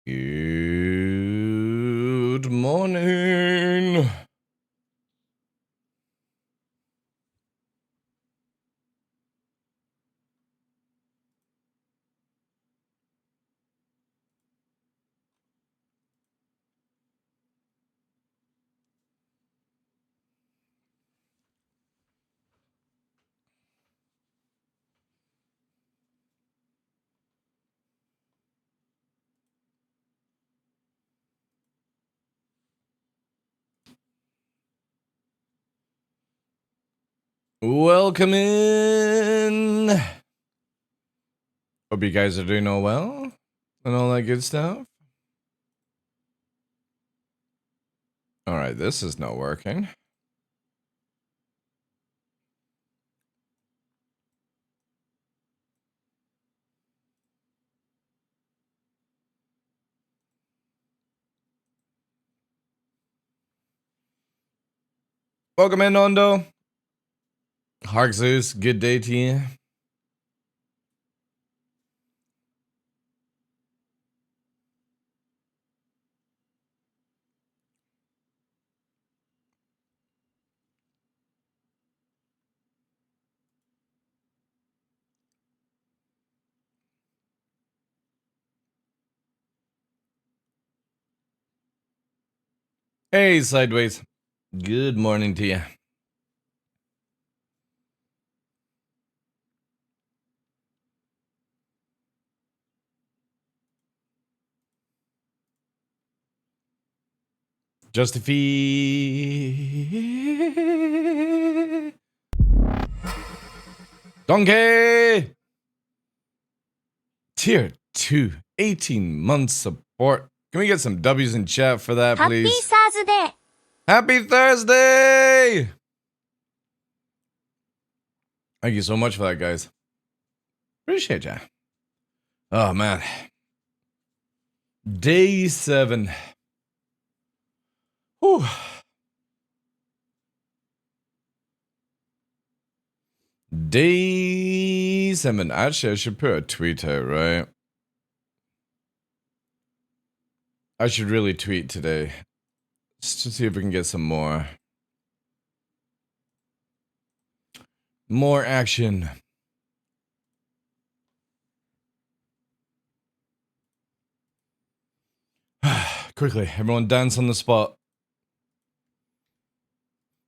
Good morning. Welcome in. Hope you guys are doing all well and all that good stuff. All right, this is not working. Welcome in, Ondo. Harkzeus, good day to you. Hey, Sideways. Good morning to you. Justify. Donkey! Tier 2, 18 months support. Can we get some W's in chat for that, please? Happy Thursday! Happy Thursday! Thank you so much for that, guys. Appreciate ya. Oh, man. Day 7. Whew. Day 7. Actually, I should put a tweet out, right? I should really tweet today. Just to see if we can get some more action. Quickly, everyone dance on the spot.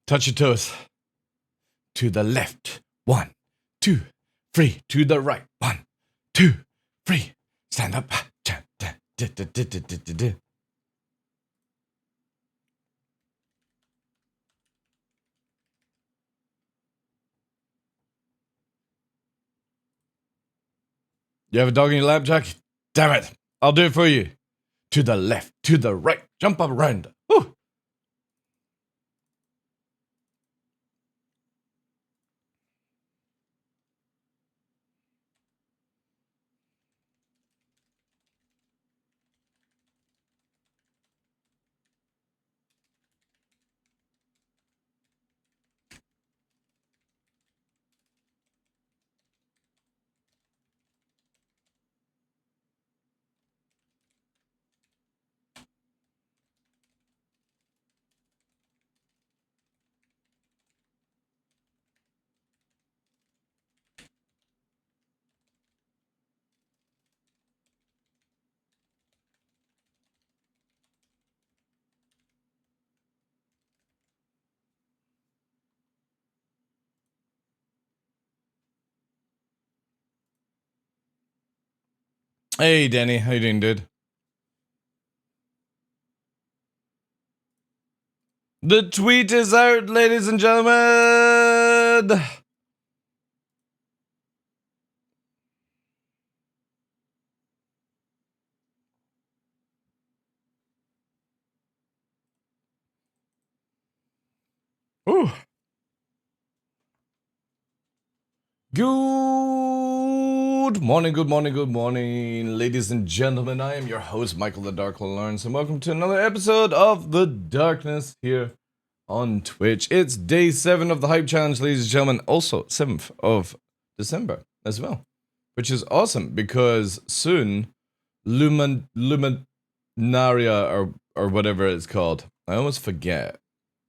Touch your toes. To the left. 1, 2, 3. To the right. 1, 2, 3. Stand up. You have a dog in your lap, Jack? Damn it. I'll do it for you. To the left, to the right. Jump up around. Woo. Hey, Danny. How you doing, dude? The tweet is out, ladies and gentlemen. Ooh. Good morning, ladies and gentlemen. I am your host, Michael the Darklaw Lawrence, and welcome to another episode of The Darkness here on Twitch. It's day 7 of the Hype Challenge, ladies and gentlemen. Also, 7th of December as well, which is awesome because soon, Naria or whatever it's called. I always forget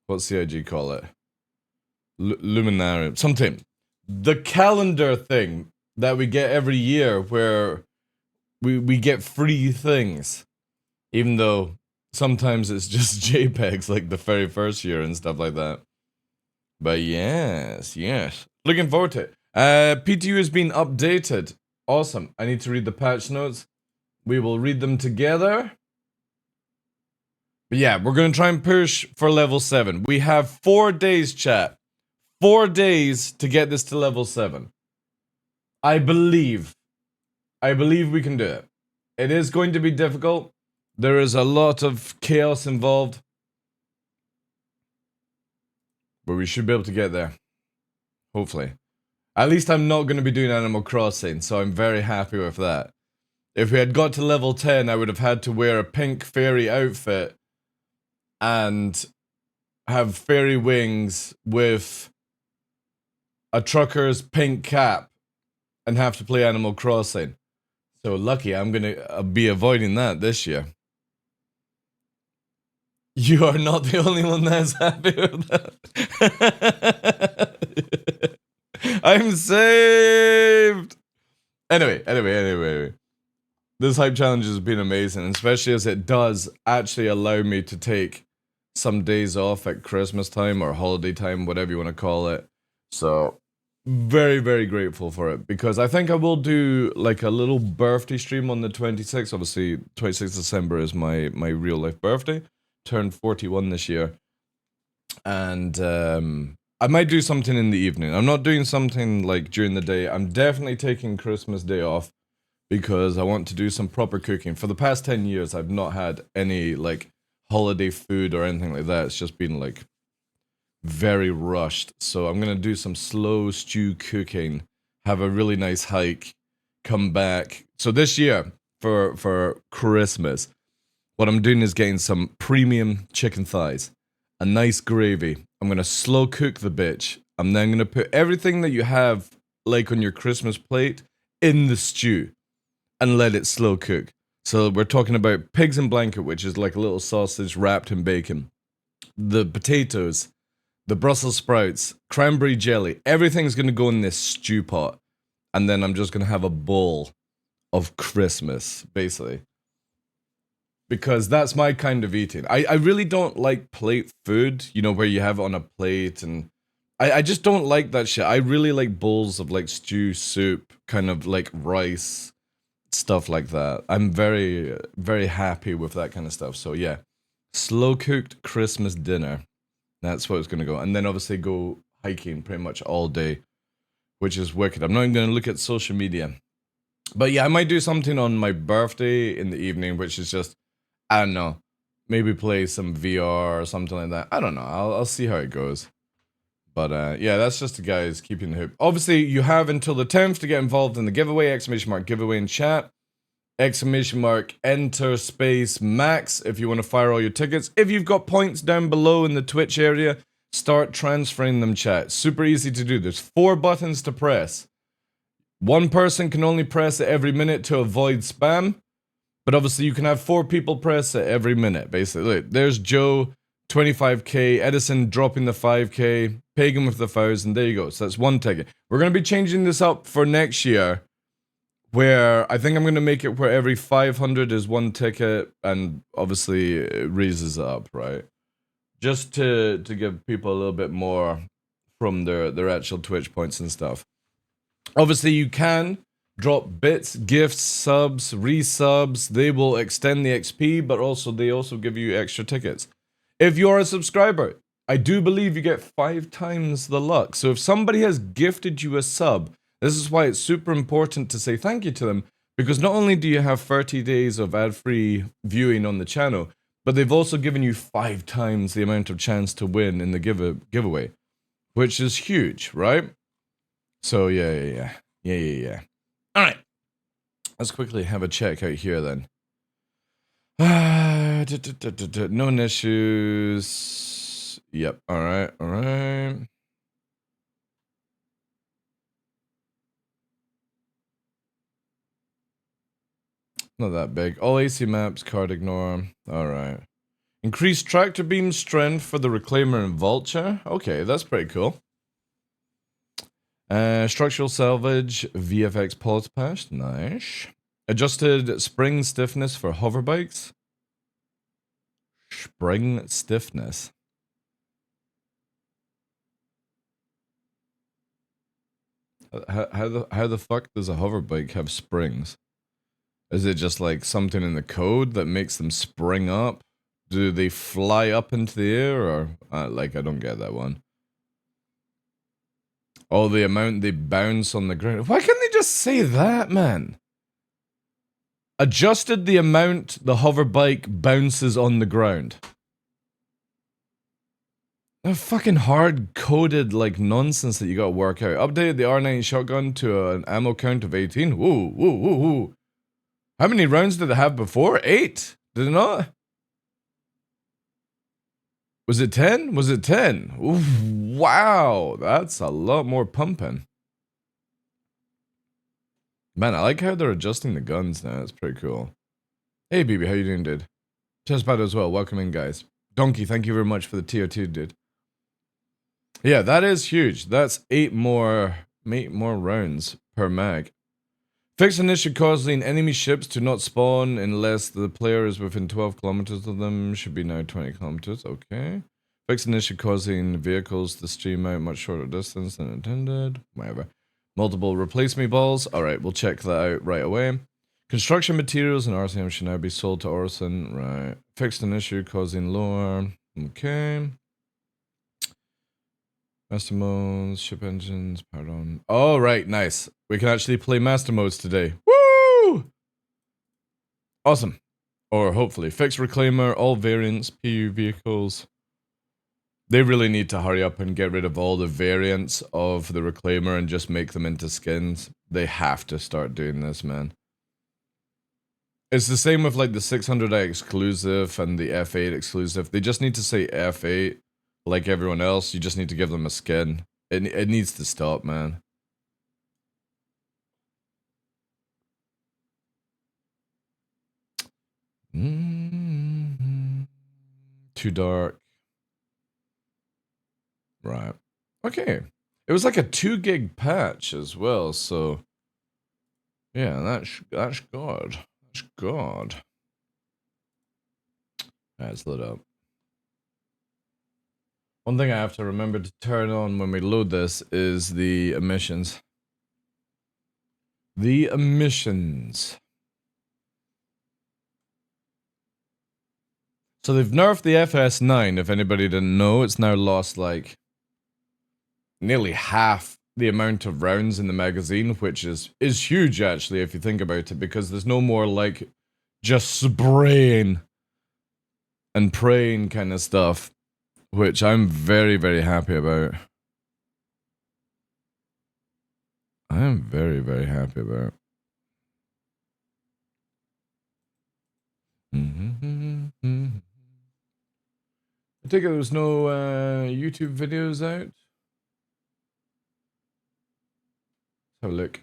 what CIG call it. Luminarium, something. The calendar thing that we get every year where we get free things. Even though sometimes it's just JPEGs like the very first year and stuff like that. But yes. Looking forward to it. PTU has been updated. Awesome. I need to read the patch notes. We will read them together. But yeah, we're going to try and push for level 7. We have 4 days, chat. 4 days to get this to level 7. I believe we can do it. It is going to be difficult. There is a lot of chaos involved. But we should be able to get there. Hopefully. At least I'm not going to be doing Animal Crossing, so I'm very happy with that. If we had got to level 10, I would have had to wear a pink fairy outfit and have fairy wings with a trucker's pink cap and have to play Animal Crossing. So lucky I'm going to be avoiding that this year. You are not the only one that's happy with that. I'm saved! Anyway. This hype challenge has been amazing, especially as it does actually allow me to take some days off at Christmas time or holiday time, whatever you want to call it. So, very, very grateful for it, because I think I will do like a little birthday stream on the 26th. Obviously, 26th December is my real life birthday. Turned 41 this year. And I might do something in the evening. I'm not doing something like during the day. I'm definitely taking Christmas Day off because I want to do some proper cooking. For the past 10 years, I've not had any like holiday food or anything like that. It's just been like very rushed. So I'm going to do some slow stew cooking, have a really nice hike, come back. So this year for Christmas, what I'm doing is getting some premium chicken thighs, a nice gravy. I'm going to slow cook the bitch. I'm then going to put everything that you have like on your Christmas plate in the stew and let it slow cook. So we're talking about pigs in blanket, which is like a little sausage wrapped in bacon. The potatoes, the Brussels sprouts, cranberry jelly, everything's going to go in this stew pot. And then I'm just going to have a bowl of Christmas, basically. Because that's my kind of eating. I really don't like plate food, you know, where you have it on a plate, and I just don't like that shit. I really like bowls of like stew, soup, kind of like rice, stuff like that. I'm very, very happy with that kind of stuff. So yeah, slow cooked Christmas dinner. That's what it's going to go. And then obviously go hiking pretty much all day, which is wicked. I'm not even going to look at social media. But yeah, I might do something on my birthday in the evening, which is just, I don't know, maybe play some VR or something like that. I don't know. I'll see how it goes. But yeah, that's just the guys keeping the hoop. Obviously, you have until the 10th to get involved in the giveaway, ! Giveaway in chat, ! Enter space max if you want to fire all your tickets. If you've got points down below in the Twitch area, start transferring them, chat. Super easy to do. There's 4 buttons to press. One person can only press it every minute to avoid spam. But obviously you can have 4 people press it every minute, basically. Look, there's Joe, 25k, Edison dropping the 5k, Pagan with the 1,000, there you go. So that's 1 ticket. We're going to be changing this up for next year, where I think I'm going to make it where every 500 is 1 ticket, and obviously it raises it up, right? Just to give people a little bit more from their actual Twitch points and stuff. Obviously you can drop bits, gifts, subs, resubs. They will extend the XP, but also they also give you extra tickets. If you're a subscriber, I do believe you get 5 times the luck. So if somebody has gifted you a sub, this is why it's super important to say thank you to them, because not only do you have 30 days of ad-free viewing on the channel, but they've also given you 5 times the amount of chance to win in the giveaway, which is huge, right? So yeah. All right, let's quickly have a check out here then. Known issues. Yep. All right. Not that big. All AC maps, card ignore. Alright. Increased tractor beam strength for the Reclaimer and Vulture. Okay, that's pretty cool. Structural salvage, VFX pulse patch. Nice. Adjusted spring stiffness for hover bikes. Spring stiffness. How the fuck does a hover bike have springs? Is it just like something in the code that makes them spring up? Do they fly up into the air, or like, I don't get that one. Oh, the amount they bounce on the ground. Why can't they just say that, man? Adjusted the amount the hover bike bounces on the ground. A fucking hard-coded, like, nonsense that you gotta work out. Updated the R9 shotgun to an ammo count of 18. Whoa, whoa, whoa, whoa. How many rounds did it have before? 8? Did it not? Was it 10? Was it 10? Ooh, wow, that's a lot more pumping. Man, I like how they're adjusting the guns now. That's pretty cool. Hey, BB, how you doing, dude? Chestpad as well. Welcome in, guys. Donkey, thank you very much for the tier 2, dude. Yeah, that is huge. That's 8 more rounds per mag. Fix an issue causing enemy ships to not spawn unless the player is within 12 kilometers of them. Should be now 20 kilometers. Okay. Fix an issue causing vehicles to stream out much shorter distance than intended. Whatever. Multiple replace me balls. Alright, we'll check that out right away. Construction materials and RCM should now be sold to Orson. Right. Fixed an issue causing lore. Okay. Master modes, ship engines, powered on. Oh, right, nice. We can actually play master modes today. Woo! Awesome. Or hopefully. Fix Reclaimer, all variants, PU vehicles. They really need to hurry up and get rid of all the variants of the Reclaimer and just make them into skins. They have to start doing this, man. It's the same with like the 600i exclusive and the F8 exclusive. They just need to say F8. Like everyone else, you just need to give them a skin. It needs to stop, man. Too dark. Right. Okay. It was like a 2 gig patch as well, so yeah, that's good. That's good. Let's load up. One thing I have to remember to turn on when we load this is the emissions. The emissions. So they've nerfed the FS9, if anybody didn't know. It's now lost like nearly half the amount of rounds in the magazine, which is huge actually if you think about it, because there's no more like just spraying and praying kind of stuff, which I'm very, very happy about. I am very, very happy about. I take it there's no YouTube videos out. Let's have a look.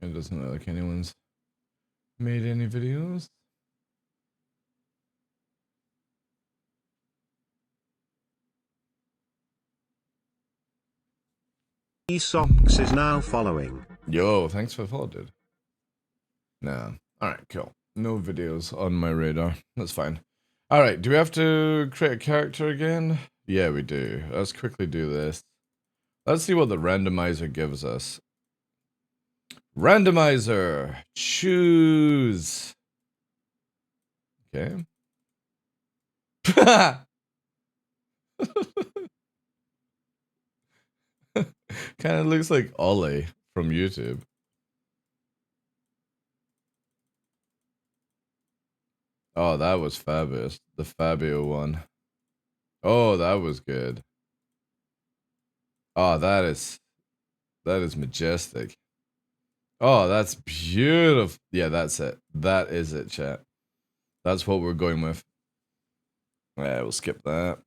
It doesn't look like anyone's made any videos. Socks is now following. Yo, thanks for the follow, dude. Nah. Alright, cool. No videos on my radar. That's fine. Alright, do we have to create a character again? Yeah, we do. Let's quickly do this. Let's see what the randomizer gives us. Randomizer. Choose. Okay. Kind of looks like Ollie from YouTube. Oh, that was fabulous. The Fabio one. Oh, that was good. Oh, that is majestic. Oh, that's beautiful. Yeah, that's it. That is it, chat. That's what we're going with. Yeah, we'll skip that.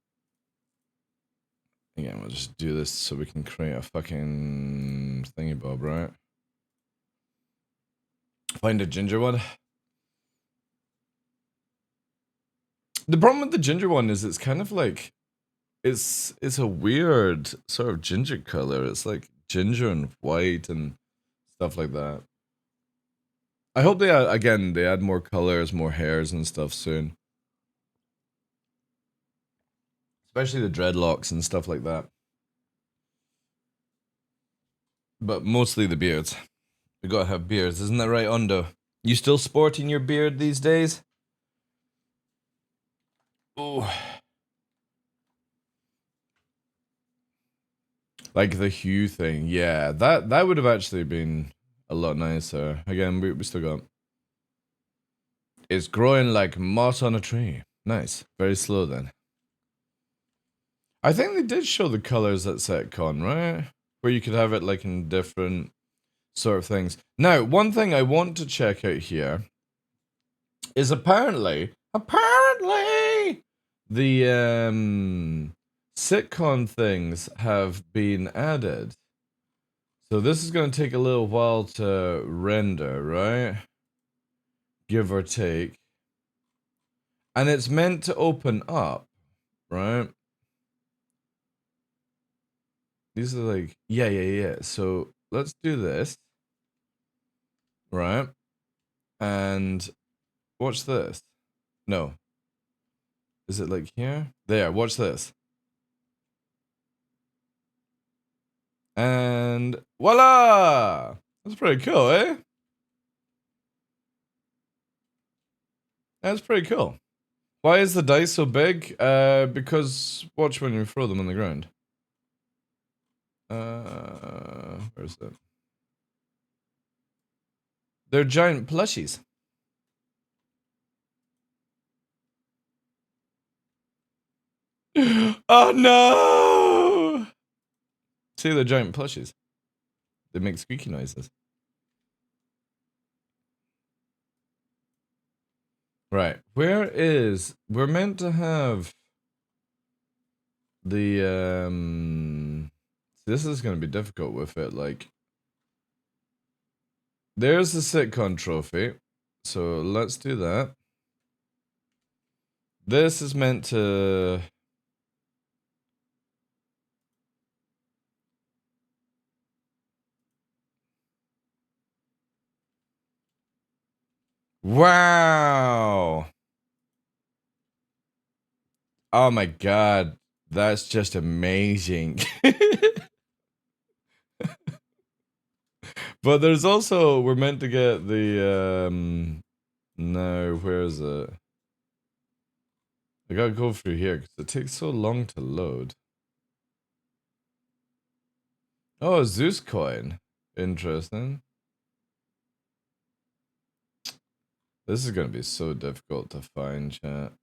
Again, we'll just do this so we can create a fucking thingy bob, right? Find a ginger one. The problem with the ginger one is it's kind of like it's a weird sort of ginger color. It's like ginger and white and stuff like that. I hope they add more colors, more hairs and stuff soon. Especially the dreadlocks and stuff like that. But mostly the beards. We gotta have beards, isn't that right, Ondo? You still sporting your beard these days? Oh. Like the hue thing, yeah. That would have actually been a lot nicer. Again, we still got... It's growing like moss on a tree. Nice. Very slow then. I think they did show the colors at SetCon, right? Where you could have it like in different sort of things. Now, one thing I want to check out here is apparently the sitcom things have been added. So this is going to take a little while to render, right? Give or take. And it's meant to open up, right? These are like, yeah. So let's do this, right? And watch this. No. Is it like here? There, watch this. And voila! That's pretty cool, eh? That's pretty cool. Why is the dice so big? Because watch when you throw them on the ground. Where is it? They're giant plushies. Oh no! See, they're giant plushies. They make squeaky noises. Right. We're meant to have the this is gonna be difficult with it, like there's the sitcom trophy. So let's do that. This is meant to... Wow! Oh my god, that's just amazing. But there's also, we're meant to get the, no, where is it? I gotta go through here, because it takes so long to load. Oh, a Zeus coin. Interesting. This is gonna be so difficult to find, chat.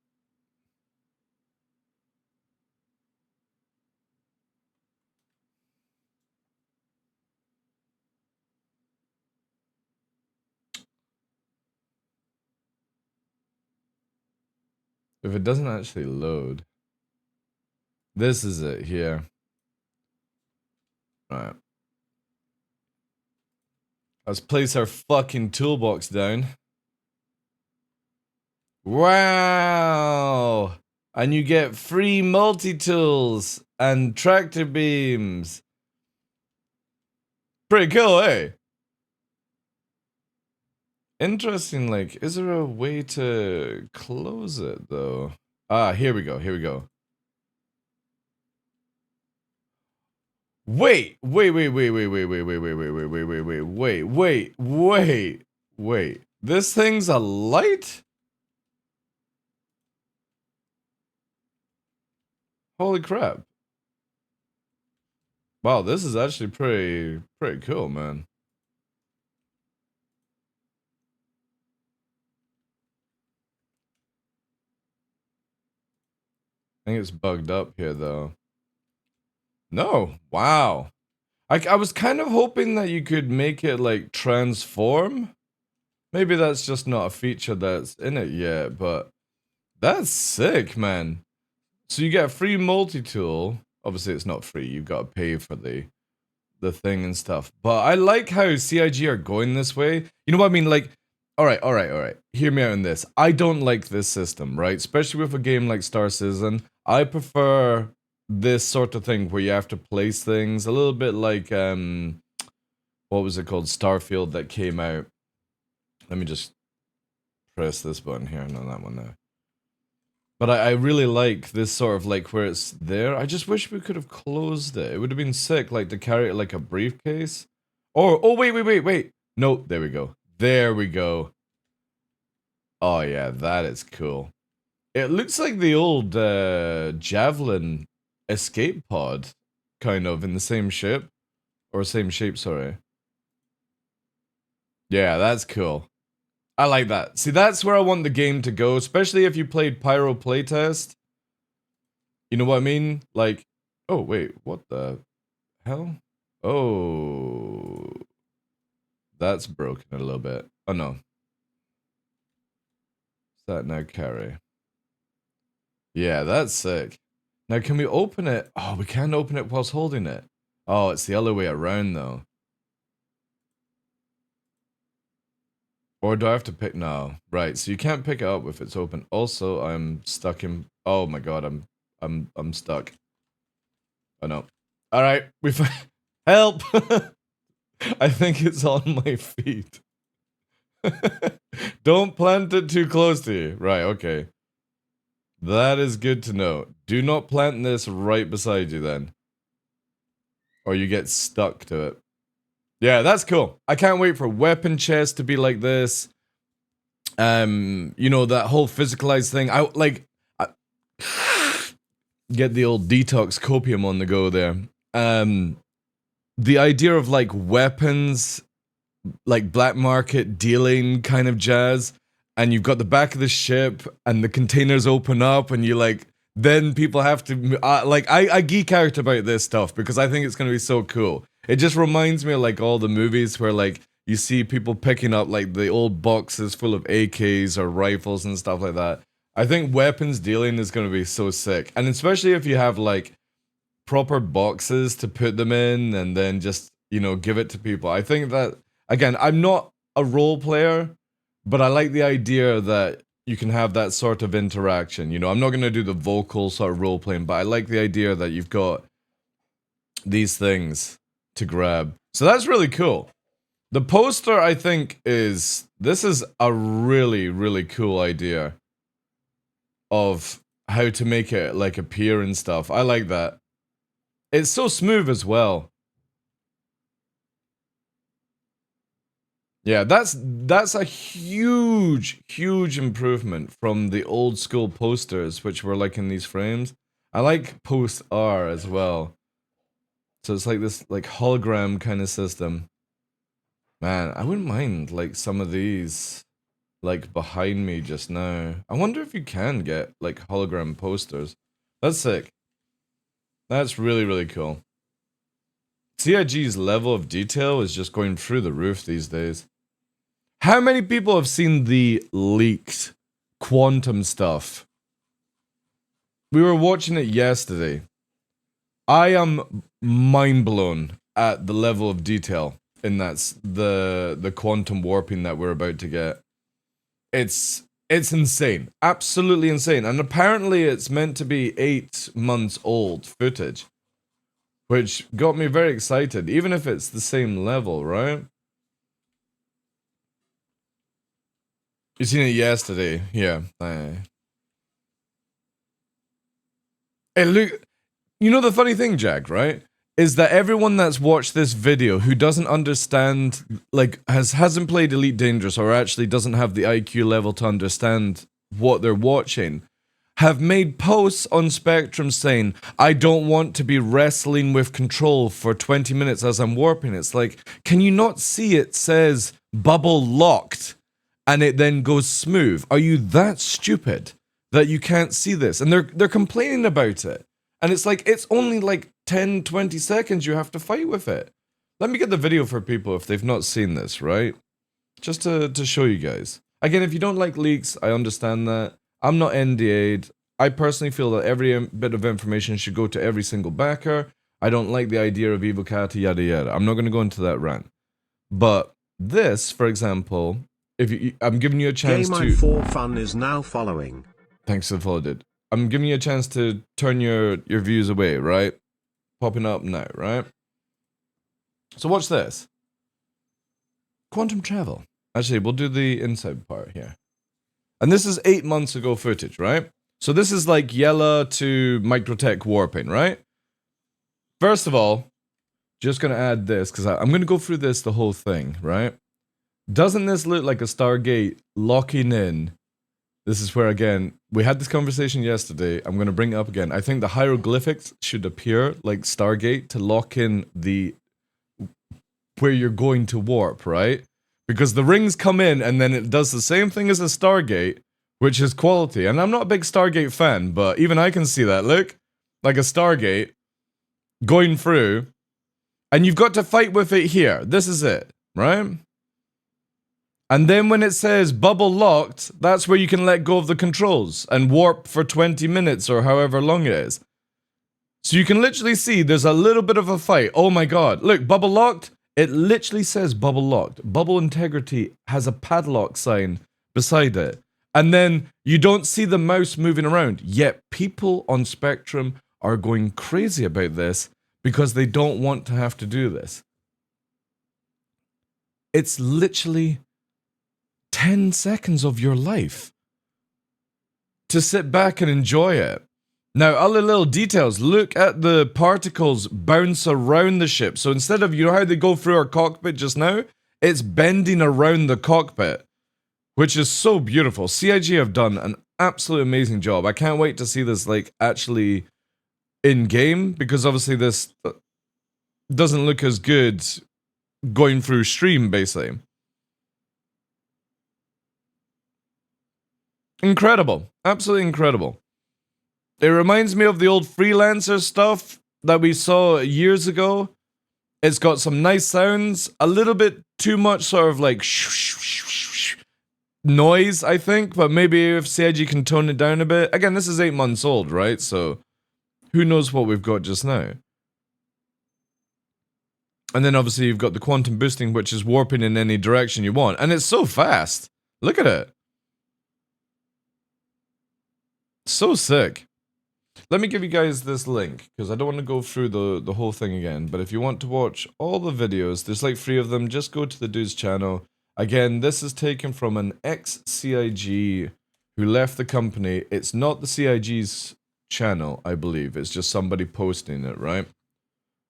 If it doesn't actually load. This is it here. Alright. Let's place our fucking toolbox down. Wow! And you get free multi-tools and tractor beams. Pretty cool, eh? Interesting, like, is there a way to close it, though? Ah, here we go. Wait. This thing's a light? Holy crap. Wow, this is actually pretty cool, man. I think it's bugged up here, though. No, wow. I was kind of hoping that you could make it, like, transform. Maybe that's just not a feature that's in it yet, but that's sick, man. So you get a free multi-tool. Obviously, it's not free. You've got to pay for the thing and stuff. But I like how CIG are going this way. You know what I mean? Like, all right. Hear me out on this. I don't like this system, right? Especially with a game like Star Citizen. I prefer this sort of thing where you have to place things a little bit like what was it called? Starfield that came out. Let me just press this button here, no, that one there. But I really like this sort of like where it's there. I just wish we could have closed it. It would have been sick, like to carry it like a briefcase. Or, oh, wait. No, there we go. There we go. Oh yeah, that is cool. It looks like the old Javelin escape pod, kind of, in the same ship. Or same shape, sorry. Yeah, that's cool. I like that. See, that's where I want the game to go, especially if you played Pyro Playtest. You know what I mean? Like, oh, wait, what the hell? Oh, that's broken a little bit. Oh, no. That now carry. Yeah, that's sick. Now, can we open it? Oh, we can't open it whilst holding it. Oh, it's the other way around, though. Or do I have to pick? No, right. So you can't pick it up if it's open. Also, I'm stuck in. Oh my god, I'm stuck. Oh no. All right, we help. I think it's on my feet. Don't plant it too close to you. Right. Okay. That is good to know. Do not plant this right beside you then, or you get stuck to it. Yeah, that's cool. I can't wait for weapon chests to be like this. You know, that whole physicalized thing. I get the old detox copium on the go there. The idea of like weapons, like black market dealing kind of jazz, and you've got the back of the ship and the containers open up and you like, then people have to, I geek out about this stuff because I think it's going to be so cool. It just reminds me of like all the movies where like you see people picking up like the old boxes full of AKs or rifles and stuff like that. I think weapons dealing is going to be so sick. And especially if you have like proper boxes to put them in and then just, you know, give it to people. I think that, again, I'm not a role player, but I like the idea that you can have that sort of interaction. You know, I'm not going to do the vocal sort of role playing, but I like the idea that you've got these things to grab. So that's really cool. The poster, I think, this is a really, really cool idea of how to make it like appear and stuff. I like that. It's so smooth as well. Yeah, that's a huge, huge improvement from the old school posters, which were like in these frames. I like post R as well. So it's like this like hologram kind of system. Man, I wouldn't mind like some of these like behind me just now. I wonder if you can get like hologram posters. That's sick. That's really, really cool. CIG's level of detail is just going through the roof these days. How many people have seen the leaked quantum stuff? We were watching it yesterday. I am mind blown at the level of detail in the quantum warping that we're about to get. It's insane, absolutely insane, and apparently it's meant to be 8 months old footage, which got me very excited. Even if it's the same level, right? You seen it yesterday, yeah. Hey, look. You know the funny thing, Jack, right? Is that everyone that's watched this video who doesn't understand, like, hasn't played Elite Dangerous or actually doesn't have the IQ level to understand what they're watching, have made posts on Spectrum saying, I don't want to be wrestling with control for 20 minutes as I'm warping. It's like, can you not see it says bubble locked and it then goes smooth? Are you that stupid that you can't see this? And they're complaining about it. And it's like, it's only like 10, 20 seconds you have to fight with it. Let me get the video for people if they've not seen this, right? Just to show you guys. Again, if you don't like leaks, I understand that. I'm not NDA'd. I personally feel that every bit of information should go to every single backer. I don't like the idea of evil cat, yada yada. I'm not going to go into that rant. But this, for example, I'm giving you a chance Game to... for fun is now following. Thanks for the follow, dude. I'm giving you a chance to turn your views away, right? Popping up now, right? So watch this. Quantum travel. Actually, we'll do the inside part here. And this is 8 months ago footage, right? So this is like Yella to Microtech warping, right? First of all, just gonna add this, because I'm gonna go through this the whole thing, right? Doesn't this look like a Stargate locking in? This is where, again, we had this conversation yesterday. I'm gonna bring it up again. I think the hieroglyphics should appear like Stargate to lock in the where you're going to warp, right? Because the rings come in and then it does the same thing as a Stargate, which is quality. And I'm not a big Stargate fan, but even I can see that. Look, like a Stargate going through, and you've got to fight with it here. This is it, right? And then when it says bubble locked, that's where you can let go of the controls and warp for 20 minutes or however long it is. So you can literally see there's a little bit of a fight. Oh my god. Look, bubble locked. It literally says bubble locked. Bubble integrity has a padlock sign beside it. And then you don't see the mouse moving around. Yet people on Spectrum are going crazy about this because they don't want to have to do this. It's literally 10 seconds of your life to sit back and enjoy it. Now, other little details. Look at the particles bounce around the ship. So instead of, you know how they go through our cockpit just now? It's bending around the cockpit, which is so beautiful. CIG have done an absolute amazing job. I can't wait to see this, like, actually in-game, because obviously this doesn't look as good going through stream, basically. Incredible. Absolutely incredible. It reminds me of the old Freelancer stuff that we saw years ago. It's got some nice sounds, a little bit too much sort of like noise, I think, but maybe if CIG can tone it down a bit. Again, this is 8 months old, right? So who knows what we've got just now. And then obviously you've got the quantum boosting, which is warping in any direction you want. And it's so fast. Look at it. So sick. Let me give you guys this link, because I don't want to go through the whole thing again, but if you want to watch all the videos, there's like 3 of them, just go to the dude's channel. Again, this is taken from an ex-CIG who left the company. It's not the CIG's channel, I believe, it's just somebody posting it, right?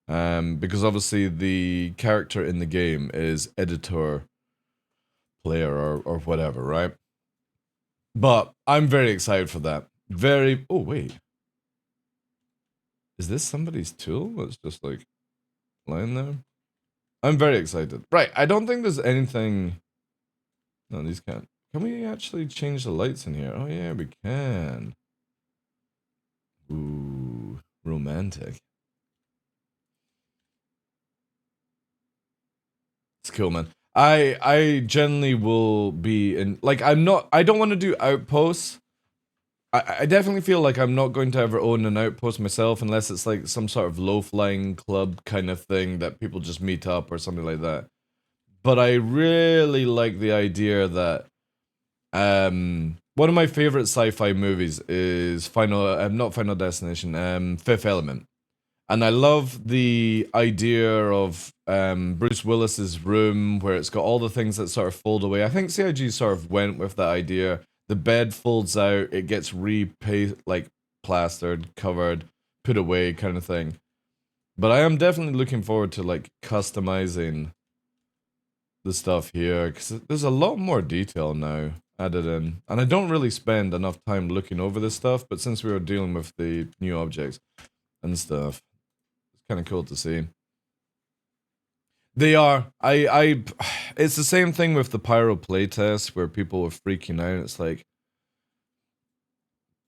Because obviously the character in the game is editor, player, or whatever, right? But I'm very excited for that. Very... Oh, wait. Is this somebody's tool that's just like lying there? I'm very excited. Right, I don't think there's anything... No, these can't. Can we actually change the lights in here? Oh yeah, we can. Ooh, romantic. It's cool, man. I generally will be in... Like, I don't want to do outposts. I definitely feel like I'm not going to ever own an outpost myself unless it's like some sort of low-flying club kind of thing that people just meet up or something like that. But I really like the idea that one of my favorite sci-fi movies is not Final Destination, Fifth Element. And I love the idea of Bruce Willis's room where it's got all the things that sort of fold away. I think CIG sort of went with that idea. The bed folds out, it gets plastered, covered, put away kind of thing. But I am definitely looking forward to like customizing the stuff here, because there's a lot more detail now added in. And I don't really spend enough time looking over this stuff, but since we were dealing with the new objects and stuff, it's kind of cool to see. They are. It's the same thing with the Pyro playtest where people were freaking out. It's like,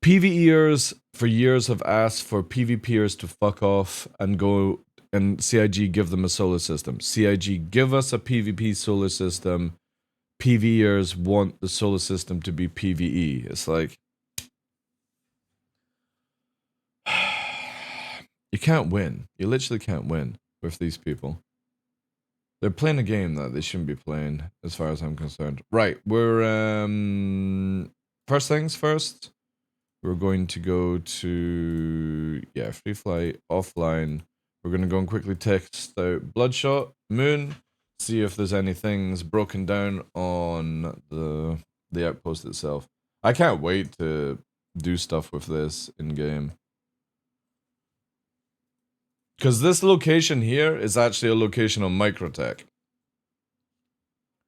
PvEers for years have asked for PvPers to fuck off and go, and CIG give them a solar system. CIG give us a PvP solar system. PvEers want the solar system to be PvE. It's like, You can't win. You literally can't win with these people. They're playing a game that they shouldn't be playing, as far as I'm concerned. Right, we're first things first. We're going to go to free flight offline. We're gonna go and quickly test out Bloodshot Moon, see if there's any things broken down on the outpost itself. I can't wait to do stuff with this in game. Because this location here is actually a location on Microtech.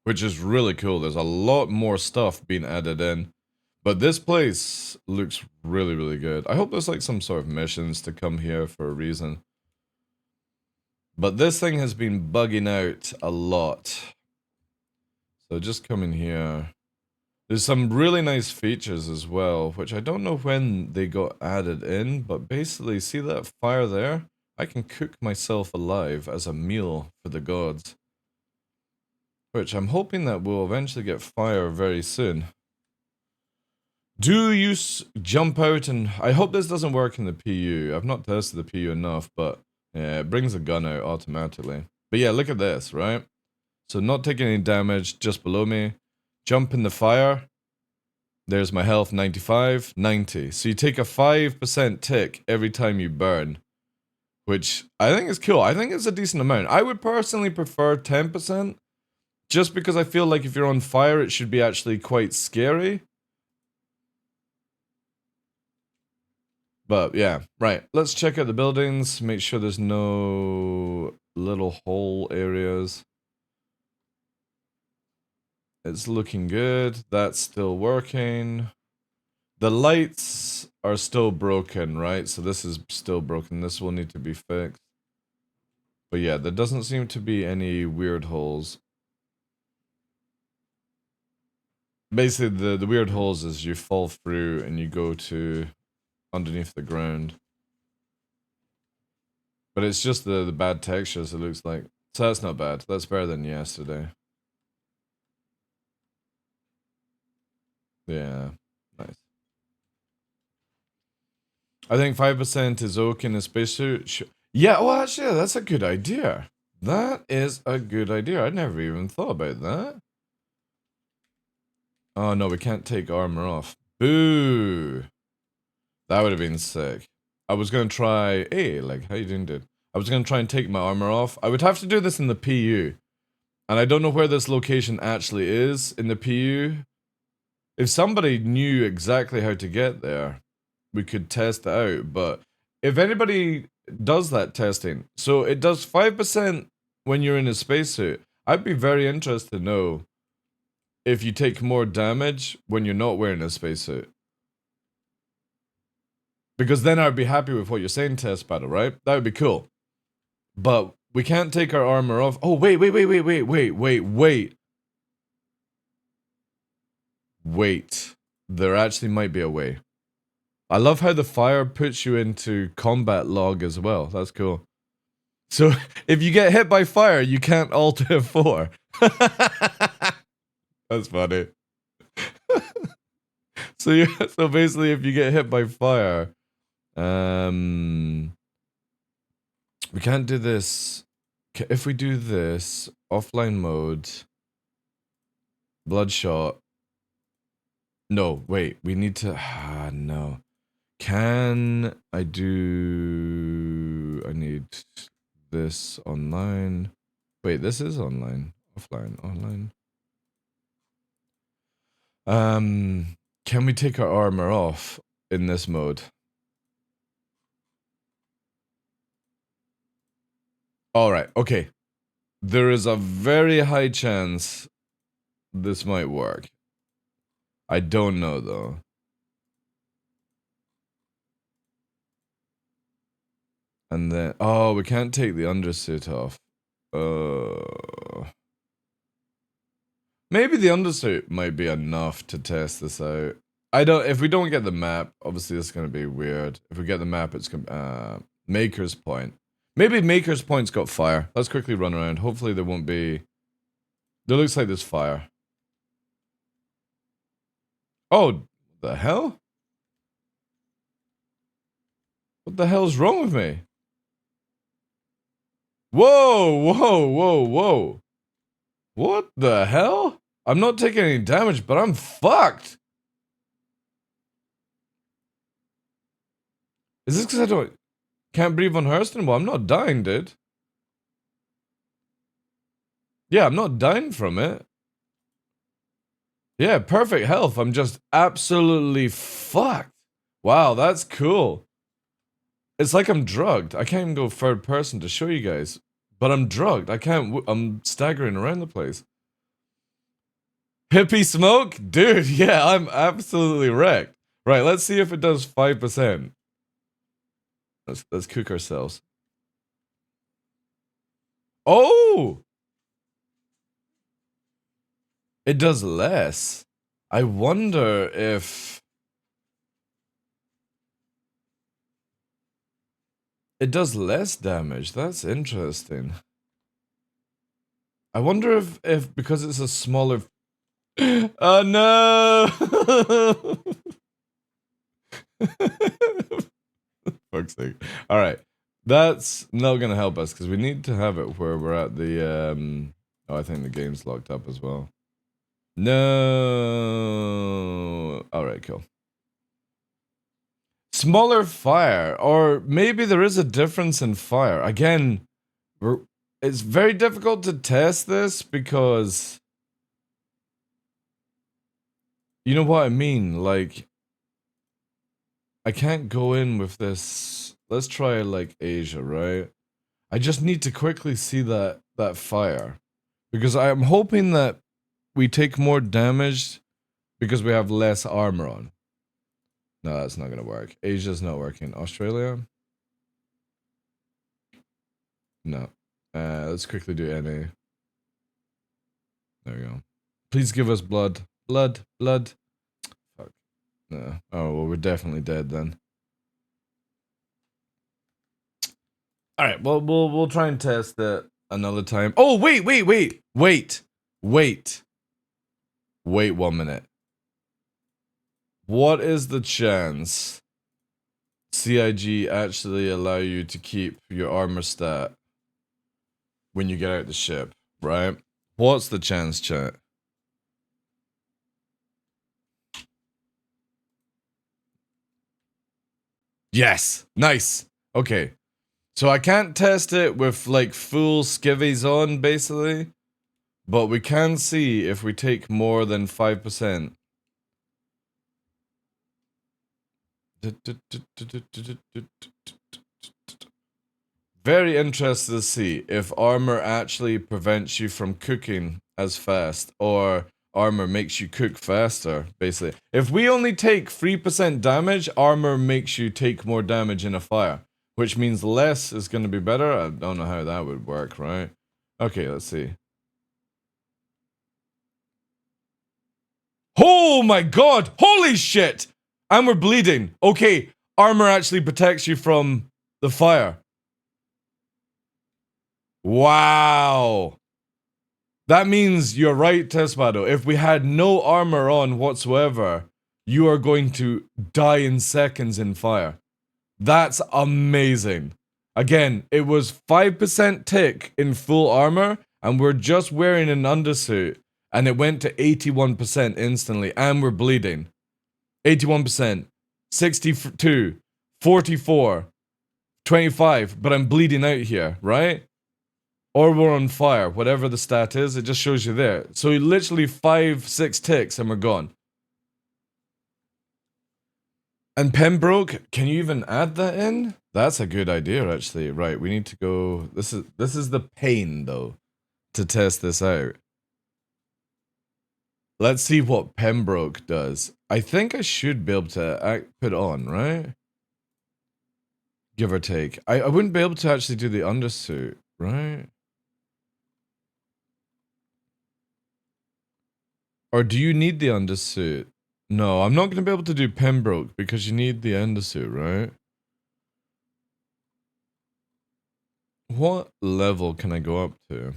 Which is really cool. There's a lot more stuff being added in. But this place looks really, really good. I hope there's like some sort of missions to come here for a reason. But this thing has been bugging out a lot. So just come in here. There's some really nice features as well, which I don't know when they got added in, but basically, see that fire there? I can cook myself alive as a meal for the gods. Which I'm hoping that we'll eventually get fire very soon. Do you jump out and... I hope this doesn't work in the PU. I've not tested the PU enough, but yeah, it brings a gun out automatically. But yeah, look at this, right? So not taking any damage just below me. Jump in the fire. There's my health, 95, 90. So you take a 5% tick every time you burn. Which I think is cool. I think it's a decent amount. I would personally prefer 10%. Just because I feel like if you're on fire, it should be actually quite scary. But yeah, right. Let's check out the buildings. Make sure there's no little hole areas. It's looking good. That's still working. The lights are still broken, right? So this is still broken. This will need to be fixed. But yeah, there doesn't seem to be any weird holes. Basically, the weird holes is you fall through and you go to underneath the ground. But it's just the bad textures, it looks like. So that's not bad. That's better than yesterday. Yeah, nice. I think 5% is okay in a spacesuit. Yeah, well, actually, that's a good idea. That is a good idea. I never even thought about that. Oh, no, we can't take armor off. Boo! That would have been sick. I was gonna try... Hey, like, how you doing, dude? I was gonna try and take my armor off. I would have to do this in the PU. And I don't know where this location actually is in the PU. If somebody knew exactly how to get there, we could test it out. But if anybody does that testing, so it does 5% when you're in a spacesuit, I'd be very interested to know if you take more damage when you're not wearing a spacesuit. Because then I'd be happy with what you're saying, Test Battle, right? That would be cool. But we can't take our armor off. Oh, wait. Wait. There actually might be a way. I love how the fire puts you into combat log as well. That's cool. So, if you get hit by fire, you can't alt F4. That's funny. So basically, if you get hit by fire, we can't do this. If we do this, offline mode, bloodshot. No, wait, we need to, no. Can I do, I need this online. Wait, this is online. Offline, online. Can we take our armor off in this mode? Alright, okay. There is a very high chance this might work. I don't know though. And then, oh, we can't take the undersuit off. Maybe the undersuit might be enough to test this out. If we don't get the map, obviously it's gonna be weird. If we get the map, it's gonna, Maker's Point. Maybe Maker's Point's got fire. Let's quickly run around. Hopefully there won't be... There looks like there's fire. Oh, the hell? What the hell's wrong with me? Whoa, whoa, whoa, whoa. What the hell? I'm not taking any damage, but I'm fucked. Is this because I can't breathe unrehearsed anymore? I'm not dying, dude. Yeah, I'm not dying from it. Yeah, perfect health. I'm just absolutely fucked. Wow, that's cool. It's like I'm drugged. I can't even go third person to show you guys. But I'm drugged. I can't. I'm staggering around the place. Hippie smoke? Dude, yeah, I'm absolutely wrecked. Right, let's see if it does 5%. Let's cook ourselves. Oh! It does less. I wonder if it does less damage. That's interesting. I wonder if because it's a smaller. Oh no! Fuck's sake! All right, that's not gonna help us because we need to have it where we're at the. Oh, I think the game's locked up as well. No. All right, cool. Smaller fire, or maybe there is a difference in fire. Again, it's very difficult to test this because you know what I mean. Like, I can't go in with this. Let's try like Asia, right? I just need to quickly see that fire because I'm hoping that we take more damage because we have less armor on. No, that's not gonna work. Asia's not working. Australia? No. Let's quickly do NA. There we go. Please give us blood. Blood. Blood. Fuck. No. Oh, well, we're definitely dead then. Alright, well, we'll try and test it another time. Oh, wait. Wait 1 minute. What is the chance CIG actually allow you to keep your armor stat when you get out the ship, right? What's the chance, chat? Yes. Nice. Okay. So I can't test it with like full skivvies on, basically. But we can see if we take more than 5%. Very interested to see if armor actually prevents you from cooking as fast, or armor makes you cook faster, basically. If we only take 3% damage, armor makes you take more damage in a fire, which means less is going to be better. I don't know how that would work, right? Okay, let's see. Oh my god! Holy shit! And we're bleeding. Okay, armor actually protects you from the fire. Wow. That means you're right, Tespado. If we had no armor on whatsoever, you are going to die in seconds in fire. That's amazing. Again, it was 5% tick in full armor, and we're just wearing an undersuit, and it went to 81% instantly, and we're bleeding. 81%, 62, 44, 25, but I'm bleeding out here, right? Or we're on fire, whatever the stat is, it just shows you there. So literally 5-6 ticks and we're gone. And Pembroke, can you even add that in? That's a good idea, actually. Right, we need to go. This is the pain though, to test this out. Let's see what Pembroke does. I think I should be able to put on, right? Give or take. I wouldn't be able to actually do the undersuit, right? Or do you need the undersuit? No, I'm not going to be able to do Pembroke because you need the undersuit, right? What level can I go up to?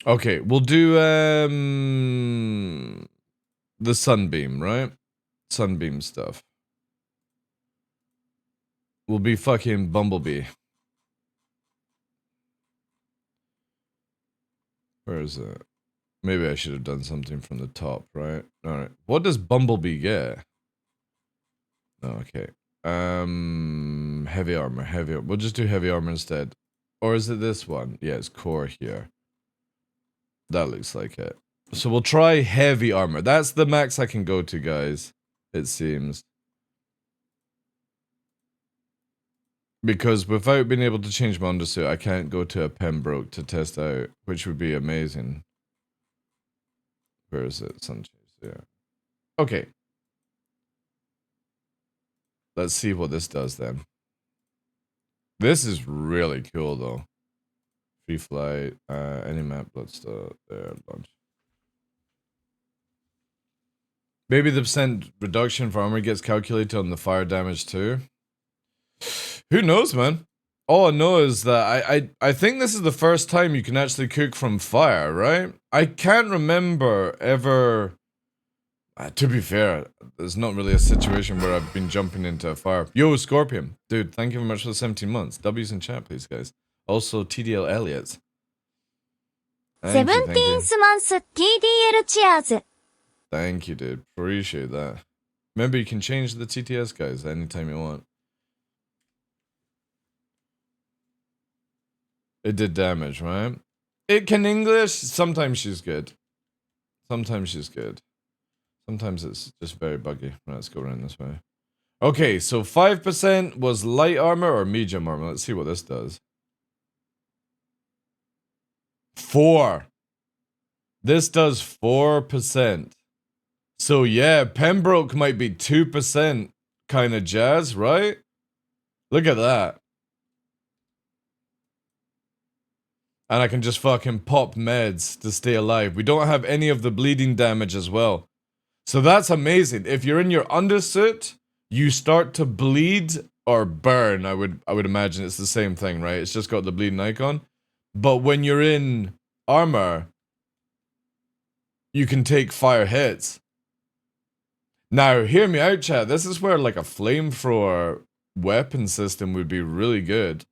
Okay, we'll do the sunbeam, right? Sunbeam stuff. will be fucking Bumblebee. Where is it? Maybe I should have done something from the top, right? Alright. What does Bumblebee get? Oh, okay. Heavy armor, heavy armor. We'll just do heavy armor instead. Or is it this one? Yeah, it's core here. That looks like it. So we'll try heavy armor. That's the max I can go to, guys. It seems. Because without being able to change my undersuit, I can't go to a Pembroke to test out, which would be amazing. Where is it? Sunchase, yeah. Okay. Let's see what this does then. This is really cool though. Free flight, any map, let's there, launch. Maybe the percent reduction for armor gets calculated on the fire damage too. Who knows, man? All I know is that I think this is the first time you can actually cook from fire, right? I can't remember ever. To be fair, there's not really a situation where I've been jumping into a fire. Yo, Scorpion. Dude, thank you very much for the 17 months. W's in chat, please, guys. Also, TDL Elliot. Thank you, thank you. 17th month TDL cheers. Thank you, dude. Appreciate that. Remember, you can change the TTS, guys, anytime you want. It did damage, right? It can English. Sometimes she's good. Sometimes she's good. Sometimes it's just very buggy. Let's go around this way. Okay, so 5% was light armor or medium armor. Let's see what this does. 4. This does 4%. So yeah, Pembroke might be 2% kind of jazz, right? Look at that. And I can just fucking pop meds to stay alive. We don't have any of the bleeding damage as well. So that's amazing. If you're in your undersuit, you start to bleed or burn. I would imagine it's the same thing, right? It's just got the bleeding icon. But when you're in armor, you can take fire hits. Now, hear me out, chat. This is where like a flamethrower weapon system would be really good.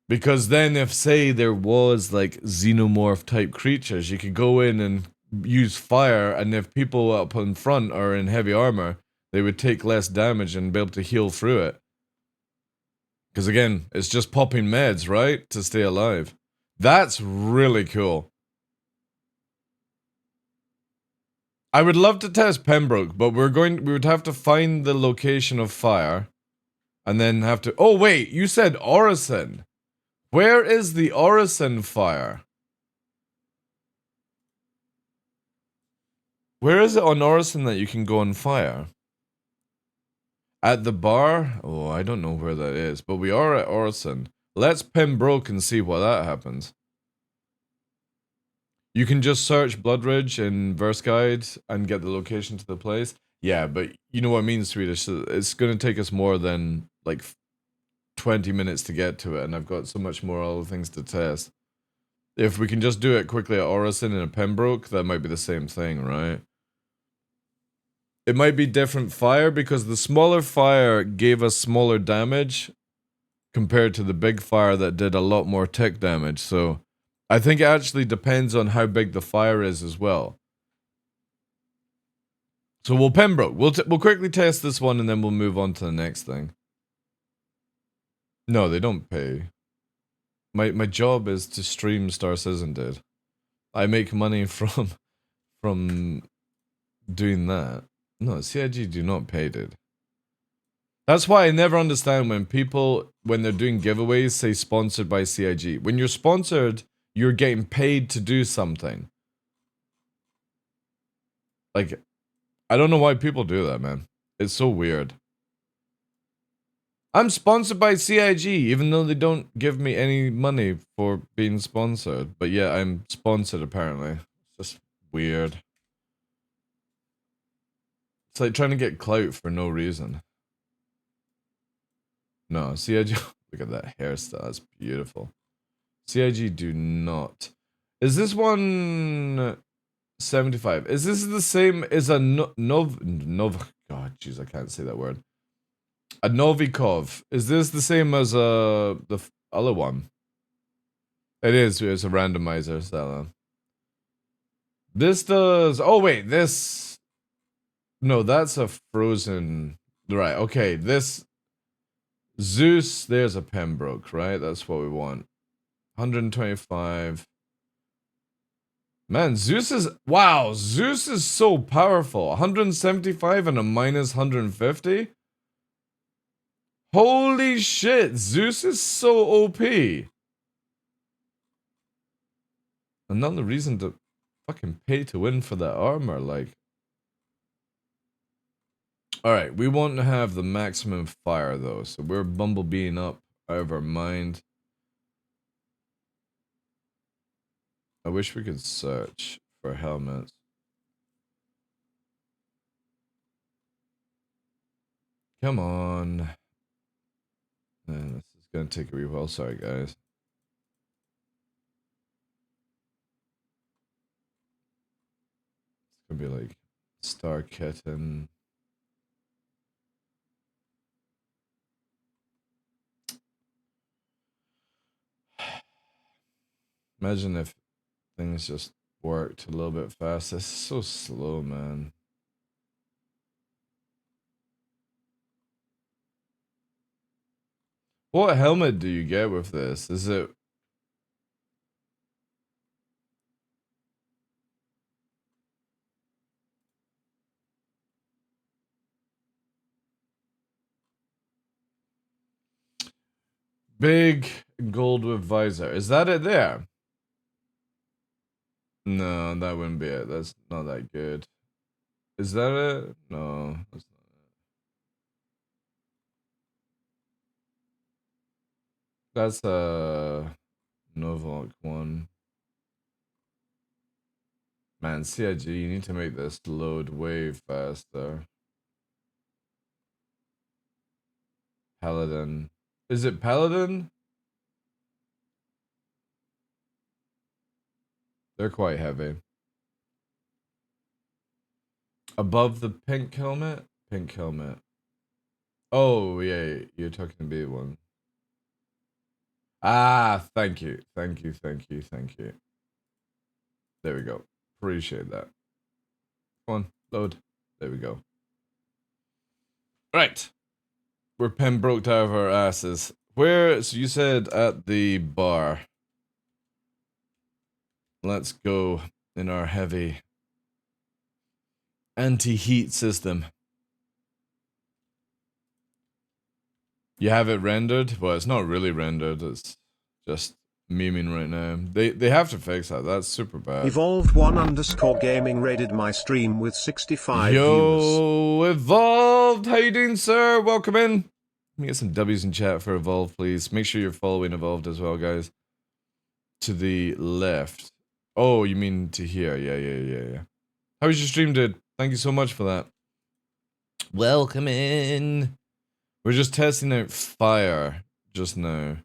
Because then if, say, there was like xenomorph type creatures, you could go in and use fire, and if people up in front are in heavy armor, they would take less damage and be able to heal through it. Because again, it's just popping meds, right? To stay alive. That's really cool. I would love to test Pembroke, but we would have to find the location of fire. And then have to... Oh wait, you said Orison. Where is the Orison fire? Where is it on Orison that you can go on fire? At the bar? Oh, I don't know where that is, but we are at Orison. Let's Pembroke and see what that happens. You can just search Bloodridge in Verse Guide and get the location to the place. Yeah, but you know what I mean, Swedish. It's going to take us more than like 20 minutes to get to it, and I've got so much more other things to test. If we can just do it quickly at Orison and a Pembroke, that might be the same thing, right? It might be different fire because the smaller fire gave us smaller damage compared to the big fire that did a lot more tick damage. So I think it actually depends on how big the fire is as well. So we'll Pembroke. We'll quickly test this one and then we'll move on to the next thing. No, they don't pay. My job is to stream Star Citizen, dude. I make money from doing that. No, CIG do not pay, dude. That's why I never understand when people, when they're doing giveaways, say sponsored by CIG. When you're sponsored, you're getting paid to do something. Like, I don't know why people do that, man. It's so weird. I'm sponsored by CIG, even though they don't give me any money for being sponsored. But yeah, I'm sponsored, apparently. It's just weird. It's like trying to get clout for no reason. No, CIG... Look at that hairstyle. That's beautiful. CIG do not. Is this one... 75? Is this the same as a Nov... God, jeez, I can't say that word. A Novikov. Is this the same as the other one? It is. It's a randomizer, Stella. This does. Oh wait, this. No, that's a frozen. Right. Okay. This Zeus. There's a Pembroke. Right. That's what we want. 125. Man, Zeus is. Wow. Zeus is so powerful. 175 and a minus 150. Holy shit. Zeus is so OP. Another reason to fucking pay to win for that armor, like. Alright, we won't have the maximum fire though, so we're bumblebeeing up out of our mind. I wish we could search for helmets. Come on. Man, this is gonna take a wee while, sorry guys. It's gonna be like Star Kitten. Imagine if things just worked a little bit faster. It's so slow, man. What helmet do you get with this? Is it... Big gold with visor. Is that it there? No, that wouldn't be it. That's not that good. Is that it? No, that's not it. That's a Novak one. Man, CIG, you need to make this load way faster. Paladin. Is it Paladin? They're quite heavy. Above the pink helmet? Pink helmet. Oh, yeah, you're talking the big one. Ah, thank you. Thank you, thank you, thank you. There we go. Appreciate that. Come on, load. There we go. Right. We're Pembroked out of our asses. Where, so you said at the bar. Let's go in our heavy anti-heat system. You have it rendered? Well, it's not really rendered. It's just memeing right now. They have to fix that. That's super bad. Evolved1_gaming raided my stream with 65 viewers. Yo, Evolved! How you doing, sir? Welcome in. Let me get some W's in chat for Evolved, please. Make sure you're following Evolved as well, guys. To the left. Oh, you mean to here. Yeah. How was your stream, dude? Thank you so much for that. Welcome in. We're just testing out fire just now.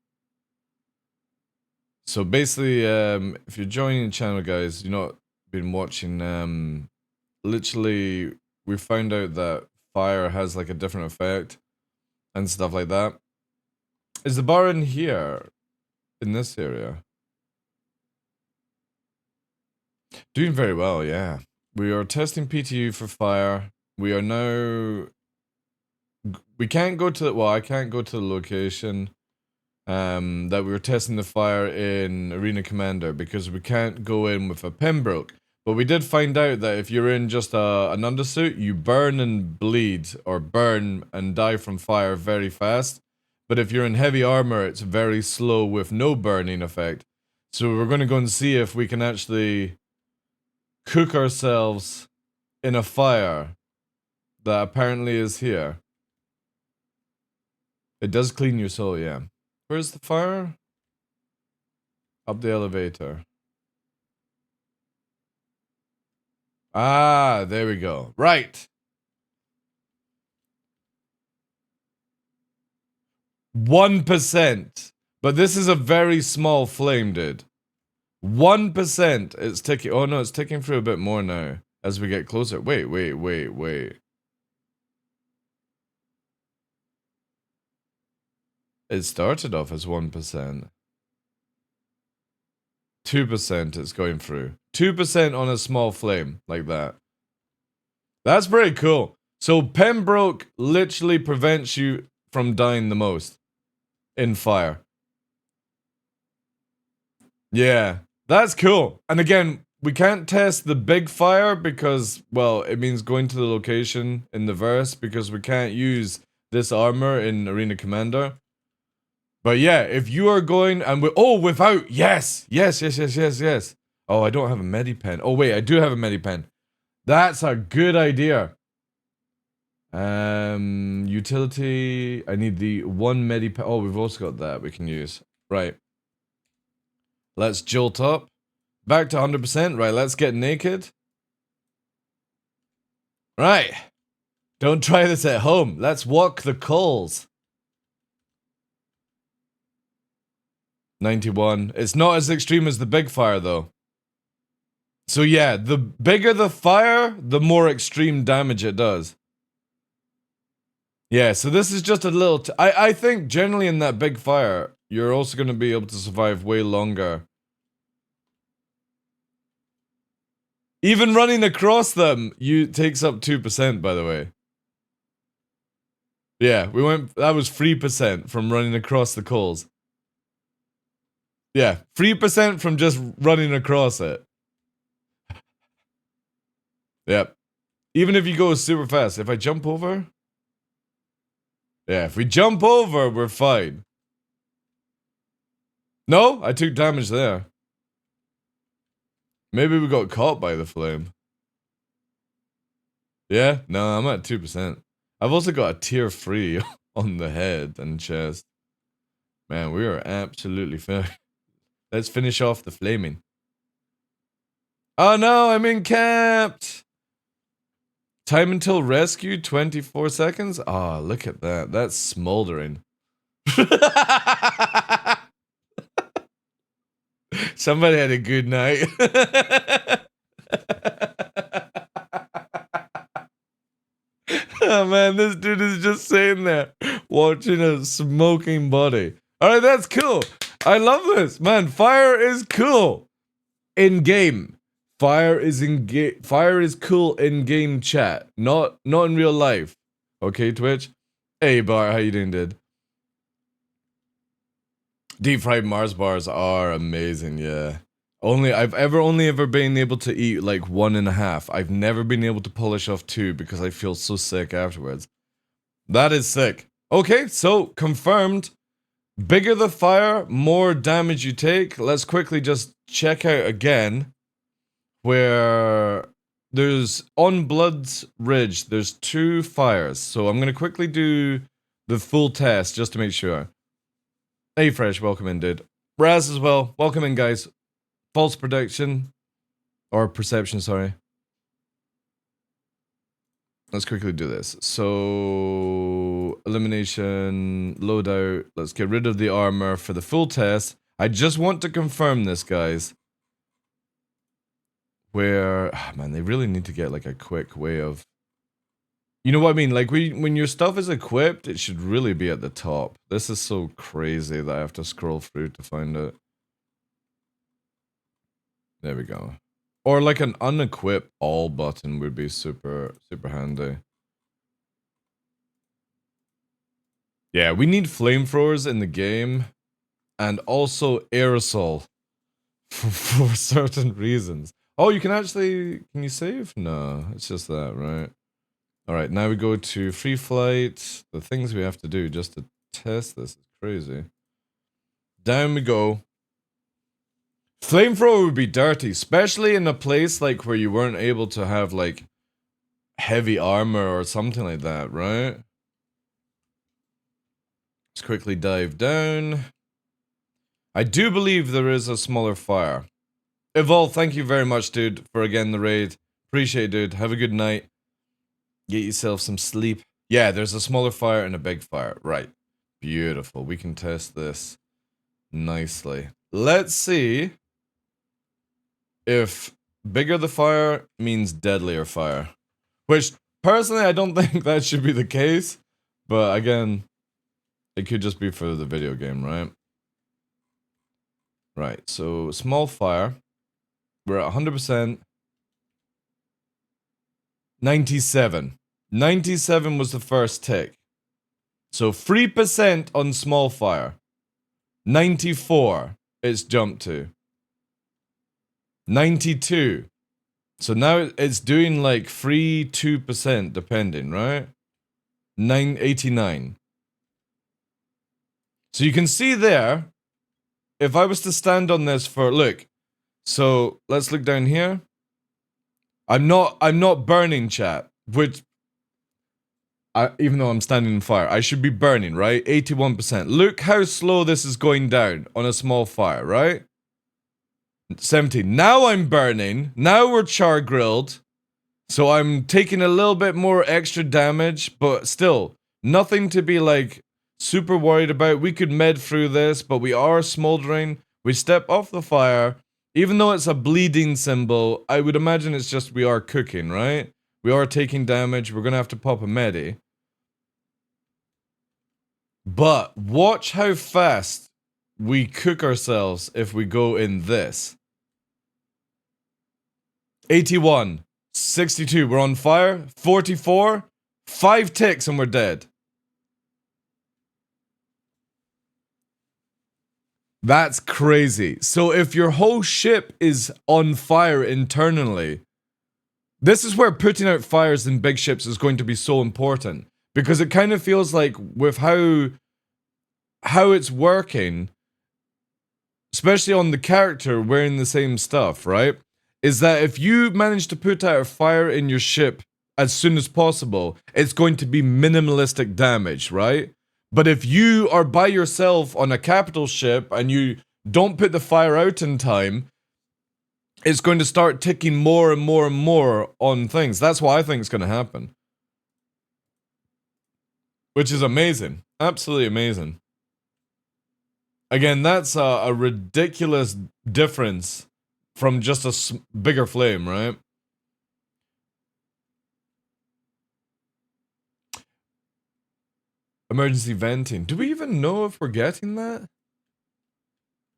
So basically, if you're joining the channel, guys, you've not been watching, literally, we found out that fire has like a different effect and stuff like that. Is the bar in here? In this area? Doing very well, yeah. We are testing PTU for fire. We are now... We can't go to... Well, I can't go to the location that we were testing the fire in Arena Commander because we can't go in with a Pembroke. But we did find out that if you're in just an undersuit, you burn and bleed, or burn and die from fire very fast. But if you're in heavy armor, it's very slow with no burning effect. So we're going to go and see if we can actually cook ourselves in a fire that apparently is here. It does clean your soul, yeah. Where's the fire? Up the elevator. Ah, there we go. Right. 1%. But this is a very small flame, dude. 1%. It's ticking. Oh no, it's ticking through a bit more now as we get closer. Wait. It started off as 1%. 2% it's going through. 2% on a small flame, like that. That's pretty cool. So Pembroke literally prevents you from dying the most in fire. Yeah, that's cool. And again, we can't test the big fire because, well, it means going to the location in the verse because we can't use this armor in Arena Commander. But yeah, if you are going and without, yes. Oh, I don't have a Medipen. Oh wait, I do have a Medipen. That's a good idea. Utility, I need the one Medipen. Oh, we've also got that we can use. Right. Let's jolt up. Back to 100%. Right, let's get naked. Right. Don't try this at home. Let's walk the coals. 91. It's not as extreme as the big fire, though. So yeah, the bigger the fire, the more extreme damage it does. Yeah, so this is just a little... I think generally in that big fire, you're also going to be able to survive way longer. Even running across them, takes up 2%, by the way. Yeah, that was 3% from running across the coals. Yeah, 3% from just running across it. Yep. Even if you go super fast, if I jump over... Yeah, if we jump over, we're fine. No, I took damage there. Maybe we got caught by the flame. Yeah? No, I'm at 2%. I've also got a tier 3 on the head and chest. Man, we are absolutely fair. Let's finish off the flaming. Oh no, I'm incapped! Time until rescue, 24 seconds? Ah, oh, look at that. That's smoldering. Somebody had a good night. Oh man, this dude is just sitting there watching a smoking body. Alright, that's cool. I love this. Man, fire is cool. In game. Fire is cool in game chat. Not in real life. Okay, Twitch? Hey Bart, how you doing, dude? Deep fried Mars bars are amazing, yeah. I've only ever been able to eat like 1.5. I've never been able to polish off 2 because I feel so sick afterwards. That is sick. Okay, so confirmed. Bigger the fire, more damage you take. Let's quickly just check out again where there's on Blood's Ridge, there's 2 fires. So I'm gonna quickly do the full test just to make sure. Hey Fresh, welcome in, dude. Raz as well, welcome in, guys. False prediction. Or perception, sorry. Let's quickly do this. So, elimination, loadout. Let's get rid of the armor for the full test. I just want to confirm this, guys. Where, man, they really need to get like a quick way of... You know what I mean? Like, when your stuff is equipped, it should really be at the top. This is so crazy that I have to scroll through to find it. There we go. Or like an unequip all button would be super handy. Yeah, we need flamethrowers in the game. And also aerosol. For certain reasons. Oh, you can you save? No, it's just that, right? Alright, now we go to free flight. The things we have to do just to test this is crazy. Down we go. Flamethrower would be dirty, especially in a place like where you weren't able to have like heavy armor or something like that, right? Let's quickly dive down. I do believe there is a smaller fire. Evolve, thank you very much, dude, for again the raid. Appreciate it, dude. Have a good night. Get yourself some sleep. Yeah, there's a smaller fire and a big fire. Right. Beautiful. We can test this nicely. Let's see if bigger the fire means deadlier fire. Which, personally, I don't think that should be the case. But again, It could just be for the video game, right? Right, so small fire. We're at 100%. 97. 97 was the first tick. So 3% on small fire. 94 it's jumped to. 92. So now it's doing like 2% depending, right? 89. So you can see there, if I was to stand on this for, look, so let's look down here. I'm not burning, chat, which, even though I'm standing in fire, I should be burning, right? 81%. Look how slow this is going down on a small fire, right? 17. Now I'm burning. Now we're char grilled. So I'm taking a little bit more extra damage, but still, nothing to be like super worried about. We could med through this, but we are smoldering. We step off the fire. Even though it's a bleeding symbol, I would imagine it's just we are cooking, right? We are taking damage. We're going to have to pop a medi. But watch how fast we cook ourselves if we go in this. 81. 62. We're on fire. 44. 5 ticks and we're dead. That's crazy. So if your whole ship is on fire internally, this is where putting out fires in big ships is going to be so important. Because it kind of feels like with how it's working, especially on the character wearing the same stuff, right? Is that if you manage to put out a fire in your ship as soon as possible, it's going to be minimalistic damage, right? But if you are by yourself on a capital ship and you don't put the fire out in time, it's going to start ticking more and more and more on things. That's what I think is going to happen. Which is amazing. Absolutely amazing. Again, that's a ridiculous difference from just a bigger flame, right? Emergency venting. Do we even know if we're getting that?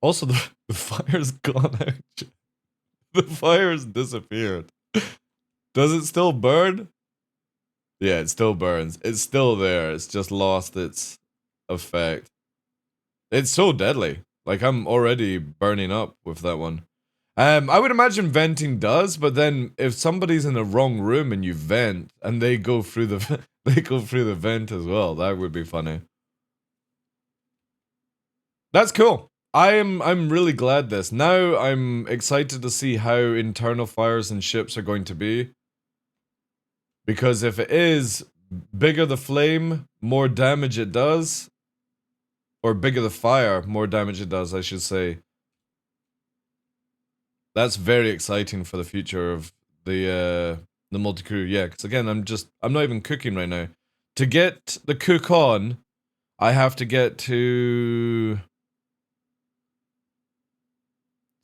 Also, the fire's gone out. The fire's disappeared. Does it still burn? Yeah, it still burns. It's still there. It's just lost its effect. It's so deadly. Like, I'm already burning up with that one. I would imagine venting does, but then if somebody's in the wrong room and you vent and they go through the the vent as well, that would be funny. That's cool. I'm really glad this. Now I'm excited to see how internal fires and ships are going to be. Because if it is bigger the flame, more damage it does. Or bigger the fire, more damage it does, I should say. That's very exciting for the future of the multi-crew. Yeah, because again, I'm not even cooking right now. To get the cook on, I have to get to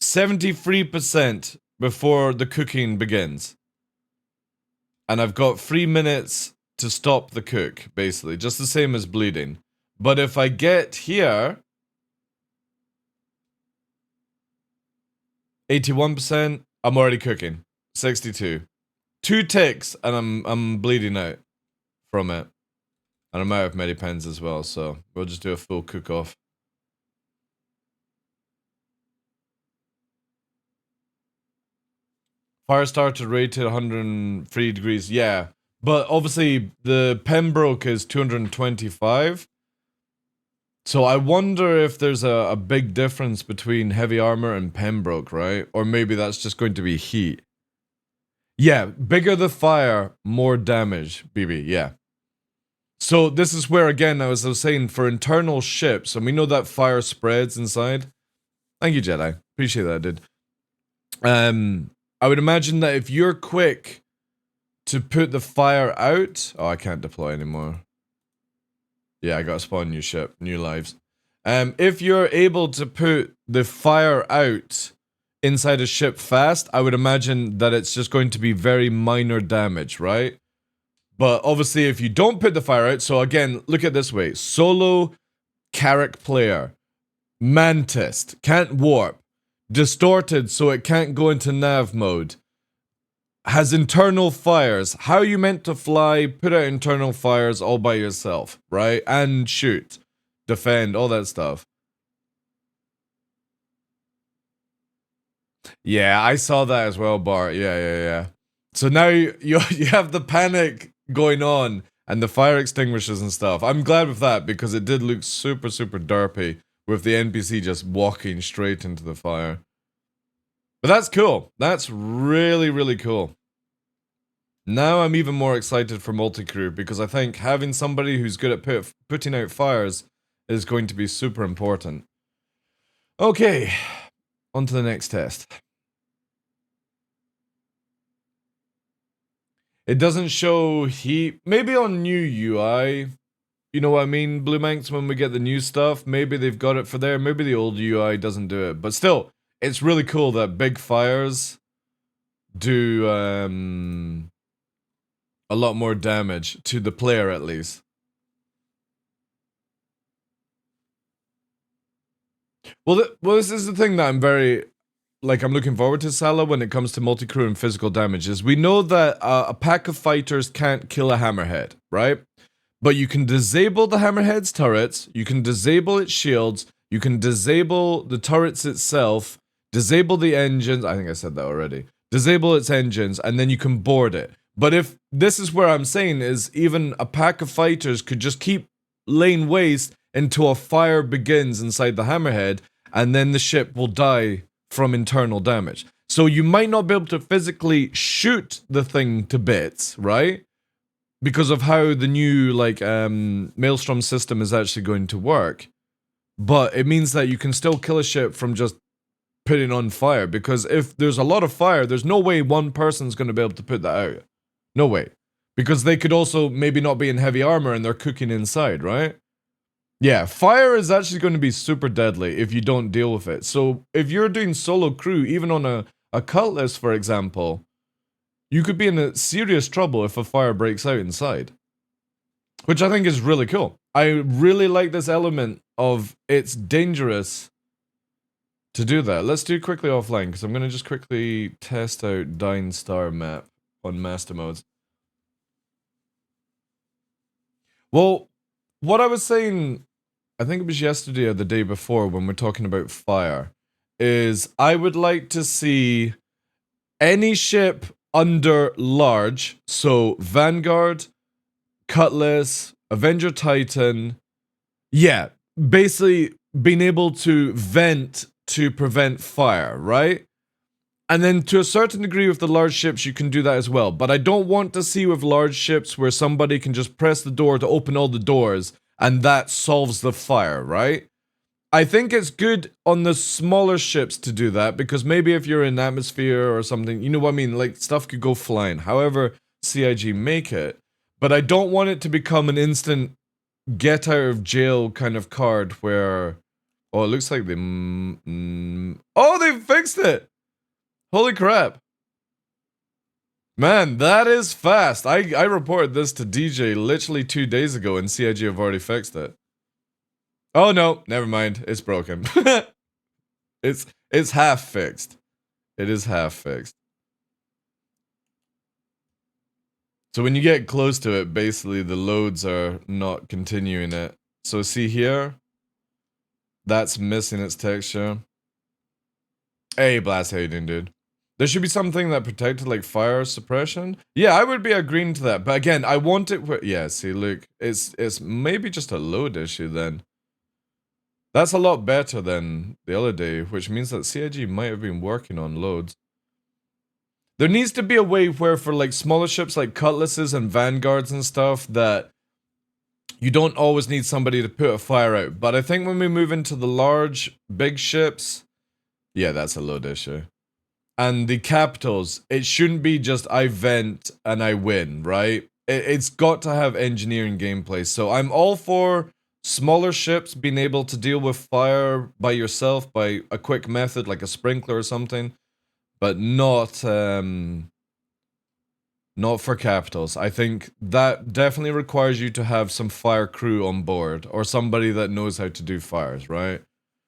73% before the cooking begins. And I've got 3 minutes to stop the cook, basically. Just the same as bleeding. But if I get here, 81%, I'm already cooking. 62. 2 ticks and I'm bleeding out from it. And I'm out of medipens as well, so we'll just do a full cook-off. Fire started rated 103 degrees, yeah. But obviously, the Pembroke is 225. So I wonder if there's a big difference between heavy armor and Pembroke, right? Or maybe that's just going to be heat. Yeah, bigger the fire, more damage, BB, yeah. So this is where, again, as I was saying, for internal ships, and we know that fire spreads inside. Thank you, Jedi. Appreciate that, dude. I would imagine that if you're quick to put the fire out... Oh, I can't deploy anymore. Yeah, I gotta spawn new ship, new lives. If you're able to put the fire out inside a ship fast, I would imagine that it's just going to be very minor damage, right? But obviously, if you don't put the fire out, so again, look at it this way. Solo Carrick player. Mantis. Can't warp. Distorted so it can't go into nav mode. Has internal fires. How are you meant to fly, put out internal fires all by yourself, right? And shoot. Defend, all that stuff. Yeah, I saw that as well, Bart. Yeah. So now you have the panic going on and the fire extinguishers and stuff. I'm glad with that because it did look super derpy with the NPC just walking straight into the fire. But that's cool. That's really cool. Now I'm even more excited for multi-crew because I think having somebody who's good at putting out fires is going to be super important. Okay, on to the next test. It doesn't show heat. Maybe on new UI, you know what I mean, Blue Manx, when we get the new stuff, maybe they've got it for there. Maybe the old UI doesn't do it. But still, it's really cool that big fires do a lot more damage to the player, at least. Well, this is the thing that I'm very... I'm looking forward to, Salah, when it comes to multi-crew and physical damage, is we know that a pack of fighters can't kill a hammerhead, right? But you can disable the hammerhead's turrets, you can disable its shields, you can disable the turrets itself, disable the engines, I think I said that already, disable its engines, and then you can board it. But if, this is where I'm saying, is even a pack of fighters could just keep laying waste until a fire begins inside the hammerhead, and then the ship will die from internal damage. So you might not be able to physically shoot the thing to bits, right? Because of how the new, Maelstrom system is actually going to work. But it means that you can still kill a ship from just putting on fire. Because if there's a lot of fire, there's no way one person's going to be able to put that out. No way. Because they could also maybe not be in heavy armor and they're cooking inside, right? Yeah, fire is actually going to be super deadly if you don't deal with it. So if you're doing solo crew, even on a cutlass, for example, you could be in a serious trouble if a fire breaks out inside. Which I think is really cool. I really like this element of it's dangerous to do that. Let's do quickly offline, because I'm going to just quickly test out Dying Star map on master modes. Well, what I was saying, I think it was yesterday or the day before when we're talking about fire, is I would like to see any ship under large, so Vanguard, Cutlass, Avenger Titan, yeah, basically being able to vent to prevent fire, right? And then to a certain degree with the large ships, you can do that as well. But I don't want to see with large ships where somebody can just press the door to open all the doors and that solves the fire, right? I think it's good on the smaller ships to do that, because maybe if you're in atmosphere or something, you know what I mean? Like, stuff could go flying. However CIG make it. But I don't want it to become an instant get out of jail kind of card where... Oh, it looks like they... Oh, they fixed it! Holy crap. Man, that is fast. I reported this to DJ literally 2 days ago and CIG have already fixed it. Oh no, never mind. It's broken. It's half fixed. It is half fixed. So when you get close to it, basically the loads are not continuing it. So see here? That's missing its texture. Hey, Blast, how you doing, dude? There should be something that protected, like, fire suppression. Yeah, I would be agreeing to that. But again, I want it where... Yeah, see, look. It's maybe just a load issue, then. That's a lot better than the other day, which means that CIG might have been working on loads. There needs to be a way where for, like, smaller ships like Cutlasses and Vanguards and stuff, that you don't always need somebody to put a fire out. But I think when we move into the large, big ships... Yeah, that's a load issue. And the capitals, it shouldn't be just I vent and I win, right? It's got to have engineering gameplay. So I'm all for smaller ships being able to deal with fire by yourself by a quick method like a sprinkler or something, but not not for capitals. I think that definitely requires you to have some fire crew on board, or somebody that knows how to do fires, right?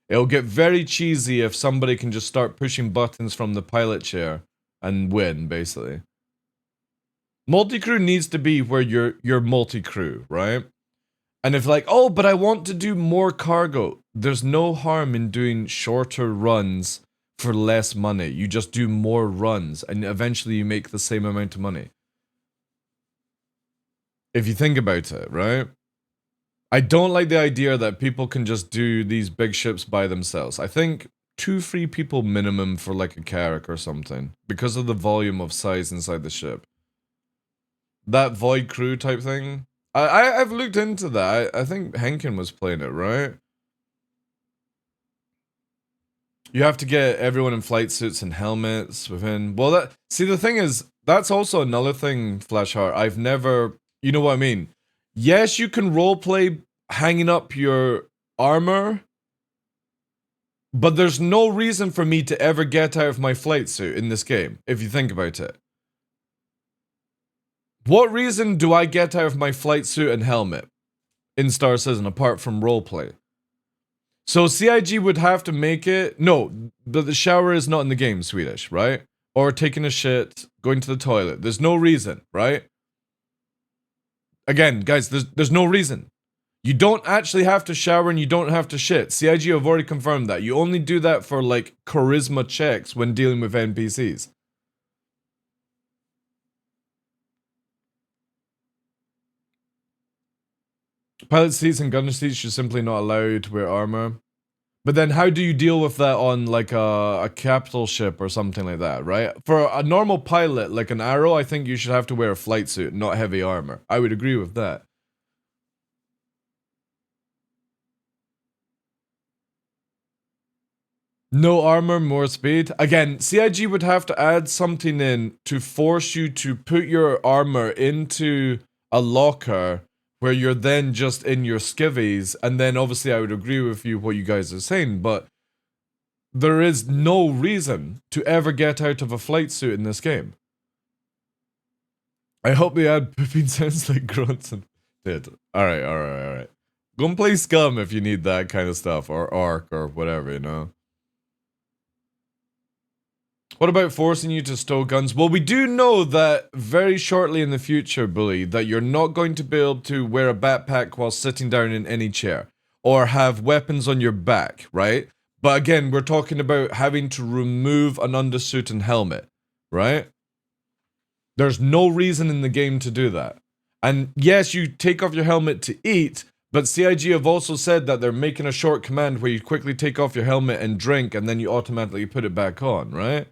It'll get very cheesy if somebody can just start pushing buttons from the pilot chair and win, basically. Multi-crew needs to be where you're multi-crew, right? And if like, oh, but I want to do more cargo, there's no harm in doing shorter runs for less money. You just do more runs and eventually you make the same amount of money. If you think about it, right? I don't like the idea that people can just do these big ships by themselves. I think 2-3 people minimum for like a Carrack or something, because of the volume of size inside the ship. That void crew type thing. I've looked into that. I think Henkin was playing it, right? You have to get everyone in flight suits and helmets within. Well, that see the thing is, that's also another thing, Flashheart. I've never, you know what I mean? Yes, you can roleplay hanging up your armor, but there's no reason for me to ever get out of my flight suit in this game, if you think about it. What reason do I get out of my flight suit and helmet in Star Citizen apart from roleplay? So CIG would have to make it... No, the shower is not in the game, Swedish, right? Or taking a shit, going to the toilet. There's no reason, right? Again, guys, there's no reason. You don't actually have to shower and you don't have to shit. CIG have already confirmed that. You only do that for, like, charisma checks when dealing with NPCs. Pilot seats and gunner seats should simply not allow you to wear armor. But then how do you deal with that on like a capital ship or something like that, right? For a normal pilot, like an Arrow, I think you should have to wear a flight suit, not heavy armor. I would agree with that. No armor, more speed. Again, CIG would have to add something in to force you to put your armor into a locker where you're then just in your skivvies, and then obviously I would agree with you what you guys are saying, but there is no reason to ever get out of a flight suit in this game. I hope they add pooping sounds like grunts and did. Alright. Go and play Scum if you need that kind of stuff, or Ark, or whatever, you know. What about forcing you to stow guns? Well, we do know that very shortly in the future, Bully, that you're not going to be able to wear a backpack while sitting down in any chair, or have weapons on your back, right? But again, we're talking about having to remove an undersuit and helmet, right? There's no reason in the game to do that. And yes, you take off your helmet to eat, but CIG have also said that they're making a short command where you quickly take off your helmet and drink, and then you automatically put it back on, right?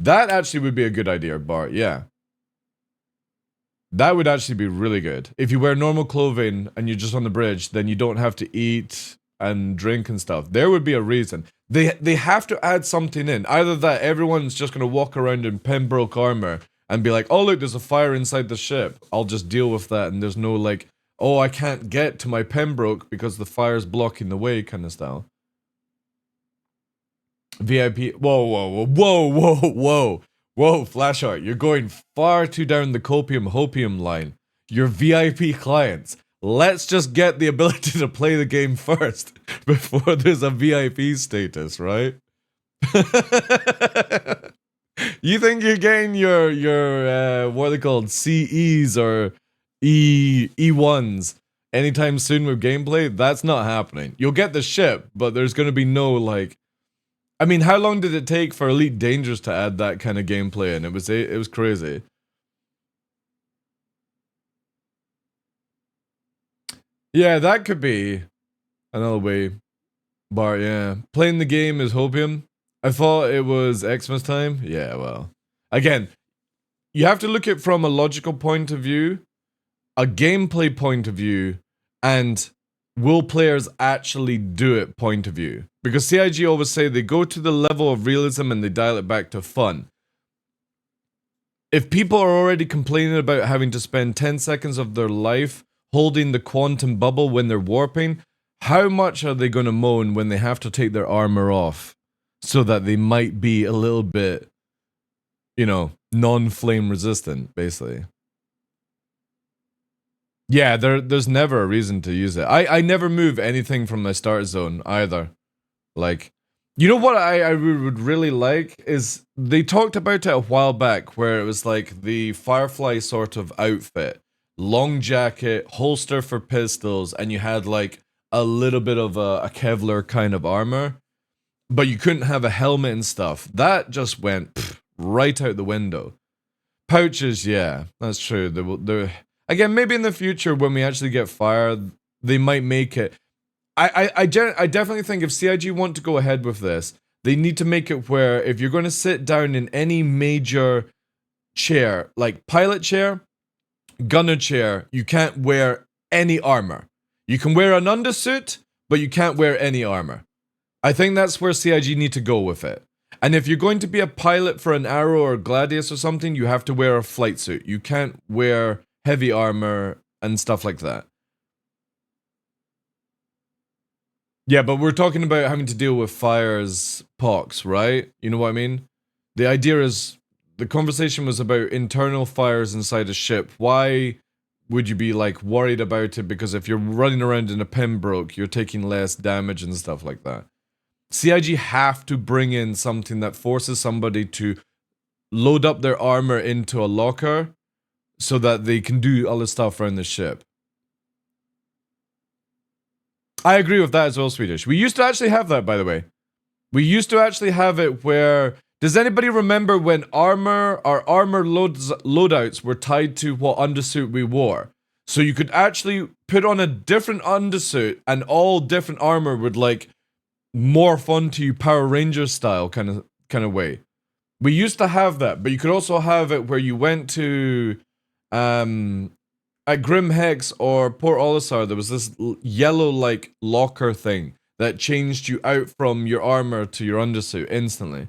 That actually would be a good idea, Bart, yeah. That would actually be really good. If you wear normal clothing and you're just on the bridge, then you don't have to eat and drink and stuff. There would be a reason. They have to add something in. Either that everyone's just going to walk around in Pembroke armor and be like, oh look, there's a fire inside the ship. I'll just deal with that, and there's no like, oh, I can't get to my Pembroke because the fire's blocking the way kind of style. VIP. Whoa, Flashheart, you're going far too down the copium-hopium line. You're VIP clients. Let's just get the ability to play the game first before there's a VIP status, right? You think you're getting your what are they called, CEs or E1s anytime soon with gameplay? That's not happening. You'll get the ship, but there's going to be no like. I mean, how long did it take for Elite Dangerous to add that kind of gameplay in? It was crazy. Yeah, that could be another way. Bart, yeah. Playing the game is hopium. I thought it was Xmas time. Yeah, well. Again, you have to look at it from a logical point of view, a gameplay point of view, and will players actually do it point of view. Because CIG always say they go to the level of realism and they dial it back to fun. If people are already complaining about having to spend 10 seconds of their life holding the quantum bubble when they're warping, how much are they going to moan when they have to take their armor off so that they might be a little bit, you know, non-flame resistant, basically. Yeah, there's never a reason to use it. I never move anything from my start zone either. Like, you know what I would really like is they talked about it a while back where it was like the Firefly sort of outfit, long jacket, holster for pistols, and you had like a little bit of a Kevlar kind of armor, but you couldn't have a helmet and stuff. That just went right out the window. Pouches, yeah, that's true. They're again, maybe in the future when we actually get fire, they might make it. I definitely think if CIG want to go ahead with this, they need to make it where if you're going to sit down in any major chair, like pilot chair, gunner chair, you can't wear any armor. You can wear an undersuit, but you can't wear any armor. I think that's where CIG need to go with it. And if you're going to be a pilot for an Arrow or Gladius or something, you have to wear a flight suit. You can't wear heavy armor and stuff like that. Yeah, but we're talking about having to deal with fire's pox, right? You know what I mean? The idea is, the conversation was about internal fires inside a ship. Why would you be like worried about it? Because if you're running around in a Pembroke, you're taking less damage and stuff like that. CIG have to bring in something that forces somebody to load up their armor into a locker so that they can do all the stuff around the ship. I agree with that as well, Swedish. We used to actually have that, by the way. We used to actually have it where... Does anybody remember when our armor loadouts were tied to what undersuit we wore? So you could actually put on a different undersuit and all different armor would like morph onto you Power Rangers style kind of way. We used to have that, but you could also have it where you went to at Grim Hex or Port Olisar, there was this yellow like locker thing that changed you out from your armor to your undersuit instantly.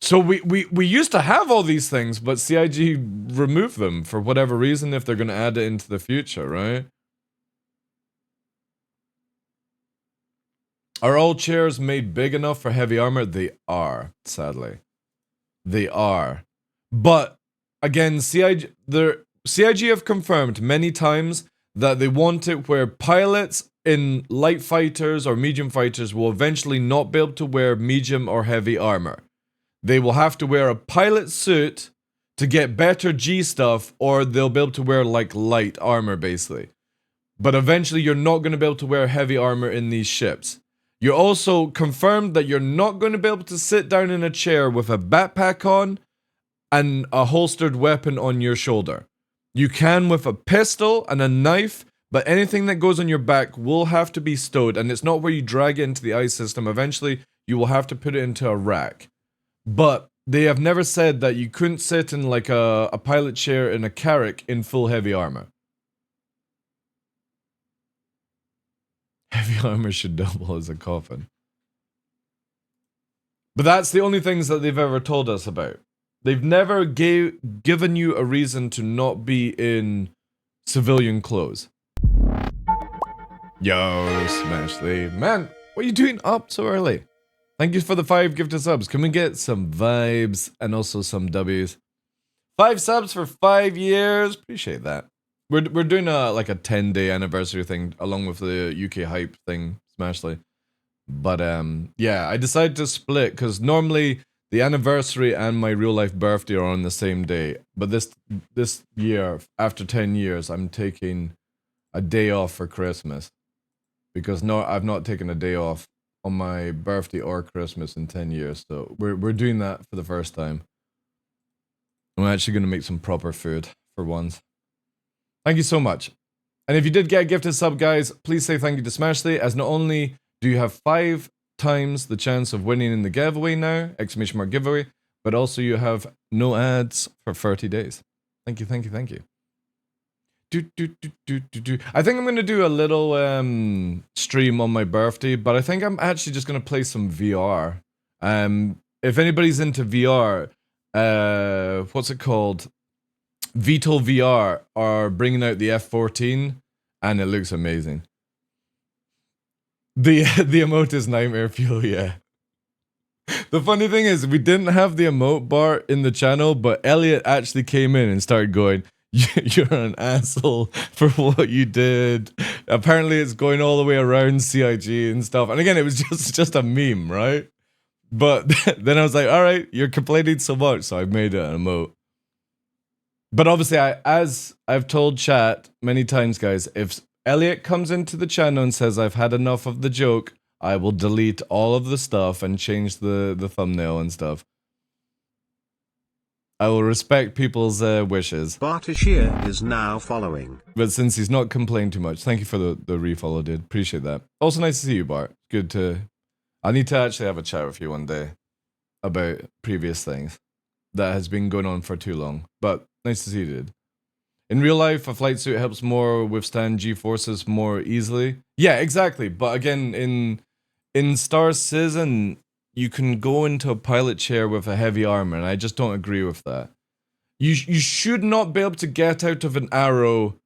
So we used to have all these things, but CIG removed them for whatever reason if they're going to add it into the future, right? Are all chairs made big enough for heavy armor? They are, sadly. They are. But, again, CIG have confirmed many times that they want it where pilots in light fighters or medium fighters will eventually not be able to wear medium or heavy armor. They will have to wear a pilot suit to get better G stuff, or they'll be able to wear like light armor, basically. But eventually you're not going to be able to wear heavy armor in these ships. You're also confirmed that you're not going to be able to sit down in a chair with a backpack on and a holstered weapon on your shoulder. You can with a pistol and a knife, but anything that goes on your back will have to be stowed, and it's not where you drag it into the ice system. Eventually, you will have to put it into a rack. But they have never said that you couldn't sit in like a pilot chair in a Carrack in full heavy armor. Heavy armor should double as a coffin. But that's the only things that they've ever told us about. They've never given you a reason to not be in civilian clothes. Yo, Smashley. Man, what are you doing up so early? Thank you for the 5 gifted subs. Can we get some vibes and also some W's? 5 subs for 5 years. Appreciate that. We're doing like a 10-day anniversary thing along with the UK hype thing, Smashley. But yeah, I decided to split because normally the anniversary and my real life birthday are on the same day. But this year, after 10 years, I'm taking a day off for Christmas because I've not taken a day off on my birthday or Christmas in 10 years. So we're doing that for the first time. I'm actually going to make some proper food for once. Thank you so much. And if you did get a gifted sub, guys, please say thank you to Smashley, as not only do you have 5 times the chance of winning in the giveaway now, ! Giveaway, but also you have no ads for 30 days. Thank you, thank you, thank you. I think I'm going to do a little stream on my birthday, but I think I'm actually just going to play some VR. If anybody's into VR, what's it called? Vital VR are bringing out the F14, and it looks amazing. The emote is nightmare fuel, yeah. The funny thing is, we didn't have the emote bar in the channel, but Elliot actually came in and started going, "You're an asshole for what you did." Apparently, it's going all the way around CIG and stuff. And again, it was just a meme, right? But then I was like, "All right, you're complaining so much," so I made it an emote. But obviously, as I've told chat many times, guys, if Elliot comes into the channel and says I've had enough of the joke, I will delete all of the stuff and change the thumbnail and stuff. I will respect people's wishes. Bartishir is now following. But since he's not complaining too much, thank you for the refollow, dude. Appreciate that. Also nice to see you, Bart. Good to... I need to actually have a chat with you one day about previous things. That has been going on for too long. But nice to see you, dude. In real life, a flight suit helps more withstand G-forces more easily. Yeah, exactly. But again, in Star Citizen, you can go into a pilot chair with a heavy armor, and I just don't agree with that. You should not be able to get out of an arrow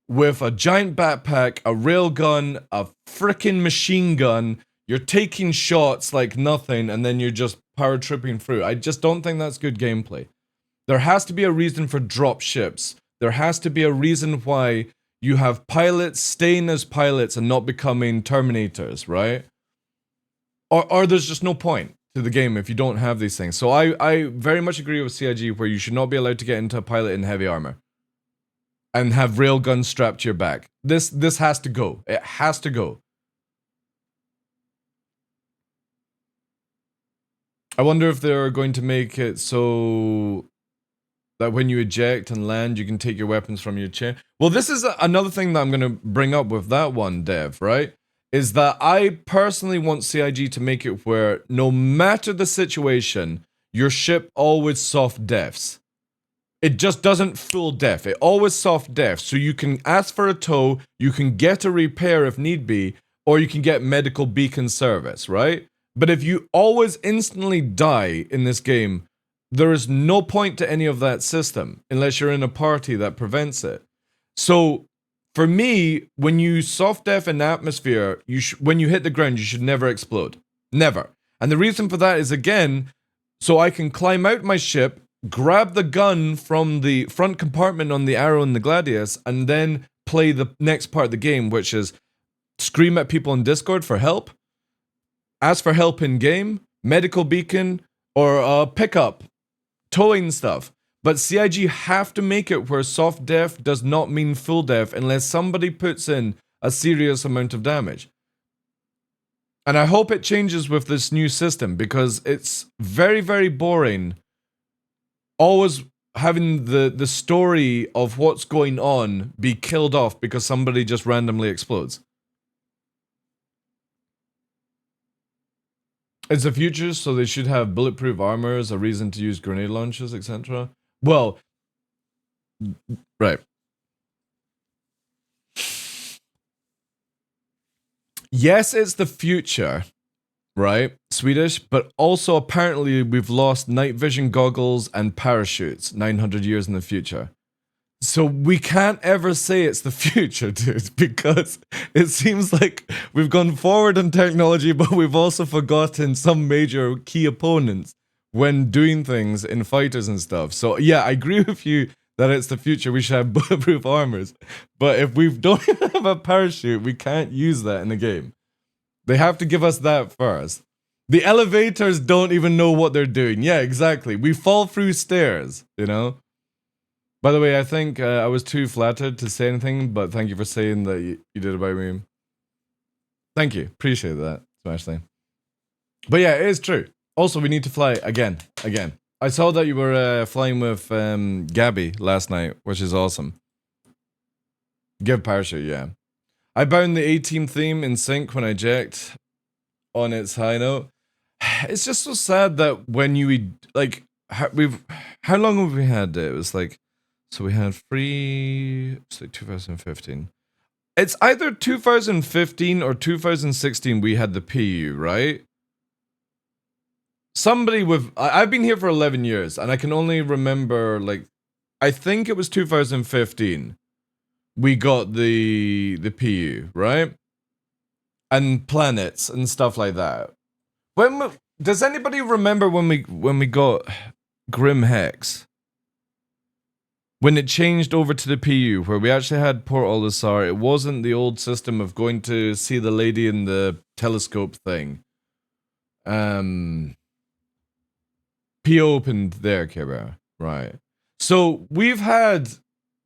with a giant backpack, a railgun, a freaking machine gun. You're taking shots like nothing, and then you're just power tripping through. I just don't think that's good gameplay. There has to be a reason for drop ships. There has to be a reason why you have pilots staying as pilots and not becoming Terminators, right? Or there's just no point to the game if you don't have these things. So I very much agree with CIG where you should not be allowed to get into a pilot in heavy armor and have railguns strapped to your back. This has to go. It has to go. I wonder if they're going to make it so that when you eject and land, you can take your weapons from your chair. Well, this is another thing that I'm going to bring up with that one, Dev, right? Is that I personally want CIG to make it where no matter the situation, your ship always soft defs. It just doesn't full def. It always soft def. So you can ask for a tow, you can get a repair if need be, or you can get medical beacon service, right? But if you always instantly die in this game, there is no point to any of that system unless you're in a party that prevents it. So for me, when you soft def an atmosphere, when you hit the ground, you should never explode. Never. And the reason for that is, again, so I can climb out my ship, grab the gun from the front compartment on the Arrow and the Gladius, and then play the next part of the game, which is scream at people in Discord for help, ask for help in game, medical beacon, or pickup, towing stuff. But CIG have to make it where soft def does not mean full def unless somebody puts in a serious amount of damage. And I hope it changes with this new system because it's very, very boring always having the story of what's going on be killed off because somebody just randomly explodes. It's the future, so they should have bulletproof armors, a reason to use grenade launchers, etc. Well, right. Yes, it's the future, right? Swedish, but also apparently we've lost night vision goggles and parachutes 900 years in the future. So we can't ever say it's the future, dude, because it seems like we've gone forward in technology, but we've also forgotten some major key opponents when doing things in fighters and stuff. So yeah, I agree with you that it's the future. We should have bulletproof armors. But if we don't have a parachute, we can't use that in the game. They have to give us that first. The elevators don't even know what they're doing. Yeah, exactly. We fall through stairs, you know? By the way, I think I was too flattered to say anything, but thank you for saying that you did about me. Thank you. Appreciate that, Smashly. But yeah, it is true. Also, we need to fly again. I saw that you were flying with Gabby last night, which is awesome. Give parachute, yeah. I bound the A-Team theme in sync when I jacked on its high note. It's just so sad that when you, like, how long have we had it? It was like, so we had it's like 2015. It's either 2015 or 2016 we had the PU, right? Somebody with... I've been here for 11 years, and I can only remember, like... I think it was 2015. We got the PU, right? And planets and stuff like that. does anybody remember when we got Grim Hex? When it changed over to the PU, where we actually had Port Olisar, it wasn't the old system of going to see the lady in the telescope thing. P opened there, Kira. Right. So we've had,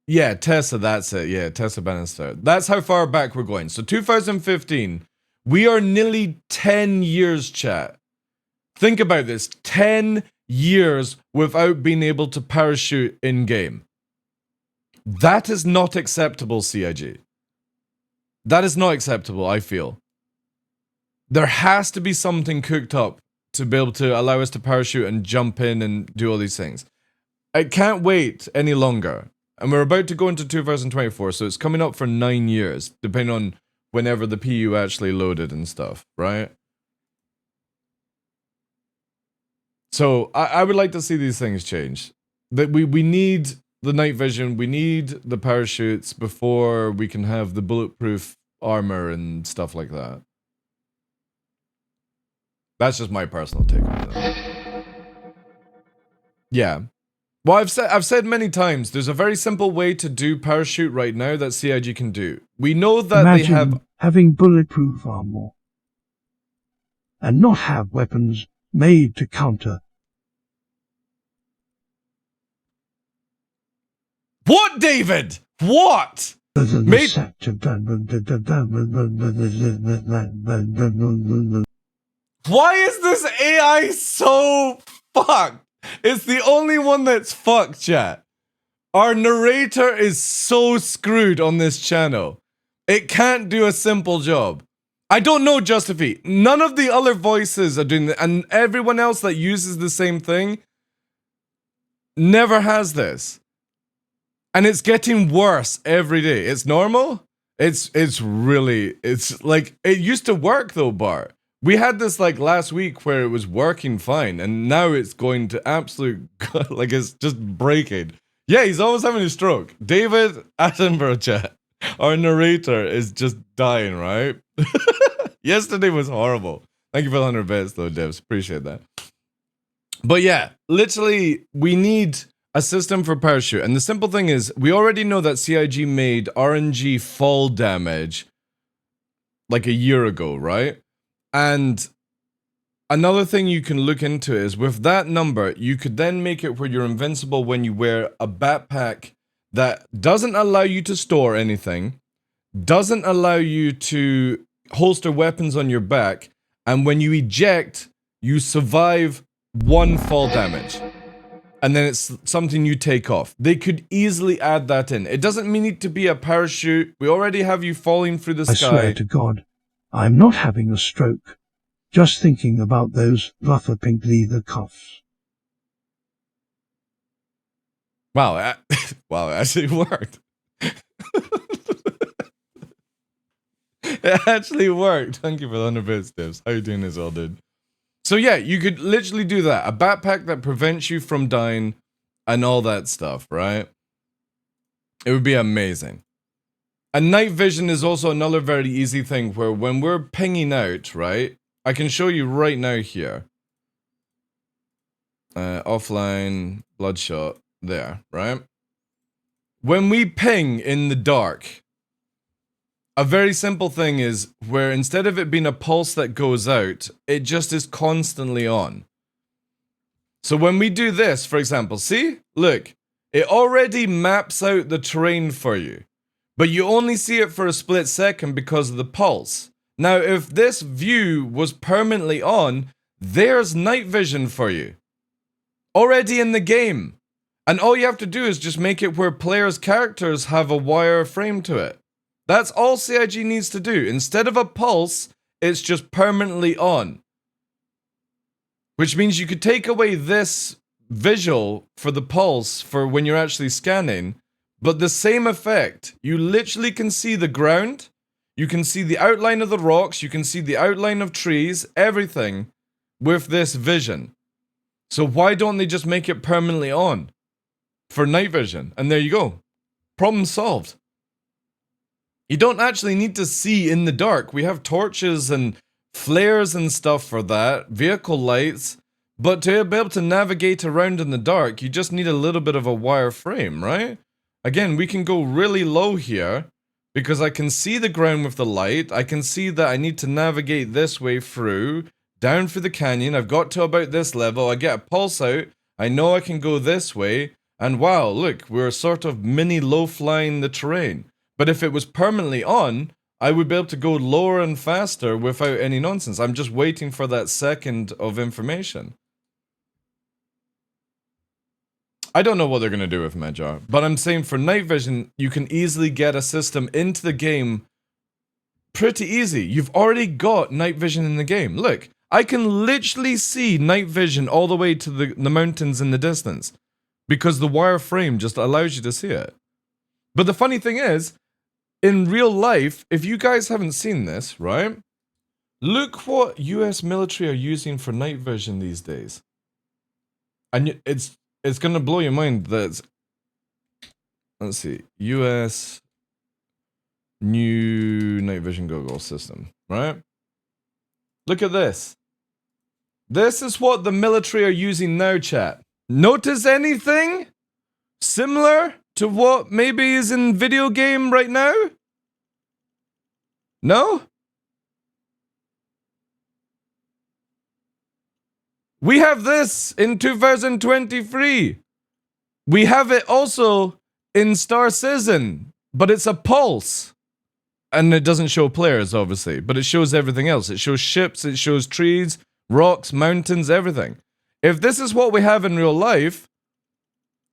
yeah, Tessa, that's it. Yeah, Tessa Bannister. That's how far back we're going. So 2015, we are nearly 10 years, chat. Think about this, 10 years without being able to parachute in-game. That is not acceptable, CIG. That is not acceptable, I feel. There has to be something cooked up to be able to allow us to parachute and jump in and do all these things. I can't wait any longer. And we're about to go into 2024, so it's coming up for 9 years, depending on whenever the PU actually loaded and stuff, right? So I would like to see these things change. That we need the night vision, we need the parachutes before we can have the bulletproof armor and stuff like that. That's just my personal take on that. Yeah. Well, I've said many times, there's a very simple way to do parachute right now that CIG can do. We know that Imagine they have having bulletproof armor and not have weapons made to counter. What, David? What? Made... Why is this AI so fucked? It's the only one that's fucked, chat. Our narrator is so screwed on this channel. It can't do a simple job. I don't know, Justify. None of the other voices are doing that, and everyone else that uses the same thing never has this. And it's getting worse every day. It's normal. It's like, it used to work though, Bart. We had this like last week where it was working fine, and now it's going to absolute, like it's just breaking. Yeah, he's always having a stroke. David Attenborough, chat. Our narrator is just dying, right? Yesterday was horrible. Thank you for the 100 bits though, Devs. Appreciate that. But yeah, literally, we need a system for parachute. And the simple thing is, we already know that CIG made RNG fall damage like a year ago, right? And another thing you can look into is with that number, you could then make it where you're invincible when you wear a backpack that doesn't allow you to store anything, doesn't allow you to holster weapons on your back, and when you eject, you survive 1 fall damage. And then it's something you take off. They could easily add that in. It doesn't need to be a parachute. We already have you falling through the sky. I swear to God, I'm not having a stroke. Just thinking about those rougher pink leather cuffs. Wow, wow, it actually worked. It actually worked. Thank you for the 100 bits, Devs. How you doing this all, dude? So yeah, you could literally do that. A backpack that prevents you from dying and all that stuff, right? It would be amazing. And night vision is also another very easy thing where when we're pinging out, right? I can show you right now here. Offline, bloodshot, there, right? When we ping in the dark, a very simple thing is where instead of it being a pulse that goes out, it just is constantly on. So when we do this, for example, see? Look, it already maps out the terrain for you, but you only see it for a split second because of the pulse. Now, if this view was permanently on, there's night vision for you. Already in the game. And all you have to do is just make it where players' characters have a wire frame to it. That's all CIG needs to do. Instead of a pulse, it's just permanently on. Which means you could take away this visual for the pulse for when you're actually scanning, but the same effect. You literally can see the ground, you can see the outline of the rocks, you can see the outline of trees, everything with this vision. So why don't they just make it permanently on for night vision? And there you go. Problem solved. You don't actually need to see in the dark. We have torches and flares and stuff for that, vehicle lights, but to be able to navigate around in the dark, you just need a little bit of a wire frame, right? Again, we can go really low here, because I can see the ground with the light, I can see that I need to navigate this way through, down through the canyon, I've got to about this level, I get a pulse out, I know I can go this way, and wow, look, we're sort of mini low-flying the terrain. But if it was permanently on, I would be able to go lower and faster without any nonsense. I'm just waiting for that second of information. I don't know what they're going to do with Medjar, but I'm saying for night vision, you can easily get a system into the game pretty easy. You've already got night vision in the game. Look, I can literally see night vision all the way to the mountains in the distance because the wire frame just allows you to see it. But the funny thing is, in real life, if you guys haven't seen this, right? Look what US military are using for night vision these days. And it's gonna blow your mind that let's see, US new night vision goggle system, right? Look at this. This is what the military are using now, chat. Notice anything similar to what maybe is in video game right now? No? We have this in 2023. We have it also in Star Citizen, but it's a pulse. And it doesn't show players, obviously, but it shows everything else. It shows ships, it shows trees, rocks, mountains, everything. If this is what we have in real life,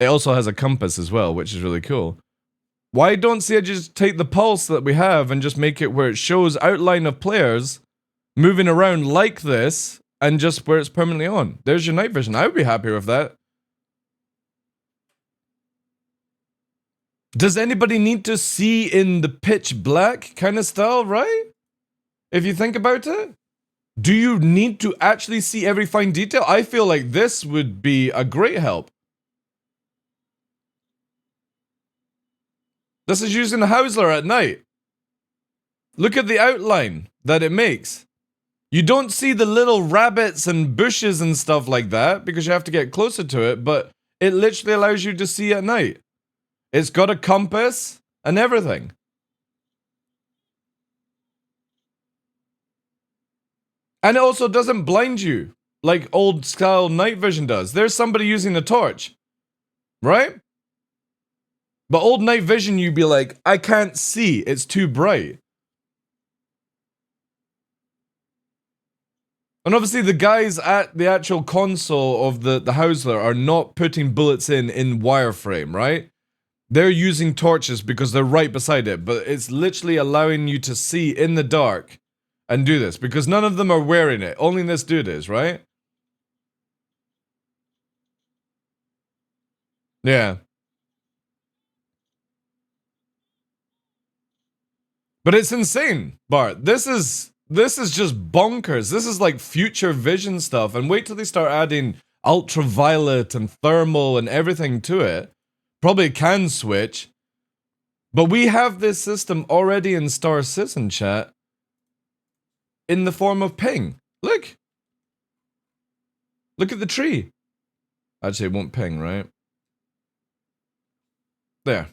it also has a compass as well, which is really cool. Why don't I just take the pulse that we have and just make it where it shows outline of players moving around like this, and just where it's permanently on? There's your night vision. I would be happy with that. Does anybody need to see in the pitch black kind of style, right? If you think about it? Do you need to actually see every fine detail? I feel like this would be a great help. This is using the Howsler at night. Look at the outline that it makes. You don't see the little rabbits and bushes and stuff like that because you have to get closer to it, but it literally allows you to see at night. It's got a compass and everything. And it also doesn't blind you like old style night vision does. There's somebody using a torch, right? But old night vision, you'd be like, I can't see, it's too bright. And obviously the guys at the actual console of the Howsler are not putting bullets in wireframe, right? They're using torches because they're right beside it, but it's literally allowing you to see in the dark and do this, because none of them are wearing it. Only this dude is, right? Yeah. But it's insane, Bart. This is just bonkers. This is like future vision stuff. And wait till they start adding ultraviolet and thermal and everything to it. Probably can switch. But we have this system already in Star Citizen, chat. In the form of ping. Look. Look at the tree. Actually, it won't ping, right? There.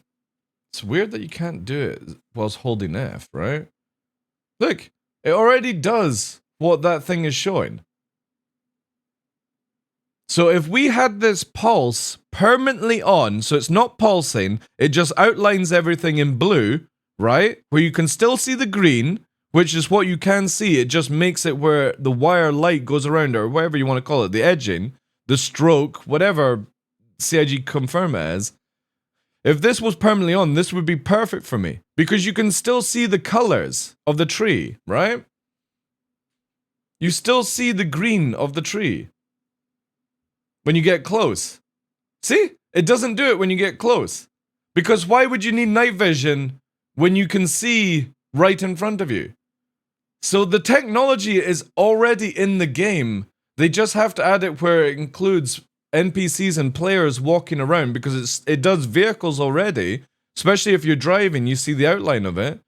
It's weird that you can't do it whilst holding F, right? Look, it already does what that thing is showing. So if we had this pulse permanently on, so it's not pulsing, it just outlines everything in blue, right? Where you can still see the green, which is what you can see. It just makes it where the wire light goes around, or whatever you want to call it, the edging, the stroke, whatever CIG confirm it as. If this was permanently on, this would be perfect for me. Because you can still see the colors of the tree, right? You still see the green of the tree. When you get close. See? It doesn't do it when you get close. Because why would you need night vision when you can see right in front of you? So the technology is already in the game. They just have to add it where it includes NPCs and players walking around, because it does vehicles already, especially if you're driving, you see the outline of it.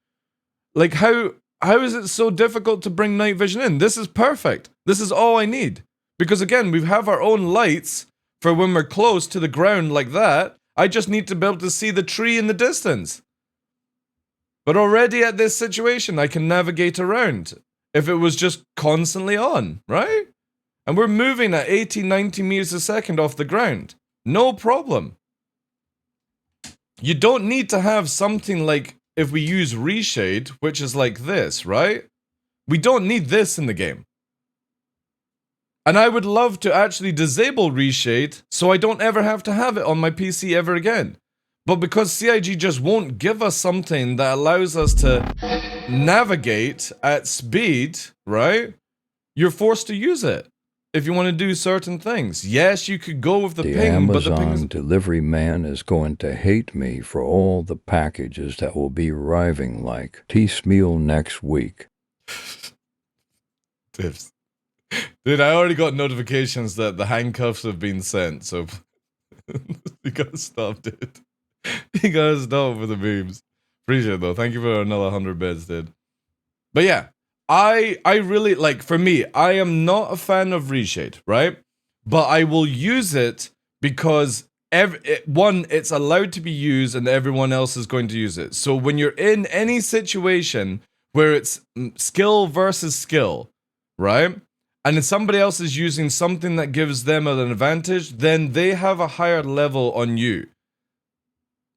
Like how how is it so difficult to bring night vision in? This is perfect. This is all I need. Because again, we have our own lights for when we're close to the ground like that. I just need to be able to see the tree in the distance. But already at this situation, I can navigate around if it was just constantly on, right? And we're moving at 80, 90 meters a second off the ground. No problem. You don't need to have something like, if we use reshade, which is like this, right? We don't need this in the game. And I would love to actually disable reshade so I don't ever have to have it on my PC ever again. But because CIG just won't give us something that allows us to navigate at speed, right? You're forced to use it if you want to do certain things. Yes, you could go with the ping, but the ping is... delivery man is going to hate me for all the packages that will be arriving like piecemeal next week. Tips. Dude, I already got notifications that the handcuffs have been sent, so you gotta stop, dude. You gotta stop with the memes. Appreciate it though. Thank you for another 100 bits, dude. But yeah, I really, like, for me, I am not a fan of reshade, right? But I will use it because one, it's allowed to be used and everyone else is going to use it. So when you're in any situation where it's skill versus skill, right? And if somebody else is using something that gives them an advantage, then they have a higher level on you.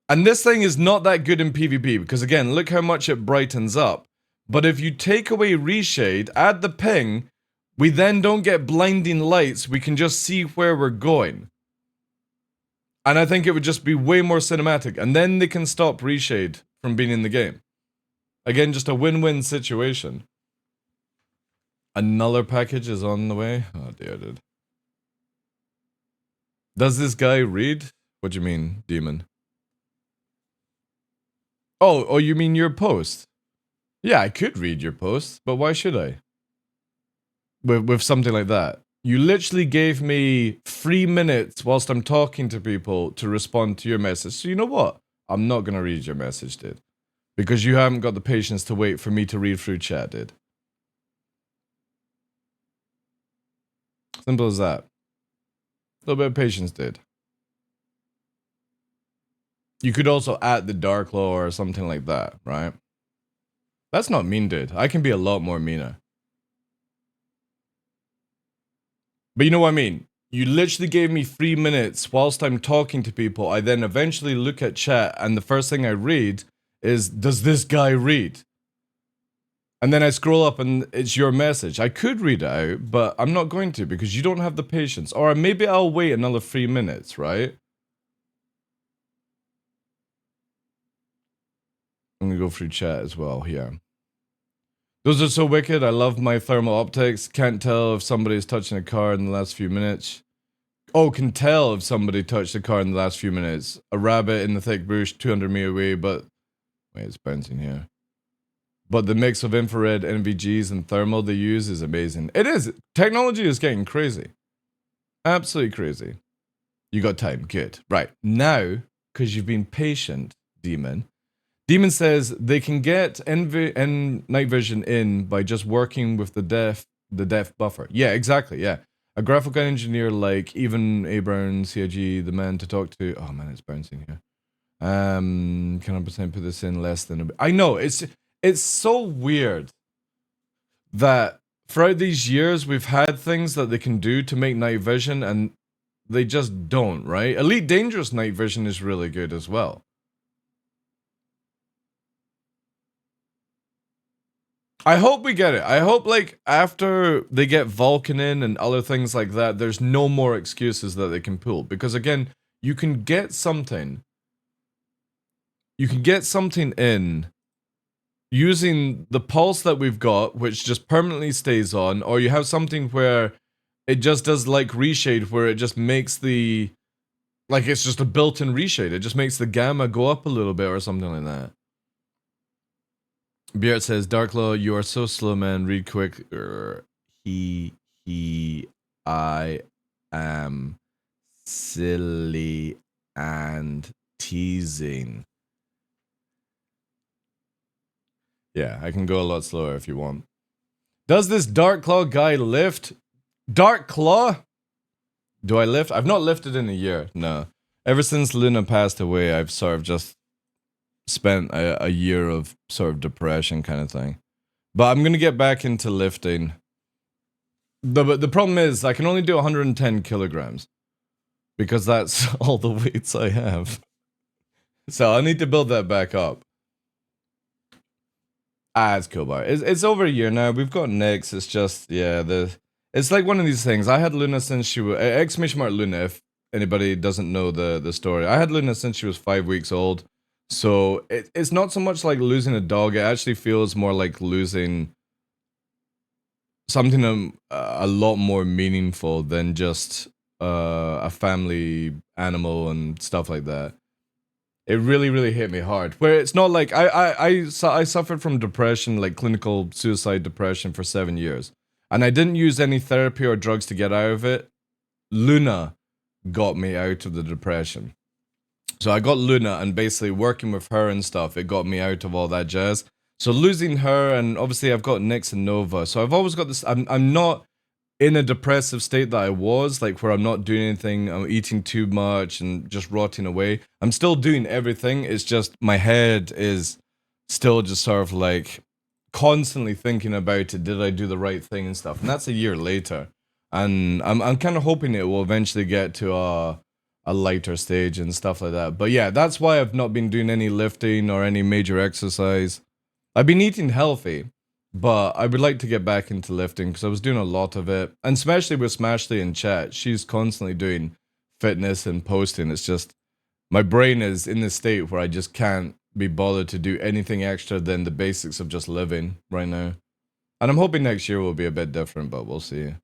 And this thing is not that good in PvP, because again, look how much it brightens up. But if you take away reshade, add the ping, we then don't get blinding lights, we can just see where we're going. And I think it would just be way more cinematic, and then they can stop reshade from being in the game. Again, just a win-win situation. Another package is on the way? Oh dear, dude. Does this guy read? What do you mean, demon? Oh, you mean your post? Yeah, I could read your post, but why should I? With something like that. You literally gave me 3 minutes whilst I'm talking to people to respond to your message. So you know what? I'm not gonna read your message, dude. Because you haven't got the patience to wait for me to read through chat, dude. Simple as that. A little bit of patience, dude. You could also add TheDarkLaw or something like that, right? That's not mean, dude. I can be a lot more meaner. But you know what I mean? You literally gave me 3 minutes whilst I'm talking to people. I then eventually look at chat and the first thing I read is, does this guy read? And then I scroll up and it's your message. I could read it out, but I'm not going to because you don't have the patience. Or maybe I'll wait another 3 minutes, right? I'm gonna go through chat as well here. Those are so wicked. I love my thermal optics. Can't tell if somebody's touching a car in the last few minutes. Oh, can tell if somebody touched the car in the last few minutes. A rabbit in the thick bush 200 meters away, but... Wait, it's bouncing here. But the mix of infrared, NVGs, and thermal they use is amazing. It is. Technology is getting crazy. Absolutely crazy. You got time. Good. Right. Now, because you've been patient, Demon. Demon says they can get night vision in by just working with the depth buffer. Yeah, exactly. Yeah. A graphical engineer like even Abraham, CIG, the man to talk to. Oh man, it's bouncing here. Can I put this in less than a bit? I know, it's so weird that throughout these years we've had things that they can do to make night vision and they just don't, right? Elite Dangerous night vision is really good as well. I hope we get it. I hope, like, after they get Vulcan in and other things like that, there's no more excuses that they can pull. Because, again, you can get something. You can get something in using the pulse that we've got, which just permanently stays on, or you have something where it just does, like, reshade, where it just makes the... Like, it's just a built-in reshade. It just makes the gamma go up a little bit or something like that. Beard says, TheDarkLaw, you are so slow, man. Read quick. I am silly and teasing. Yeah, I can go a lot slower if you want. Does this TheDarkLaw guy lift? TheDarkLaw? Do I lift? I've not lifted in a year, no. Ever since Luna passed away, I've sort of just spent a year of sort of depression kind of thing. But I'm gonna get back into lifting. The problem is I can only do 110 kilograms because that's all the weights I have. So I need to build that back up. It's cool, but it's over a year now. We've got Nyx. It's just, yeah, it's like one of these things. I had Luna since she was, exclamation mark Luna, if anybody doesn't know the story. I had Luna since she was 5 weeks old. So it's not so much like losing a dog. It actually feels more like losing something a lot more meaningful than just a family animal and stuff like that. It really, really hit me hard. Where it's not like I suffered from depression, like clinical suicide depression for 7 years. And I didn't use any therapy or drugs to get out of it. Luna got me out of the depression. So I got Luna, and basically working with her and stuff, it got me out of all that jazz. So losing her, and obviously I've got Nyx and Nova. So I've always got this, I'm not in a depressive state that I was, like where I'm not doing anything, I'm eating too much and just rotting away. I'm still doing everything, it's just my head is still just sort of like constantly thinking about it, did I do the right thing and stuff. And that's a year later. And I'm kind of hoping it will eventually get to a lighter stage and stuff like that. But yeah, that's why I've not been doing any lifting or any major exercise. I've been eating healthy, but I would like to get back into lifting because I was doing a lot of it. And especially with Smashley in chat, she's constantly doing fitness and posting. It's just, my brain is in this state where I just can't be bothered to do anything extra than the basics of just living right now. And I'm hoping next year will be a bit different, but we'll see.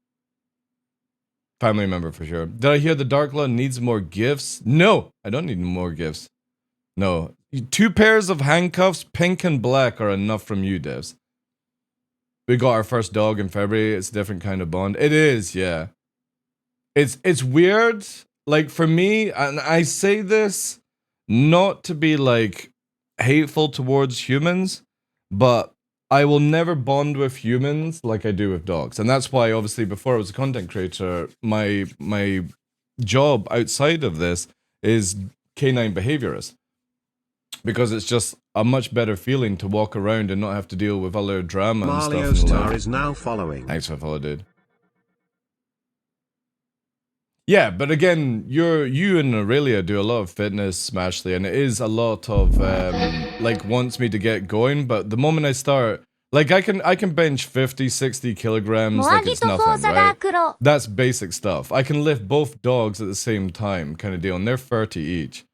Family member for sure. Did I hear the TheDarkLaw needs more gifts? No, I don't need more gifts. No. 2 pairs of handcuffs, pink and black, are enough from you, devs. We got our first dog in February. It's a different kind of bond. It is, yeah. It's weird. Like for me, and I say this not to be like hateful towards humans, but I will never bond with humans like I do with dogs. And that's why, obviously, before I was a content creator, my job outside of this is canine behaviorist. Because it's just a much better feeling to walk around and not have to deal with other drama and stuff. Marlio Star is now following. Thanks for follow, dude. Yeah, but again, you and Aurelia do a lot of fitness, Smashley, and it is a lot of like wants me to get going. But the moment I start, like I can bench 50, 60 kilograms like it's nothing, right? That's basic stuff. I can lift both dogs at the same time, kind of deal, and they're 30 each.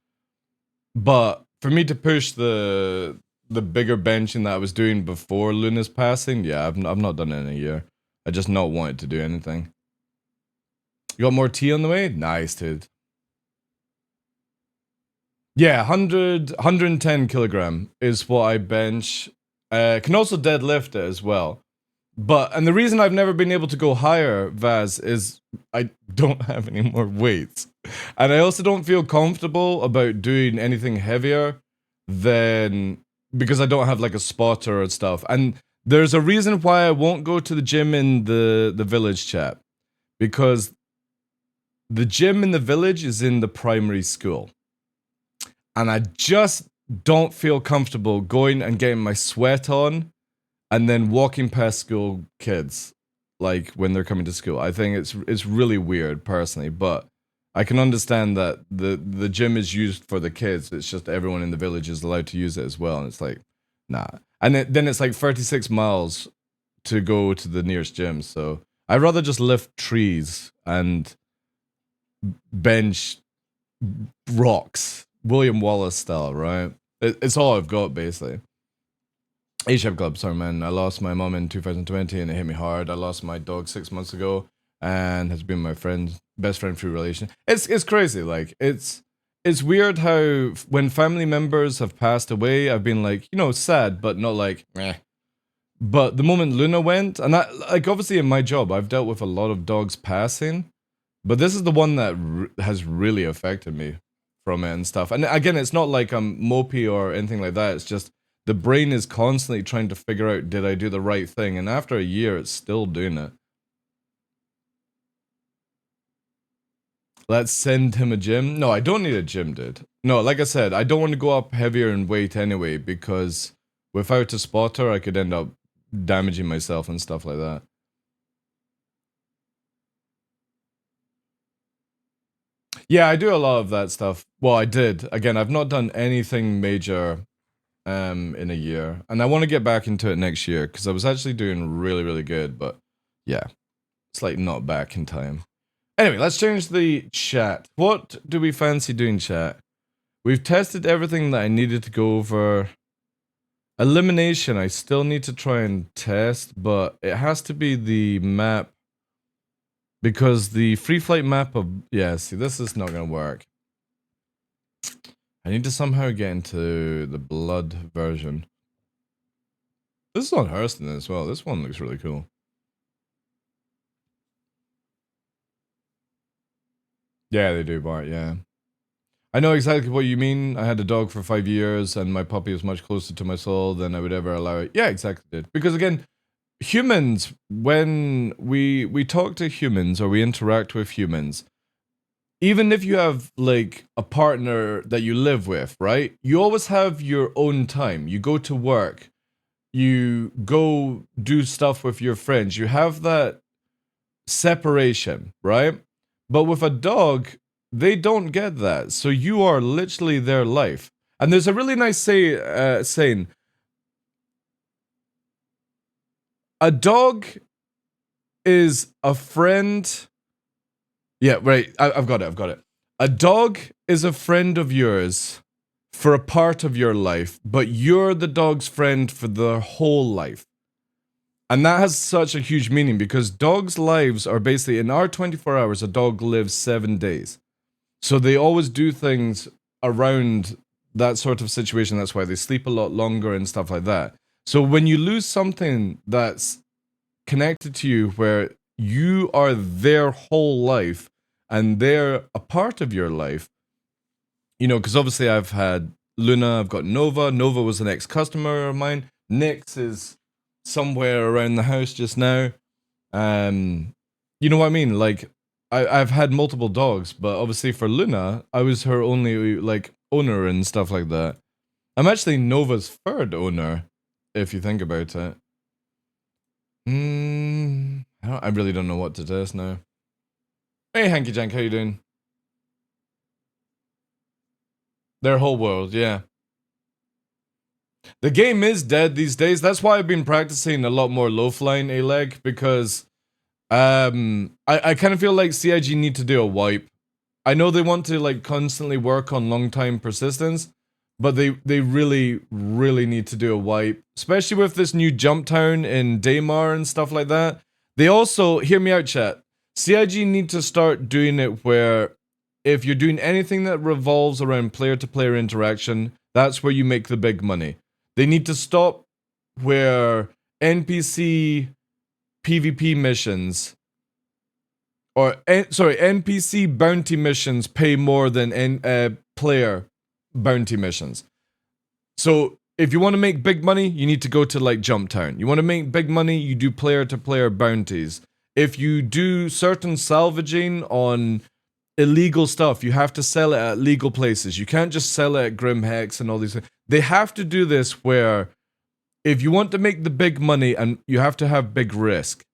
But for me to push the bigger benching that I was doing before Luna's passing, yeah, I've not done it in a year. I just not wanted to do anything. You got more tea on the way? Nice, dude. Yeah, 110 kilogram is what I bench. Can also deadlift it as well. But, and the reason I've never been able to go higher, Vaz, is I don't have any more weights. And I also don't feel comfortable about doing anything heavier than, because I don't have like a spotter and stuff. And there's a reason why I won't go to the gym in the village, chat. Because the gym in the village is in the primary school. And I just don't feel comfortable going and getting my sweat on and then walking past school kids, like when they're coming to school. I think it's really weird personally, but I can understand that the gym is used for the kids. It's just everyone in the village is allowed to use it as well. And it's like, nah. And then it's like 36 miles to go to the nearest gym. So I'd rather just lift trees and bench rocks, William Wallace style, right? It's all I've got, basically. A-Shep Club, sorry man, I lost my mom in 2020 and it hit me hard. I lost my dog 6 months ago and has been my best friend through relation. It's crazy, like, it's weird how when family members have passed away, I've been like, you know, sad, but not like, meh. But the moment Luna went, and like obviously in my job, I've dealt with a lot of dogs passing, but this is the one that has really affected me from it and stuff. And again, it's not like I'm mopey or anything like that. It's just the brain is constantly trying to figure out, did I do the right thing? And after a year, it's still doing it. Let's send him a gym. No, I don't need a gym, dude. No, like I said, I don't want to go up heavier in weight anyway, because without a spotter, I could end up damaging myself and stuff like that. Yeah, I do a lot of that stuff. Well, I did. Again, I've not done anything major in a year. And I want to get back into it next year, because I was actually doing really, really good. But yeah, it's like not back in time. Anyway, let's change the chat. What do we fancy doing, chat? We've tested everything that I needed to go over. Elimination, I still need to try and test, but it has to be the map. Because the free flight map of... Yeah, see, this is not going to work. I need to somehow get into the blood version. This is on Hurston as well. This one looks really cool. Yeah, they do, Bart, yeah. I know exactly what you mean. I had a dog for 5 years, and my puppy was much closer to my soul than I would ever allow it. Yeah, exactly, dude. Because again, humans, when we talk to humans or we interact with humans, even if you have like a partner that you live with, right? You always have your own time. You go to work, you go do stuff with your friends. You have that separation, right? But with a dog, they don't get that. So you are literally their life. And there's a really nice saying. A dog is a friend. Yeah, right. I've got it. A dog is a friend of yours for a part of your life, but you're the dog's friend for their whole life. And that has such a huge meaning, because dogs' lives are basically, in our 24 hours, a dog lives 7 days. So they always do things around that sort of situation. That's why they sleep a lot longer and stuff like that. So when you lose something that's connected to you, where you are their whole life and they're a part of your life, you know, because obviously I've had Luna, I've got Nova. Nova was an ex-customer of mine. Nyx is somewhere around the house just now. You know what I mean? Like, I've had multiple dogs, but obviously for Luna, I was her only like owner and stuff like that. I'm actually Nova's third owner, if you think about it. I really don't know what to test now. Hey, Hanky Jank, how you doing? Their whole world, yeah. The game is dead these days. That's why I've been practicing a lot more low flying A-leg, because I kind of feel like CIG need to do a wipe. I know they want to like constantly work on long time persistence, but they really, really need to do a wipe, especially with this new jump town in Daymar and stuff like that. They also, hear me out, chat, CIG need to start doing it where if you're doing anything that revolves around player-to-player interaction, that's where you make the big money. They need to stop where NPC PvP missions, or NPC bounty missions pay more than player bounty missions. So if you want to make big money, you need to go to like Jump Town. You want to make big money, you do player-to-player bounties. If you do certain salvaging on illegal stuff, you have to sell it at legal places. You can't just sell it at Grim Hex and all these things. They have to do this where if you want to make the big money, and you have to have big risk.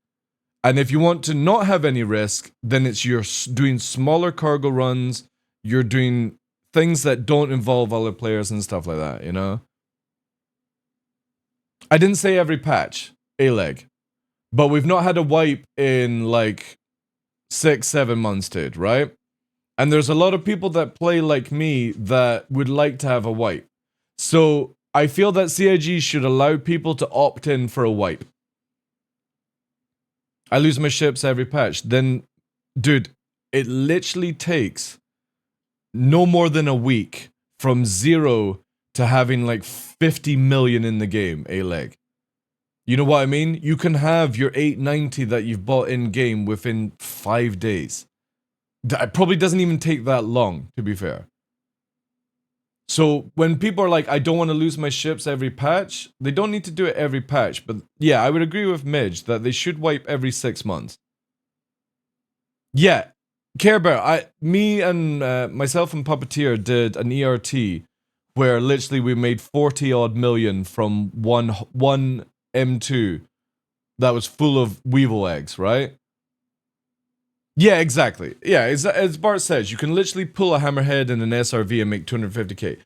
And if you want to not have any risk, then it's you're doing smaller cargo runs, you're doing things that don't involve other players and stuff like that, you know? I didn't say every patch, A-leg. But we've not had a wipe in like 6-7 months, dude, right? And there's a lot of people that play like me that would like to have a wipe. So I feel that CIG should allow people to opt in for a wipe. I lose my ships every patch. Then, dude, it literally takes no more than a week from 0 to having like 50 million in the game, A-leg. You know what I mean? You can have your 890 that you've bought in-game within 5 days. It probably doesn't even take that long, to be fair. So when people are like, I don't want to lose my ships every patch, they don't need to do it every patch. But yeah, I would agree with Midge that they should wipe every 6 months. Yeah, Care Bear, me and myself and Puppeteer did an ERT where literally we made 40 odd million from one M2 that was full of Weevil eggs, right? Yeah, exactly. Yeah, as Bart says, you can literally pull a hammerhead in an SRV and make 250k.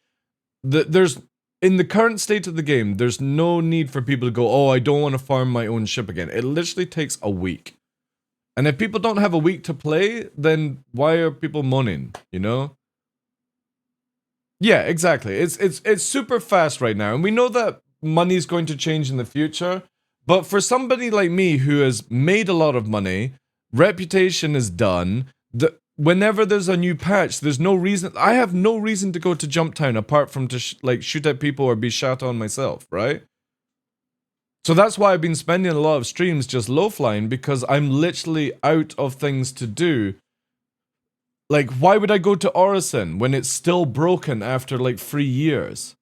There's in the current state of the game, there's no need for people to go, oh, I don't want to farm my own ship again. It literally takes a week. And if people don't have a week to play, then why are people moaning, you know? Yeah, exactly. It's super fast right now, and we know that money's going to change in the future. But for somebody like me who has made a lot of money, reputation is done. Whenever there's a new patch, there's no reason. I have no reason to go to Jump Town apart from to shoot at people or be shot on myself, right? So that's why I've been spending a lot of streams just low flying, because I'm literally out of things to do. Like, why would I go to Orison when it's still broken after like 3 years?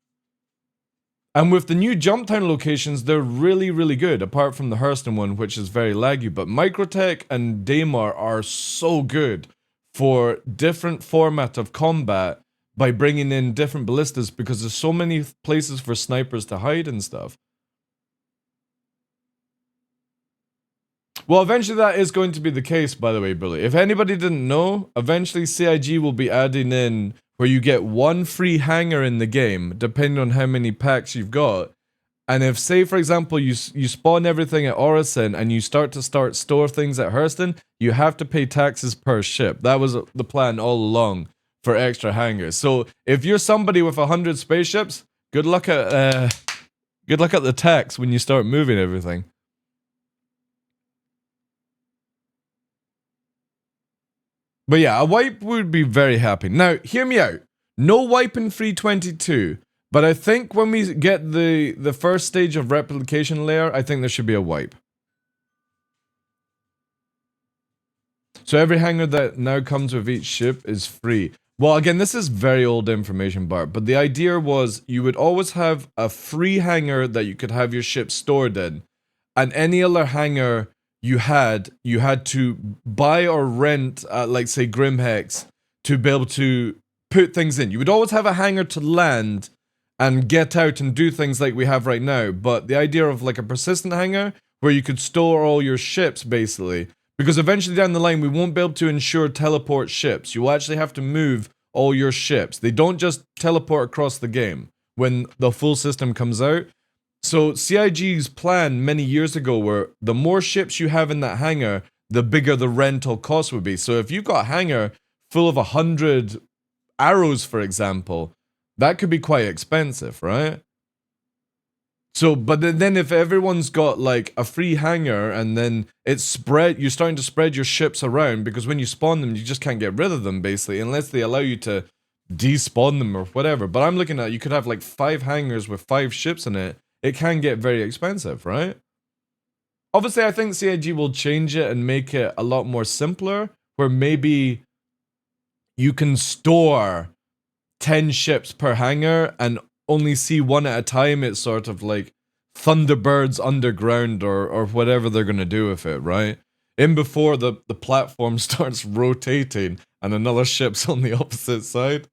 And with the new Jump Town locations, they're really, really good, apart from the Hurston one, which is very laggy. But Microtech and Daymar are so good for different format of combat by bringing in different ballistas, because there's so many places for snipers to hide and stuff. Well, eventually that is going to be the case, by the way, Billy. If anybody didn't know, eventually CIG will be adding in where you get one free hangar in the game, depending on how many packs you've got. And if, say, for example, you spawn everything at Orison and you start to store things at Hurston, you have to pay taxes per ship. That was the plan all along for extra hangars. So if you're somebody with 100 spaceships, good luck at the tax when you start moving everything. But yeah, a wipe would be very happy. Now, hear me out. No wipe in 322, but I think when we get the first stage of replication layer, I think there should be a wipe. So every hangar that now comes with each ship is free. Well, again, this is very old information, Bart, but the idea was you would always have a free hangar that you could have your ship stored in, and any other hangar you had to buy or rent, like say Grimhex, to be able to put things in. You would always have a hangar to land and get out and do things like we have right now, but the idea of like a persistent hangar where you could store all your ships, basically, because eventually down the line we won't be able to ensure teleport ships. You'll actually have to move all your ships. They don't just teleport across the game when the full system comes out. So CIG's plan many years ago were the more ships you have in that hangar, the bigger the rental cost would be. So if you've got a hangar full of 100 arrows, for example, that could be quite expensive, right? So, but then if everyone's got like a free hangar and then you're starting to spread your ships around, because when you spawn them, you just can't get rid of them basically, unless they allow you to despawn them or whatever. But I'm looking at, you could have like 5 hangars with 5 ships in it. It can get very expensive, right? Obviously, I think CIG will change it and make it a lot more simpler, where maybe you can store 10 ships per hangar and only see one at a time. It's sort of like Thunderbirds Underground or whatever they're going to do with it, right? In before the platform starts rotating and another ship's on the opposite side,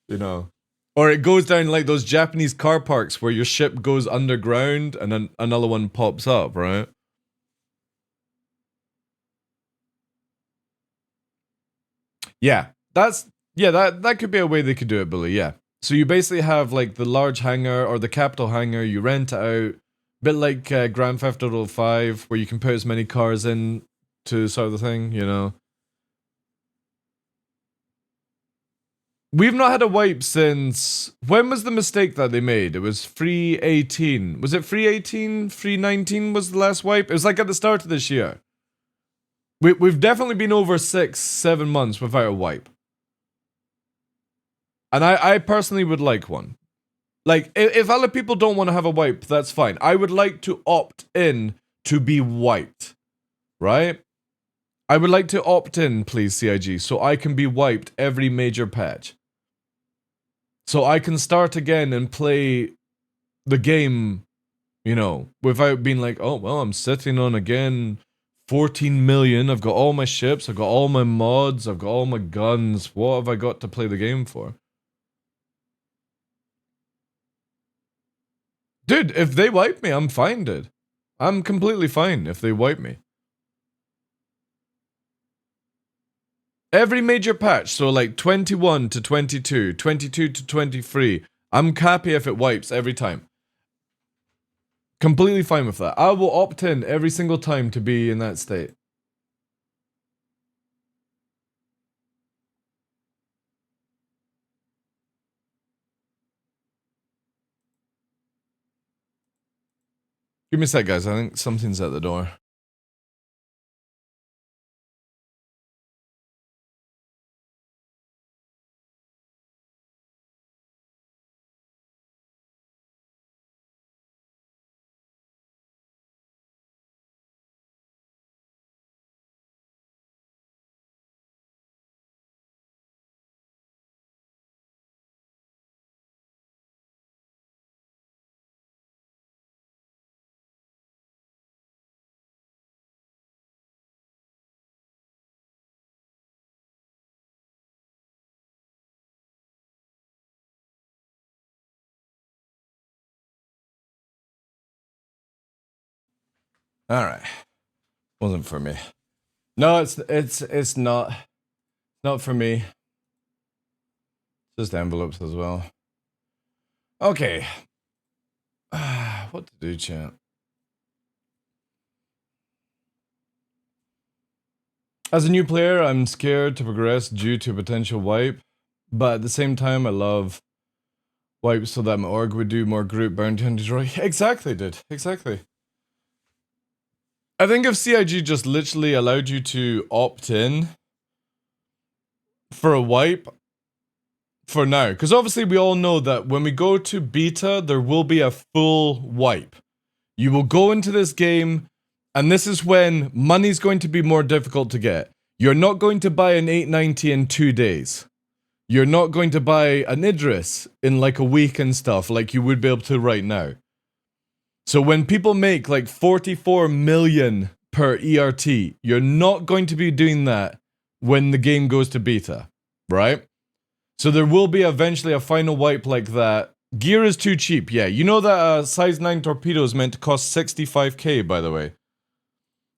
you know. Or it goes down like those Japanese car parks where your ship goes underground and then another one pops up, right? Yeah, that could be a way they could do it, Billy, yeah. So you basically have like the large hangar or the capital hangar, you rent it out, a bit like Grand Theft Auto 5, where you can put as many cars in to sort of the thing, you know. We've not had a wipe since... When was the mistake that they made? It was 318. Was it 318? 319 was the last wipe? It was like at the start of this year. We've definitely been over 6-7 months without a wipe. And I personally would like one. Like, if other people don't want to have a wipe, that's fine. I would like to opt in to be wiped. Right? I would like to opt in, please, CIG, so I can be wiped every major patch. So I can start again and play the game, you know, without being like, oh, well, I'm sitting on again 14 million. I've got all my ships, I've got all my mods, I've got all my guns. What have I got to play the game for? Dude, if they wipe me, I'm fine, dude. I'm completely fine if they wipe me. Every major patch, so like 21 to 22, 22 to 23, I'm happy if it wipes every time. Completely fine with that. I will opt in every single time to be in that state. Give me a sec, guys. I think something's at the door. Alright. Wasn't for me. No, it's not for me. Just envelopes as well. Okay. What to do, chat? As a new player, I'm scared to progress due to a potential wipe, but at the same time, I love wipes so that my org would do more group bounty hunters. Right? Exactly, dude. Exactly. I think if CIG just literally allowed you to opt in for a wipe for now, because obviously we all know that when we go to beta, there will be a full wipe. You will go into this game, and this is when money's going to be more difficult to get. You're not going to buy an 890 in 2 days. You're not going to buy an Idris in like a week and stuff like you would be able to right now. So when people make like 44 million per ERT, you're not going to be doing that when the game goes to beta, right? So there will be eventually a final wipe like that. Gear is too cheap, yeah. You know that a size 9 torpedo is meant to cost 65k, by the way.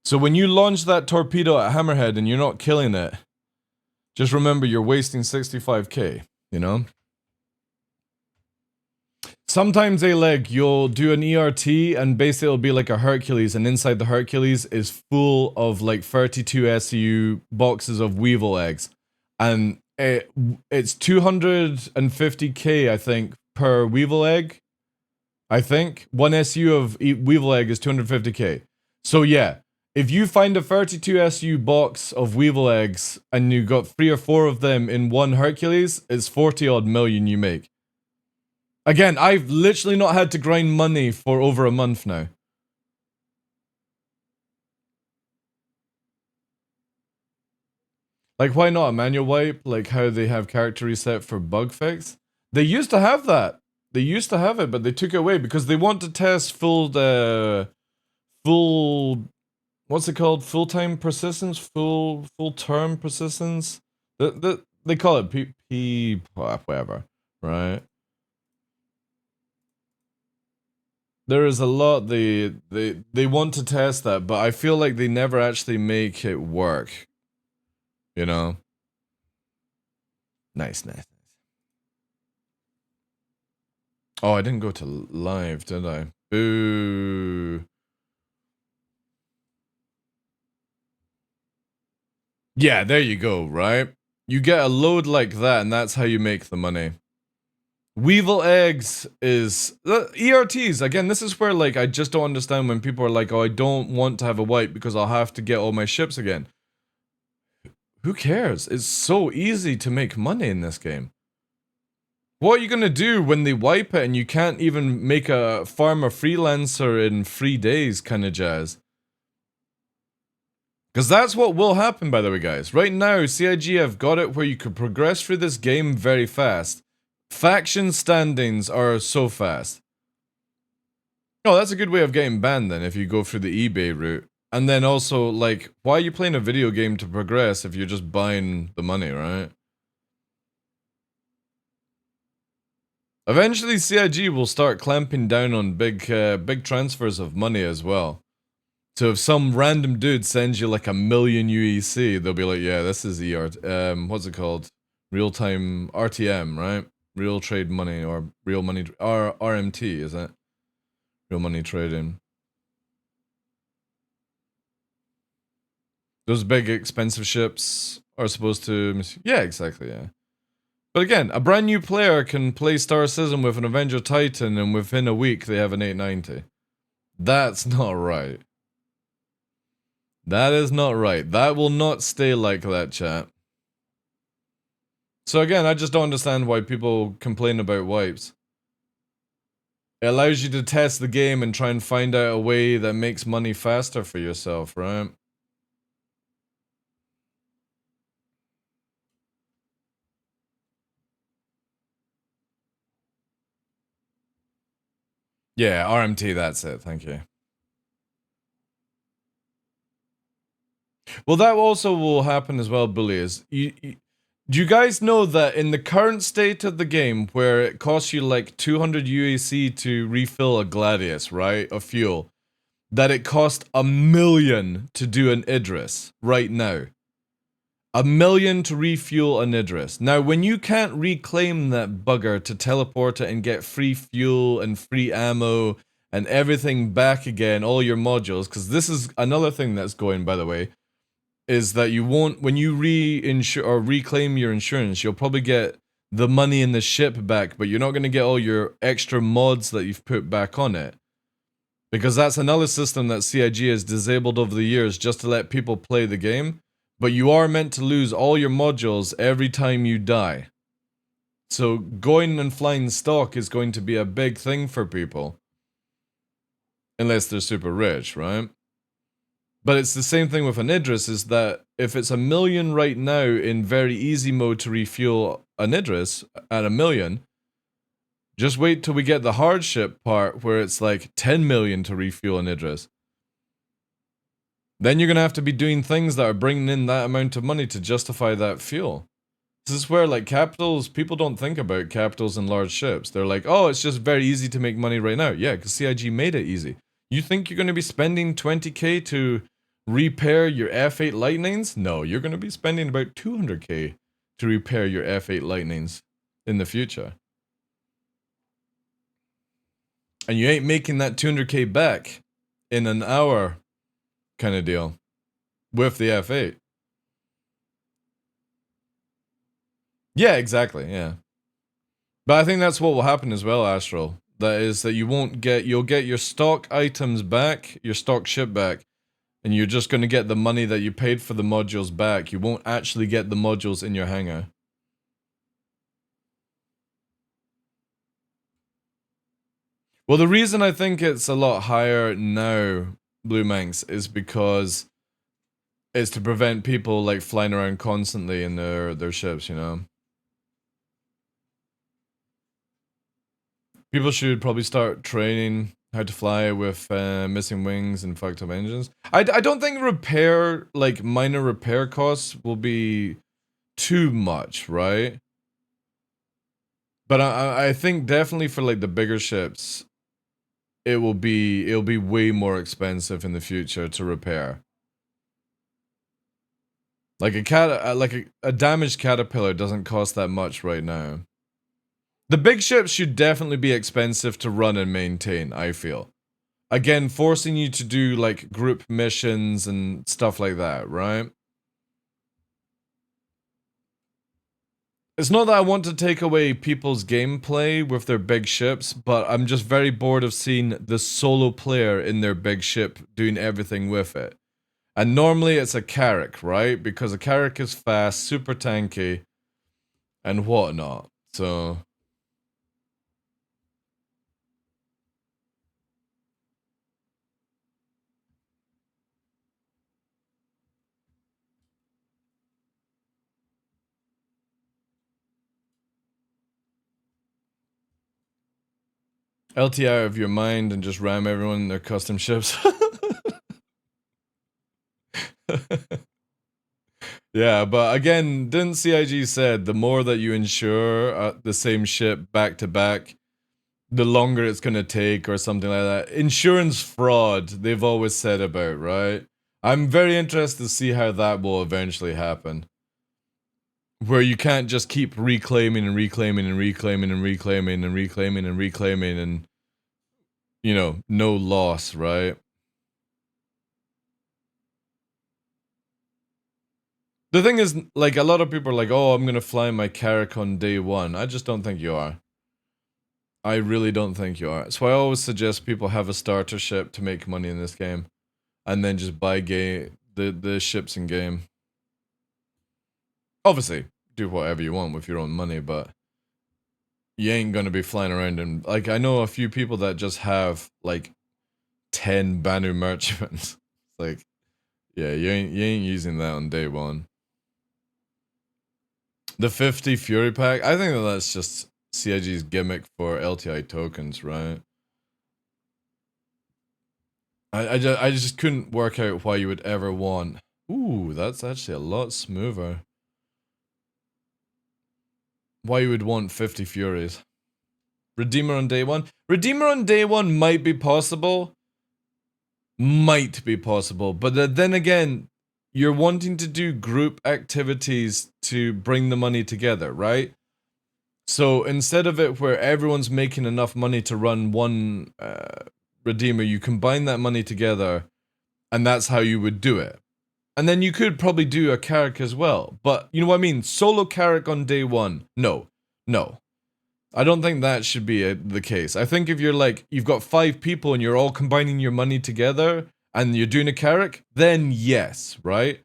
So when you launch that torpedo at Hammerhead and you're not killing it, just remember you're wasting 65k, you know? Sometimes, A-Leg, you'll do an ERT and basically it'll be like a Hercules, and inside the Hercules is full of like 32 SU boxes of Weevil eggs. And it's 250k, I think, per Weevil egg. I think. One SU of Weevil egg is 250k. So yeah, if you find a 32 SU box of Weevil eggs and you got 3 or 4 of them in one Hercules, it's 40 odd million you make. Again, I've literally not had to grind money for over a month now. Like, why not a manual wipe? Like how they have character reset for bug fix? They used to have that. They used to have it, but they took it away because they want to test full, what's it called? Full-time persistence? Full-term persistence? They call it whatever, right? There is a lot they want to test that, but I feel like they never actually make it work. You know? Nice. Oh, I didn't go to live, did I? Boo. Yeah, there you go, right? You get a load like that, and that's how you make the money. Weevil eggs is ERTs. Again, this is where like I just don't understand when people are like, "Oh, I don't want to have a wipe because I'll have to get all my ships again." Who cares? It's so easy to make money in this game. What are you gonna do when they wipe it and you can't even make a farmer freelancer in 3 days, kind of jazz? Because that's what will happen, by the way, guys. Right now, CIG have got it where you can progress through this game very fast. Faction standings are so fast. Oh, that's a good way of getting banned then, if you go through the eBay route. And then also, like, why are you playing a video game to progress if you're just buying the money, right? Eventually, CIG will start clamping down on big transfers of money as well. So if some random dude sends you like 1,000,000 UEC, they'll be like, yeah, this is what's it called? Real-time RTM, right? Real trade money, or real money, RMT, is it? Real money trading. Those big expensive ships are supposed to, yeah, exactly, yeah. But again, a brand new player can play Star Citizen with an Avenger Titan, and within a week they have an 890. That's not right. That is not right. That will not stay like that, chat. So again, I just don't understand why people complain about wipes. It allows you to test the game and try and find out a way that makes money faster for yourself, right? Yeah, RMT, that's it, thank you. Well, that also will happen as well, bullies. Do you guys know that in the current state of the game, where it costs you like 200 UAC to refill a Gladius, right, of fuel, that it cost 1,000,000 to do an Idris right now? 1,000,000 to refuel an Idris. Now, when you can't reclaim that bugger to teleport it and get free fuel and free ammo and everything back again, all your modules, because this is another thing that's going, by the way, is that you won't, when you reinsure or reclaim your insurance, you'll probably get the money in the ship back, but you're not going to get all your extra mods that you've put back on it. Because that's another system that CIG has disabled over the years just to let people play the game. But you are meant to lose all your modules every time you die. So going and flying stock is going to be a big thing for people. Unless they're super rich, right? But it's the same thing with an Idris, is that if it's 1,000,000 right now in very easy mode to refuel an Idris at 1,000,000, just wait till we get the hardship part where it's like 10,000,000 to refuel an Idris. Then you're going to have to be doing things that are bringing in that amount of money to justify that fuel. This is where, like, capitals, people don't think about capitals and large ships. They're like, oh, it's just very easy to make money right now. Yeah, because CIG made it easy. You think you're going to be spending 20k to repair your F8 Lightnings? No, you're going to be spending about 200k to repair your F8 Lightnings in the future. And you ain't making that 200k back in an hour kind of deal with the F8. Yeah, exactly, yeah. But I think that's what will happen as well, Astral. That is that you'll get your stock items back, your stock ship back, and you're just going to get the money that you paid for the modules back. You won't actually get the modules in your hangar. Well, the reason I think it's a lot higher now, Blue Manx, is because it's to prevent people like flying around constantly in their ships, you know? People should probably start training how to fly with missing wings and fucked up engines. I don't think repair, like minor repair costs will be too much, right? But I think definitely for like the bigger ships, it'll be way more expensive in the future to repair. Like a damaged caterpillar doesn't cost that much right now. The big ships should definitely be expensive to run and maintain, I feel. Again, forcing you to do like group missions and stuff like that, right? It's not that I want to take away people's gameplay with their big ships, but I'm just very bored of seeing the solo player in their big ship doing everything with it. And normally it's a Carrack, right? Because a Carrack is fast, super tanky, and whatnot. So LT out of your mind and just ram everyone in their custom ships. Yeah, but again, didn't CIG said the more that you insure the same ship back to back, the longer it's gonna take or something like that. Insurance fraud, they've always said about, right? I'm very interested to see how that will eventually happen. Where you can't just keep reclaiming and reclaiming and reclaiming and reclaiming and reclaiming and reclaiming and, you know, no loss, right? The thing is, like, a lot of people are like, oh, I'm gonna fly my Carrack on day one. I just don't think you are. I really don't think you are. That's why I always suggest people have a starter ship to make money in this game. And then just buy the ships in game. Obviously, do whatever you want with your own money, but you ain't gonna be flying around and, like, I know a few people that just have, like, 10 Banu merchants. Like, yeah, you ain't using that on day one. The 50 Fury pack, I think that's just CIG's gimmick for LTI tokens, right? I just couldn't work out why you would ever want. Ooh, that's actually a lot smoother. Why you would want 50 Furies. Redeemer on day one? Redeemer on day one might be possible. Might be possible, but then again, you're wanting to do group activities to bring the money together, right? So instead of it where everyone's making enough money to run one Redeemer, you combine that money together, and that's how you would do it. And then you could probably do a Carrack as well, but you know what I mean? Solo Carrack on day one, no. I don't think that should be the case. I think if you're like, you've got 5 people and you're all combining your money together, and you're doing a Carrack, then yes, right?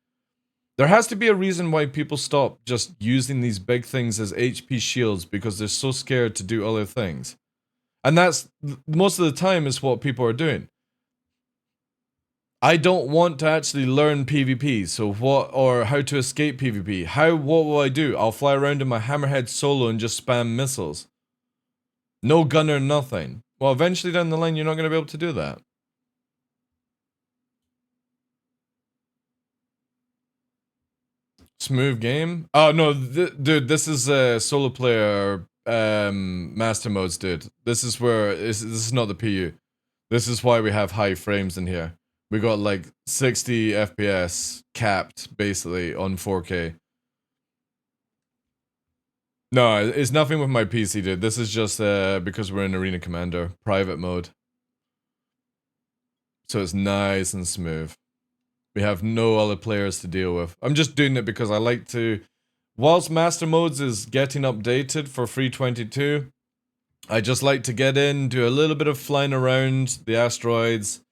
There has to be a reason why people stop just using these big things as HP shields because they're so scared to do other things. And that's, most of the time, is what people are doing. I don't want to actually learn PvP, so what, or how to escape PvP. What will I do? I'll fly around in my Hammerhead solo and just spam missiles. No gunner, nothing. Well, eventually down the line, you're not going to be able to do that. Smooth game? Oh, no, dude, this is solo player master modes, dude. This is where, this is not the PU. This is why we have high frames in here. We got like 60 FPS capped, basically, on 4K. No, it's nothing with my PC, dude. This is just because we're in Arena Commander, private mode. So it's nice and smooth. We have no other players to deal with. I'm just doing it because I like to... Whilst Master Modes is getting updated for 3.22, I just like to get in, do a little bit of flying around the asteroids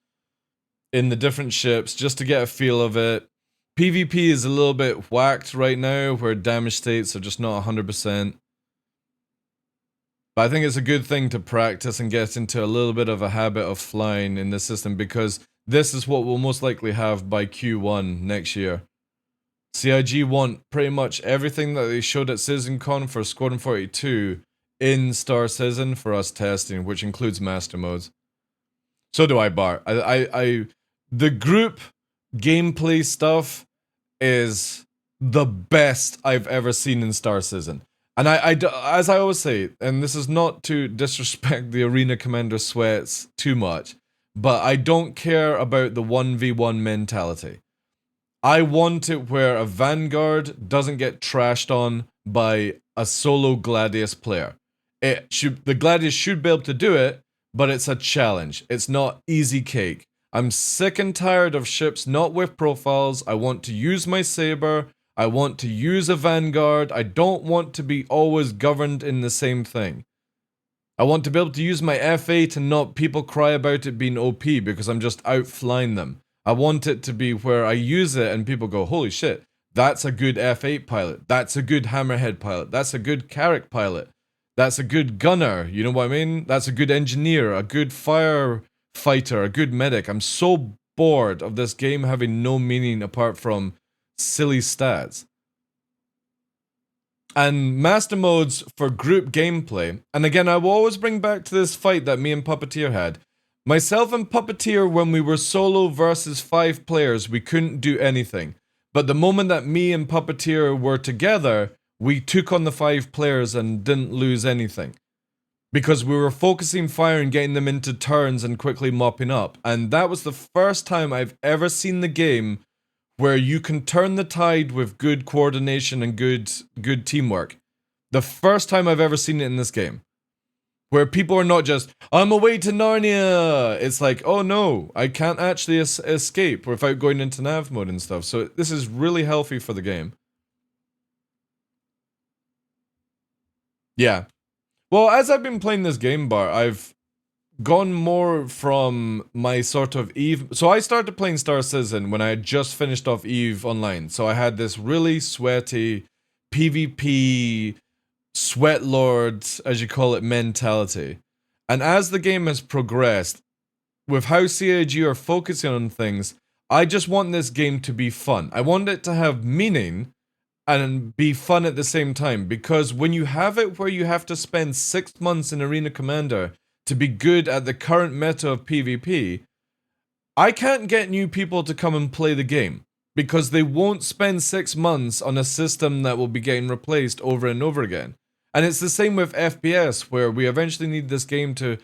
in the different ships, just to get a feel of it. PvP is a little bit whacked right now, where damage states are just not 100%. But I think it's a good thing to practice and get into a little bit of a habit of flying in this system, because this is what we'll most likely have by Q1 next year. CIG want pretty much everything that they showed at CitizenCon for Squadron 42 in Star Citizen for us testing, which includes Master Modes. So do I, Bart. The group gameplay stuff is the best I've ever seen in Star Citizen. And as I always say, and this is not to disrespect the Arena Commander sweats too much, but I don't care about the 1v1 mentality. I want it where a Vanguard doesn't get trashed on by a solo Gladius player. The Gladius should be able to do it, but it's a challenge. It's not easy cake. I'm sick and tired of ships not with profiles. I want to use my Saber. I want to use a Vanguard. I don't want to be always governed in the same thing. I want to be able to use my F8 and not people cry about it being OP because I'm just out flying them. I want it to be where I use it and people go, holy shit, that's a good F8 pilot. That's a good Hammerhead pilot. That's a good Carrack pilot. That's a good gunner. You know what I mean? That's a good engineer, a good firefighter, a good medic. I'm so bored of this game having no meaning apart from silly stats. and master modes for group gameplay. And again, I will always bring back to this fight that me and Puppeteer had. Myself and Puppeteer, when we were solo versus 5 players, we couldn't do anything. But the moment that me and Puppeteer were together, we took on the 5 players and didn't lose anything. Because we were focusing fire and getting them into turns and quickly mopping up. And that was the first time I've ever seen the game where you can turn the tide with good coordination and good teamwork. The first time I've ever seen it in this game. Where people are not just, I'm away to Narnia! It's like, oh no, I can't actually escape without going into nav mode and stuff. So this is really healthy for the game. Yeah. Well, as I've been playing this game, Bart, I've gone more from my sort of Eve. So I started playing Star Citizen when I had just finished off Eve Online. So I had this really sweaty PvP sweat lord, as you call it, mentality. And as the game has progressed, with how CIG are focusing on things, I just want this game to be fun. I want it to have meaning and be fun at the same time, because when you have it where you have to spend 6 months in Arena Commander to be good at the current meta of PvP, I can't get new people to come and play the game, because they won't spend 6 months on a system that will be getting replaced over and over again. And it's the same with FPS, where we eventually need this game to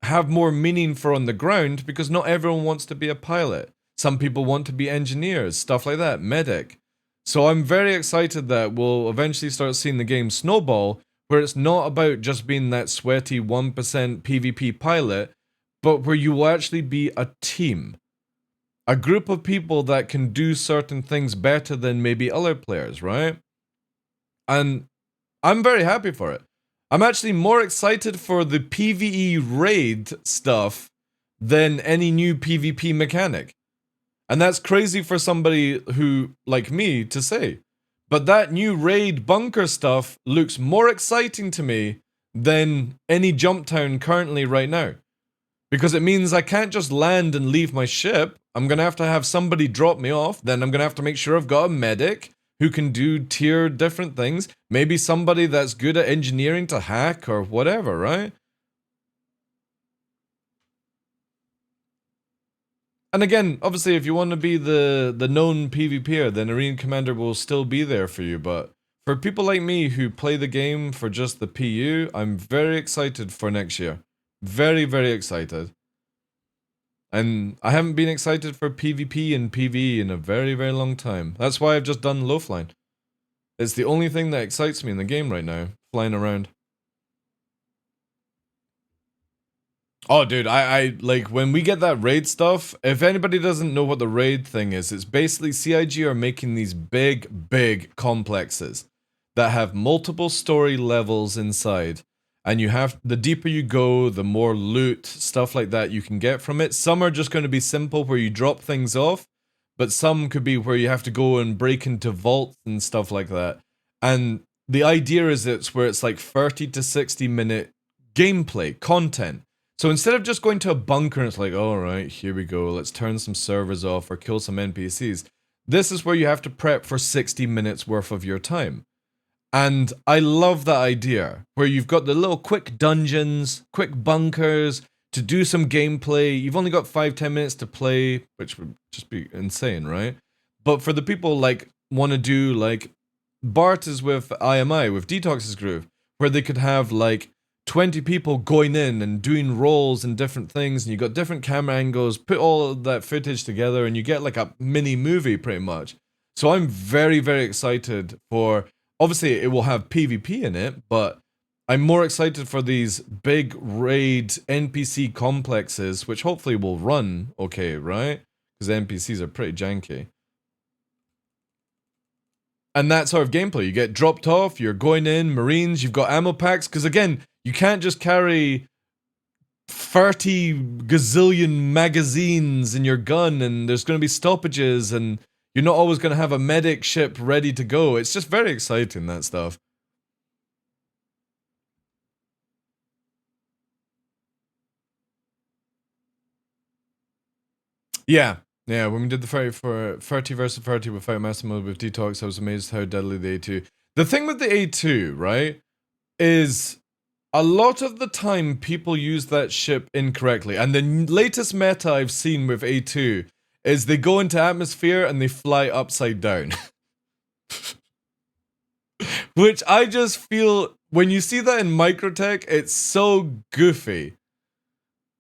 have more meaning for on the ground, because not everyone wants to be a pilot. Some people want to be engineers, stuff like that, medic. So I'm very excited that we'll eventually start seeing the game snowball, where it's not about just being that sweaty 1% PvP pilot, but where you will actually be a team. A group of people that can do certain things better than maybe other players, right? And I'm very happy for it. I'm actually more excited for the PvE raid stuff than any new PvP mechanic. And that's crazy for somebody who, like me, to say. But that new raid bunker stuff looks more exciting to me than any jump town currently right now. Because it means I can't just land and leave my ship. I'm going to have somebody drop me off. Then I'm going to have to make sure I've got a medic who can do tier different things. Maybe somebody that's good at engineering to hack or whatever, right? And again, obviously, if you want to be the known PvPer, then Arena Commander will still be there for you. But for people like me who play the game for just the PU, I'm very excited for next year. Very, very excited. And I haven't been excited for PvP and PvE in a very, very long time. That's why I've just done Loafline. It's the only thing that excites me in the game right now, flying around. Oh, dude, I like, when we get that raid stuff, if anybody doesn't know what the raid thing is, it's basically CIG are making these big complexes that have multiple story levels inside. And you have, the deeper you go, the more loot, stuff like that you can get from it. Some are just going to be simple where you drop things off, but some could be where you have to go and break into vaults and stuff like that. And the idea is it's where it's like 30 to 60 minute gameplay, content. So instead of just going to a bunker and it's like, all right, here we go, let's turn some servers off or kill some NPCs. This is where you have to prep for 60 minutes worth of your time. And I love that idea, where you've got the little quick dungeons, quick bunkers, to do some gameplay. You've only got 5-10 minutes to play, which would just be insane, right? But for the people like want to do, like Bart is with IMI, with Detox's Groove, where they could have like 20 people going in and doing roles and different things, and you got different camera angles, put all of that footage together, and you get like a mini movie pretty much. So I'm very, very excited for, obviously it will have PvP in it, but I'm more excited for these big raid NPC complexes, which hopefully will run okay, right? Because NPCs are pretty janky. And that sort of gameplay, you get dropped off, you're going in, Marines, you've got ammo packs, because again, you can't just carry 30 gazillion magazines in your gun, and there's going to be stoppages, and you're not always going to have a medic ship ready to go. It's just very exciting, that stuff. Yeah, when we did the 30 versus 30 without master mode with Detox, I was amazed how deadly they do. The thing with the A2, right, is a lot of the time people use that ship incorrectly. And the latest meta I've seen with A2 is they go into atmosphere and they fly upside down. Which I just feel, when you see that in Microtech, it's so goofy.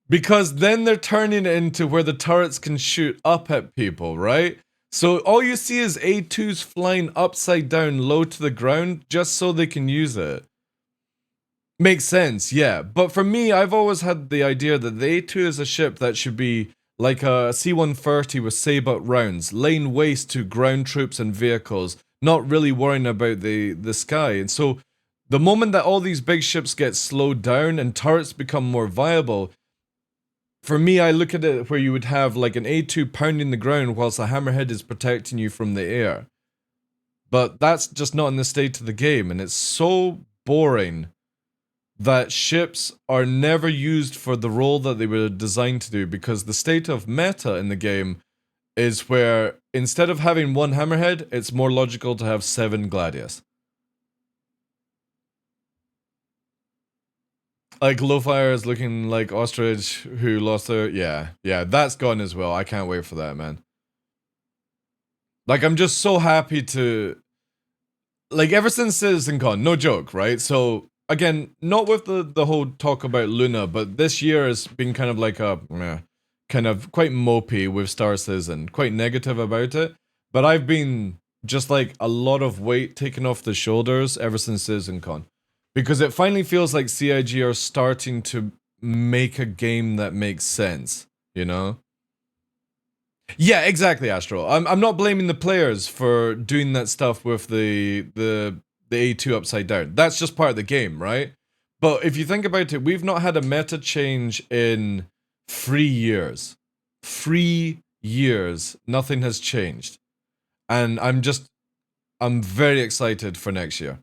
Because then they're turning it into where the turrets can shoot up at people, right? So all you see is A2s flying upside down low to the ground just so they can use it. Makes sense, yeah. But for me, I've always had the idea that the A2 is a ship that should be like a C-130 with Sabot rounds, laying waste to ground troops and vehicles, not really worrying about the sky. And so the moment that all these big ships get slowed down and turrets become more viable, for me, I look at it where you would have like an A2 pounding the ground whilst a hammerhead is protecting you from the air. But that's just not in the state of the game, and it's so boring that ships are never used for the role that they were designed to do, because the state of meta in the game is where instead of having one hammerhead, it's more logical to have 7 gladius. Like, Lowfire is looking like Ostrich who lost her. Yeah, that's gone as well. I can't wait for that, man. Like, I'm just so happy to... Like, ever since CitizenCon, no joke, right? So, again, not with the whole talk about Luna, but this year has been kind of like a... kind of quite mopey with Star Citizen. Quite negative about it. But I've been just like a lot of weight taken off the shoulders ever since CitizenCon. Because it finally feels like CIG are starting to make a game that makes sense, you know? Yeah, exactly, Astro. I'm not blaming the players for doing that stuff with the A2 upside down. That's just part of the game, right? But if you think about it, we've not had a meta change in 3 years. 3 years, nothing has changed. And I'm very excited for next year.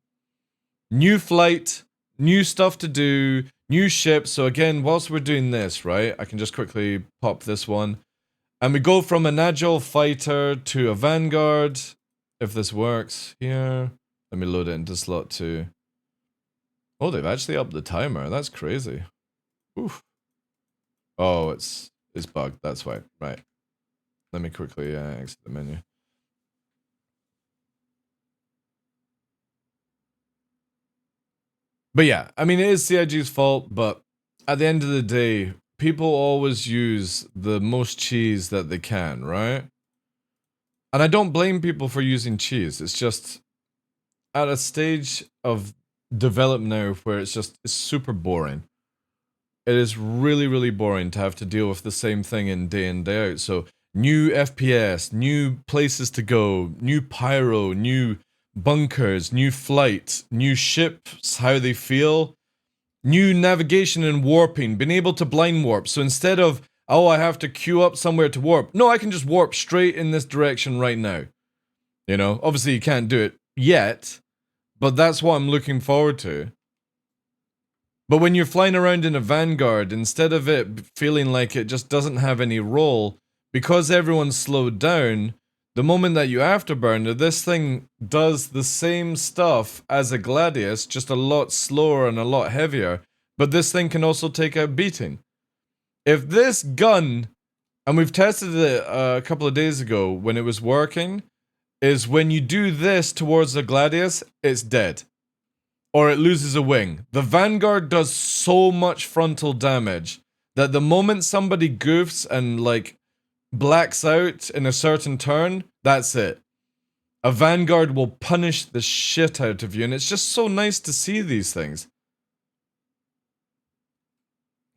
New flight, new stuff to do, new ships. So again, whilst we're doing this, right, I can just quickly pop this one. And we go from an agile fighter to a vanguard, if this works here. Let me load it into slot 2. Oh, they've actually upped the timer. That's crazy. Oof. Oh, it's bugged. That's why. Right. Let me quickly exit the menu. But yeah, I mean, it is CIG's fault, but at the end of the day, people always use the most cheese that they can, right? And I don't blame people for using cheese. It's just at a stage of development now where it's super boring. It is really, really boring to have to deal with the same thing in day out. So new FPS, new places to go, new pyro, new bunkers, new flight, new ships, how they feel, new navigation and warping, being able to blind warp. So instead of, oh, I have to queue up somewhere to warp, no, I can just warp straight in this direction right now. You know, obviously you can't do it yet, but that's what I'm looking forward to. But when you're flying around in a Vanguard, instead of it feeling like it just doesn't have any role, because everyone's slowed down, the moment that you afterburner, this thing does the same stuff as a Gladius, just a lot slower and a lot heavier, but this thing can also take out beating. If this gun, and we've tested it a couple of days ago when it was working, is when you do this towards the Gladius, it's dead. Or it loses a wing. The Vanguard does so much frontal damage that the moment somebody goofs and like blacks out in a certain turn, that's it. A Vanguard will punish the shit out of you, and it's just so nice to see these things.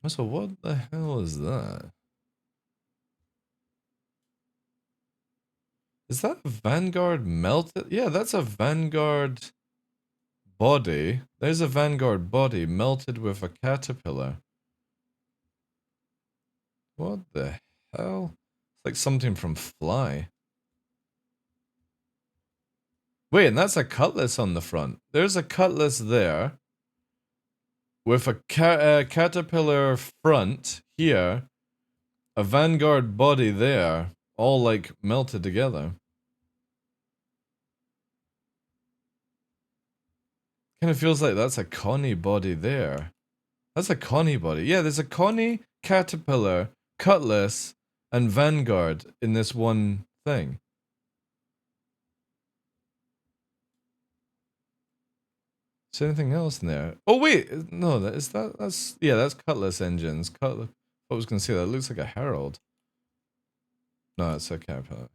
So what the hell is that? Is that a Vanguard melted? Yeah, that's a Vanguard body. There's a Vanguard body melted with a caterpillar. What the hell? It's like something from Fly. Wait, and that's a Cutlass on the front. There's a Cutlass there with a caterpillar front here, a Vanguard body there, all like melted together. Kind of feels like that's a Connie body there. That's a Connie body. Yeah, there's a Connie, Caterpillar, Cutlass, and Vanguard in this one thing. Is there anything else in there? Oh wait, no, that's Cutlass engines. Cutlass. I was gonna say that looks like a Herald. No, it's a Caterpillar.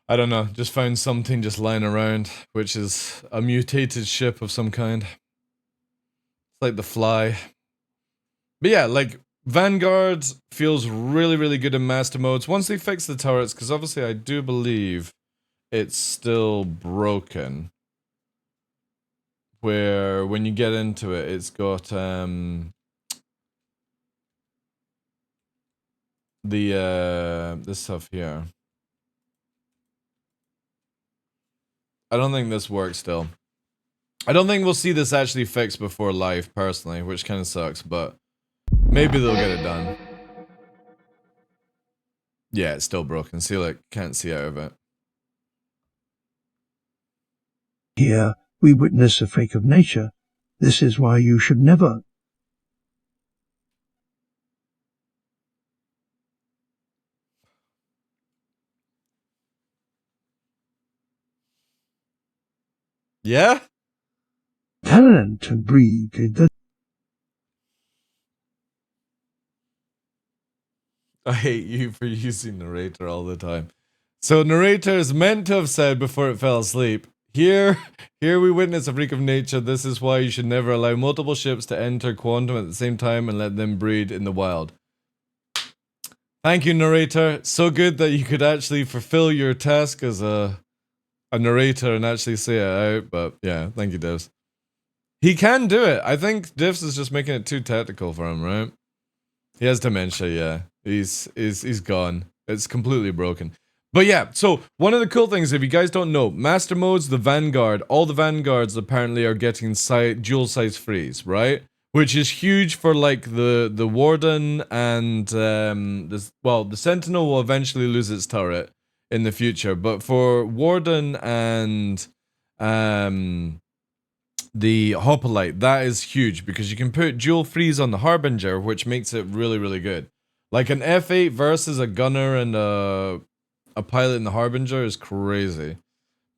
I don't know, just found something just lying around, which is a mutated ship of some kind. It's like the Fly. But yeah, like, Vanguard feels really, really good in master modes. Once they fix the turrets, because obviously I do believe it's still broken. Where, when you get into it, it's got, this stuff here. I don't think this works still. I don't think we'll see this actually fixed before live, personally, which kind of sucks, but maybe they'll get it done. Yeah, it's still broken. See, like, can't see out of it. Here, we witness a freak of nature. This is why you should never. Yeah? Talent to breed the I hate you for using narrator all the time. So narrator is meant to have said before it fell asleep, Here we witness a freak of nature. This is why you should never allow multiple ships to enter quantum at the same time and let them breed in the wild. Thank you, narrator. So good that you could actually fulfill your task as a narrator and actually say it out, but yeah, thank you, Divs. He can do it. I think Divs is just making it too tactical for him, right? He has dementia, yeah. He's gone. It's completely broken. But yeah, so one of the cool things, if you guys don't know, Master Modes, the Vanguard, all the Vanguards apparently are getting dual size freeze, right? Which is huge for like the Warden and the Sentinel will eventually lose its turret in the future, but for Warden and the Hoplite, that is huge because you can put dual freeze on the Harbinger, which makes it really, really good. Like an F8 versus a gunner and a pilot in the Harbinger is crazy.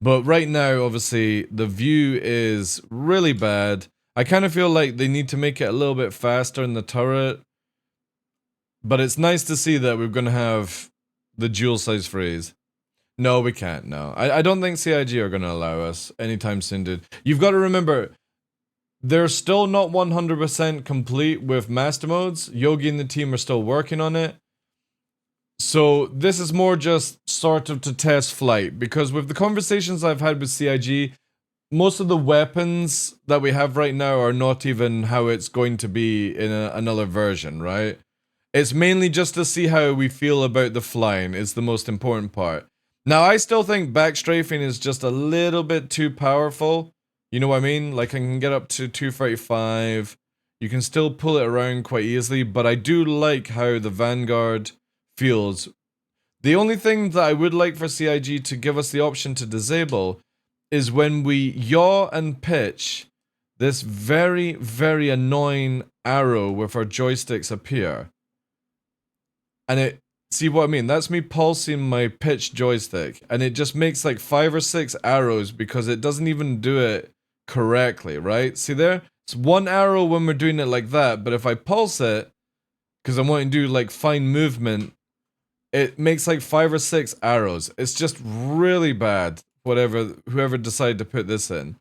But right now, obviously, the view is really bad. I kind of feel like they need to make it a little bit faster in the turret. But it's nice to see that we're going to have the dual size freeze. No, we can't, no. I don't think CIG are going to allow us anytime soon, dude. You've got to remember, they're still not 100% complete with master modes. Yogi and the team are still working on it. So this is more just sort of to test flight, because with the conversations I've had with CIG, most of the weapons that we have right now are not even how it's going to be in another version, right? It's mainly just to see how we feel about the flying is the most important part. Now, I still think backstrafing is just a little bit too powerful. You know what I mean? Like, I can get up to 235. You can still pull it around quite easily, but I do like how the Vanguard feels. The only thing that I would like for CIG to give us the option to disable is when we yaw and pitch, this very, very annoying arrow with our joysticks appear. And it, see what I mean? That's me pulsing my pitch joystick, and it just makes like 5 or 6 arrows because it doesn't even do it correctly, right? See there? It's one arrow when we're doing it like that, but if I pulse it, because I want to do like fine movement, it makes like 5 or 6 arrows. It's just really bad, whoever decided to put this in.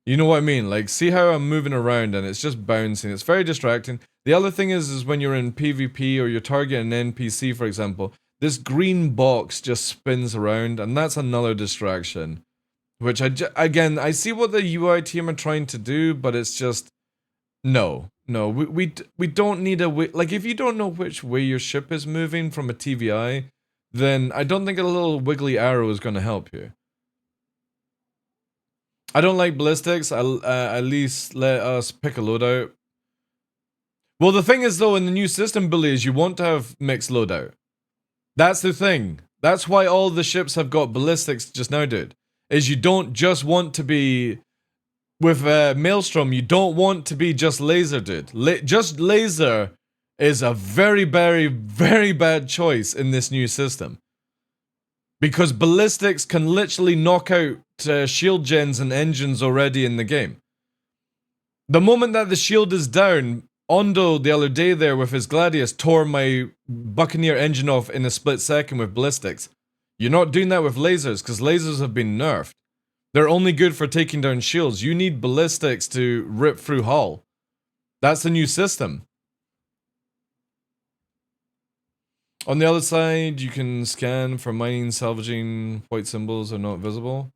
You know what I mean? Like, see how I'm moving around and it's just bouncing. It's very distracting. The other thing is when you're in PvP or you're targeting an NPC, for example, this green box just spins around, and that's another distraction. Which, again, I see what the UI team are trying to do, but it's just... No, we don't need a way... Like, if you don't know which way your ship is moving from a TVI, then I don't think a little wiggly arrow is going to help you. I don't like ballistics. At least let us pick a loadout. Well, the thing is, though, in the new system, Billy, is you want to have mixed loadout. That's the thing. That's why all the ships have got ballistics just now, dude. is you don't just want to be with Maelstrom. You don't want to be just laser, dude. Just laser is a very, very, very bad choice in this new system. Because ballistics can literally knock out shield gens and engines already in the game. The moment that the shield is down, Ondo the other day there with his Gladius tore my Buccaneer engine off in a split second with ballistics. You're not doing that with lasers because lasers have been nerfed. They're only good for taking down shields. You need ballistics to rip through hull. That's the new system. On the other side, you can scan for mining, salvaging. White symbols are not visible.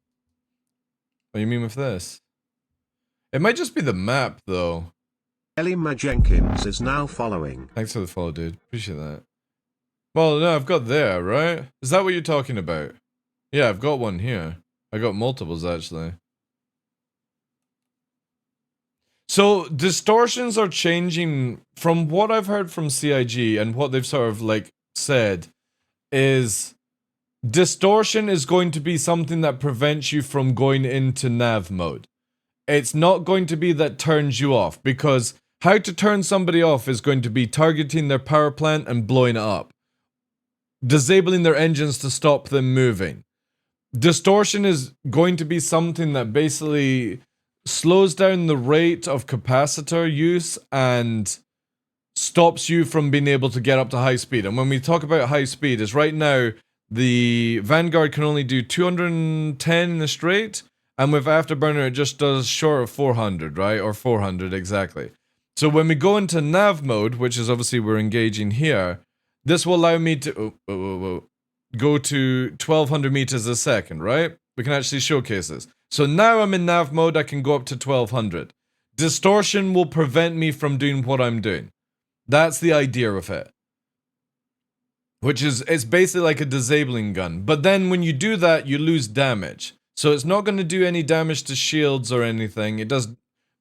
What do you mean with this? It might just be the map, though. Elima Jenkins is now following. Thanks for the follow, dude. Appreciate that. Well, no, I've got there, right? Is that what you're talking about? Yeah, I've got one here. I got multiples, actually. So, distortions are changing. From what I've heard from CIG and what they've sort of, like, said, is distortion is going to be something that prevents you from going into nav mode. It's not going to be that turns you off, because how to turn somebody off is going to be targeting their power plant and blowing it up. Disabling their engines to stop them moving. Distortion is going to be something that basically slows down the rate of capacitor use and stops you from being able to get up to high speed. And when we talk about high speed, is right now the Vanguard can only do 210 in a straight, and with Afterburner it just does short of 400, right? Or 400 exactly. So when we go into nav mode, which is obviously we're engaging here, this will allow me to go to 1200 meters a second, right? We can actually showcase this. So now I'm in nav mode, I can go up to 1200. Distortion will prevent me from doing what I'm doing. That's the idea of it. Which is, it's basically like a disabling gun. But then when you do that, you lose damage. So it's not going to do any damage to shields or anything. It does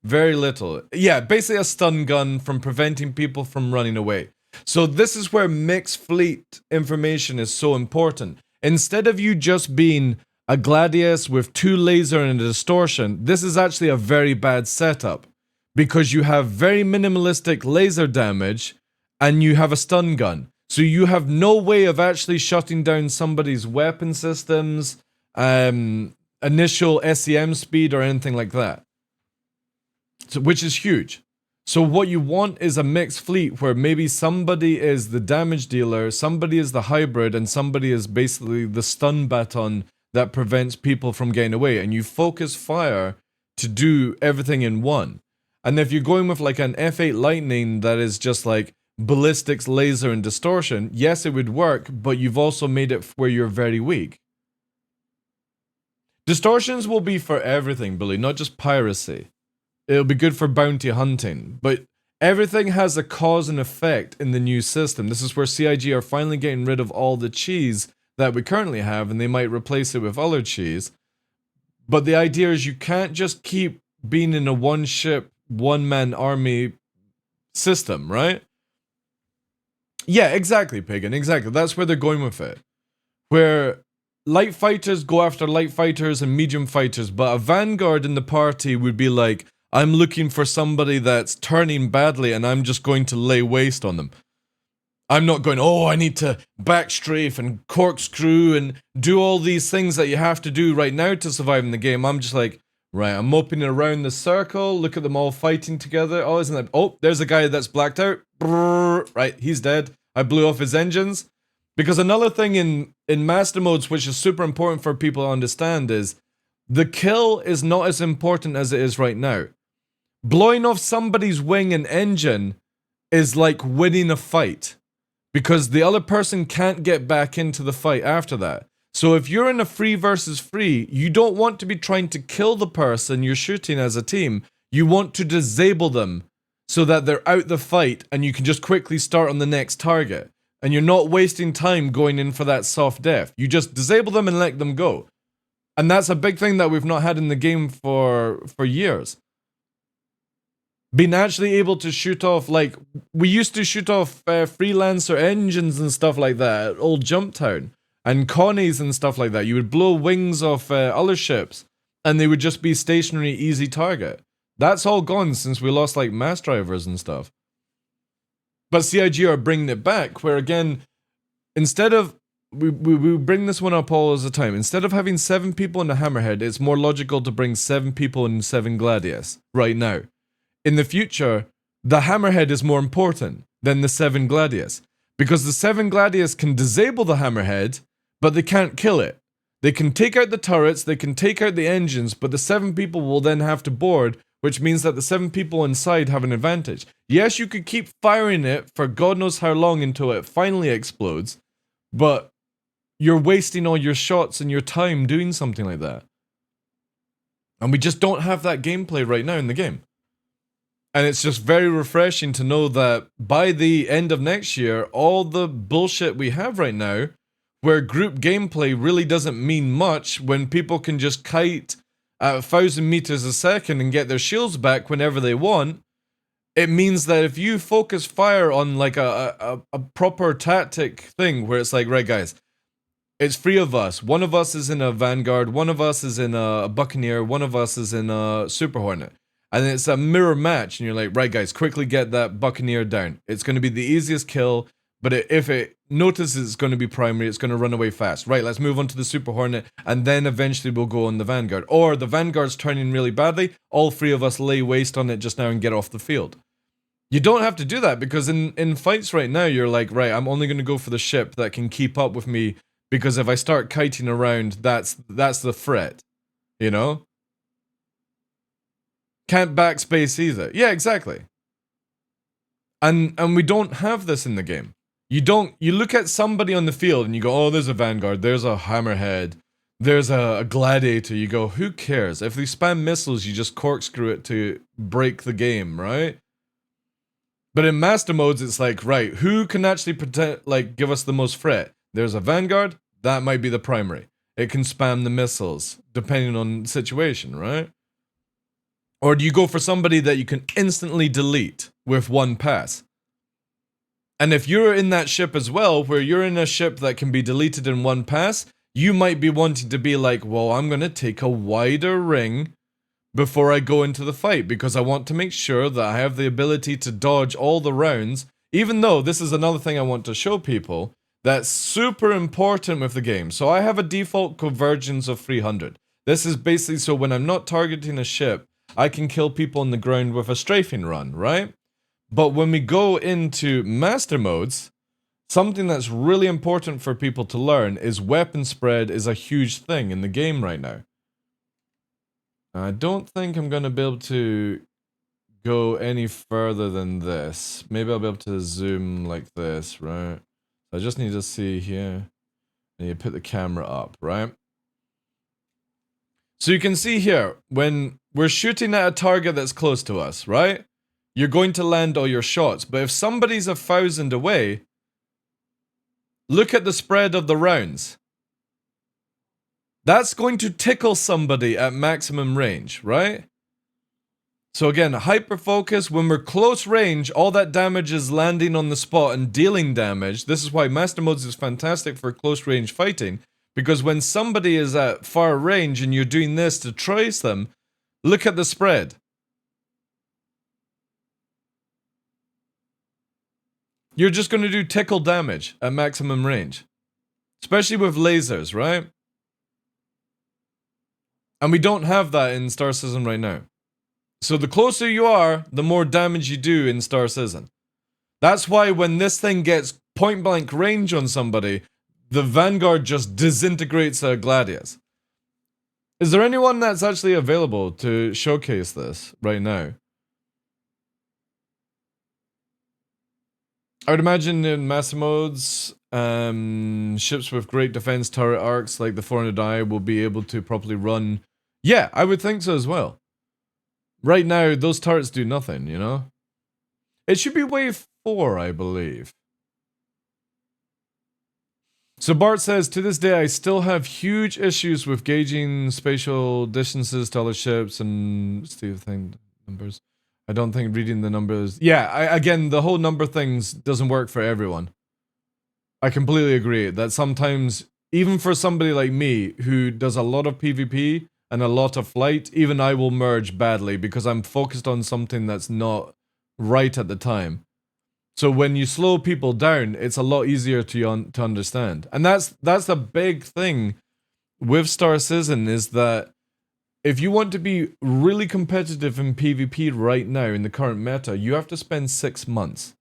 very little. Yeah, basically a stun gun from preventing people from running away. So this is where mixed fleet information is so important. Instead of you just being a Gladius with 2 laser and a distortion, this is actually a very bad setup. Because you have very minimalistic laser damage and you have a stun gun. So you have no way of actually shutting down somebody's weapon systems, initial SEM speed or anything like that. So, which is huge. So what you want is a mixed fleet where maybe somebody is the damage dealer, somebody is the hybrid, and somebody is basically the stun baton that prevents people from getting away. And you focus fire to do everything in one. And if you're going with like an F8 Lightning that is just like ballistics, laser, and distortion, yes, it would work, but you've also made it where you're very weak. Distortions will be for everything, Billy, not just piracy. It'll be good for bounty hunting, but everything has a cause and effect in the new system. This is where CIG are finally getting rid of all the cheese that we currently have, and they might replace it with other cheese. But the idea is you can't just keep being in a one-ship, one-man army system, right? Yeah, exactly, Pagan, exactly. That's where they're going with it. Where light fighters go after light fighters and medium fighters, but a Vanguard in the party would be like, I'm looking for somebody that's turning badly and I'm just going to lay waste on them. I'm not going, oh, I need to backstrafe and corkscrew and do all these things that you have to do right now to survive in the game. I'm just like, right, I'm moping around the circle, look at them all fighting together. Oh, isn't that, oh, there's a guy that's blacked out. Brrr, right, he's dead. I blew off his engines. Because another thing in master modes, which is super important for people to understand, is the kill is not as important as it is right now. Blowing off somebody's wing and engine is like winning a fight. Because the other person can't get back into the fight after that. So if you're in a free versus free, you don't want to be trying to kill the person you're shooting as a team. You want to disable them so that they're out the fight and you can just quickly start on the next target. And you're not wasting time going in for that soft death. You just disable them and let them go. And that's a big thing that we've not had in the game for years. Being actually able to shoot off, like, we used to shoot off freelancer engines and stuff like that at Old Jump Town. and Connies and stuff like that. You would blow wings off other ships, and they would just be stationary, easy target. That's all gone since we lost like mass drivers and stuff. But CIG are bringing it back, where again, instead of we bring this one up all the time. Instead of having 7 people in the Hammerhead, it's more logical to bring 7 people in 7 Gladius right now. In the future, the Hammerhead is more important than the 7 Gladius, because the 7 Gladius can disable the Hammerhead, but they can't kill it. They can take out the turrets, they can take out the engines, but the 7 people will then have to board, which means that the 7 people inside have an advantage. Yes, you could keep firing it for God knows how long until it finally explodes, but you're wasting all your shots and your time doing something like that. And we just don't have that gameplay right now in the game. And it's just very refreshing to know that by the end of next year, all the bullshit we have right now, where group gameplay really doesn't mean much when people can just kite at 1,000 meters a second and get their shields back whenever they want, it means that if you focus fire on like a proper tactic thing where it's like, right guys, it's 3 of us. One of us is in a Vanguard, one of us is in a Buccaneer, one of us is in a Super Hornet. And it's a mirror match, and you're like, right guys, quickly get that Buccaneer down. It's going to be the easiest kill, but if it notices it's going to be primary, it's going to run away fast. Right, let's move on to the Super Hornet, and then eventually we'll go on the Vanguard. Or the Vanguard's turning really badly, all 3 of us lay waste on it just now and get off the field. You don't have to do that, because in fights right now, you're like, right, I'm only going to go for the ship that can keep up with me, because if I start kiting around, that's the threat, you know? Can't backspace either. Yeah, exactly. And we don't have this in the game. You look at somebody on the field and you go, oh, there's a Vanguard, there's a Hammerhead, there's a Gladiator. You go, who cares? If they spam missiles, you just corkscrew it to break the game, right? But in master modes, it's like, right, who can actually give us the most threat? There's a Vanguard, that might be the primary. It can spam the missiles, depending on the situation, right? Or do you go for somebody that you can instantly delete with one pass? And if you're in that ship as well, where you're in a ship that can be deleted in one pass, you might be wanting to be like, well, I'm going to take a wider ring before I go into the fight, because I want to make sure that I have the ability to dodge all the rounds, even though this is another thing I want to show people that's super important with the game. So I have a default convergence of 300. This is basically so when I'm not targeting a ship, I can kill people on the ground with a strafing run, right? But when we go into master modes, something that's really important for people to learn is weapon spread is a huge thing in the game right now. I don't think I'm going to be able to go any further than this. Maybe I'll be able to zoom like this, right? I just need to see here. And you put the camera up, right? So you can see here, when we're shooting at a target that's close to us, right? You're going to land all your shots. But if somebody's 1,000 away, look at the spread of the rounds. That's going to tickle somebody at maximum range, right? So again, hyper focus, when we're close range, all that damage is landing on the spot and dealing damage. This is why master modes is fantastic for close range fighting. Because when somebody is at far range and you're doing this to trace them, look at the spread. You're just going to do tickle damage at maximum range. Especially with lasers, right? And we don't have that in Star Citizen right now. So the closer you are, the more damage you do in Star Citizen. That's why when this thing gets point blank range on somebody, the Vanguard just disintegrates a Gladius. Is there anyone that's actually available to showcase this right now? I would imagine in master modes, ships with great defense turret arcs like the 400i will be able to properly run. Yeah, I would think so as well. Right now, those turrets do nothing, you know? It should be wave 4, I believe. So Bart says, to this day, I still have huge issues with gauging spatial distances to other ships and numbers. I don't think reading the numbers. Yeah, again, the whole number things doesn't work for everyone. I completely agree that sometimes even for somebody like me who does a lot of PvP and a lot of flight, even I will merge badly because I'm focused on something that's not right at the time. So when you slow people down, it's a lot easier to understand. And that's the big thing with Star Citizen, is that if you want to be really competitive in PvP right now in the current meta, you have to spend 6 months.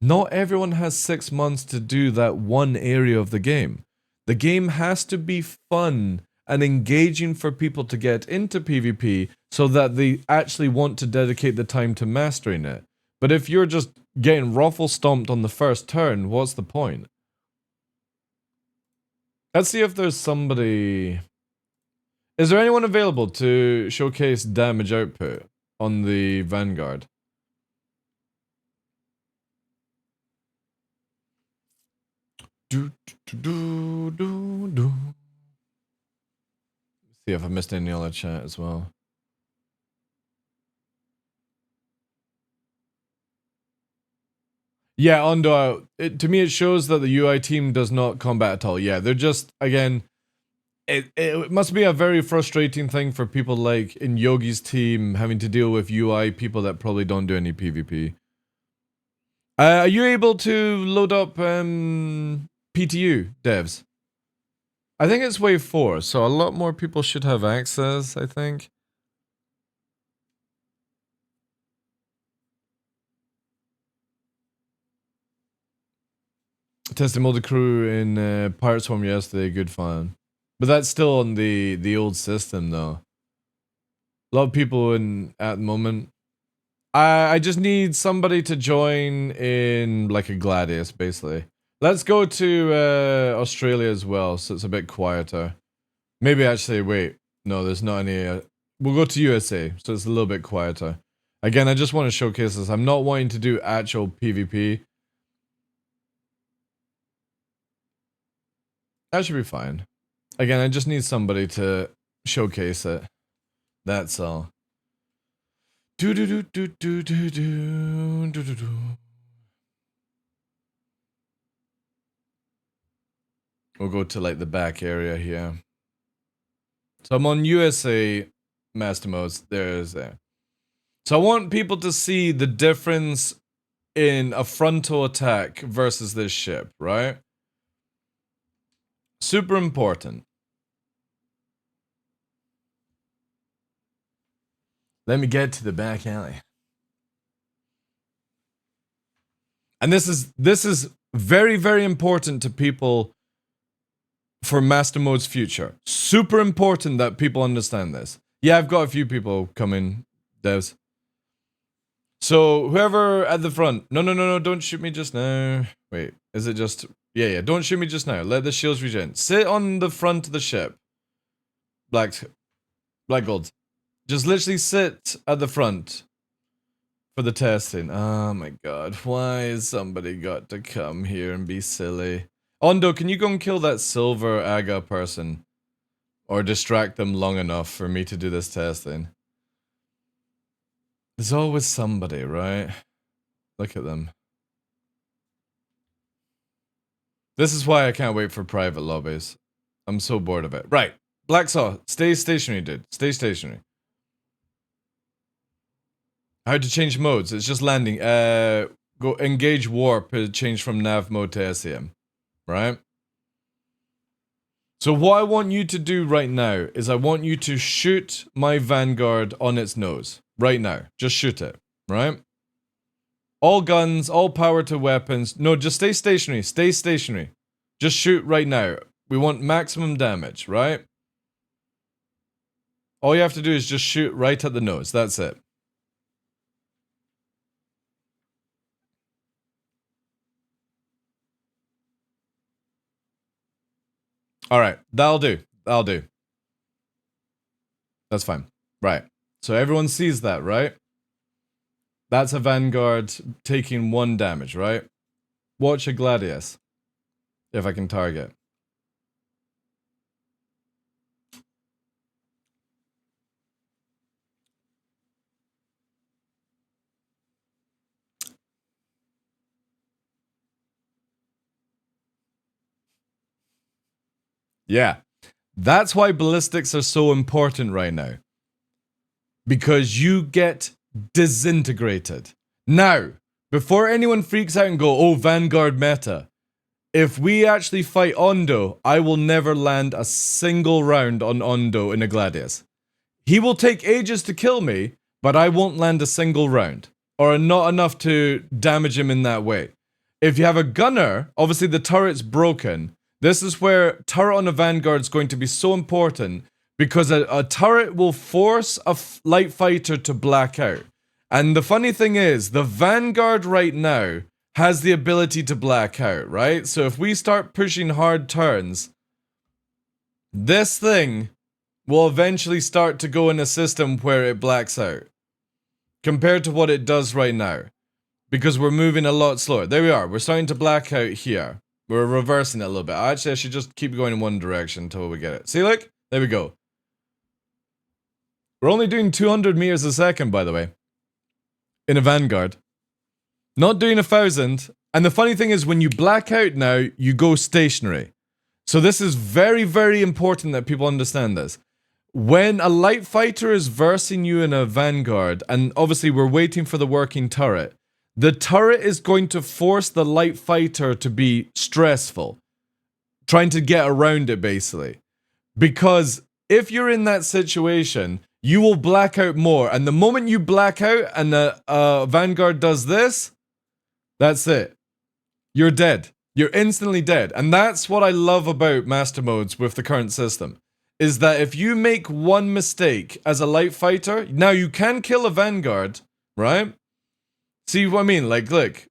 Not everyone has 6 months to do that one area of the game. The game has to be fun and engaging for people to get into PvP so that they actually want to dedicate the time to mastering it. But if you're just getting ruffle stomped on the first turn, what's the point? Let's see if there's somebody... Is there anyone available to showcase damage output on the Vanguard? See if I missed any other chat as well. Yeah, Ondo, to me it shows that the UI team does not combat at all. Yeah, they're just, again, it must be a very frustrating thing for people like in Yogi's team having to deal with UI people that probably don't do any PvP. Are you able to load up PTU, devs? I think it's wave 4, so a lot more people should have access, I think. Tested multi-crew in Pirate Swarm yesterday, good fun. But that's still on the old system though. A lot of people in at the moment. I just need somebody to join in like a Gladius, basically. Let's go to Australia as well, so it's a bit quieter. Maybe actually, wait. No, there's not any... we'll go to USA, so it's a little bit quieter. Again, I just want to showcase this. I'm not wanting to do actual PvP. That should be fine. Again, I just need somebody to showcase it. That's all. Do do do do do do do do do do. We'll go to like the back area here. So I'm on USA Master Modes. There's there. So I want people to see the difference in a frontal attack versus this ship, right? Super important. Let me get to the back alley. And this is very, very important to people for Master Mode's future. Super important that people understand this. Yeah, I've got a few people coming, devs. So whoever at the front, no, don't shoot me just now. Wait, is it just, yeah, don't shoot me just now. Let the shields regen. Sit on the front of the ship. Black gold. Just literally sit at the front for the testing. Oh my god, why has somebody got to come here and be silly? Ondo, can you go and kill that silver Aga person? Or distract them long enough for me to do this testing? There's always somebody, right? Look at them. This is why I can't wait for private lobbies. I'm so bored of it. Right. Blacksaw, stay stationary, dude. Stay stationary. How to change modes? It's just landing. Go engage warp. Change from nav mode to SEM. Right? So what I want you to do right now is I want you to shoot my Vanguard on its nose. Right now. Just shoot it. Right? All guns, all power to weapons. No, just stay stationary. Stay stationary. Just shoot right now. We want maximum damage, right? All you have to do is just shoot right at the nose. That's it. Alright, that'll do. That'll do. That's fine. Right. So everyone sees that, right? That's a Vanguard taking 1 damage, right? Watch a Gladius. If I can target. Yeah. That's why ballistics are so important right now. Because you get disintegrated. Now, before anyone freaks out and go, oh, Vanguard meta. If we actually fight Ondo, I will never land a single round on Ondo in a Gladius. He will take ages to kill me, but I won't land a single round. Or not enough to damage him in that way. If you have a gunner, obviously the turret's broken. This is where turret on a Vanguard is going to be so important because a turret will force a light fighter to black out. And the funny thing is, the Vanguard right now has the ability to black out, right? So if we start pushing hard turns, this thing will eventually start to go in a system where it blacks out compared to what it does right now. Because we're moving a lot slower. There we are. We're starting to black out here. We're reversing it a little bit. Actually, I should just keep going in one direction until we get it. See, look? There we go. We're only doing 200 meters a second, by the way. In a Vanguard. Not doing 1,000. And the funny thing is, when you black out now, you go stationary. So this is very, very important that people understand this. When a light fighter is versing you in a Vanguard, and obviously we're waiting for the working turret, the turret is going to force the light fighter to be stressful. Trying to get around it, basically. Because if you're in that situation, you will black out more. And the moment you black out and the Vanguard does this, that's it. You're dead. You're instantly dead. And that's what I love about Master Modes with the current system. Is that if you make one mistake as a light fighter, now you can kill a Vanguard, right? See what I mean? Like, look,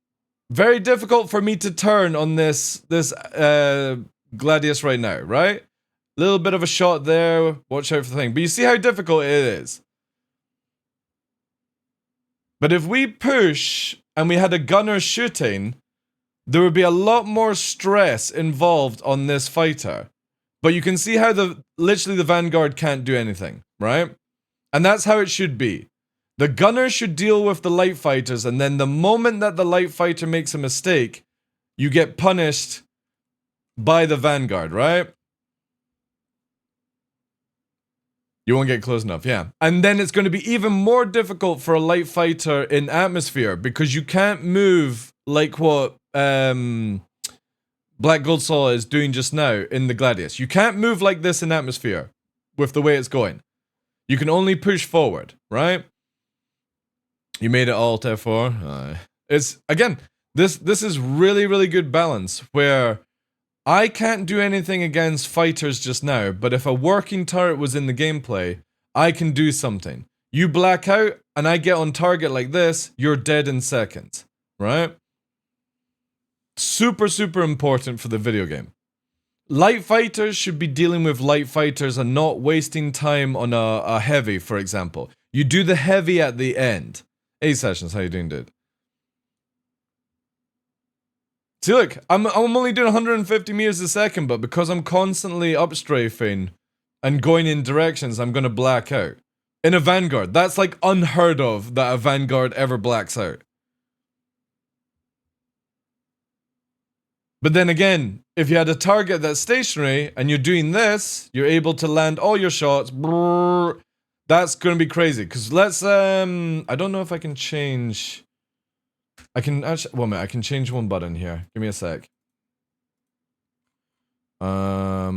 very difficult for me to turn on this Gladius right now, right? Little bit of a shot there. Watch out for the thing. But you see how difficult it is. But if we push and we had a gunner shooting, there would be a lot more stress involved on this fighter. But you can see how literally the Vanguard can't do anything, right? And that's how it should be. The gunner should deal with the light fighters, and then the moment that the light fighter makes a mistake, you get punished by the Vanguard, right? You won't get close enough, yeah. And then it's going to be even more difficult for a light fighter in atmosphere, because you can't move like what Black Gold Saw is doing just now in the Gladius. You can't move like this in atmosphere with the way it's going. You can only push forward, right? You made it Alt F4. It's, again, this is really, really good balance where I can't do anything against fighters just now, but if a working turret was in the gameplay, I can do something. You black out and I get on target like this, you're dead in seconds, right? Super, super important for the video game. Light fighters should be dealing with light fighters and not wasting time on a heavy, for example. You do the heavy at the end. Hey Sessions, how you doing, dude? See, look, I'm only doing 150 meters a second, but because I'm constantly upstrafing and going in directions, I'm gonna black out. In a Vanguard, that's like unheard of that a Vanguard ever blacks out. But then again, if you had a target that's stationary and you're doing this, you're able to land all your shots. Brrr, that's gonna be crazy. Cause let's I don't know if I can change. I can actually, well, I can change one button here. Give me a sec. No,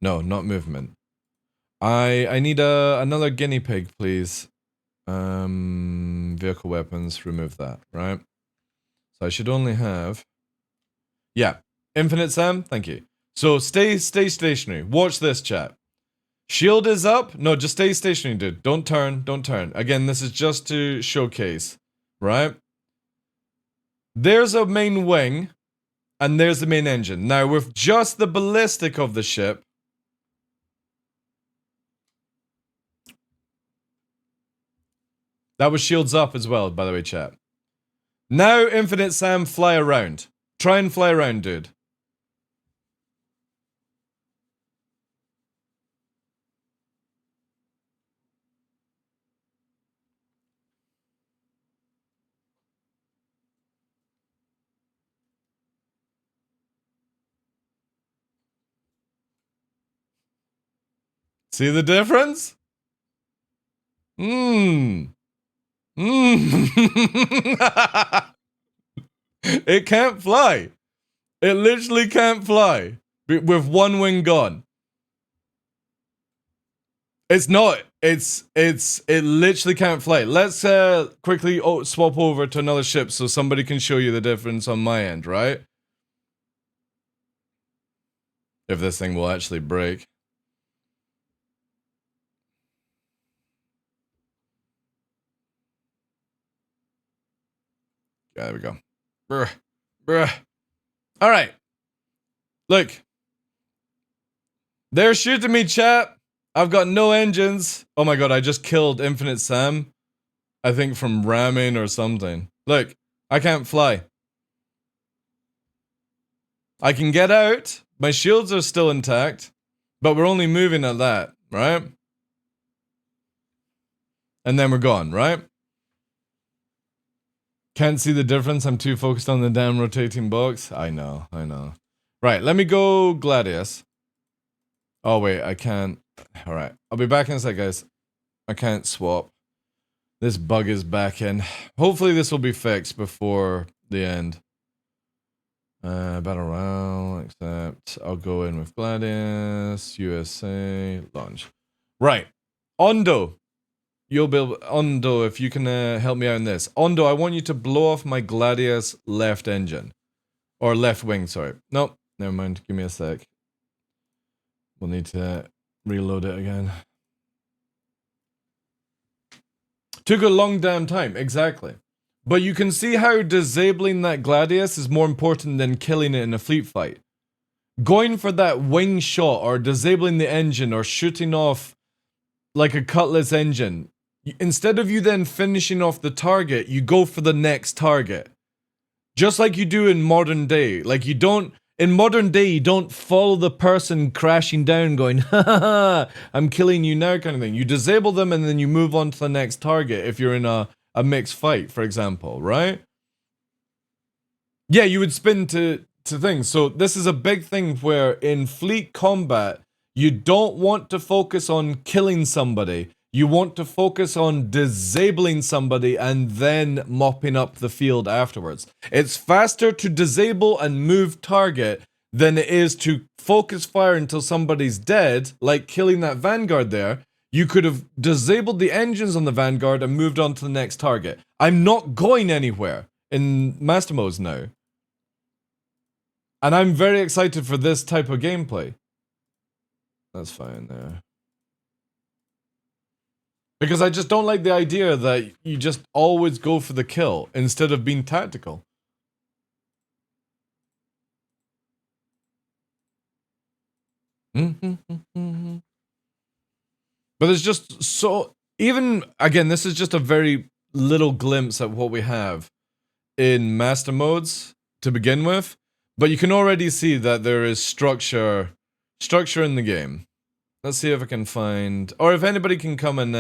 not movement. I need another guinea pig, please. Vehicle weapons, remove that, right? So I should only have, yeah, Infinite Sam, thank you. So stay stationary. Watch this, chat. Shield is up. No, just stay stationary, dude. Don't turn, don't turn. Again, this is just to showcase, right? There's a main wing, and there's the main engine. Now, with just the ballistic of the ship, that was shields up as well, by the way, chat. Now, Infinite Sam, fly around. Try and fly around, dude. See the difference? Mmm. Mmm. It can't fly. It literally can't fly with one wing gone. It's not. It literally can't fly. Let's quickly swap over to another ship so somebody can show you the difference on my end, right? If this thing will actually break. Yeah, there we go. Bruh. Bruh. All right. Look. They're shooting me, chat. I've got no engines. Oh my god, I just killed Infinite Sam. I think from ramming or something. Look, I can't fly. I can get out. My shields are still intact. But we're only moving at that, right? And then we're gone, right? Can't see the difference. I'm too focused on the damn rotating box. I know, I know. Right, let me go Gladius. Oh wait, I can't. Alright, I'll be back in a sec, guys. I can't swap. This bug is back in. Hopefully this will be fixed before the end. Battle round, except I'll go in with Gladius, USA, launch. Right, Ondo. You'll be able, Ondo, if you can help me out in this. Ondo, I want you to blow off my Gladius left engine. Or left wing, sorry. Nope, never mind. Give me a sec. We'll need to reload it again. Took a long damn time, exactly. But you can see how disabling that Gladius is more important than killing it in a fleet fight. Going for that wing shot or disabling the engine or shooting off like a Cutlass engine, instead of you then finishing off the target, you go for the next target. Just like you do in modern day. Like you don't, in modern day, you don't follow the person crashing down going, ha ha ha, I'm killing you now kind of thing. You disable them and then you move on to the next target if you're in a mixed fight, for example, right? Yeah, you would spin to things. So this is a big thing where in fleet combat, you don't want to focus on killing somebody. You want to focus on disabling somebody and then mopping up the field afterwards. It's faster to disable and move target than it is to focus fire until somebody's dead, like killing that Vanguard there. You could have disabled the engines on the Vanguard and moved on to the next target. I'm not going anywhere in Master Modes now. And I'm very excited for this type of gameplay. That's fine there. Because I just don't like the idea that you just always go for the kill instead of being tactical. But there's just so... Even, again, this is just a very little glimpse at what we have in Master Modes to begin with. But you can already see that there is structure in the game. Let's see if I can find... Or if anybody can come and...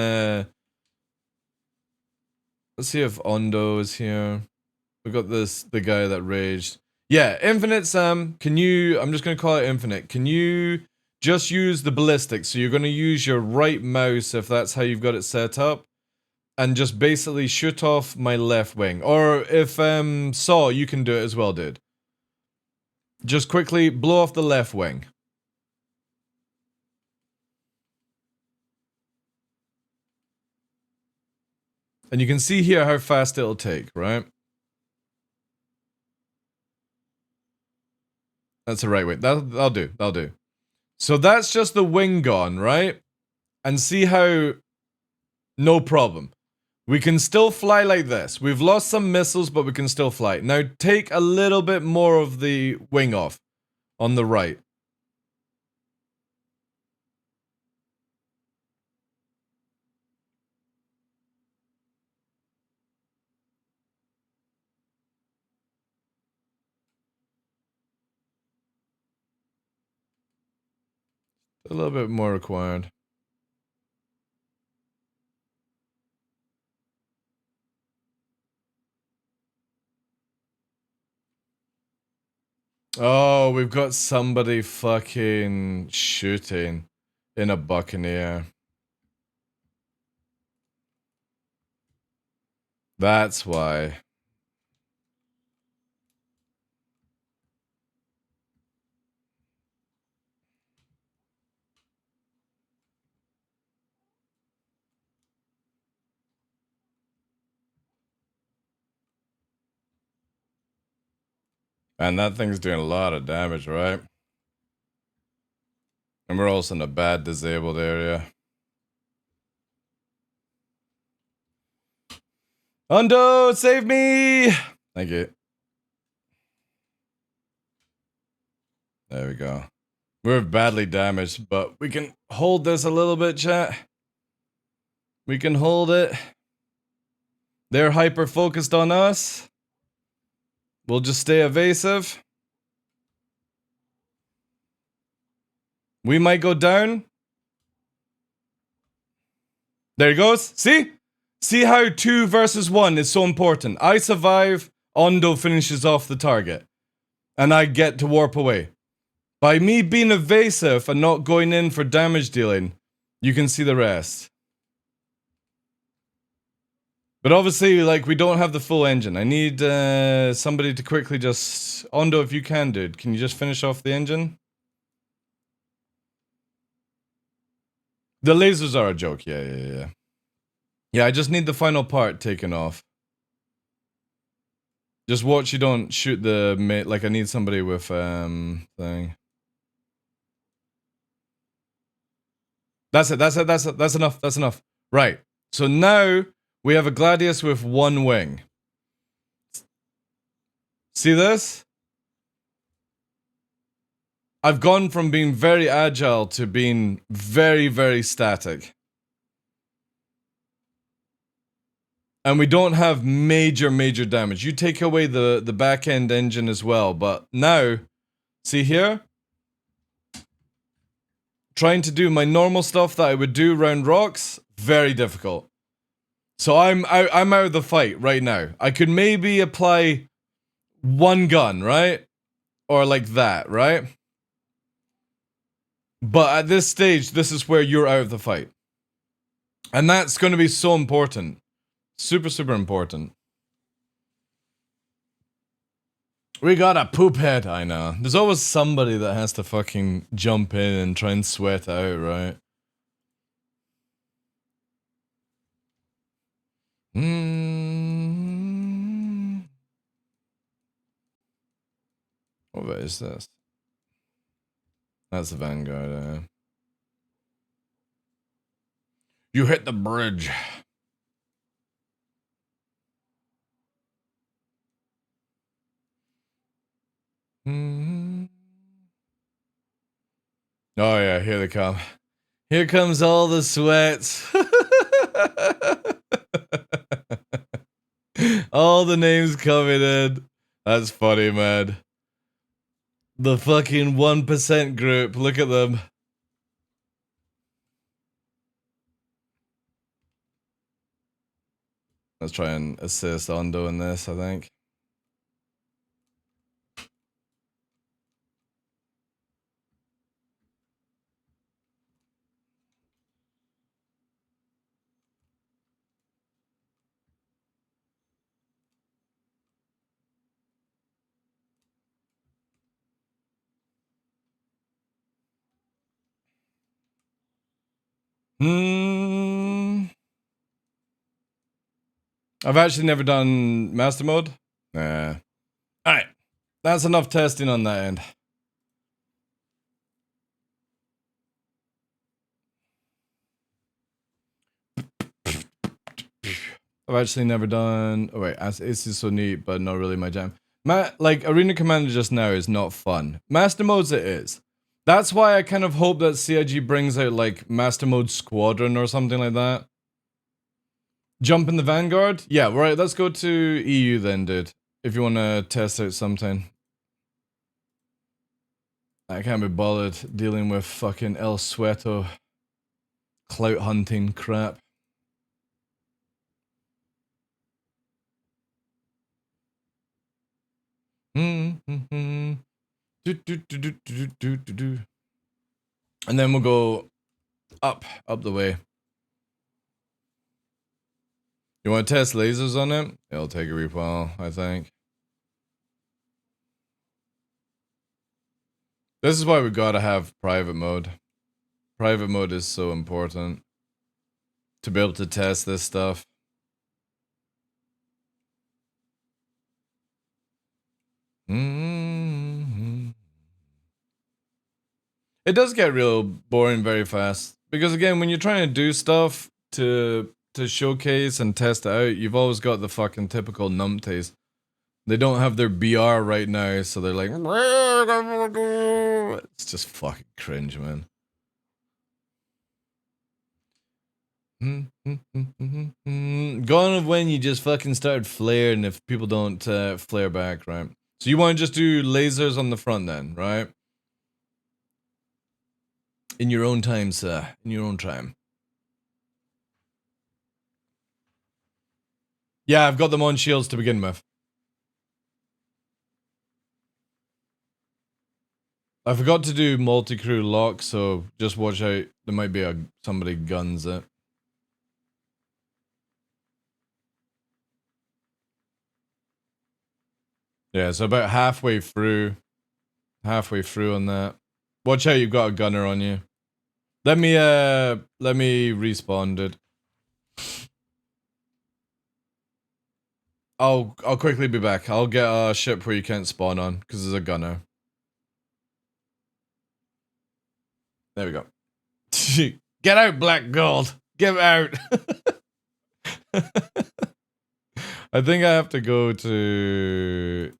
Let's see if Ondo is here. We've got the guy that raged. Yeah, Infinite Sam, can you... I'm just going to call it Infinite. Can you just use the ballistics? So you're going to use your right mouse if that's how you've got it set up. And just basically shoot off my left wing. Or if Saw, you can do it as well, dude. Just quickly blow off the left wing. And you can see here how fast it'll take, right? That's the right way. That'll do. That'll do. So that's just the wing gone, right? And see how... No problem. We can still fly like this. We've lost some missiles, but we can still fly. Now take a little bit more of the wing off on the right. A little bit more required. Oh, we've got somebody fucking shooting. in a Buccaneer. That's why. And that thing's doing a lot of damage, right? And we're also in a bad disabled area. Undo, save me! Thank you. There we go. We're badly damaged, but we can hold this a little bit, chat. We can hold it. They're hyper-focused on us. We'll just stay evasive. We might go down. There he goes. See? See how 2 versus 1 is so important. I survive, Ondo finishes off the target. And I get to warp away. By me being evasive and not going in for damage dealing, you can see the rest. But obviously, like, we don't have the full engine. I need somebody to quickly just... Ondo, if you can, dude. Can you just finish off the engine? The lasers are a joke. Yeah. Yeah, I just need the final part taken off. Just watch you don't shoot the mate. Like, I need somebody with, thing. That's enough. Right. So now, we have a Gladius with 1 wing. See this? I've gone from being very agile to being very, very static. And we don't have major damage. You take away the back end engine as well, but now, see here? Trying to do my normal stuff that I would do around rocks, very difficult. So I'm out of the fight right now. I could maybe apply 1 gun, right? Or like that, right? But at this stage, this is where you're out of the fight. And that's going to be so important. Super important. We got a poop head, I know. There's always somebody that has to fucking jump in and try and sweat out, right? What is this? That's the Vanguard, You hit the bridge. Oh yeah, here they come. Here comes all the sweats. All the names coming in. That's funny, man. The fucking 1% group. Look at them. Let's try and assist Ondo in this, I think. I've actually never done master mode. Nah. Alright. That's enough testing on that end. I've actually never done... Oh wait, this is so neat, but not really my jam. Like, Arena Commander just now is not fun. Master modes it is. That's why I kind of hope that CIG brings out, like, Master Mode Squadron or something like that. Jump in the Vanguard? Yeah, right, let's go to EU then, dude. If you want to test out something. I can't be bothered dealing with fucking El Sueto clout hunting crap. And then we'll go Up the way. You want to test lasers on it? It'll take a wee while, I think. This is why we gotta have private mode. Private mode is so important to be able to test this stuff. Mm-hmm. It does get real boring very fast. Because again, when you're trying to do stuff to showcase and test it out, you've always got the fucking typical numpties. They don't have their BR right now, so they're like... It's just fucking cringe, man. Gone of when you just fucking start flaring if people don't flare back, right? So you want to just do lasers on the front then, right? In your own time, sir. In your own time. Yeah, I've got them on shields to begin with. I forgot to do multi-crew lock, so just watch out. There might be somebody guns it. Yeah, so about halfway through on that. Watch out, you've got a gunner on you. Let me respawn, dude. I'll quickly be back. I'll get a ship where you can't spawn on, because there's a gunner. There we go. Get out, Black Gold! Get out! I think I have to go to...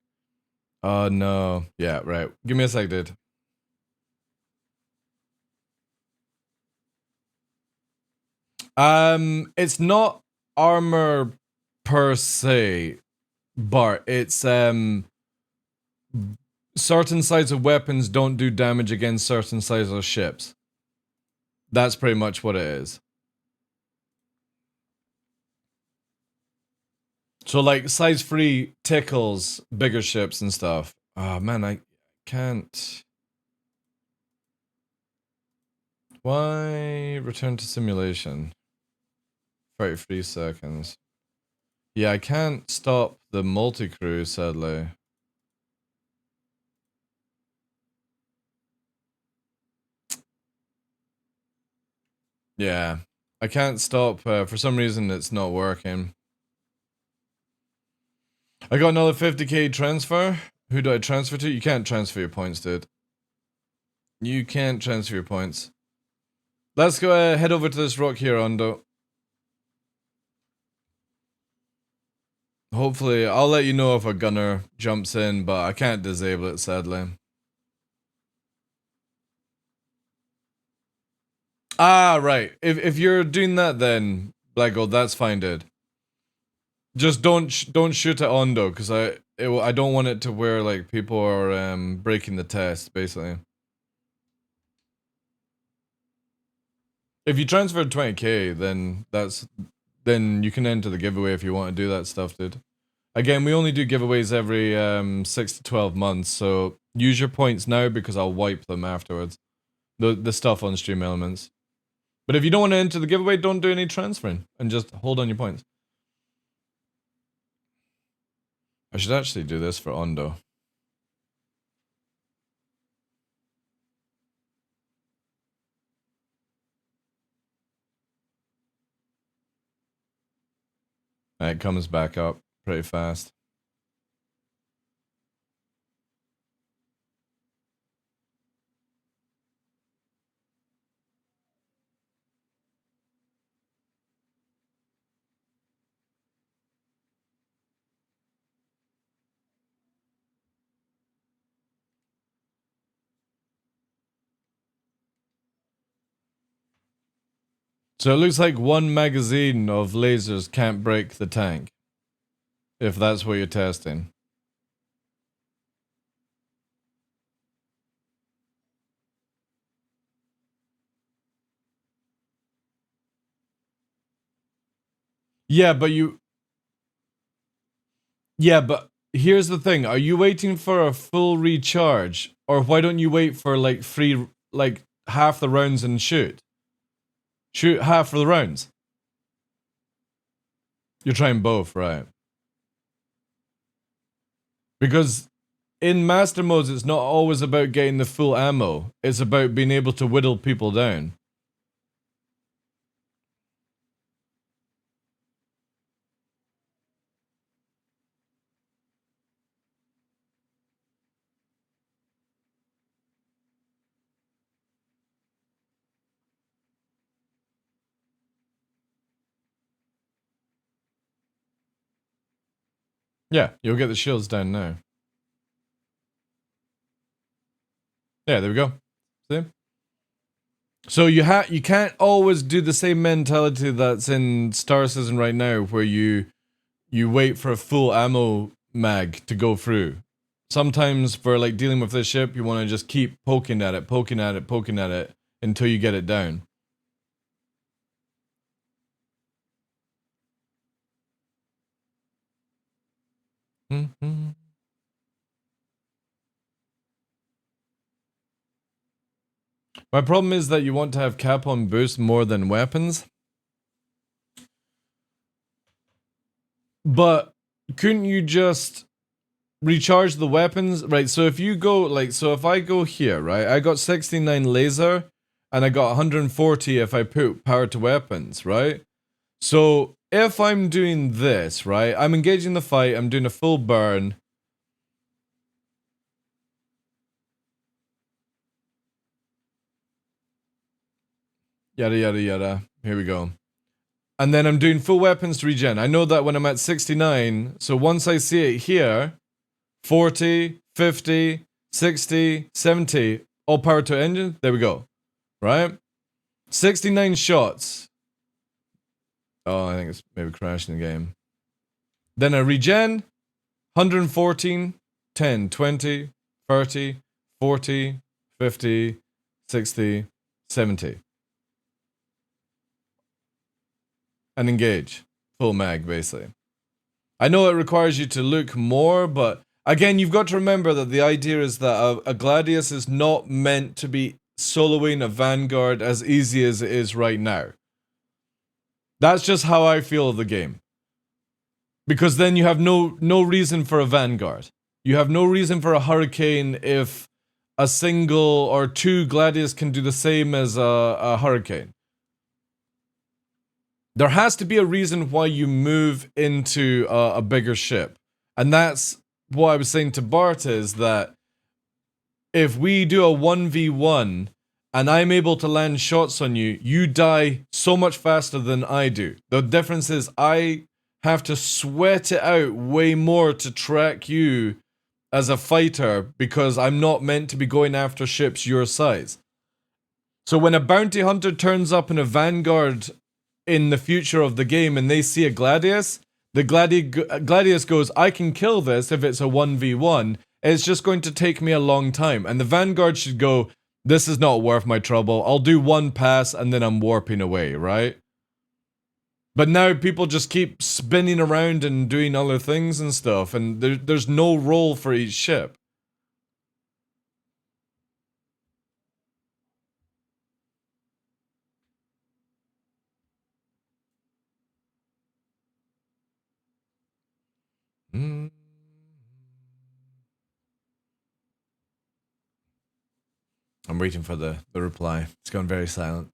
Oh, no. Yeah, right. Give me a sec, dude. It's not armor per se, but it's, certain sides of weapons don't do damage against certain sides of ships. That's pretty much what it is. So, like, size 3 tickles bigger ships and stuff. Oh, man, I can't... Why return to simulation? 33 seconds. Yeah, I can't stop the multi-crew, sadly. Yeah, I can't stop. For some reason, it's not working. I got another 50k transfer. Who do I transfer to? You can't transfer your points, dude. You can't transfer your points. Let's go head over to this rock here, Ondo. Hopefully, I'll let you know if a gunner jumps in, but I can't disable it, sadly. Ah, right. If you're doing that, then Black Gold, that's fine, dude. Just don't shoot at Ondo, because I don't want it to where like people are breaking the test, basically. If you transferred 20k, then you can enter the giveaway if you want to do that stuff, dude. Again, we only do giveaways every 6 to 12 months, so use your points now because I'll wipe them afterwards. The stuff on Stream Elements. But if you don't want to enter the giveaway, don't do any transferring and just hold on your points. I should actually do this for Ondo. It comes back up pretty fast. So it looks like one magazine of lasers can't break the tank. If that's what you're testing. Yeah, but here's the thing. Are you waiting for a full recharge? Or why don't you wait for like half the rounds and shoot? Shoot half of the rounds. You're trying both, right? Because in master modes, it's not always about getting the full ammo. It's about being able to whittle people down. Yeah, you'll get the shields down now. Yeah, there we go. See? So you can't always do the same mentality that's in Star Citizen right now, where you wait for a full ammo mag to go through. Sometimes for like dealing with this ship, you want to just keep poking at it, poking at it, poking at it until you get it down. Mm-hmm. My problem is that you want to have cap on boost more than weapons. But couldn't you just recharge the weapons? Right, so if you go, like, so if I go here, right, I got 69 laser, and I got 140 if I put power to weapons, right? So if I'm doing this, right, I'm engaging the fight, I'm doing a full burn. Yada, yada, yada. Here we go. And then I'm doing full weapons to regen. I know that when I'm at 69, so once I see it here, 40, 50, 60, 70, all power to engine, there we go. Right? 69 shots. Oh, I think it's maybe crashing the game. Then I regen, 114, 10, 20, 30, 40, 50, 60, 70. And engage. Full mag, basically. I know it requires you to look more, but again, you've got to remember that the idea is that a Gladius is not meant to be soloing a Vanguard as easy as it is right now. That's just how I feel of the game. Because then you have no reason for a Vanguard. You have no reason for a Hurricane if a single or two Gladius can do the same as a Hurricane. There has to be a reason why you move into a bigger ship. And that's what I was saying to Bart, is that if we do a 1v1 and I'm able to land shots on you, you die so much faster than I do. The difference is I have to sweat it out way more to track you as a fighter because I'm not meant to be going after ships your size. So when a bounty hunter turns up in a Vanguard in the future of the game and they see a Gladius, the Gladius goes, I can kill this if it's a 1v1, it's just going to take me a long time. And the Vanguard should go, this is not worth my trouble, I'll do one pass and then I'm warping away, right? But now people just keep spinning around and doing other things and stuff, and there's no role for each ship. I'm waiting for the reply. It's gone very silent.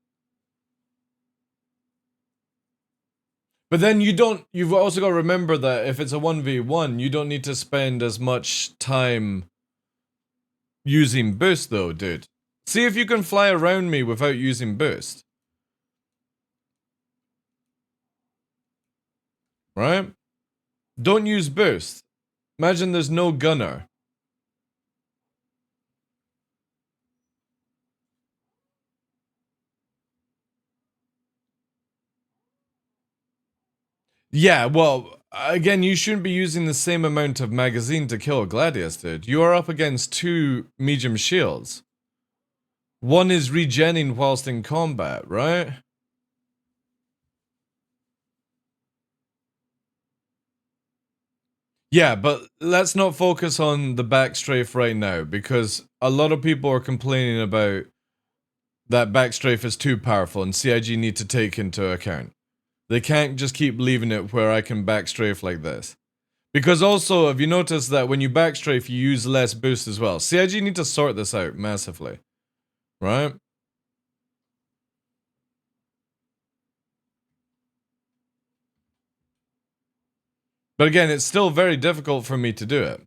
But then you've also got to remember that if it's a 1v1, you don't need to spend as much time using boost though, dude. See if you can fly around me without using boost. Right? Don't use boost. Imagine there's no gunner. Yeah, well, again, you shouldn't be using the same amount of magazine to kill a Gladius, dude. You are up against two medium shields. One is regenning whilst in combat, right? Yeah, but let's not focus on the back strafe right now, because a lot of people are complaining about that backstrafe is too powerful and CIG need to take into account. They can't just keep leaving it where I can backstrafe like this. Because also, have you noticed that when you backstrafe, you use less boost as well? CIG need to sort this out massively. Right? But again, it's still very difficult for me to do it.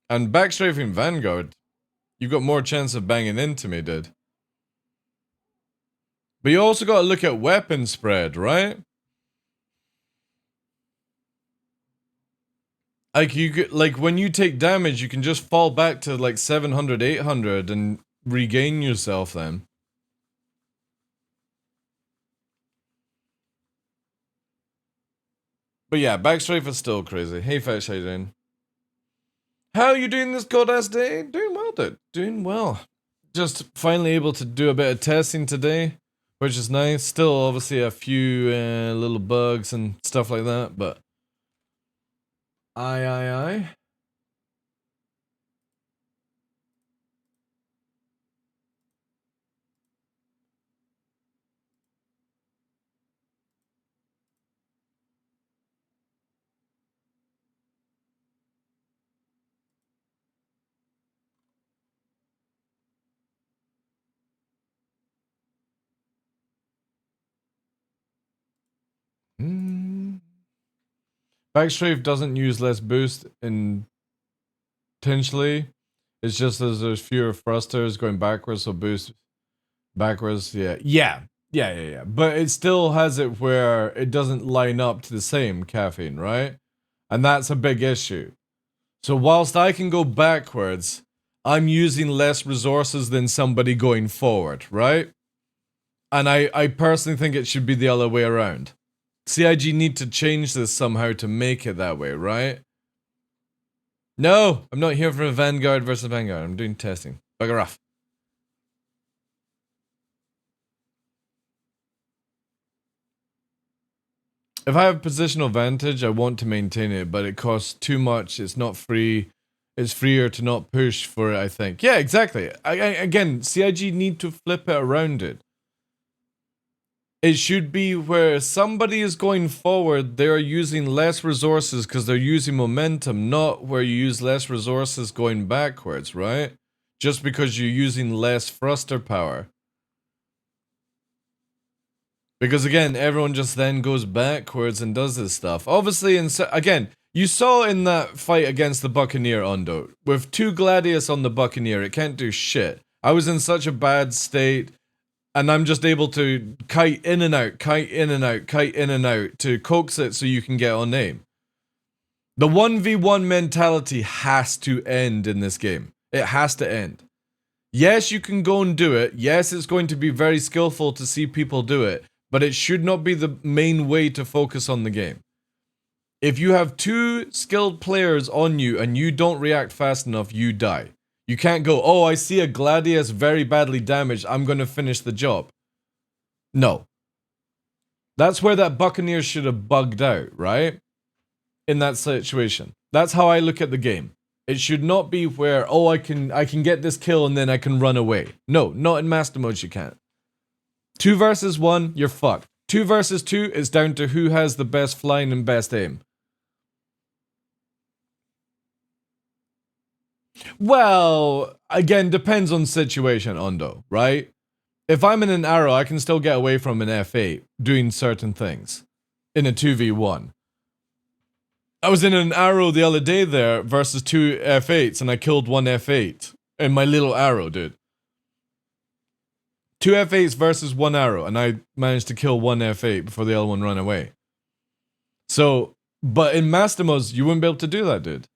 And backstrafing Vanguard, you've got more chance of banging into me, dude. But you also got to look at weapon spread, right? Like you could, like when you take damage, you can just fall back to like 700, 800 and regain yourself then. But yeah, backstrafe is still crazy. Hey Fetch, how you doing? How are you doing this goddess day? Doing well, dude. Doing well. Just finally able to do a bit of testing today, which is nice. Still obviously a few little bugs and stuff like that, but aye. Backstrafe doesn't use less boost intentionally. It's just as there's fewer thrusters going backwards, so boost backwards. Yeah. But it still has it where it doesn't line up to the same caffeine, right? And that's a big issue. So whilst I can go backwards, I'm using less resources than somebody going forward, right? And I personally think it should be the other way around. CIG need to change this somehow to make it that way, right? No, I'm not here for a Vanguard versus Vanguard. I'm doing testing. Bugger off. If I have positional advantage, I want to maintain it, but it costs too much. It's not free. It's freer to not push for it, I think. Yeah, exactly. Again, CIG need to flip it around it. It should be where somebody is going forward, they're using less resources because they're using momentum, not where you use less resources going backwards, right? Just because you're using less thruster power. Because again, everyone just then goes backwards and does this stuff. Obviously, again, you saw in that fight against the Buccaneer, Ondo, with 2 Gladius on the Buccaneer, it can't do shit. I was in such a bad state. And I'm just able to kite in and out, kite in and out, kite in and out to coax it so you can get on aim. The 1v1 mentality has to end in this game. It has to end. Yes, you can go and do it. Yes, it's going to be very skillful to see people do it. But it should not be the main way to focus on the game. If you have 2 skilled players on you and you don't react fast enough, you die. You can't go, oh, I see a Gladius very badly damaged, I'm going to finish the job. No. That's where that Buccaneer should have bugged out, right? In that situation. That's how I look at the game. It should not be where, oh, I can get this kill and then I can run away. No, not in Master Mode you can't. 2 versus 1, you're fucked. 2 versus 2 is down to who has the best flying and best aim. Well, again, depends on situation, Ondo, right? If I'm in an arrow, I can still get away from an F8 doing certain things in a 2v1. I was in an arrow the other day there versus 2 F8s and I killed 1 F8 in my little arrow, dude. 2 F8s versus 1 arrow and I managed to kill 1 F8 before the other one ran away. So, but in Master Modes, you wouldn't be able to do that, dude.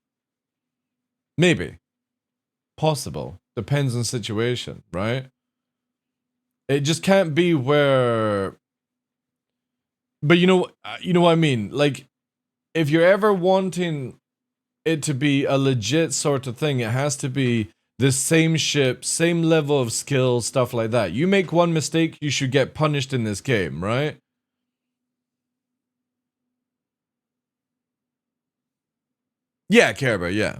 Maybe. Possible. Depends on situation, right? It just can't be where... But you know what I mean? Like, if you're ever wanting it to be a legit sort of thing, it has to be the same ship, same level of skill, stuff like that. You make one mistake, you should get punished in this game, right? Yeah, Care Bear, yeah.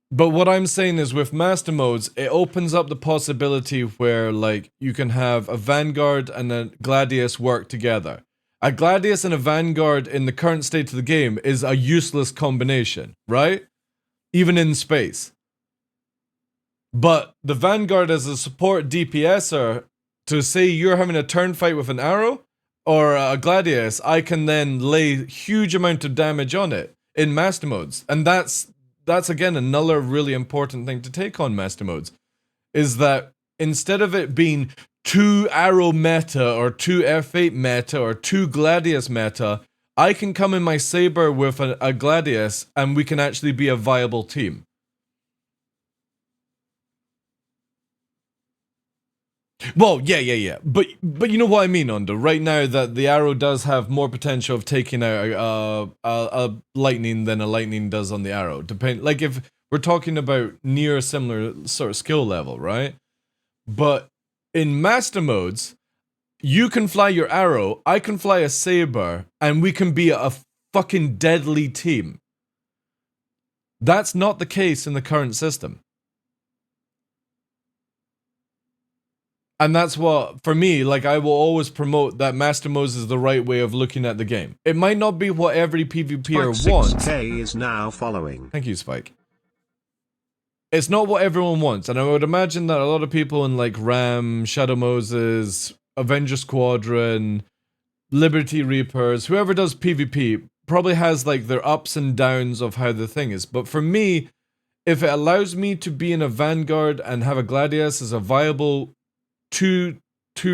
But what I'm saying is with master modes, it opens up the possibility where like you can have a Vanguard and a Gladius work together. A Gladius and a Vanguard in the current state of the game is a useless combination, right? Even in space. But the Vanguard as a support DPSer, to say you're having a turn fight with an arrow or a Gladius, I can then lay huge amount of damage on it in master modes. And that's again another really important thing to take on master modes, is that instead of it being 2 arrow meta or 2 F8 meta or 2 Gladius meta, I can come in my Saber with a Gladius and we can actually be a viable team. Well, yeah. But you know what I mean, Under. Right now, that the arrow does have more potential of taking out a lightning than a lightning does on the arrow. Like if we're talking about near similar sort of skill level, right? But in master modes, you can fly your arrow, I can fly a saber, and we can be a fucking deadly team. That's not the case in the current system. And that's what, for me, like, I will always promote that master modes is the right way of looking at the game. It might not be what every PvPer Spike wants. 6K is now following. Thank you, Spike. It's not what everyone wants, and I would imagine that a lot of people in, like, Ram, Shadow Moses, Avenger Squadron, Liberty Reapers, whoever does PvP, probably has, like, their ups and downs of how the thing is. But for me, if it allows me to be in a Vanguard and have a Gladius as a viable two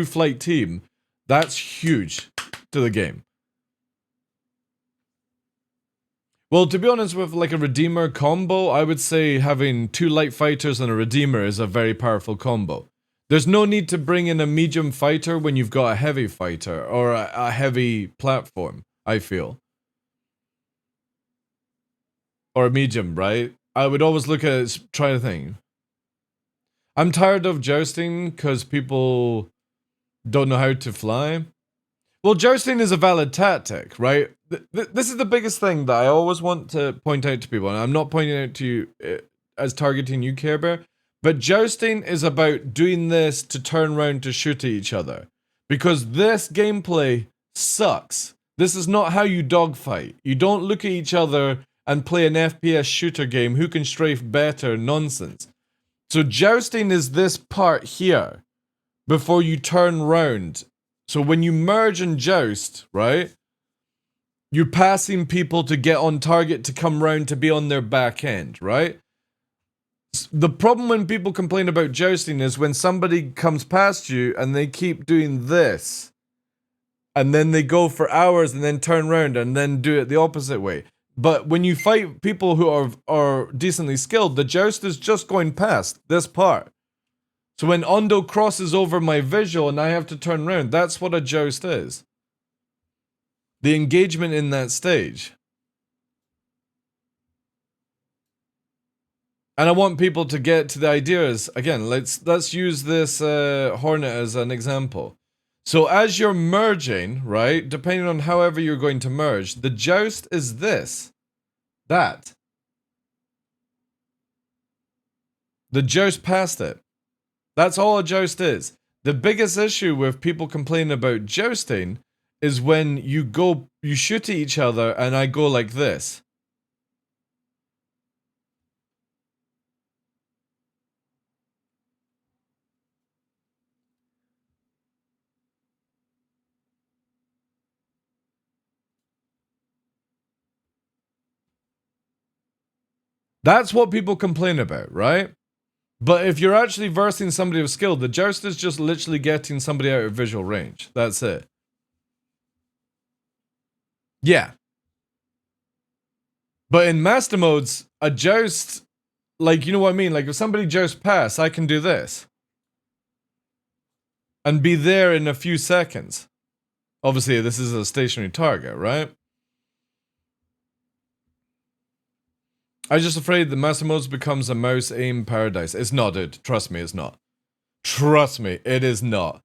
flight team, that's huge to the game. Well, to be honest, with like a Redeemer combo, I would say having 2 light fighters and a Redeemer is a very powerful combo. There's no need to bring in a medium fighter when you've got a heavy fighter or a heavy platform, I feel. Or a medium, right? I would always look at it, try to think. I'm tired of jousting because people don't know how to fly. Well, jousting is a valid tactic, right? This is the biggest thing that I always want to point out to people, and I'm not pointing out to you as targeting you, Care Bear, but jousting is about doing this to turn around to shoot at each other. Because this gameplay sucks. This is not how you dogfight. You don't look at each other and play an FPS shooter game, who can strafe better nonsense. So jousting is this part here, before you turn round. So when you merge and joust, right, you're passing people to get on target to come round to be on their back end, right? The problem when people complain about jousting is when somebody comes past you and they keep doing this, and then they go for hours and then turn around and then do it the opposite way. But when you fight people who are decently skilled, the joust is just going past this part. So when Ondo crosses over my visual and I have to turn around, that's what a joust is. The engagement in that stage. And I want people to get to the ideas. Again, let's use this Hornet as an example. So as you're merging, right, depending on however you're going to merge, the joust is this. That. The joust past it. That's all a joust is. The biggest issue with people complaining about jousting is when you shoot at each other and I go like this. That's what people complain about, right? But if you're actually versing somebody with skill, the joust is just literally getting somebody out of visual range. That's it. Yeah. But in master modes, a joust, like, you know what I mean? Like, if somebody jousts past, I can do this. And be there in a few seconds. Obviously, this is a stationary target, right? I'm just afraid the master modes becomes a mouse aim paradise. It's not, dude. Trust me, it's not. Trust me, it is not.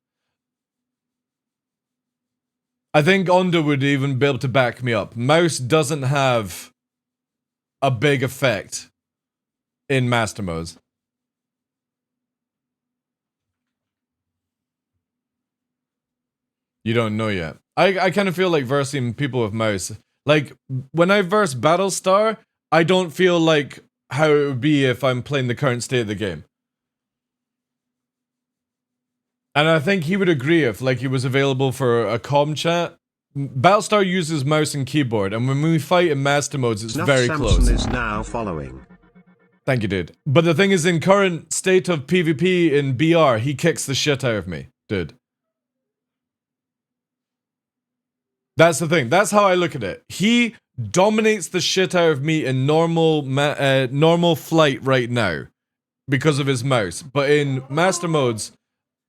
I think Ondo would even be able to back me up. Mouse doesn't have a big effect in master modes. You don't know yet. I kind of feel like versing people with mouse. Like, when I verse Battlestar, I don't feel like how it would be if I'm playing the current state of the game. And I think he would agree if, like, he was available for a comm chat. Battlestar uses mouse and keyboard, and when we fight in master modes, it's Snuff very Samson close. is now following. Thank you, dude. But the thing is, in current state of PvP in BR, he kicks the shit out of me, dude. That's the thing. That's how I look at it. He dominates the shit out of me in normal flight right now because of his mouse. But in master modes,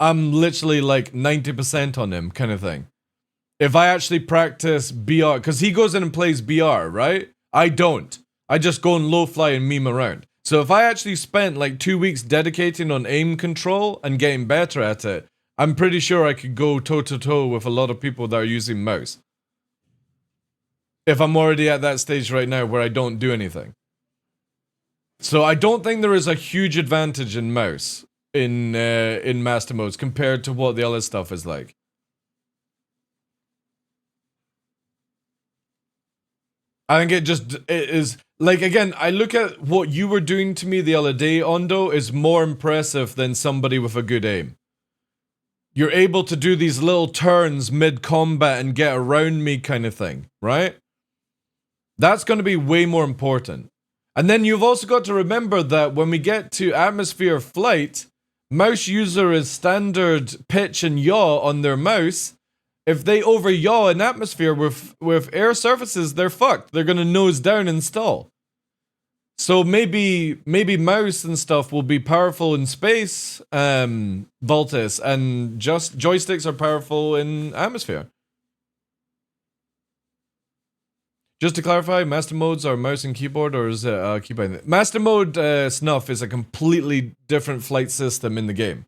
I'm literally like 90% on him, kind of thing. If I actually practice BR, because he goes in and plays BR, right? I don't. I just go and low fly and meme around. So if I actually spent like 2 weeks dedicating on aim control and getting better at it, I'm pretty sure I could go toe to toe with a lot of people that are using mouse. If I'm already at that stage right now where I don't do anything. So I don't think there is a huge advantage in mouse in master modes compared to what the other stuff is like. I think it is, like, again, I look at what you were doing to me the other day, Ondo, is more impressive than somebody with a good aim. You're able to do these little turns mid-combat and get around me kind of thing, right? That's going to be way more important. And then you've also got to remember that when we get to atmosphere flight, mouse user is standard pitch and yaw on their mouse. If they over yaw in atmosphere with air surfaces, they're fucked. They're going to nose down and stall. So maybe mouse and stuff will be powerful in space, Voltis, and just joysticks are powerful in atmosphere. Just to clarify, master modes are mouse and keyboard, or is it keyboard? Master mode Snuff is a completely different flight system in the game.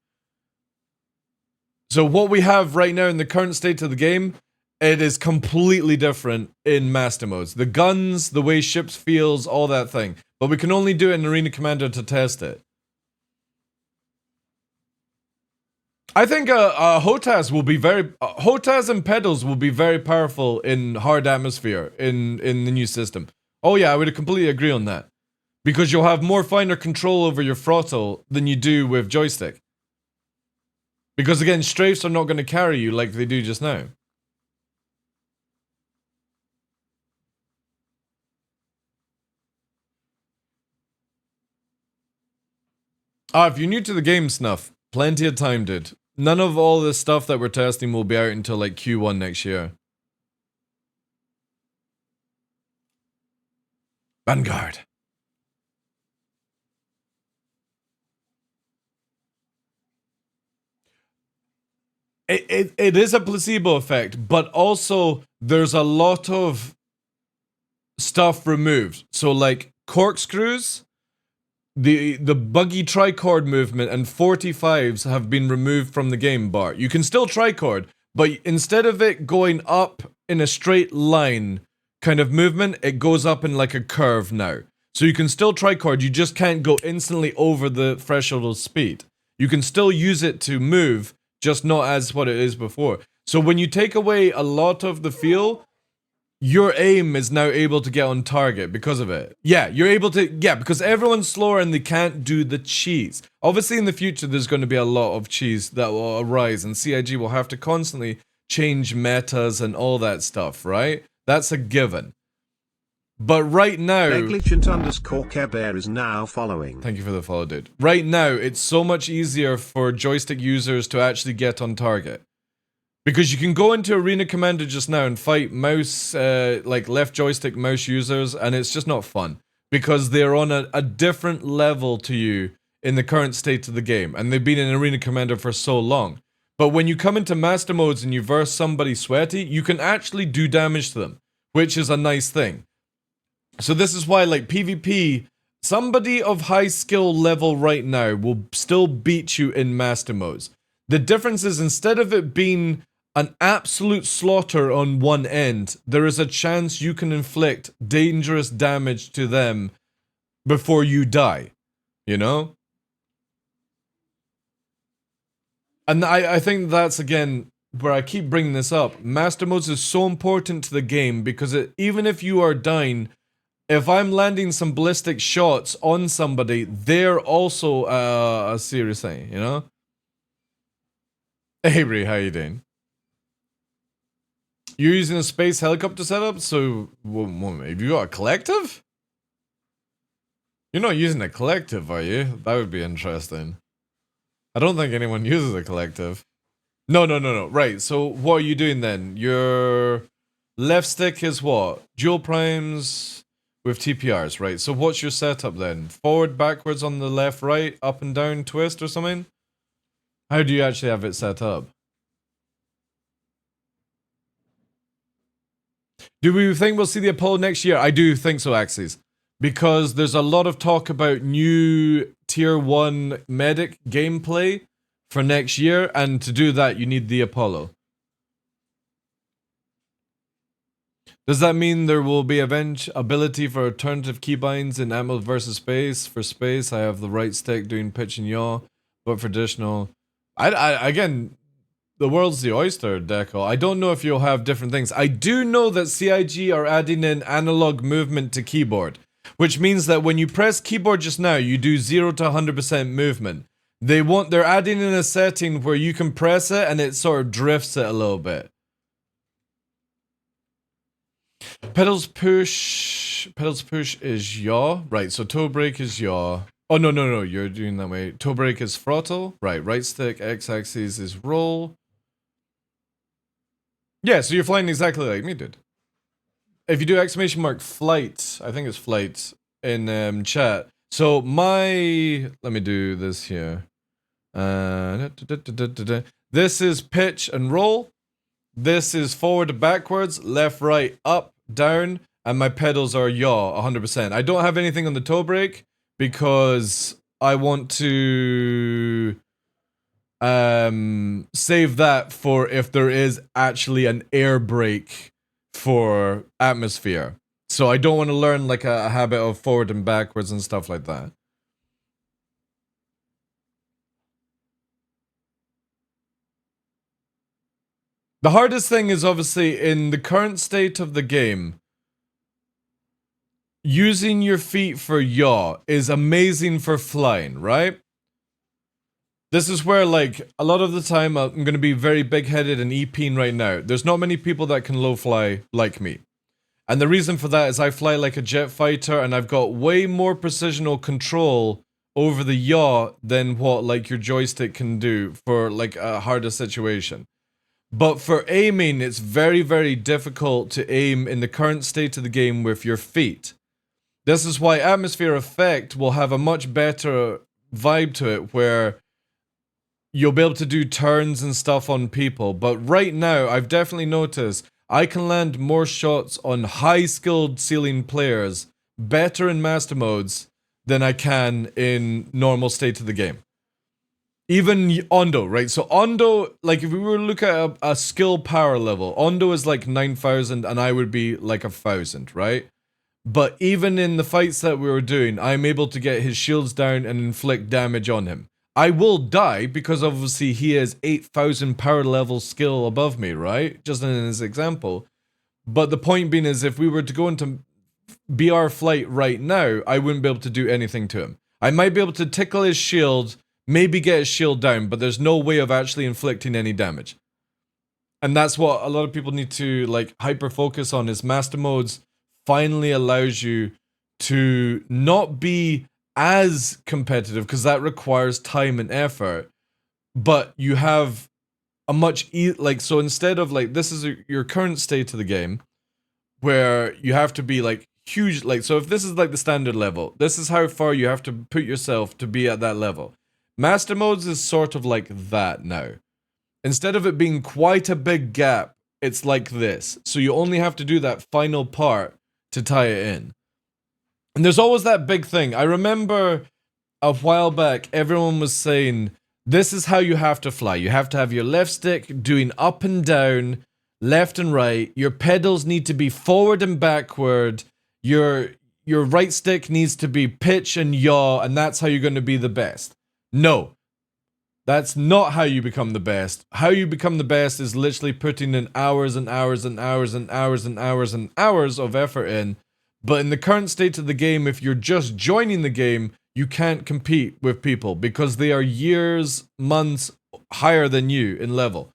So what we have right now in the current state of the game, it is completely different in master modes. The guns, the way ships feels, all that thing. But we can only do it in Arena Commander to test it. I think HOTAS will be HOTAS and pedals will be very powerful in hard atmosphere in the new system. Oh yeah, I would completely agree on that. Because you'll have more finer control over your throttle than you do with joystick. Because again, strafes are not going to carry you like they do just now. If you're new to the game, Snuff, plenty of time, dude. None of all this stuff that we're testing will be out until like Q1 next year. Vanguard. It is a placebo effect, but also there's a lot of stuff removed. So like corkscrews, the buggy trichord movement and 45s have been removed from the game bar. You can still trichord, but instead of it going up in a straight line kind of movement, it goes up in like a curve now. So you can still trichord, you just can't go instantly over the threshold of speed. You can still use it to move, just not as what it is before. So when you take away a lot of the feel, your aim is now able to get on target because of it. Yeah, you're able to, because everyone's slower and they can't do the cheese. Obviously in the future there's going to be a lot of cheese that will arise and CIG will have to constantly change metas and all that stuff, right? That's a given. But right now... Negligent_Care is now following. Thank you for the follow, dude. Right now, it's so much easier for joystick users to actually get on target. Because you can go into Arena Commander just now and fight mouse, like left joystick mouse users, and it's just not fun. Because they're on a different level to you in the current state of the game, and they've been in Arena Commander for so long. But when you come into master modes and you verse somebody sweaty, you can actually do damage to them, which is a nice thing. So this is why, like, PvP, somebody of high skill level right now will still beat you in master modes. The difference is, instead of it being an absolute slaughter on one end, there is a chance you can inflict dangerous damage to them before you die, you know? And I think that's, again, where I keep bringing this up. Master modes is so important to the game because even if you are dying, if I'm landing some ballistic shots on somebody, they're also a serious thing, you know? Hey, Ray, how you doing? You're using a space helicopter setup, so have you got a collective? You're not using a collective, are you? That would be interesting. I don't think anyone uses a collective. No. Right, so what are you doing then? Your left stick is what? Dual primes with TPRs, right? So what's your setup then? Forward, backwards on the left, right, up and down, twist or something? How do you actually have it set up? Do we think we'll see the Apollo next year? I do think so, Axes. Because there's a lot of talk about new Tier 1 medic gameplay for next year, and to do that, you need the Apollo. Does that mean there will be ability for alternative keybinds in Atmos versus Space? For Space, I have the right stick doing pitch and yaw, but for additional... again, the world's the oyster, Deco. I don't know if you'll have different things. I do know that CIG are adding in analog movement to keyboard, which means that when you press keyboard just now, you do 0 to 100% movement. They're adding in a setting where you can press it and it sort of drifts it a little bit. Pedals push is yaw. Right, so toe brake is yaw. Oh, no, you're doing that way. Toe brake is throttle. Right stick, x-axis is roll. Yeah, so you're flying exactly like me, dude. If you do exclamation mark flight, I think it's flight, in chat. So let me do this here. This is pitch and roll. This is forward to backwards, left, right, up, down, and my pedals are yaw, 100%. I don't have anything on the toe brake because I want to save that for if there is actually an air brake for atmosphere. So I don't want to learn like a habit of forward and backwards and stuff like that. The hardest thing is obviously in the current state of the game, using your feet for yaw is amazing for flying, right? This is where, like, a lot of the time I'm going to be very big-headed and EPing right now. There's not many people that can low fly like me. And the reason for that is I fly like a jet fighter and I've got way more precisional control over the yaw than what, like, your joystick can do for, like, a harder situation. But for aiming, it's very, very difficult to aim in the current state of the game with your feet. This is why Atmosphere Effect will have a much better vibe to it, where you'll be able to do turns and stuff on people. But right now, I've definitely noticed I can land more shots on high-skilled ceiling players better in Master Modes than I can in normal state of the game. Even Ondo, right? So Ondo, like if we were to look at a skill power level, Ondo is like 9,000 and I would be like 1,000, right? But even in the fights that we were doing, I'm able to get his shields down and inflict damage on him. I will die because obviously he has 8,000 power level skill above me, right? Just in his example. But the point being is if we were to go into BR flight right now, I wouldn't be able to do anything to him. I might be able to tickle his shield, maybe get his shield down, but there's no way of actually inflicting any damage. And that's what a lot of people need to like hyper focus on, is Master Modes finally allows you to not be as competitive, because that requires time and effort, but you have a much so instead of like, this is your current state of the game where you have to be like huge, like, so if this is like the standard level, this is how far you have to put yourself to be at that level. Master Modes is sort of like that now. Instead of it being quite a big gap, it's like this. So you only have to do that final part to tie it in. And there's always that big thing. I remember a while back, everyone was saying This is how you have to fly. You have to have your left stick doing up and down, left and right. Your pedals need to be forward and backward. Your right stick needs to be pitch and yaw, and that's how you're going to be the best. No. That's not how you become the best. How you become the best is literally putting in hours and hours and hours and hours and hours and hours of effort in. But in the current state of the game, if you're just joining the game, you can't compete with people because they are years, months higher than you in level.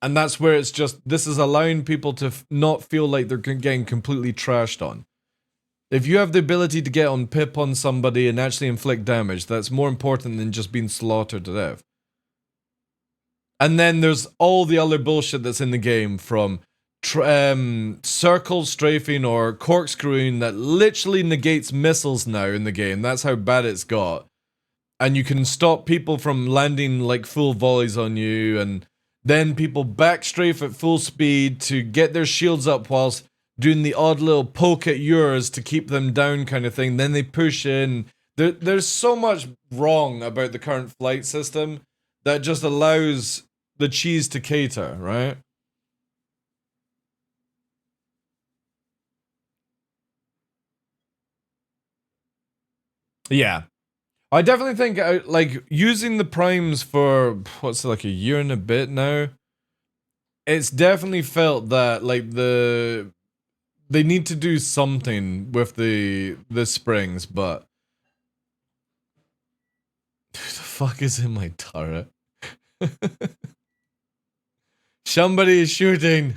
And that's where it's just, this is allowing people to not feel like they're getting completely trashed on. If you have the ability to get on pip on somebody and actually inflict damage, that's more important than just being slaughtered to death. And then there's all the other bullshit that's in the game, from circle strafing or corkscrewing that literally negates missiles now in the game. That's how bad it's got. And you can stop people from landing like full volleys on you, and then people backstrafe at full speed to get their shields up whilst doing the odd little poke at yours to keep them down kind of thing. Then they push in. There's so much wrong about the current flight system that just allows the cheese to cater, right? Yeah. I definitely think, like, using the primes for, what's it, like a year and a bit now, it's definitely felt that, like, they need to do something with the springs, but who the fuck is in my turret? Somebody is shooting.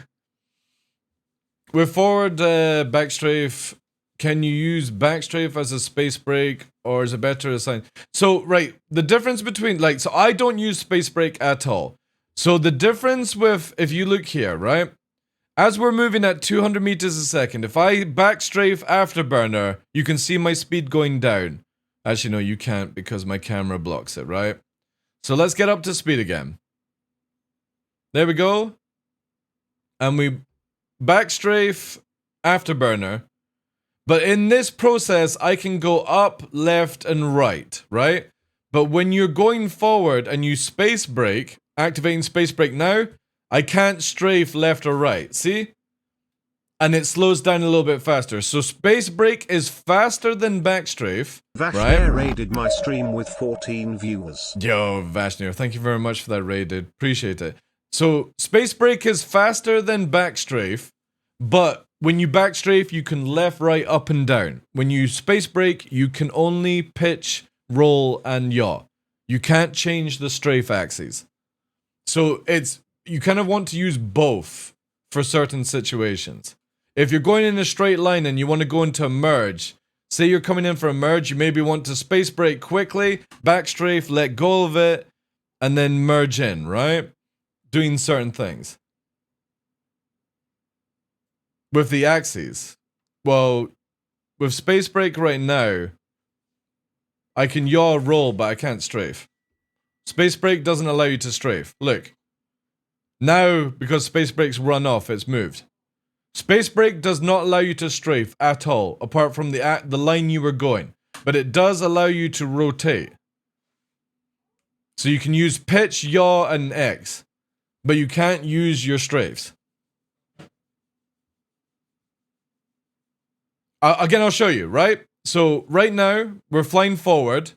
With forward backstrafe, can you use backstrafe as a space break, or is it better assigned? So, right, the difference between, like, so I don't use space break at all. So the difference with, if you look here, right, as we're moving at 200 meters a second, if I backstrafe afterburner, you can see my speed going down. Actually, no, you can't because my camera blocks it, right? So let's get up to speed again. There we go. And we backstrafe afterburner. But in this process, I can go up, left, and right, right? But when you're going forward and you space break, activating space break now, I can't strafe left or right, see? And it slows down a little bit faster. So space break is faster than backstrafe, right? Vashnair raided my stream with 14 viewers. Yo, Vashnair, thank you very much for that raid, dude. Appreciate it. So space break is faster than backstrafe, but when you backstrafe, you can left, right, up, and down. When you space break, you can only pitch, roll, and yaw. You can't change the strafe axes. So it's, you kind of want to use both for certain situations. If you're going in a straight line and you want to go into a merge, say you're coming in for a merge, you maybe want to space break quickly, backstrafe, let go of it, and then merge in, right? Doing certain things. With the axes, well, with space break right now, I can yaw roll, but I can't strafe. Space break doesn't allow you to strafe. Look. Now, because space break's run off, it's moved. Space break does not allow you to strafe at all, apart from the line you were going. But it does allow you to rotate. So you can use pitch, yaw, and X. But you can't use your strafes. Again, I'll show you, right? So right now, we're flying forward.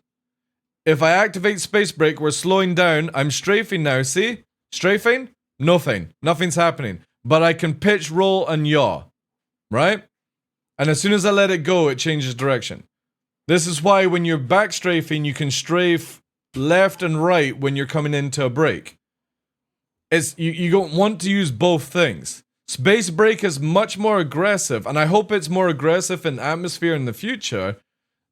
If I activate space break, we're slowing down. I'm strafing now, see? Strafing? Nothing. Nothing's happening. But I can pitch, roll, and yaw. Right? And as soon as I let it go, it changes direction. This is why when you're backstrafing, you can strafe left and right when you're coming into a break. You don't want to use both things. Space break is much more aggressive, and I hope it's more aggressive in atmosphere in the future.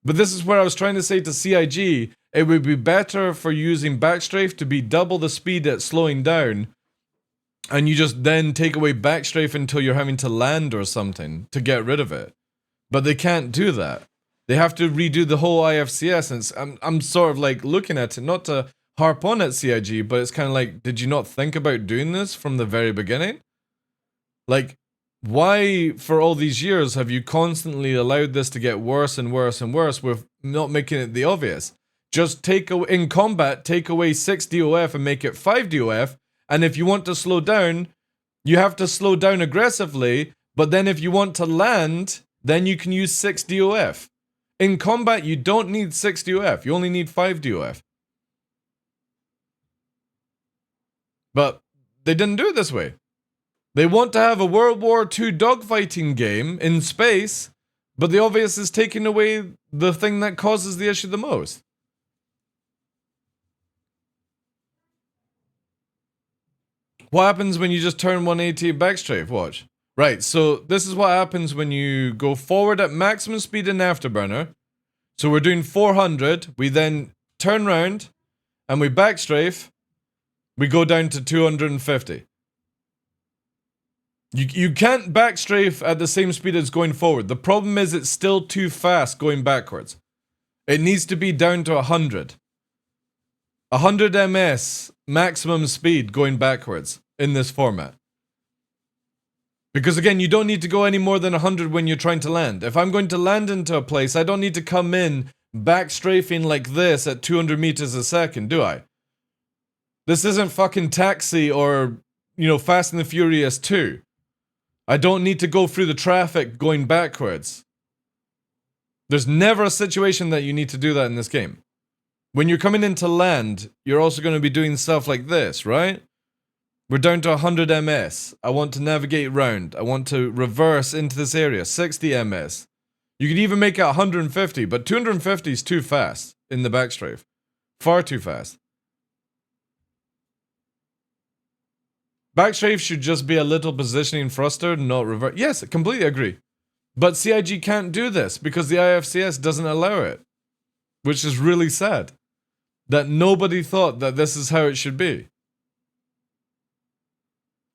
But this is where I was trying to say to CIG, it would be better for using backstrafe to be double the speed at slowing down, and you just then take away backstrafe until you're having to land or something to get rid of it. But they can't do that. They have to redo the whole IFCS, and I'm sort of like looking at it, not to harp on at CIG, but it's kind of like, did you not think about doing this from the very beginning? Like, why for all these years have you constantly allowed this to get worse and worse and worse with not making it the obvious? just in combat, take away 6 DOF and make it 5 DOF. And if you want to slow down, you have to slow down aggressively. But then if you want to land, then you can use 6 DOF. In combat, you don't need 6 DOF. You only need 5 DOF. But they didn't do it this way. They want to have a World War II dogfighting game in space, but the obvious is taking away the thing that causes the issue the most. What happens when you just turn 180 backstrafe? Watch. Right, so this is what happens when you go forward at maximum speed in Afterburner. So we're doing 400, we then turn round, and we backstrafe, we go down to 250. You can't backstrafe at the same speed as going forward. The problem is it's still too fast going backwards. It needs to be down to 100. 100 ms maximum speed going backwards in this format. Because again, you don't need to go any more than 100 when you're trying to land. If I'm going to land into a place, I don't need to come in backstrafing like this at 200 meters a second, do I? This isn't fucking Taxi or, Fast and the Furious 2. I don't need to go through the traffic going backwards. There's never a situation that you need to do that in this game. When you're coming into land, you're also going to be doing stuff like this, right? We're down to 100 ms. I want to navigate round. I want to reverse into this area, 60 ms. You could even make it 150, but 250 is too fast in the backstrafe. Far too fast. Backstrafe should just be a little positioning thruster, not reverse. Yes, I completely agree. But CIG can't do this because the IFCS doesn't allow it. Which is really sad. That nobody thought that this is how it should be.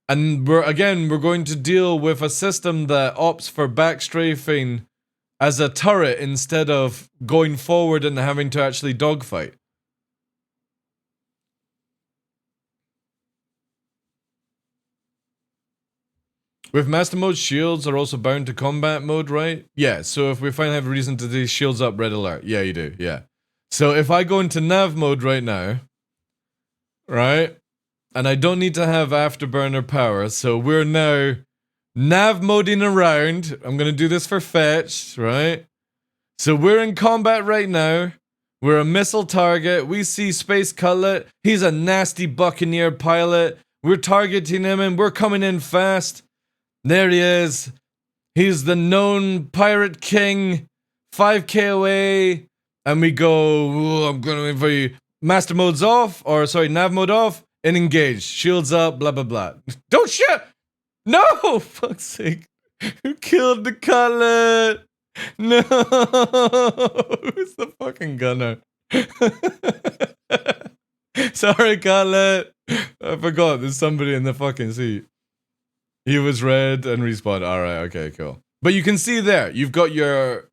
And we're going to deal with a system that opts for backstrafing as a turret instead of going forward and having to actually dogfight. With Master Mode, shields are also bound to combat mode, right? Yeah, so if we finally have a reason to do shields up, red alert. Yeah, you do, yeah. So if I go into nav mode right now, right? And I don't need to have afterburner power, so we're now nav moding around. I'm gonna do this for fetch, right? So we're in combat right now. We're a missile target. We see Space Cutlet. He's a nasty Buccaneer pilot. We're targeting him and we're coming in fast. There he is. He's the known pirate king. 5k away. And we go, I'm gonna wait for you. Master mode's off, or sorry, nav mode off, and engage. Shields up, blah, blah, blah. Don't shoot! No! Fuck's sake. Who killed the cutlet? No! Who's the fucking gunner? Sorry, cutlet. I forgot, there's somebody in the fucking seat. He was red and respawned. Alright, okay, cool. But you can see there, you've got your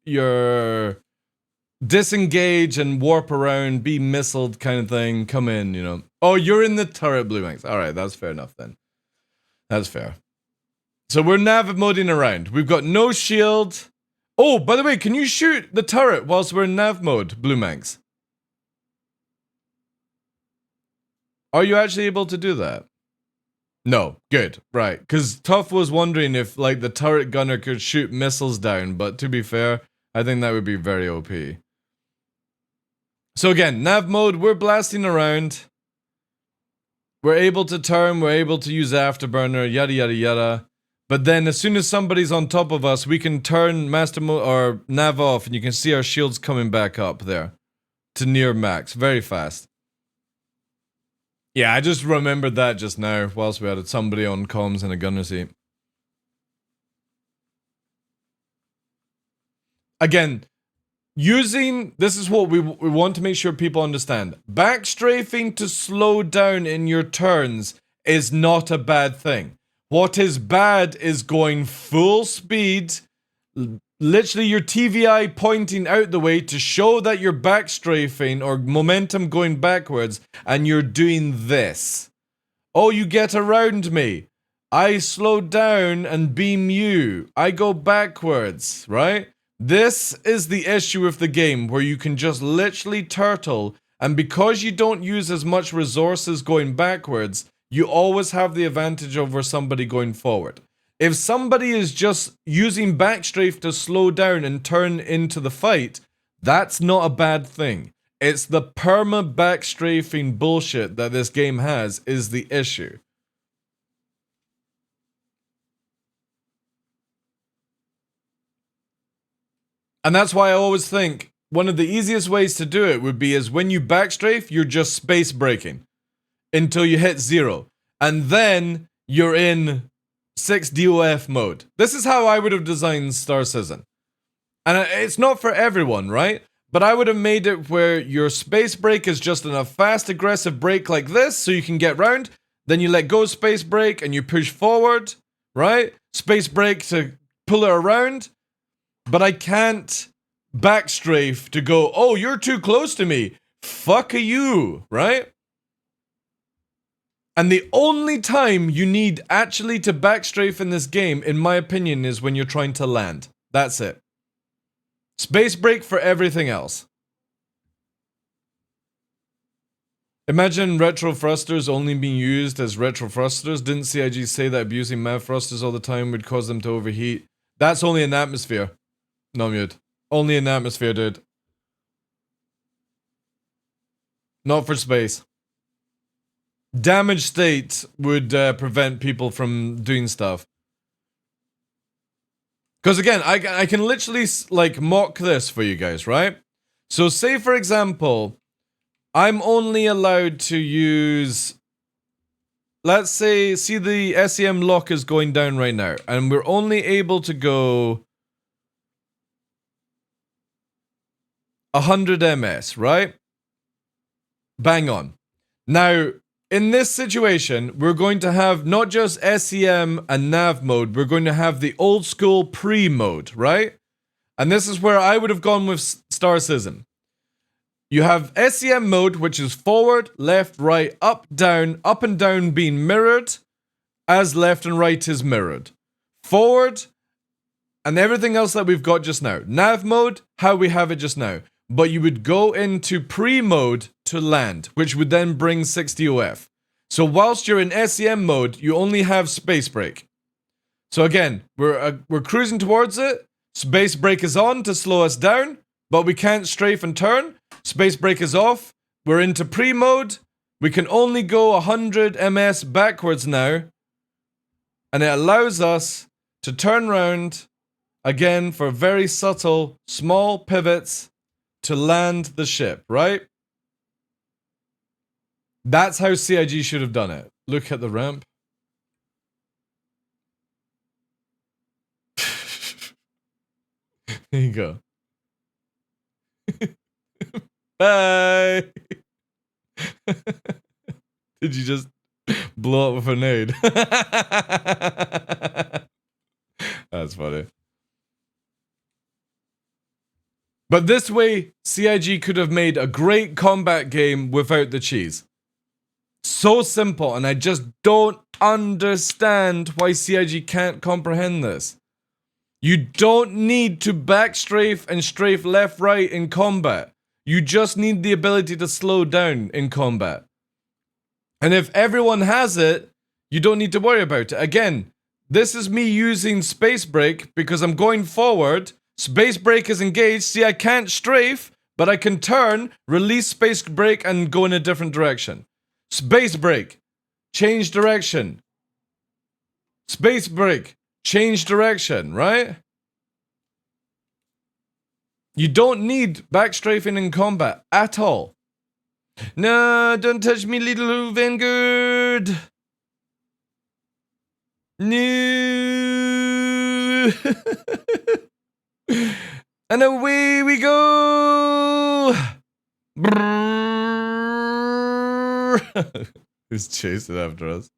disengage and warp around, be missiled kind of thing, come in, Oh, you're in the turret, Blue Max. Alright, that's fair enough then. That's fair. So we're nav moding around. We've got no shield. Oh, by the way, can you shoot the turret whilst we're in nav mode, Blue Max? Are you actually able to do that? No, good, right. Because Tough was wondering if, like, the turret gunner could shoot missiles down, but to be fair, I think that would be very OP. So again, nav mode, we're blasting around. We're able to turn, we're able to use afterburner, yada yada yada. But then as soon as somebody's on top of us, we can turn master mode or nav off, and you can see our shields coming back up there to near max, very fast. Yeah, I just remembered that just now, whilst we had somebody on comms in a gunner seat. Again, this is what we want to make sure people understand. Backstrafing to slow down in your turns is not a bad thing. What is bad is going full speed, literally your TVI pointing out the way to show that you're backstrafing or momentum going backwards, and you're doing this. Oh, you get around me. I slow down and beam you. I go backwards, right? This is the issue with the game, where you can just literally turtle, and because you don't use as much resources going backwards, you always have the advantage over somebody going forward. If somebody is just using backstrafe to slow down and turn into the fight, that's not a bad thing. It's the perma backstrafing bullshit that this game has is the issue. And that's why I always think one of the easiest ways to do it would be is when you backstrafe, you're just space braking until you hit 0. And then you're in 6 DOF mode. This is how I would have designed Star Citizen. And it's not for everyone, right? But I would have made it where your space brake is just in a fast, aggressive brake like this, so you can get round. Then you let go space brake and you push forward, right? Space brake to pull it around. But I can't backstrafe to go, oh, you're too close to me. Fuck you, right? And the only time you need actually to backstrafe in this game, in my opinion, is when you're trying to land. That's it. Space brake for everything else. Imagine retro thrusters only being used as retro thrusters. Didn't CIG say that abusing mav thrusters all the time would cause them to overheat? That's only in atmosphere. No, mute. Only in atmosphere, dude. Not for space. Damaged state would prevent people from doing stuff. Because again, I can literally like mock this for you guys, right? So say for example, I'm only allowed to use, let's say, see the SEM lock is going down right now, and we're only able to go 100 ms, right? Bang on. Now, in this situation, we're going to have not just SEM and nav mode, we're going to have the old school pre mode, right? And this is where I would have gone with Star Citizen. You have SEM mode, which is forward, left, right, up and down being mirrored, as left and right is mirrored. Forward, and everything else that we've got just now. Nav mode, how we have it just now. But you would go into pre-mode to land, which would then bring 60 OF. So whilst you're in SEM mode, you only have space brake. So again, we're cruising towards it. Space brake is on to slow us down, but we can't strafe and turn. Space brake is off. We're into pre-mode. We can only go 100 ms backwards now. And it allows us to turn around, again, for very subtle, small pivots, to land the ship, right? That's how CIG should have done it. Look at the ramp. There you go. Bye! Did you just blow up with a nade? That's funny. But this way, CIG could have made a great combat game without the cheese. So simple, and I just don't understand why CIG can't comprehend this. You don't need to backstrafe and strafe left, right in combat. You just need the ability to slow down in combat. And if everyone has it, you don't need to worry about it. Again, this is me using space brake because I'm going forward. Space brake is engaged. See, I can't strafe, but I can turn, release space brake, and go in a different direction. Space brake. Change direction. Space brake. Change direction, right? You don't need backstrafing in combat at all. No, don't touch me, little Vanguard. No. And away we go. Who's chasing after us?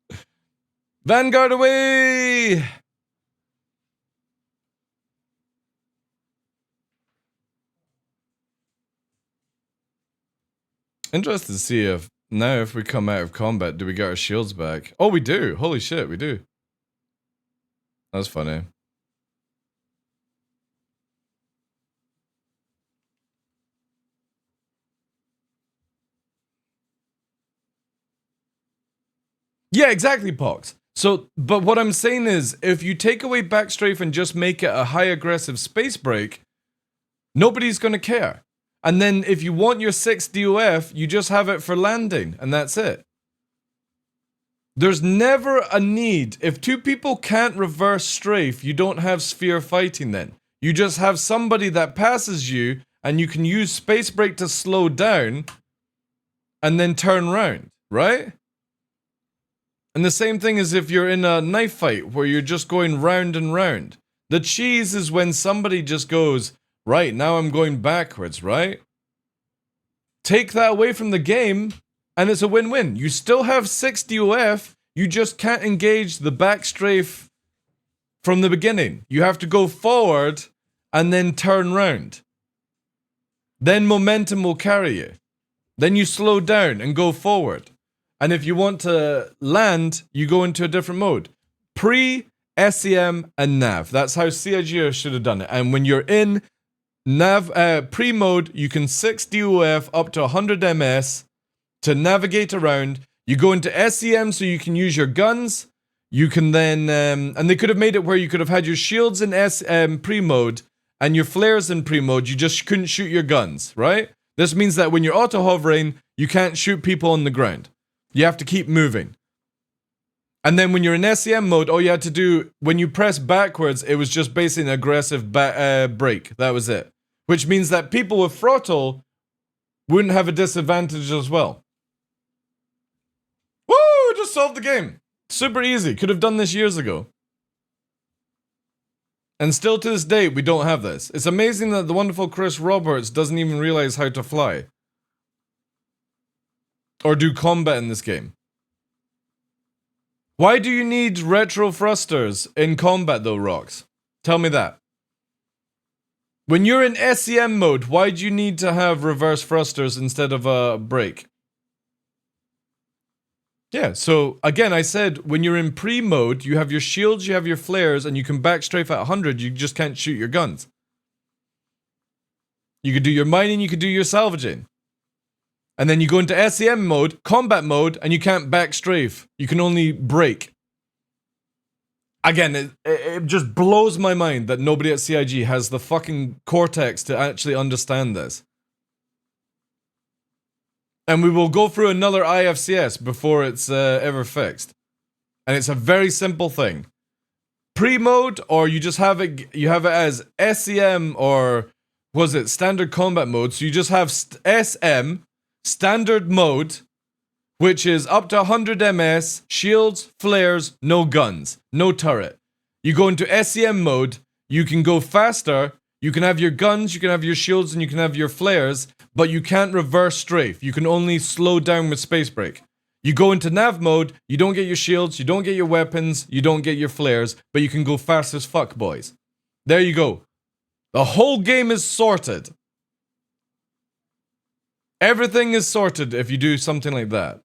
Vanguard away. Interested to see if now if we come out of combat, do we get our shields back? Oh, we do. Holy shit, we do. That's funny. Yeah, exactly, Pox. So, but what I'm saying is, if you take away backstrafe and just make it a high aggressive space break, nobody's gonna care. And then if you want your 6 DOF, you just have it for landing, and that's it. There's never a need. If two people can't reverse strafe, you don't have sphere fighting then. You just have somebody that passes you, and you can use space break to slow down, and then turn round, right? And the same thing as if you're in a knife fight, where you're just going round and round. The cheese is when somebody just goes, right, now I'm going backwards, right? Take that away from the game, and it's a win-win. You still have 6 DOF, you just can't engage the back strafe from the beginning. You have to go forward and then turn round. Then momentum will carry you. Then you slow down and go forward. And if you want to land, you go into a different mode. Pre, SEM, and nav. That's how CIG should have done it. And when you're in pre mode, you can 6 DOF up to 100 MS to navigate around. You go into SEM so you can use your guns. You can then, and they could have made it where you could have had your shields in pre mode and your flares in pre mode. You just couldn't shoot your guns, right? This means that when you're auto hovering, you can't shoot people on the ground. You have to keep moving. And then when you're in SEM mode, all you had to do, when you press backwards, it was just basically an aggressive break. That was it. Which means that people with throttle wouldn't have a disadvantage as well. Woo! Just solved the game. Super easy. Could have done this years ago. And still to this day, we don't have this. It's amazing that the wonderful Chris Roberts doesn't even realize how to fly. Or do combat in this game. Why do you need retro thrusters in combat though, Rox? Tell me that. When you're in SEM mode, why do you need to have reverse thrusters instead of a brake? Yeah, so again, I said when you're in pre-mode, you have your shields, you have your flares, and you can backstrafe at 100, you just can't shoot your guns. You could do your mining, you could do your salvaging. And then you go into SEM mode, combat mode, and you can't backstrafe. You can only brake. Again, it just blows my mind that nobody at CIG has the fucking cortex to actually understand this. And we will go through another IFCS before it's ever fixed. And it's a very simple thing. Pre-mode, or you just have it, you have it as SEM, or was it standard combat mode? So you just have SM, standard mode, which is up to 100 MS, shields, flares, no guns, no turret. You go into SEM mode, you can go faster, you can have your guns, you can have your shields, and you can have your flares, but you can't reverse strafe. You can only slow down with space break. You go into nav mode, you don't get your shields, you don't get your weapons, you don't get your flares, but you can go fast as fuck, boys. There you go. The whole game is sorted. Everything is sorted if you do something like that.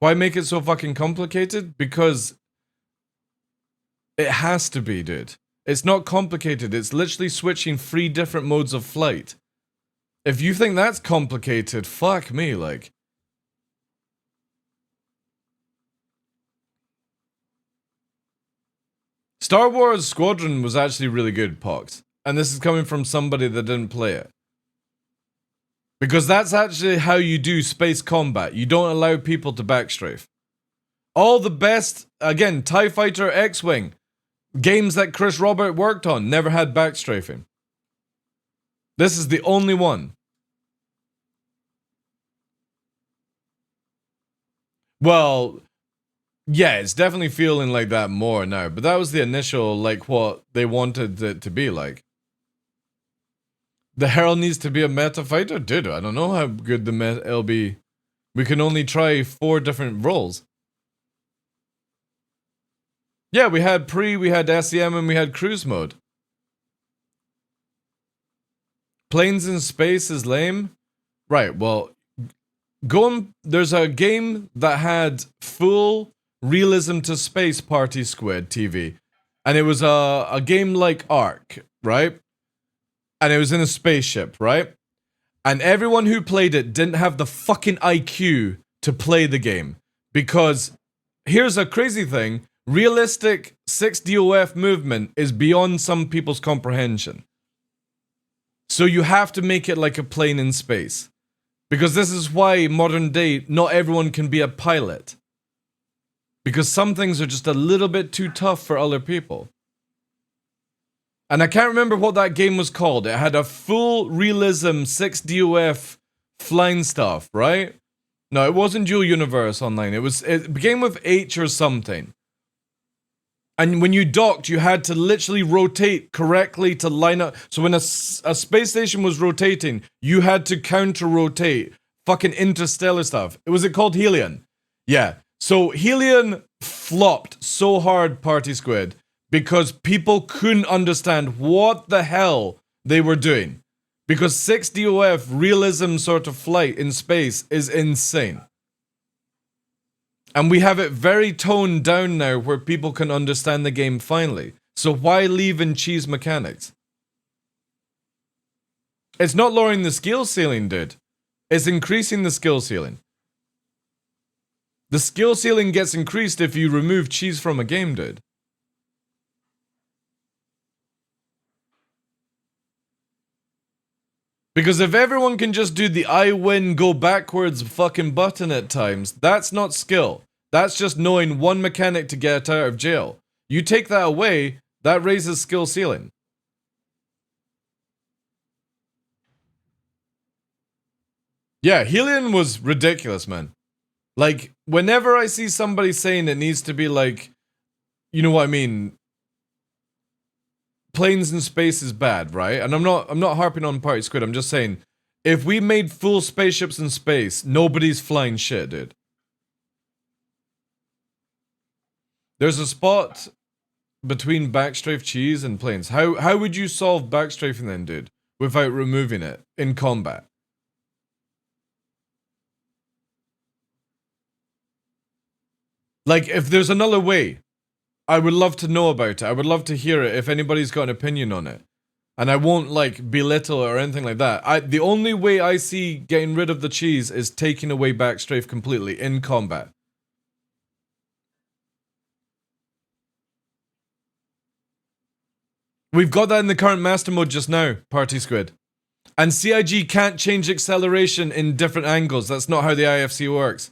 Why make it so fucking complicated? Because it has to be, dude. It's not complicated. It's literally switching 3 different modes of flight. If you think that's complicated, fuck me, like. Star Wars Squadron was actually really good, Pox. And this is coming from somebody that didn't play it. Because that's actually how you do space combat. You don't allow people to backstrafe. All the best, again, TIE Fighter, X-Wing, games that Chris Robert worked on never had backstrafing. This is the only one. Well, yeah, it's definitely feeling like that more now. But that was the initial, like, what they wanted it to be like. The Herald needs to be a meta fighter? Dude, I don't know how good the meta it'll be. We can only try 4 different roles. Yeah, we had pre, we had SEM, and we had cruise mode. Planes in space is lame. Right, well, there's a game that had full realism to space party squid TV. And it was a game like Ark, right? And it was in a spaceship, right? And everyone who played it didn't have the fucking IQ to play the game. Because here's a crazy thing. Realistic 6DOF movement is beyond some people's comprehension. So you have to make it like a plane in space. Because this is why modern day, not everyone can be a pilot. Because some things are just a little bit too tough for other people. And I can't remember what that game was called. It had a full realism 6DOF flying stuff, right? No, it wasn't Dual Universe Online. It began with H or something. And when you docked, you had to literally rotate correctly to line up. So when a space station was rotating, you had to counter-rotate fucking interstellar stuff. Was it called Helion? Yeah. So Helion flopped so hard, Party Squid, because people couldn't understand what the hell they were doing. Because 6DOF realism sort of flight in space is insane. And we have it very toned down now where people can understand the game finally. So why leave in cheese mechanics? It's not lowering the skill ceiling, dude. It's increasing the skill ceiling. The skill ceiling gets increased if you remove cheese from a game, dude. Because if everyone can just do the I win, go backwards fucking button at times, that's not skill. That's just knowing one mechanic to get out of jail. You take that away, that raises skill ceiling. Yeah, Helion was ridiculous, man. Like, whenever I see somebody saying it needs to be like, you know what I mean? Planes in space is bad, right? And I'm not harping on Party Squid, I'm just saying, if we made full spaceships in space, nobody's flying shit, dude. There's a spot between backstrafe cheese and planes. How would you solve backstrafing then, dude? Without removing it in combat? Like, if there's another way, I would love to know about it. I would love to hear it if anybody's got an opinion on it. And I won't, like, belittle or anything like that. The only way I see getting rid of the cheese is taking away backstrafe completely in combat. We've got that in the current master mode just now, Party Squid. And CIG can't change acceleration in different angles. That's not how the IFC works.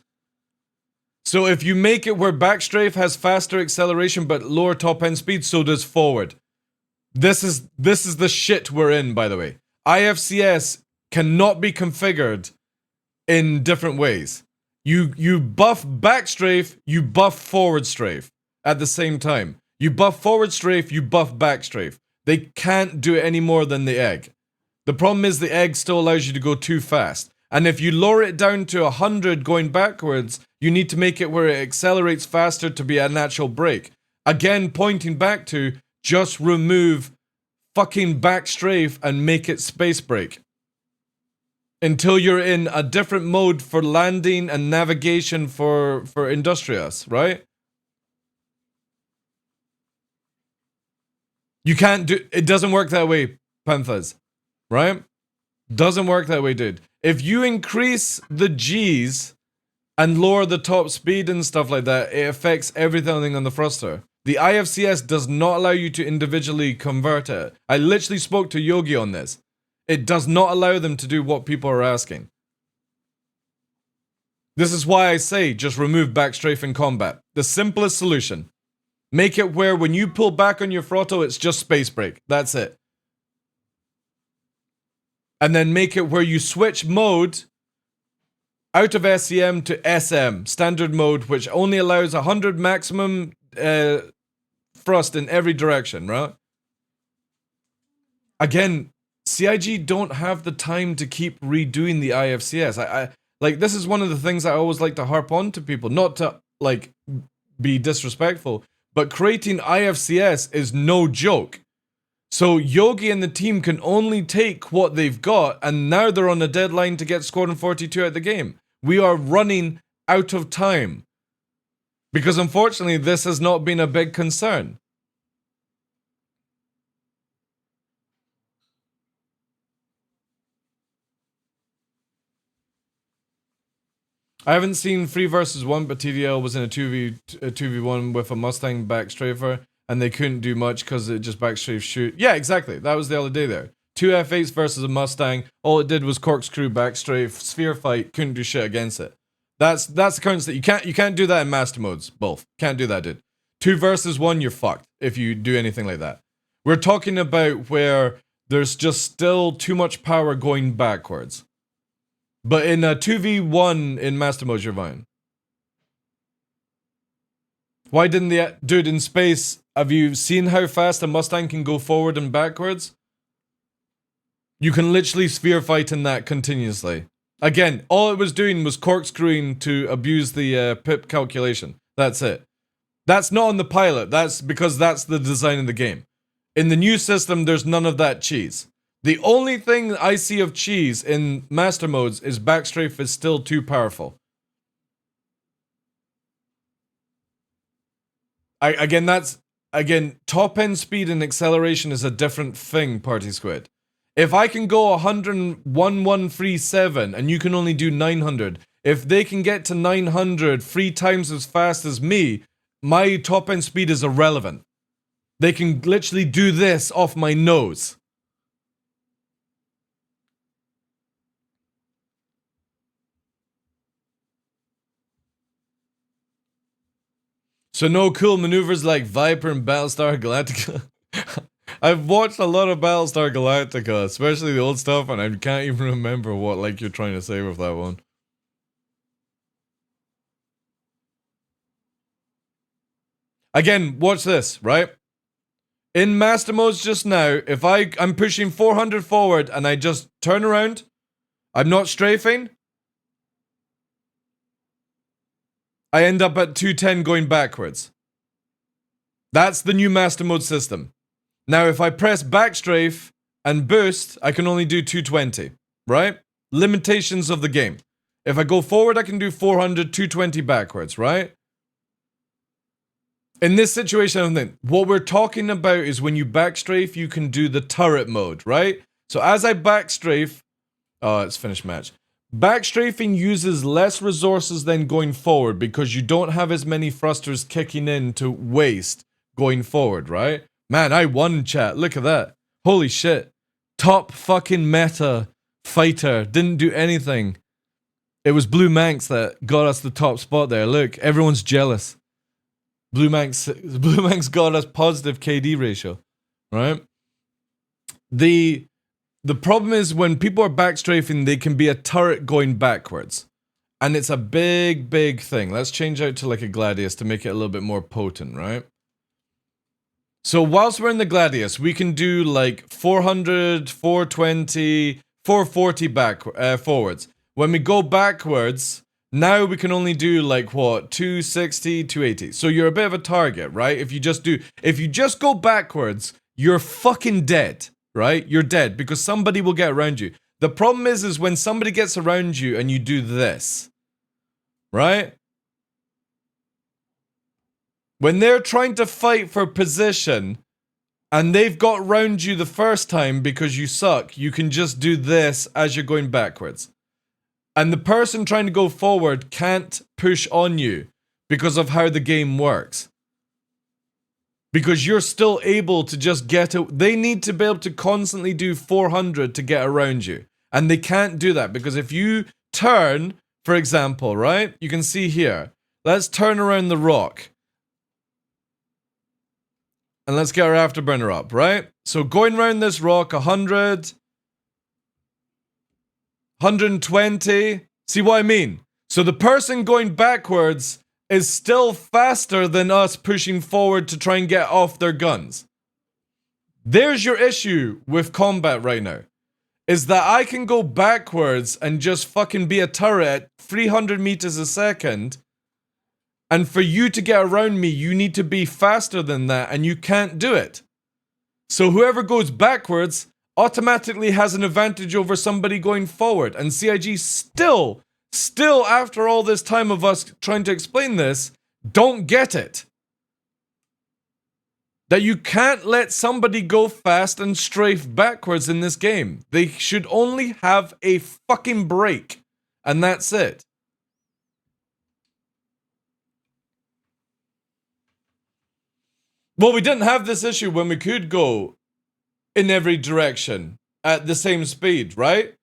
So if you make it where backstrafe has faster acceleration but lower top end speed, so does forward. This is the shit we're in, by the way. IFCS cannot be configured in different ways. You buff backstrafe, you buff forward strafe at the same time. You buff forward strafe, you buff backstrafe. They can't do it any more than the egg. The problem is the egg still allows you to go too fast. And if you lower it down to 100 going backwards, you need to make it where it accelerates faster to be a natural brake. Again, pointing back to just remove fucking backstrafe and make it space brake. Until you're in a different mode for landing and navigation for Industrious, right? You can't do it. Doesn't work that way, Panthers, right? Doesn't work that way, dude. If you increase the G's and lower the top speed and stuff like that, it affects everything on the thruster. The IFCS does not allow you to individually convert it. I literally spoke to Yogi on this. It does not allow them to do what people are asking. This is why I say just remove backstrafe in combat. The simplest solution. Make it where when you pull back on your throttle, it's just space brake. That's it. And then make it where you switch mode out of SEM to SM, standard mode, which only allows 100 maximum thrust in every direction, right? Again, CIG don't have the time to keep redoing the IFCS. I like, this is one of the things I always like to harp on to people, not to, like, be disrespectful, but creating IFCS is no joke. So Yogi and the team can only take what they've got, and now they're on a deadline to get Squadron 42 out of the game. We are running out of time. Because unfortunately, this has not been a big concern. I haven't seen 3 versus 1, but TDL was in a 2v1 with a Mustang backstrafer, and they couldn't do much because it just backstrafe shoot. Yeah, exactly. That was the other day there. 2 F8s versus a Mustang. All it did was corkscrew backstrafe, sphere fight, couldn't do shit against it. That's the current state. You can't do that in master modes. Both. Can't do that, dude. 2 versus 1, you're fucked if you do anything like that. We're talking about where there's just still too much power going backwards. But in a 2v1 in master mode, you're fine. Why didn't the dude in space? Have you seen how fast a Mustang can go forward and backwards? You can literally sphere fight in that continuously. Again, all it was doing was corkscrewing to abuse the pip calculation. That's it. That's not on the pilot. That's because that's the design of the game. In the new system, there's none of that cheese. The only thing I see of cheese in master modes is backstrafe is still too powerful. Again, top end speed and acceleration is a different thing, Party Squid. If I can go 101,137 and you can only do 900, if they can get to 900 3 times as fast as me, my top end speed is irrelevant. They can literally do this off my nose. So no cool maneuvers like Viper and Battlestar Galactica. I've watched a lot of Battlestar Galactica, especially the old stuff, and I can't even remember what like you're trying to say with that one. Again, watch this, right? In master modes just now, if I'm pushing 400 forward and I just turn around, I'm not strafing, I end up at 210 going backwards. That's the new master mode system. Now, if I press backstrafe and boost, I can only do 220, right? Limitations of the game. If I go forward, I can do 400, 220 backwards, right? In this situation, what we're talking about is when you backstrafe, you can do the turret mode, right? So as I backstrafe, oh, it's finished match. Backstrafing uses less resources than going forward because you don't have as many thrusters kicking in to waste going forward, right? Man, I won, chat. Look at that. Holy shit. Top fucking meta fighter. Didn't do anything. It was Blue Manx that got us the top spot there. Look, everyone's jealous. Blue Manx got us positive KD ratio, right? The problem is when people are backstrafing, they can be a turret going backwards. And it's a big, big thing. Let's change out to like a Gladius to make it a little bit more potent, right? So whilst we're in the Gladius, we can do like 400, 420, 440 forwards. When we go backwards, now we can only do like what, 260, 280. So you're a bit of a target, right? If you just go backwards, you're fucking dead. Right? You're dead because somebody will get around you. The problem is when somebody gets around you and you do this, right? When they're trying to fight for position and they've got around you the first time because you suck, you can just do this as you're going backwards. And the person trying to go forward can't push on you because of how the game works. Because you're still able to just get it. They need to be able to constantly do 400 to get around you. And they can't do that because if you turn, for example, right? You can see here. Let's turn around the rock. And let's get our afterburner up, right? So going around this rock, 100, 120. See what I mean? So the person going backwards is still faster than us pushing forward to try and get off their guns. There's your issue with combat right now. Is that I can go backwards and just fucking be a turret at 300 meters a second. And for you to get around me, you need to be faster than that and you can't do it. So whoever goes backwards automatically has an advantage over somebody going forward. And CIG still after all this time of us trying to explain this, don't get it. That you can't let somebody go fast and strafe backwards in this game. They should only have a fucking break. And that's it. Well, we didn't have this issue when we could go in every direction at the same speed, right?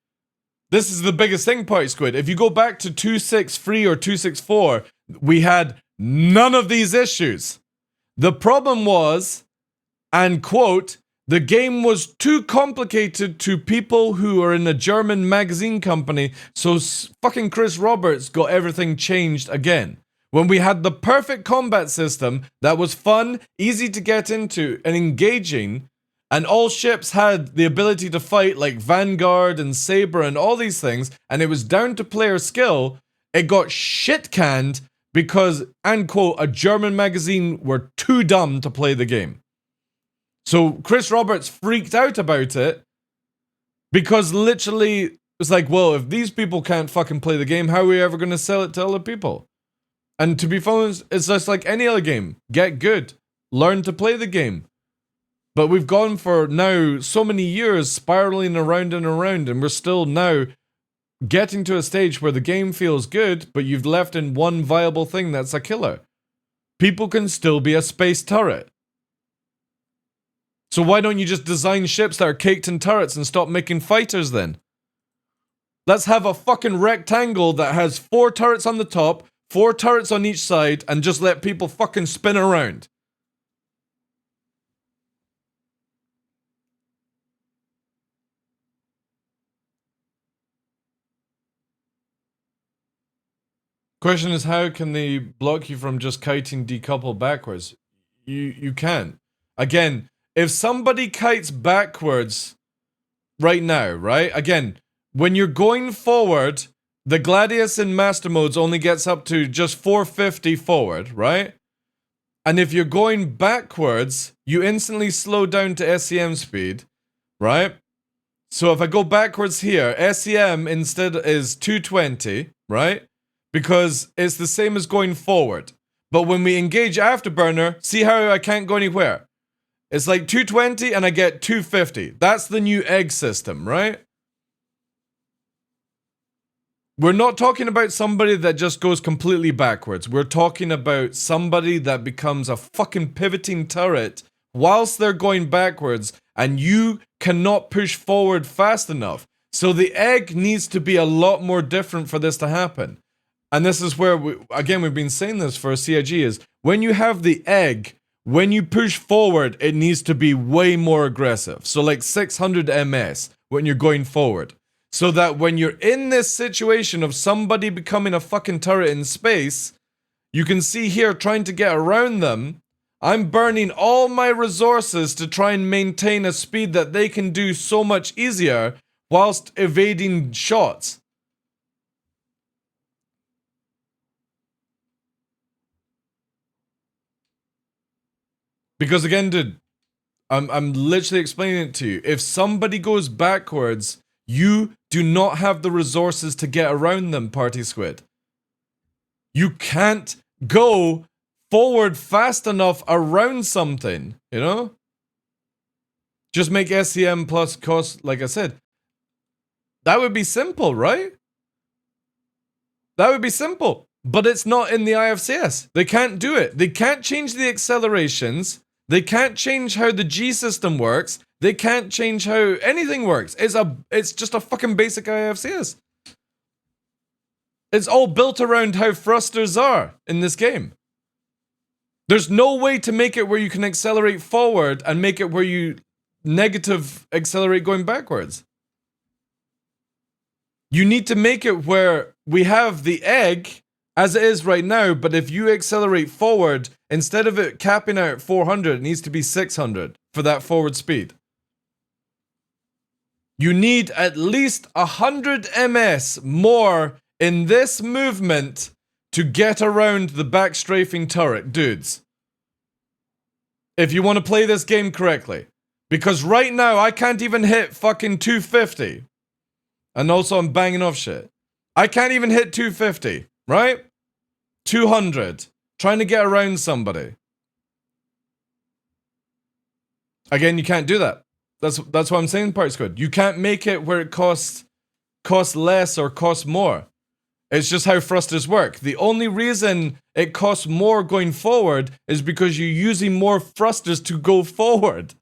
This is the biggest thing, Party Squid. If you go back to 263 or 264, we had none of these issues. The problem was, and quote, the game was too complicated to people who are in a German magazine company, so fucking Chris Roberts got everything changed again. When we had the perfect combat system that was fun, easy to get into, and engaging, and all ships had the ability to fight like Vanguard and Saber and all these things, and it was down to player skill, it got shit canned because, and quote, a German magazine were too dumb to play the game. So Chris Roberts freaked out about it because literally it was like, well, if these people can't fucking play the game, how are we ever going to sell it to other people? And to be honest, it's just like any other game. Get good. Learn to play the game. But we've gone for now so many years spiraling around and around, and we're still now getting to a stage where the game feels good, but you've left in one viable thing that's a killer. People can still be a space turret. So why don't you just design ships that are caked in turrets and stop making fighters then? Let's have a fucking rectangle that has 4 turrets on the top, 4 turrets on each side, and just let people fucking spin around. Question is, how can they block you from just kiting decouple backwards? You can't. Again, if somebody kites backwards right now, right? Again, when you're going forward, the Gladius in Master Modes only gets up to just 450 forward, right? And if you're going backwards, you instantly slow down to SEM speed, right? So if I go backwards here, SEM instead is 220, right? Because it's the same as going forward. But when we engage Afterburner, see how I can't go anywhere? It's like 220 and I get 250. That's the new egg system, right? We're not talking about somebody that just goes completely backwards. We're talking about somebody that becomes a fucking pivoting turret whilst they're going backwards and you cannot push forward fast enough. So the egg needs to be a lot more different for this to happen. And this is where, we've been saying this for CIG, is when you have the egg, when you push forward, it needs to be way more aggressive. So like 600 ms when you're going forward. So that when you're in this situation of somebody becoming a fucking turret in space, you can see here trying to get around them, I'm burning all my resources to try and maintain a speed that they can do so much easier whilst evading shots. Because again, dude, I'm literally explaining it to you. If somebody goes backwards, you do not have the resources to get around them, Party Squid. You can't go forward fast enough around something, you know? Just make SEM plus cost, like I said. That would be simple, right? That would be simple. But it's not in the IFCS. They can't do it. They can't change the accelerations. They can't change how the G system works. They can't change how anything works. It's just a fucking basic IFCS. It's all built around how thrusters are in this game. There's no way to make it where you can accelerate forward and make it where you negative accelerate going backwards. You need to make it where we have the egg as it is right now, but if you accelerate forward, instead of it capping out at 400, it needs to be 600 for that forward speed. You need at least 100 ms more in this movement to get around the back strafing turret, dudes. If you want to play this game correctly. Because right now, I can't even hit fucking 250. And also, I'm banging off shit. I can't even hit 250, right? 200. Trying to get around somebody. Again, you can't do that. That's what I'm saying, Party Squid. You can't make it where it costs less or costs more. It's just how thrusters work. The only reason it costs more going forward is because you're using more thrusters to go forward.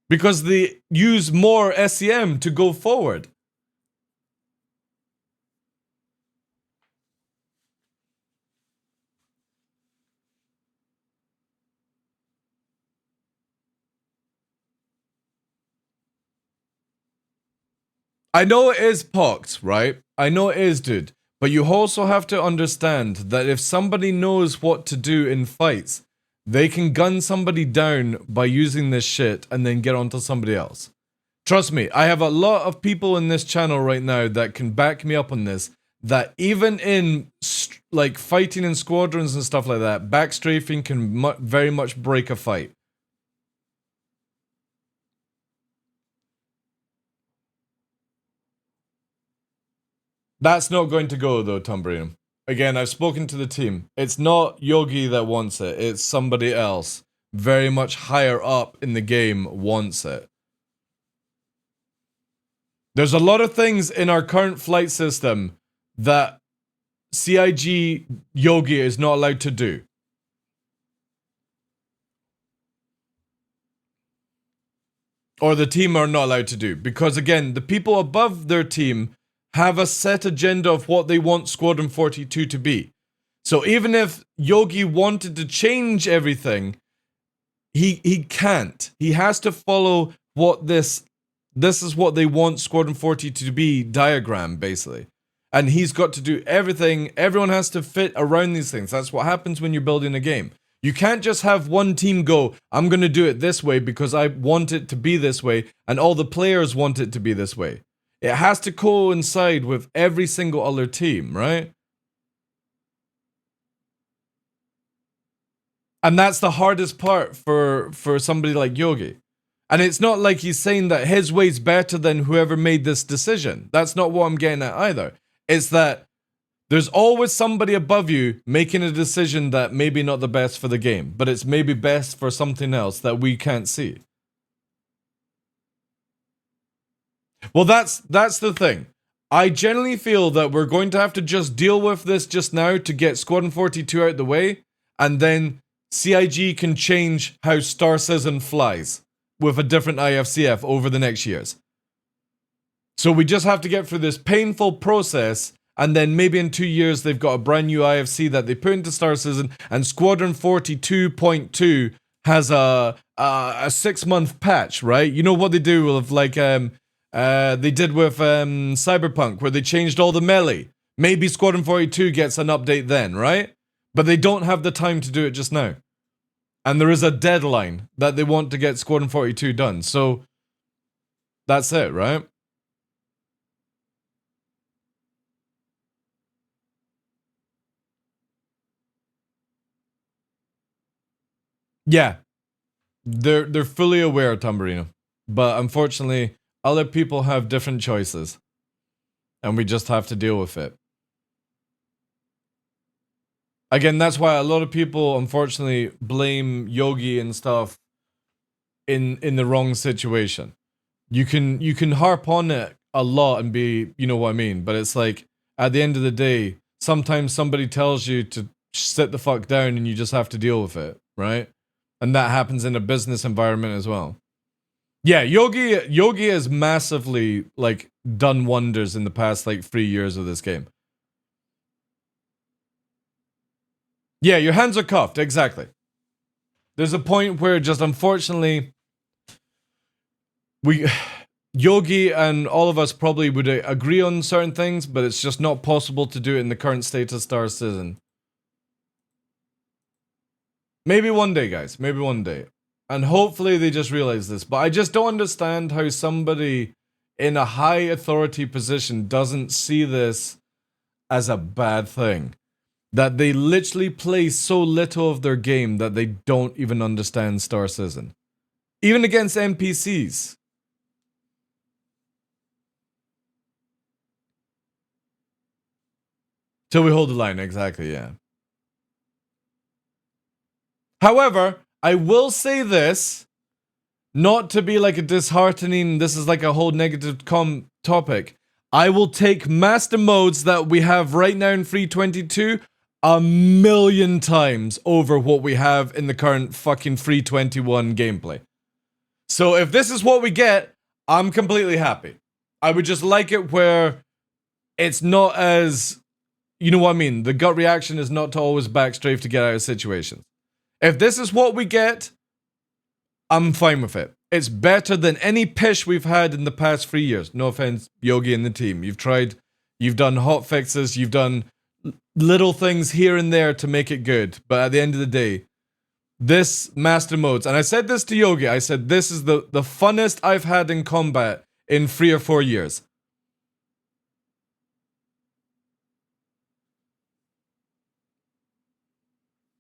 Because they use more SEM to go forward. I know it is pocked, right? I know it is, dude. But you also have to understand that if somebody knows what to do in fights, they can gun somebody down by using this shit and then get onto somebody else. Trust me, I have a lot of people in this channel right now that can back me up on this, that even in like fighting in squadrons and stuff like that, backstrafing can very much break a fight. That's not going to go though, Tumbrium. Again, I've spoken to the team. It's not Yogi that wants it, it's somebody else. Very much higher up in the game wants it. There's a lot of things in our current flight system that CIG Yogi is not allowed to do. Or the team are not allowed to do. Because again, the people above their team have a set agenda of what they want Squadron 42 to be. So even if Yogi wanted to change everything, he can't. He has to follow what this is what they want Squadron 42 to be diagram, basically. And he's got to do everything. Everyone has to fit around these things. That's what happens when you're building a game. You can't just have one team go, I'm going to do it this way because I want it to be this way, and all the players want it to be this way. It has to coincide with every single other team, right? And that's the hardest part for somebody like Yogi. And it's not like he's saying that his way's better than whoever made this decision. That's not what I'm getting at either. It's that there's always somebody above you making a decision that maybe not the best for the game, but it's maybe best for something else that we can't see. Well, that's the thing. I generally feel that we're going to have to just deal with this just now to get Squadron 42 out of the way, and then CIG can change how Star Citizen flies with a different IFCF over the next years. So we just have to get through this painful process, and then maybe in 2 years they've got a brand new IFC that they put into Star Citizen, and Squadron 42.2 has a 6-month patch, right? You know what they do with like they did with Cyberpunk, where they changed all the melee. Maybe Squadron 42 gets an update then, right? But they don't have the time to do it just now. And there is a deadline that they want to get Squadron 42 done. So that's it, right? Yeah. They're fully aware, Tamburino. But unfortunately, other people have different choices. And we just have to deal with it. Again, that's why a lot of people, unfortunately, blame Yogi and stuff in the wrong situation. You can harp on it a lot and be, you know what I mean, but it's like, at the end of the day, sometimes somebody tells you to sit the fuck down and you just have to deal with it, right? And that happens in a business environment as well. Yeah, Yogi has massively, like, done wonders in the past, like, 3 years of this game. Yeah, your hands are cuffed, exactly. There's a point where just unfortunately, Yogi and all of us probably would agree on certain things, but it's just not possible to do it in the current state of Star Citizen. Maybe one day, guys, maybe one day. And hopefully they just realize this, but I just don't understand how somebody in a high authority position doesn't see this as a bad thing. That they literally play so little of their game that they don't even understand Star Citizen. Even against NPCs. Till we hold the line, exactly, yeah. However, I will say this, not to be like a disheartening, this is like a whole negative topic. I will take master modes that we have right now in Free 22 a million times over what we have in the current fucking Free 21 gameplay. So if this is what we get, I'm completely happy. I would just like it where it's not as, you know what I mean? The gut reaction is not to always backstrafe to get out of situations. If this is what we get, I'm fine with it. It's better than any pish we've had in the past 3 years. No offense, Yogi and the team. You've tried, you've done hot fixes, you've done little things here and there to make it good. But at the end of the day, this master modes, and I said this to Yogi, I said this is the funnest I've had in combat in 3 or 4 years.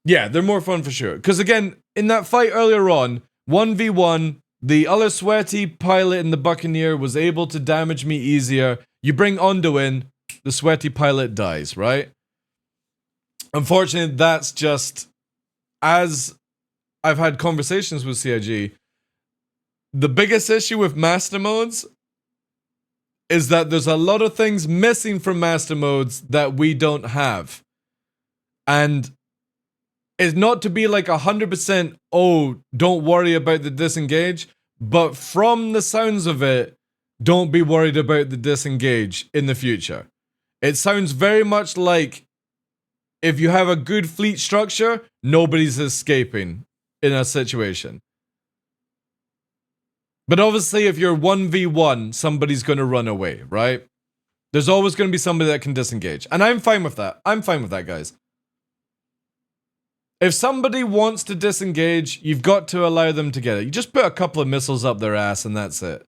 Yeah, they're more fun for sure. Because again, in that fight earlier on, 1v1, the other sweaty pilot in the Buccaneer was able to damage me easier. You bring Ondo in, the sweaty pilot dies, right? Unfortunately, that's just, as I've had conversations with CIG, the biggest issue with master modes is that there's a lot of things missing from master modes that we don't have. And it's not to be like 100%, oh, don't worry about the disengage, but from the sounds of it, don't be worried about the disengage in the future. It sounds very much like if you have a good fleet structure, nobody's escaping in a situation. But obviously, if you're 1v1, somebody's going to run away, right? There's always going to be somebody that can disengage. And I'm fine with that. I'm fine with that, guys. If somebody wants to disengage, you've got to allow them to get it. You just put a couple of missiles up their ass and that's it.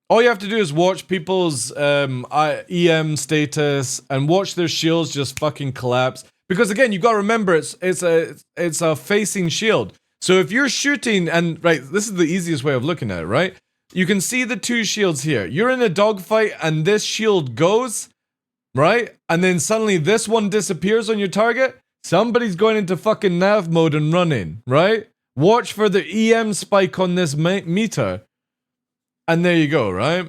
All you have to do is watch people's EM status and watch their shields just fucking collapse. Because again, you got to remember it's a facing shield. So if you're shooting, and right, this is the easiest way of looking at it, right? You can see the two shields here. You're in a dogfight and this shield goes, right? And then suddenly this one disappears on your target. Somebody's going into fucking nav mode and running, right? Watch for the EM spike on this meter. And there you go, right?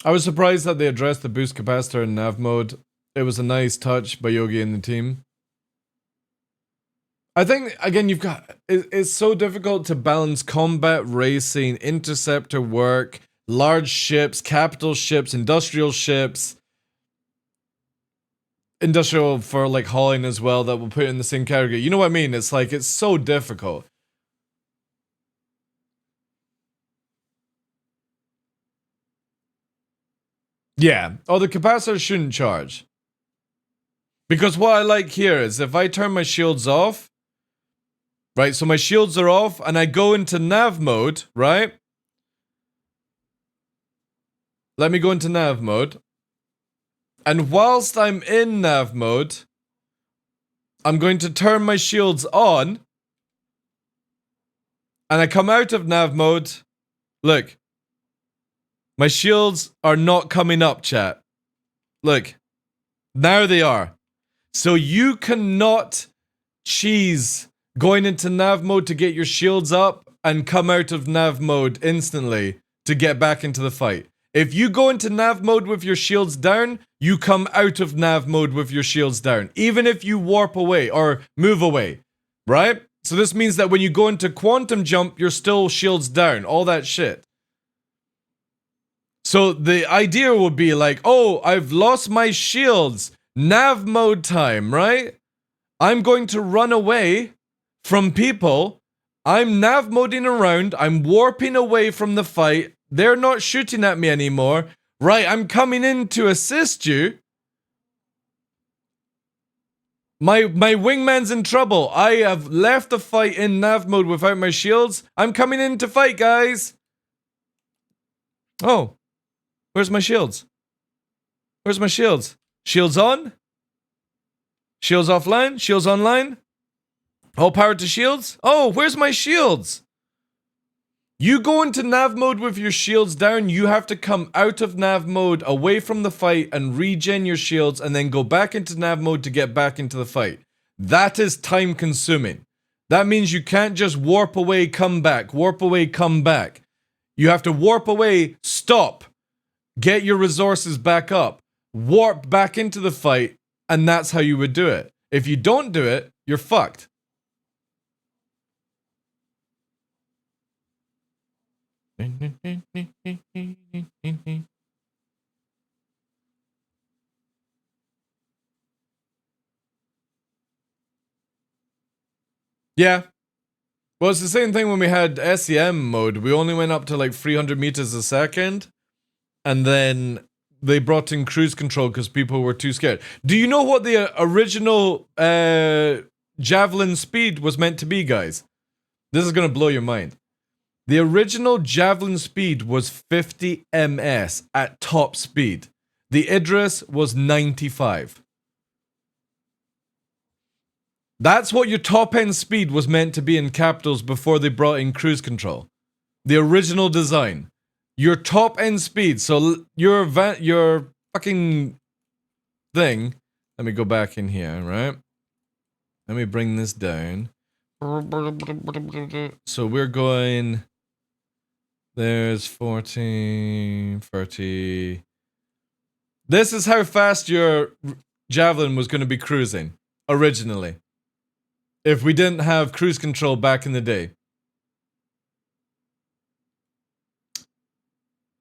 I was surprised that they addressed the boost capacitor in nav mode. It was a nice touch by Yogi and the team. I think, again, you've got... It's so difficult to balance combat, racing, interceptor work, large ships, capital ships, industrial ships. Industrial for, like, hauling as well, that we'll put in the same category. You know what I mean? It's like, it's so difficult. Yeah. Oh, the capacitor shouldn't charge. Because what I like here is if I turn my shields off, right, so my shields are off and I go into nav mode, right? Let me go into nav mode. And whilst I'm in nav mode, I'm going to turn my shields on. And I come out of nav mode. Look. My shields are not coming up, chat. Look. Now they are. So you cannot cheese going into nav mode to get your shields up and come out of nav mode instantly to get back into the fight. If you go into nav mode with your shields down, you come out of nav mode with your shields down. Even if you warp away or move away, right? So this means that when you go into quantum jump, you're still shields down, all that shit. So the idea would be like, oh, I've lost my shields. Nav mode time, right? I'm going to run away from people. I'm nav moding around. I'm warping away from the fight. They're not shooting at me anymore. Right, I'm coming in to assist you. My wingman's in trouble. I have left the fight in nav mode without my shields. I'm coming in to fight, guys. Oh, where's my shields? Where's my shields? Shields on? Shields offline? Shields online? All power to shields? Oh, where's my shields? You go into nav mode with your shields down, you have to come out of nav mode, away from the fight, and regen your shields, and then go back into nav mode to get back into the fight. That is time consuming. That means you can't just warp away, come back, warp away, come back. You have to warp away, stop, get your resources back up, warp back into the fight, and that's how you would do it. If you don't do it, you're fucked. Yeah. Well, it's the same thing when we had SEM mode. We only went up to like 300 meters a second. And then they brought in cruise control because people were too scared. Do you know what the original javelin speed was meant to be, guys? This is going to blow your mind. The original javelin speed was 50 ms at top speed. The Idris was 95. That's what your top end speed was meant to be in Capitals before they brought in cruise control. The original design. Your top end speed, so your fucking thing. Let me go back in here, right? Let me bring this down. So we're going. There's 14, 30. This is how fast your javelin was going to be cruising originally. If we didn't have cruise control back in the day.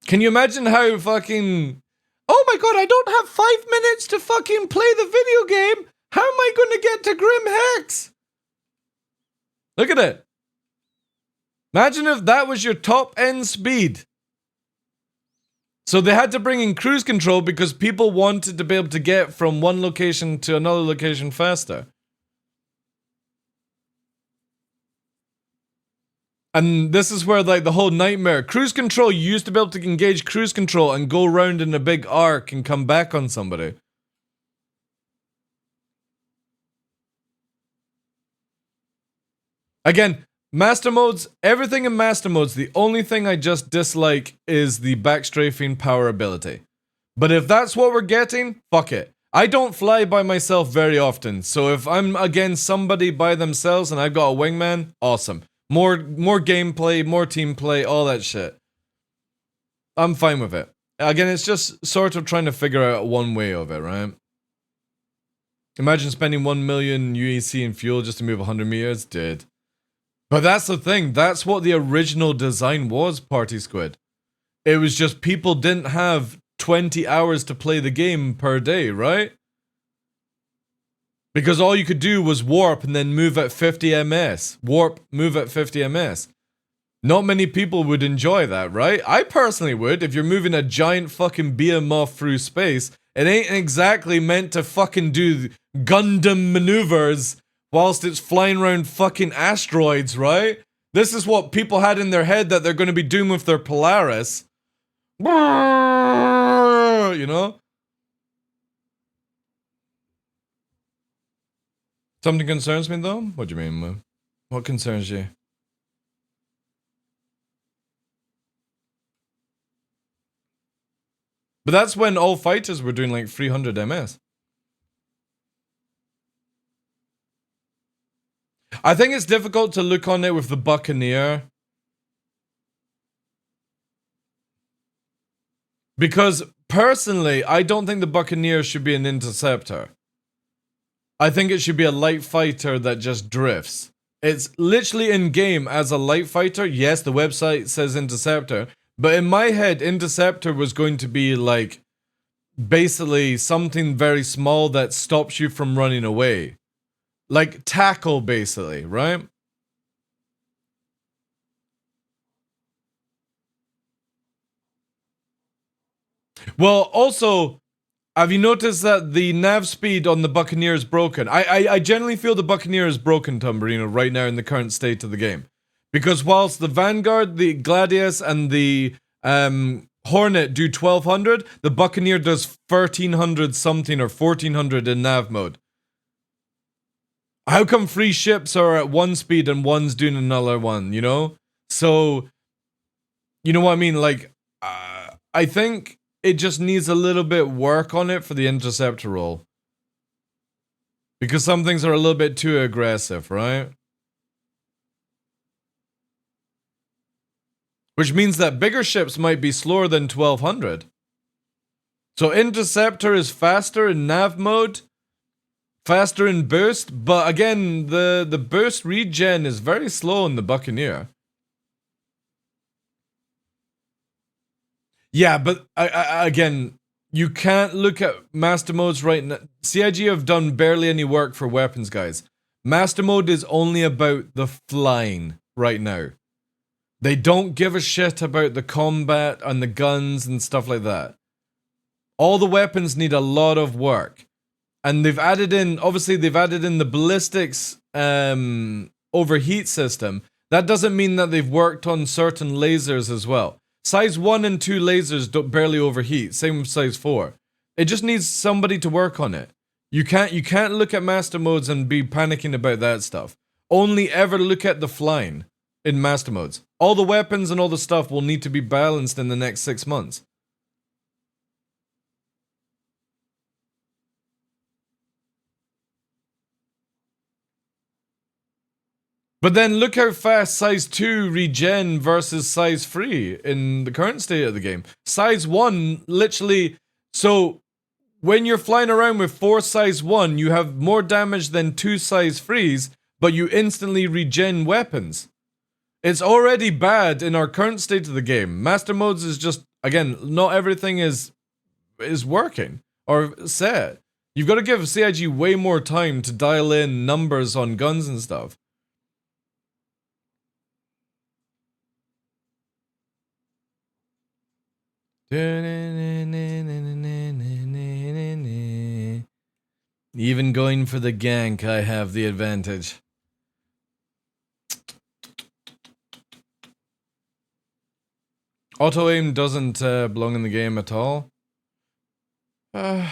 Can you imagine how fucking... Oh my god, I don't have 5 minutes to fucking play the video game! How am I gonna get to Grim Hex? Look at it. Imagine if that was your top end speed. So they had to bring in cruise control because people wanted to be able to get from one location to another location faster. And this is where, like, the whole nightmare. Cruise control, you used to be able to engage cruise control and go around in a big arc and come back on somebody. Again, master modes, everything in master modes, the only thing I just dislike is the backstrafing power ability. But if that's what we're getting, fuck it. I don't fly by myself very often, so if I'm against somebody by themselves and I've got a wingman, awesome. More gameplay, more team play, all that shit. I'm fine with it. Again, it's just sort of trying to figure out one way of it, right? Imagine spending 1 million UEC in fuel just to move 100 meters, dude. But that's the thing, that's what the original design was, Party Squid. It was just people didn't have 20 hours to play the game per day, right? Because all you could do was warp and then move at 50 ms. Warp, move at 50 ms. Not many people would enjoy that, right? I personally would. If you're moving a giant fucking behemoth through space, it ain't exactly meant to fucking do Gundam maneuvers whilst it's flying around fucking asteroids, right? This is what people had in their head that they're going to be doing with their Polaris. You know? Something concerns me, though? What do you mean, man? What concerns you? But that's when all fighters were doing like 300 ms. I think it's difficult to look on it with the Buccaneer. Because, personally, I don't think the Buccaneer should be an interceptor. I think it should be a light fighter that just drifts. It's literally in-game as a light fighter. Yes, the website says interceptor. But in my head, interceptor was going to be like, basically something very small that stops you from running away. Like tackle, basically, right? Well, also, have you noticed that the nav speed on the Buccaneer is broken? I generally feel the Buccaneer is broken, Tumberino, right now in the current state of the game. Because whilst the Vanguard, the Gladius, and the Hornet do 1200, the Buccaneer does 1300 something or 1400 in nav mode. How come 3 ships are at one speed and one's doing another one, you know? So, you know what I mean? Like, I think it just needs a little bit work on it for the interceptor role. Because some things are a little bit too aggressive, right? Which means that bigger ships might be slower than 1200. So Interceptor is faster in nav mode, faster in burst, but again, the burst regen is very slow in the Buccaneer. Yeah, but again, you can't look at master modes right now. CIG have done barely any work for weapons, guys. Master mode is only about the flying right now. They don't give a shit about the combat and the guns and stuff like that. All the weapons need a lot of work. And they've added in, obviously they've added in the ballistics overheat system. That doesn't mean that they've worked on certain lasers as well. Size 1 and 2 lasers don't barely overheat, same with size 4. It just needs somebody to work on it. You can't look at master modes and be panicking about that stuff. Only ever look at the flying in master modes. All the weapons and all the stuff will need to be balanced in the next 6 months. But then look how fast size 2 regen versus size 3 in the current state of the game. Size 1 literally, so when you're flying around with 4 size 1, you have more damage than 2 size 3s, but you instantly regen weapons. It's already bad in our current state of the game. Master modes is just, again, not everything is working or set. You've got to give CIG way more time to dial in numbers on guns and stuff. Even going for the gank, I have the advantage. Auto aim doesn't belong in the game at all. And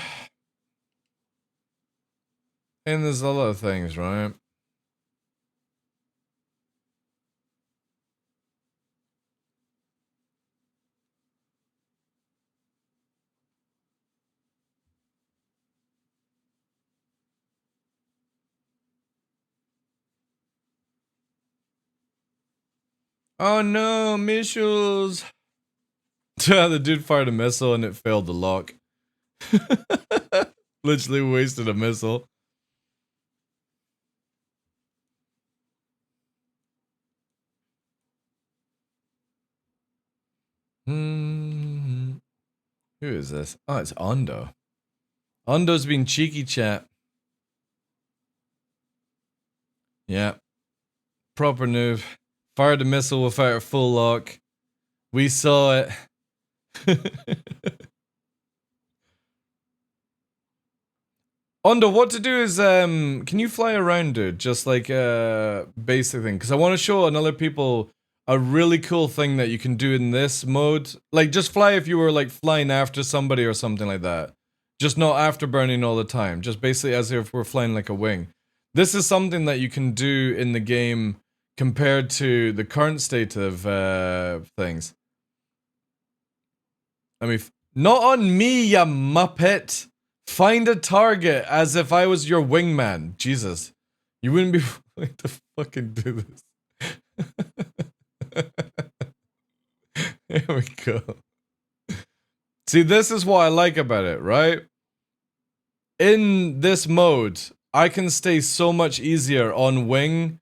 there's other things, right? Oh no, missiles! The dude fired a missile and it failed to lock. Literally wasted a missile. Who is this? Oh, it's Ondo. Ondo's been cheeky, chat. Yeah. Proper noob. Fired a missile without a full lock. We saw it. Ondo, what to do is, can you fly around, dude? Just like a basic thing. Because I want to show another people a really cool thing that you can do in this mode. Like, just fly if you were, like, flying after somebody or something like that. Just not afterburning all the time. Just basically as if we're flying like a wing. This is something that you can do in the game compared to the current state of things. I mean, not on me, ya muppet! Find a target as if I was your wingman. Jesus. You wouldn't be willing to fucking do this. Here we go. See, this is what I like about it, right? In this mode, I can stay so much easier on wing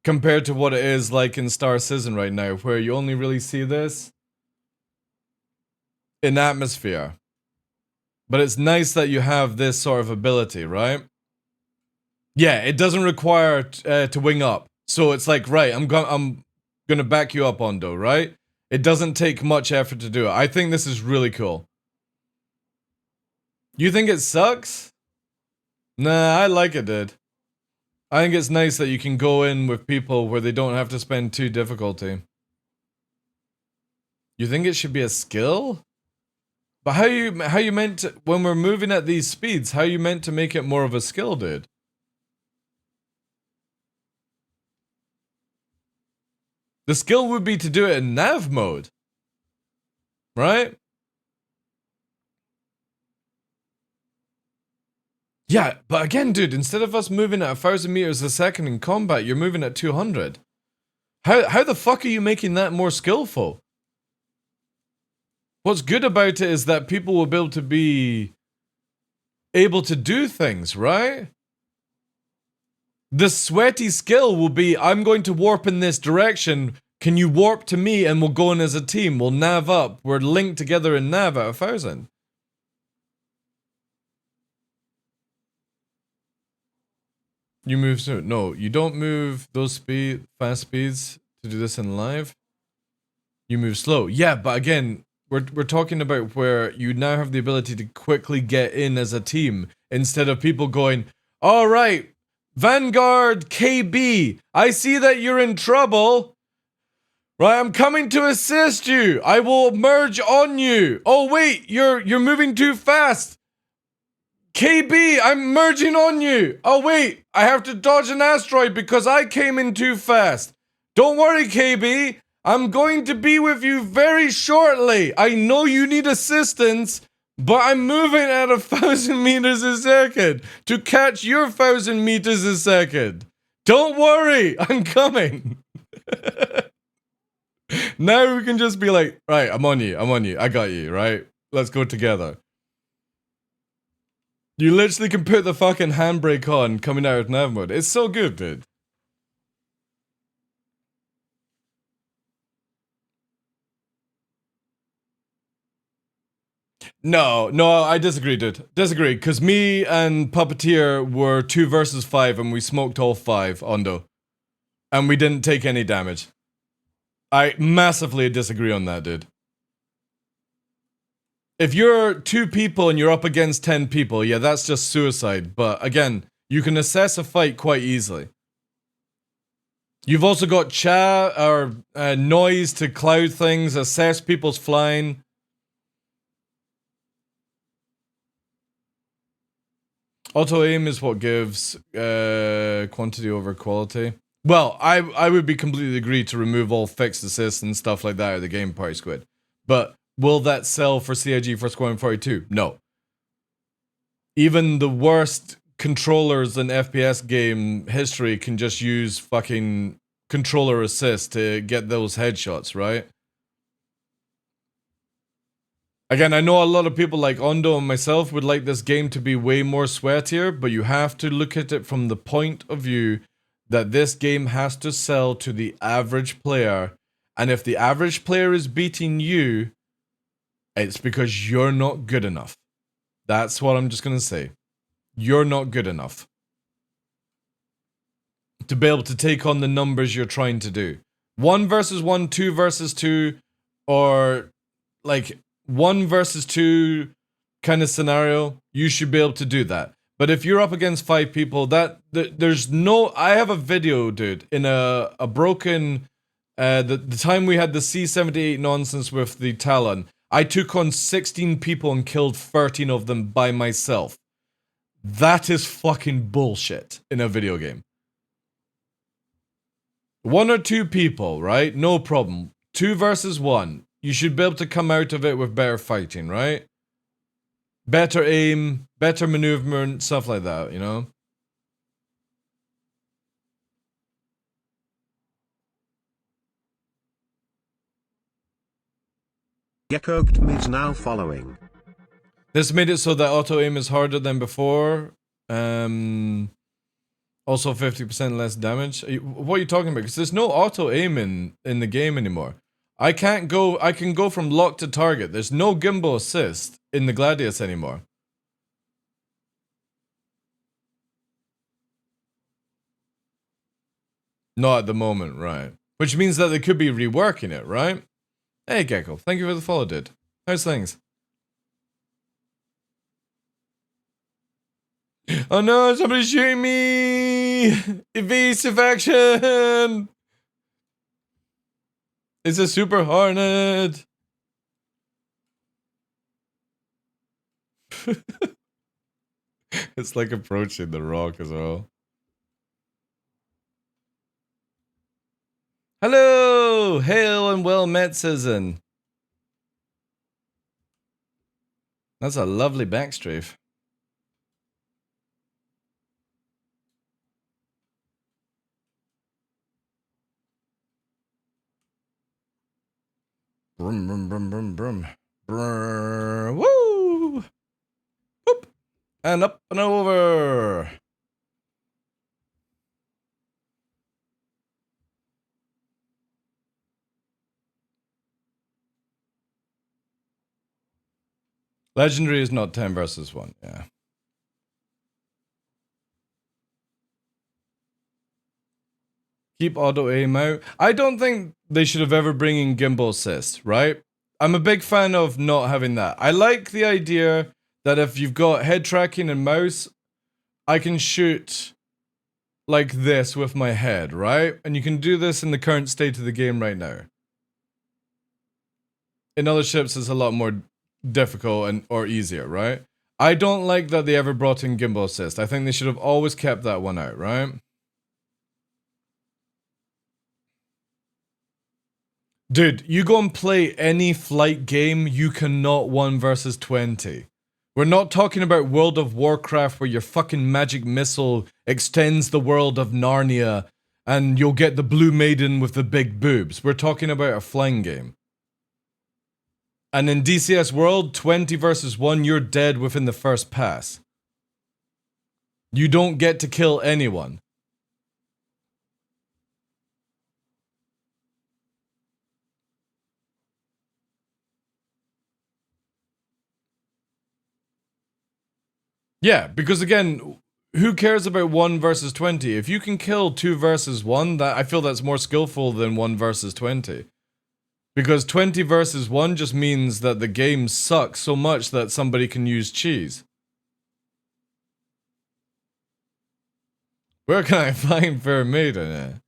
compared to what it is like in Star Citizen right now, where you only really see this in atmosphere. But it's nice that you have this sort of ability, right? Yeah, it doesn't require to wing up. So it's like, right, I'm gonna back you up, Ondo, right? It doesn't take much effort to do it. I think this is really cool. You think it sucks? Nah, I like it, dude. I think it's nice that you can go in with people where they don't have to spend 2 difficulty. You think it should be a skill? But how you meant to, when we're moving at these speeds, how you meant to make it more of a skill, dude? The skill would be to do it in nav mode. Right? Yeah, but again, dude, instead of us moving at 1,000 meters a second in combat, you're moving at 200. How the fuck are you making that more skillful? What's good about it is that people will be able to do things, right? The sweaty skill will be, I'm going to warp in this direction. Can you warp to me and we'll go in as a team? We'll nav up. We're linked together in nav at 1,000. You move soon. No, you don't move those fast speeds to do this in live. You move slow. Yeah, but again, we're talking about where you now have the ability to quickly get in as a team instead of people going, all right, Vanguard KB, I see that you're in trouble. Right, I'm coming to assist you. I will merge on you. Oh wait, you're moving too fast. KB, I'm merging on you. Oh wait, I have to dodge an asteroid because I came in too fast. Don't worry, KB. I'm going to be with you very shortly. I know you need assistance, but I'm moving at 1,000 meters a second to catch your 1,000 meters a second. Don't worry, I'm coming. Now we can just be like, right, I'm on you, I got you, right? Let's go together. You literally can put the fucking handbrake on coming out of nav mode. It's so good, dude. No, I disagree, dude. Disagree, because me and Puppeteer were 2 versus 5 and we smoked all 5, Ondo. And we didn't take any damage. I massively disagree on that, dude. If you're 2 people and you're up against 10 people, yeah, that's just suicide. But again, you can assess a fight quite easily. You've also got chat or noise to cloud things, assess people's flying. Auto aim is what gives quantity over quality. Well, I would be completely agree to remove all fixed assists and stuff like that out of the game, Party Squid. But will that sell for CIG for Squadron 42? No. Even the worst controllers in FPS game history can just use fucking controller assist to get those headshots, right? Again, I know a lot of people like Ondo and myself would like this game to be way more sweatier, but you have to look at it from the point of view that this game has to sell to the average player, and if the average player is beating you, it's because you're not good enough. That's what I'm just gonna say. You're not good enough to be able to take on the numbers you're trying to do. 1 versus 1, 2 versus 2, or like 1 versus 2 kind of scenario, you should be able to do that. But if you're up against 5 people, there's no... I have a video, dude, in a broken... the time we had the C-78 nonsense with the Talon, I took on 16 people and killed 13 of them by myself. That is fucking bullshit in a video game. 1 or 2 people, right? No problem. 2 versus 1. You should be able to come out of it with better fighting, right? Better aim, better maneuverment, stuff like that, you know? Gekoked is now following. This made it so that auto aim is harder than before. Also 50% less damage. What are you talking about? Because there's no auto aim in the game anymore. I can go from lock to target. There's no gimbal assist in the Gladius anymore. Not at the moment, right? Which means that they could be reworking it, right? Hey Gecko, thank you for the follow, dude. How's things? Oh no, somebody's shooting me! Evasive action! It's a super hornet! It's like approaching the rock as well. Hello! Hail and well met, citizen. That's a lovely backstrafe. Brum, brum, brum, brum, brum. Brr, woo! Boop. And up and over. Legendary is not 10 versus 1, yeah. Keep auto aim out. I don't think they should have ever bring in gimbal assist, right? I'm a big fan of not having that. I like the idea that if you've got head tracking and mouse, I can shoot like this with my head, right? And you can do this in the current state of the game right now. In other ships, it's a lot more difficult or easier, right? I don't like that they ever brought in gimbal assist. I think they should have always kept that one out, right? Dude, you go and play any flight game, you cannot 1 versus 20. We're not talking about World of Warcraft where your fucking magic missile extends the world of Narnia and you'll get the blue maiden with the big boobs. We're talking about a flying game. And in DCS World, 20 versus 1, you're dead within the first pass. You don't get to kill anyone. Yeah, because again, who cares about 1 versus 20? If you can kill 2 versus 1, I feel that's more skillful than 1 versus 20. Because 20 versus 1 just means that the game sucks so much that somebody can use cheese. Where can I find Fair Maiden?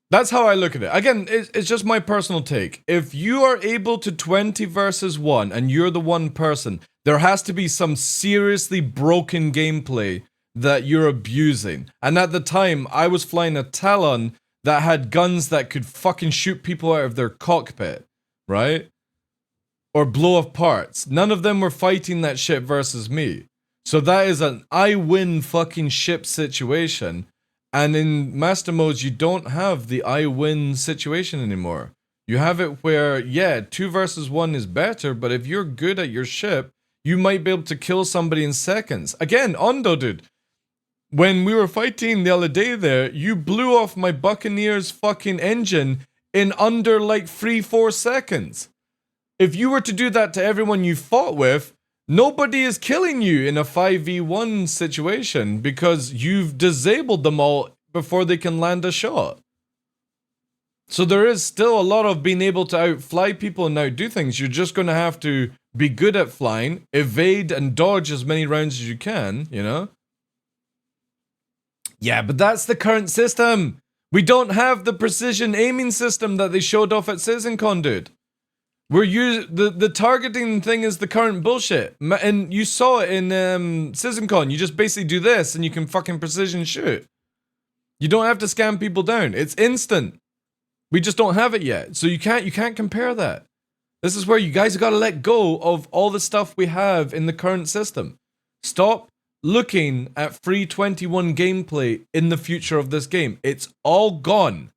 That's how I look at it. Again, it's just my personal take. If you are able to 20 versus 1 and you're the one person, there has to be some seriously broken gameplay that you're abusing. And at the time, I was flying a Talon that had guns that could fucking shoot people out of their cockpit, right? Or blow up parts. None of them were fighting that shit versus me. So that is an I win fucking ship situation. And in master modes, you don't have the I win situation anymore. You have it where, yeah, 2 versus 1 is better, but if you're good at your ship, you might be able to kill somebody in seconds. Again, Ondo, dude, when we were fighting the other day there, you blew off my Buccaneer's fucking engine in under like 3-4 seconds. If you were to do that to everyone you fought with, nobody is killing you in a 5v1 situation because you've disabled them all before they can land a shot. So there is still a lot of being able to outfly people and outdo things. You're just going to have to be good at flying, evade and dodge as many rounds as you can, you know? Yeah, but that's the current system. We don't have the precision aiming system that they showed off at CitizenCon, dude. The targeting thing is the current bullshit. And you saw it in CitizenCon. You just basically do this and you can fucking precision shoot. You don't have to scam people down. It's instant. We just don't have it yet. So you can't compare that. This is where you guys have got to let go of all the stuff we have in the current system. Stop looking at free 21 gameplay in the future of this game. It's all gone.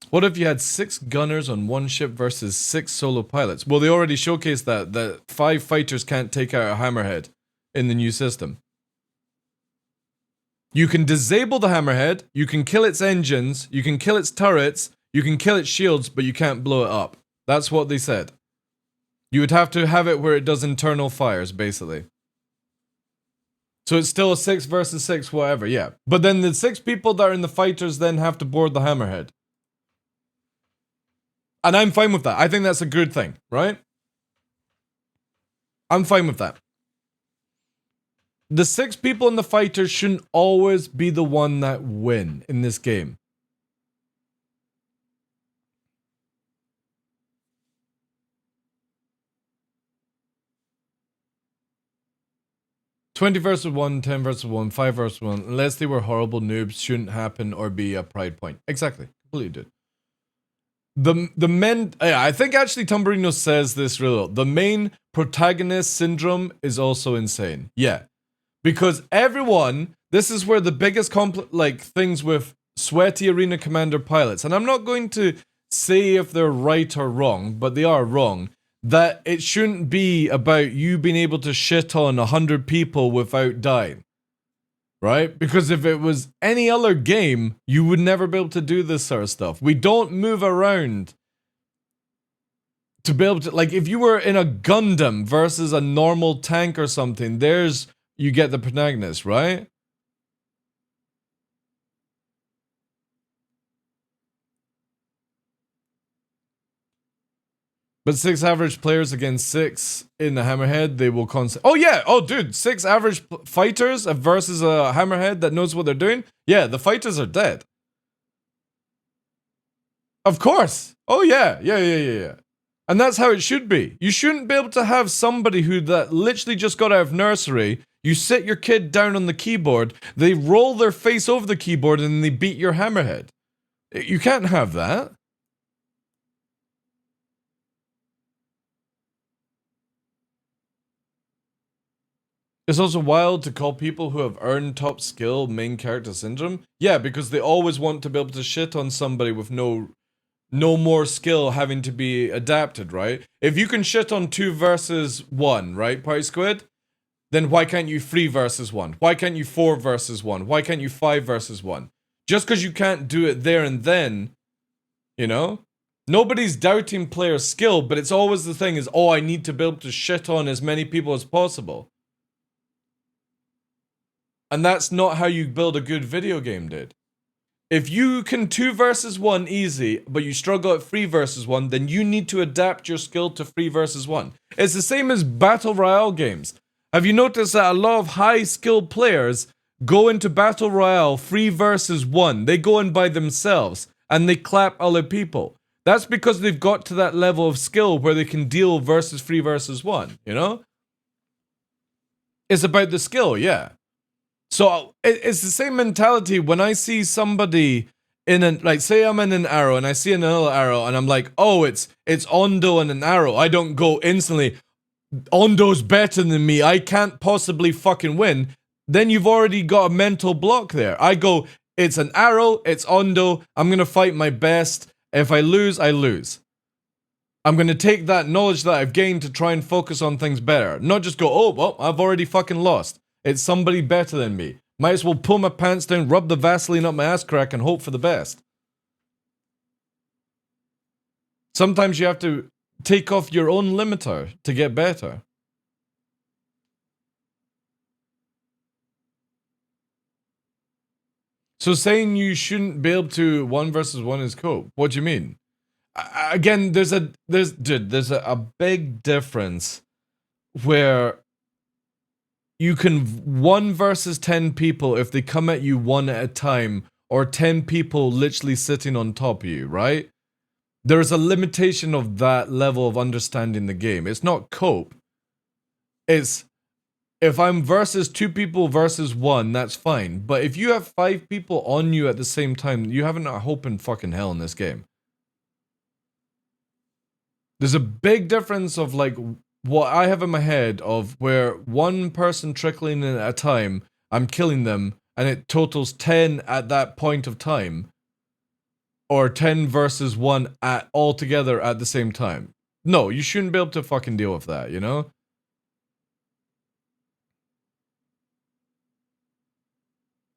What if you had 6 gunners on one ship versus 6 solo pilots? Well, they already showcased that 5 fighters can't take out a hammerhead in the new system. You can disable the hammerhead, you can kill its engines, you can kill its turrets, you can kill its shields, but you can't blow it up. That's what they said. You would have to have it where it does internal fires, basically. So it's still a 6 versus 6, whatever, yeah. But then the 6 people that are in the fighters then have to board the hammerhead. And I'm fine with that. I think that's a good thing, right? I'm fine with that. The 6 people in the fighters shouldn't always be the one that win in this game. "20 versus 1, 10 versus 1, 5 versus 1, unless they were horrible noobs, shouldn't happen or be a pride point." Exactly. Completely did. the men, I think actually Tumberino says this real. The main protagonist syndrome is also insane. Yeah, because everyone, this is where the biggest things with sweaty arena commander pilots, and I'm not going to say if they're right or wrong, but they are wrong. That it shouldn't be about you being able to shit on 100 people without dying. Right? Because if it was any other game, you would never be able to do this sort of stuff. We don't move around to be able to, like, if you were in a Gundam versus a normal tank or something, you get the protagonist, right? But 6 average players against 6 in the Hammerhead, they will oh yeah, oh dude, 6 average fighters versus a Hammerhead that knows what they're doing? Yeah, the fighters are dead. Of course. Oh yeah. And that's how it should be. You shouldn't be able to have somebody that literally just got out of nursery, you sit your kid down on the keyboard, they roll their face over the keyboard and they beat your Hammerhead. You can't have that. It's also wild to call people who have earned top skill main character syndrome. Yeah, because they always want to be able to shit on somebody with no more skill having to be adapted, right? If you can shit on 2 versus 1, right, Party Squid? Then why can't you 3 versus 1? Why can't you 4 versus 1? Why can't you 5 versus 1? Just because you can't do it there and then, you know? Nobody's doubting player skill, but it's always the thing is, oh, I need to be able to shit on as many people as possible. And that's not how you build a good video game, dude. If you can 2 versus 1 easy, but you struggle at 3 versus 1, then you need to adapt your skill to 3 versus 1. It's the same as Battle Royale games. Have you noticed that a lot of high-skilled players go into Battle Royale 3 versus 1? They go in by themselves, and they clap other people. That's because they've got to that level of skill where they can deal versus 3 versus 1, you know? It's about the skill, yeah. So it's the same mentality when I see somebody say I'm in an arrow and I see another arrow and I'm like, oh, it's Ondo and an arrow. I don't go instantly, Ondo's better than me, I can't possibly fucking win. Then you've already got a mental block there. I go, it's an arrow, it's Ondo, I'm gonna fight my best. If I lose, I lose. I'm gonna take that knowledge that I've gained to try and focus on things better. Not just go, oh, well, I've already fucking lost. It's somebody better than me. Might as well pull my pants down, rub the Vaseline up my ass crack, and hope for the best. Sometimes you have to take off your own limiter to get better. So saying you shouldn't be able to 1 versus 1 is cool. What do you mean? Again, there's a big difference where you can 1 versus 10 people if they come at you 1 at a time, or 10 people literally sitting on top of you, right? There's a limitation of that level of understanding the game. It's not cope. It's, if I'm versus 2 people versus 1, that's fine. But if you have 5 people on you at the same time, you haven't a hope in fucking hell in this game. There's a big difference of like what I have in my head of where 1 person trickling in at a time, I'm killing them, and it totals 10 at that point of time. Or 10 versus 1 all together at the same time. No, you shouldn't be able to fucking deal with that, you know?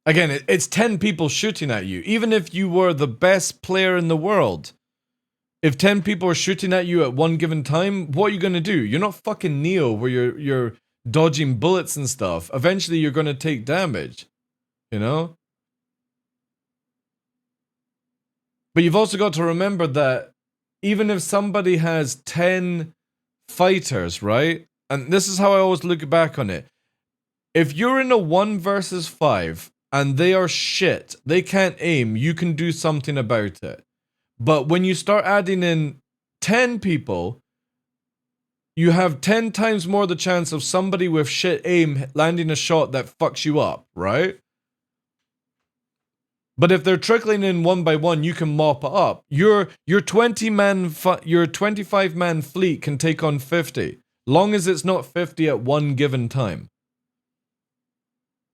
Again, it's 10 people shooting at you. Even if you were the best player in the world, if 10 people are shooting at you at one given time, what are you going to do? You're not fucking Neo where you're dodging bullets and stuff. Eventually you're going to take damage, you know? But you've also got to remember that even if somebody has 10 fighters, right? And this is how I always look back on it. If you're in a 1 versus 5 and they are shit, they can't aim, you can do something about it. But when you start adding in 10 people, you have 10 times more the chance of somebody with shit aim landing a shot that fucks you up, right? But if they're trickling in one by one, you can mop it up. Your 25-man fleet can take on 50, long as it's not 50 at one given time.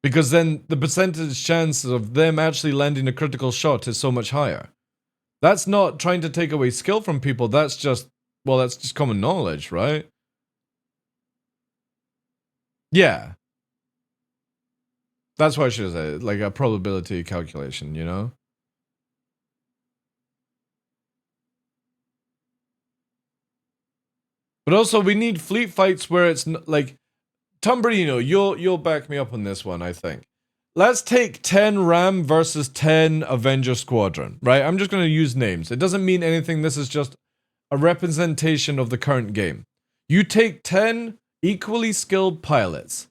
Because then the percentage chances of them actually landing a critical shot is so much higher. That's not trying to take away skill from people. That's just, well, that's just common knowledge, right? Yeah. That's what I should have said, like a probability calculation, you know? But also, we need fleet fights where it's like, Tumbrino, you'll back me up on this one, I think. Let's take 10 Ram versus 10 Avenger Squadron, right? I'm just going to use names. It doesn't mean anything. This is just a representation of the current game. You take 10 equally skilled pilots,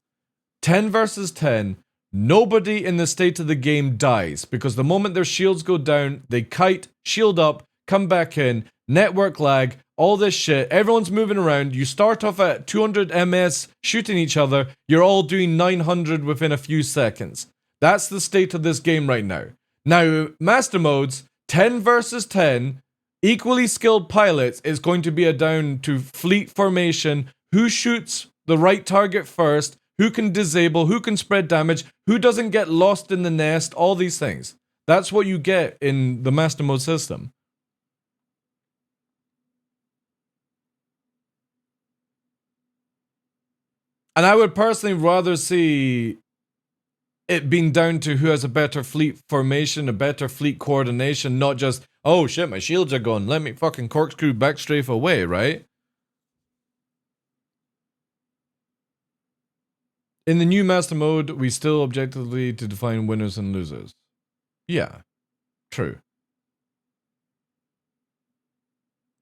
10 versus 10. Nobody in the state of the game dies because the moment their shields go down, they kite, shield up, come back in, network lag, all this shit. Everyone's moving around. You start off at 200 ms shooting each other. You're all doing 900 within a few seconds. That's the state of this game right now. Now, master modes, 10 versus 10, equally skilled pilots is going to be down to fleet formation, who shoots the right target first, who can disable, who can spread damage, who doesn't get lost in the nest, all these things. That's what you get in the master mode system. And I would personally rather see it being down to who has a better fleet formation, a better fleet coordination, not just, oh shit, my shields are gone, let me fucking corkscrew back strafe away, right? In the new master mode, we still objectively to define winners and losers. Yeah, true.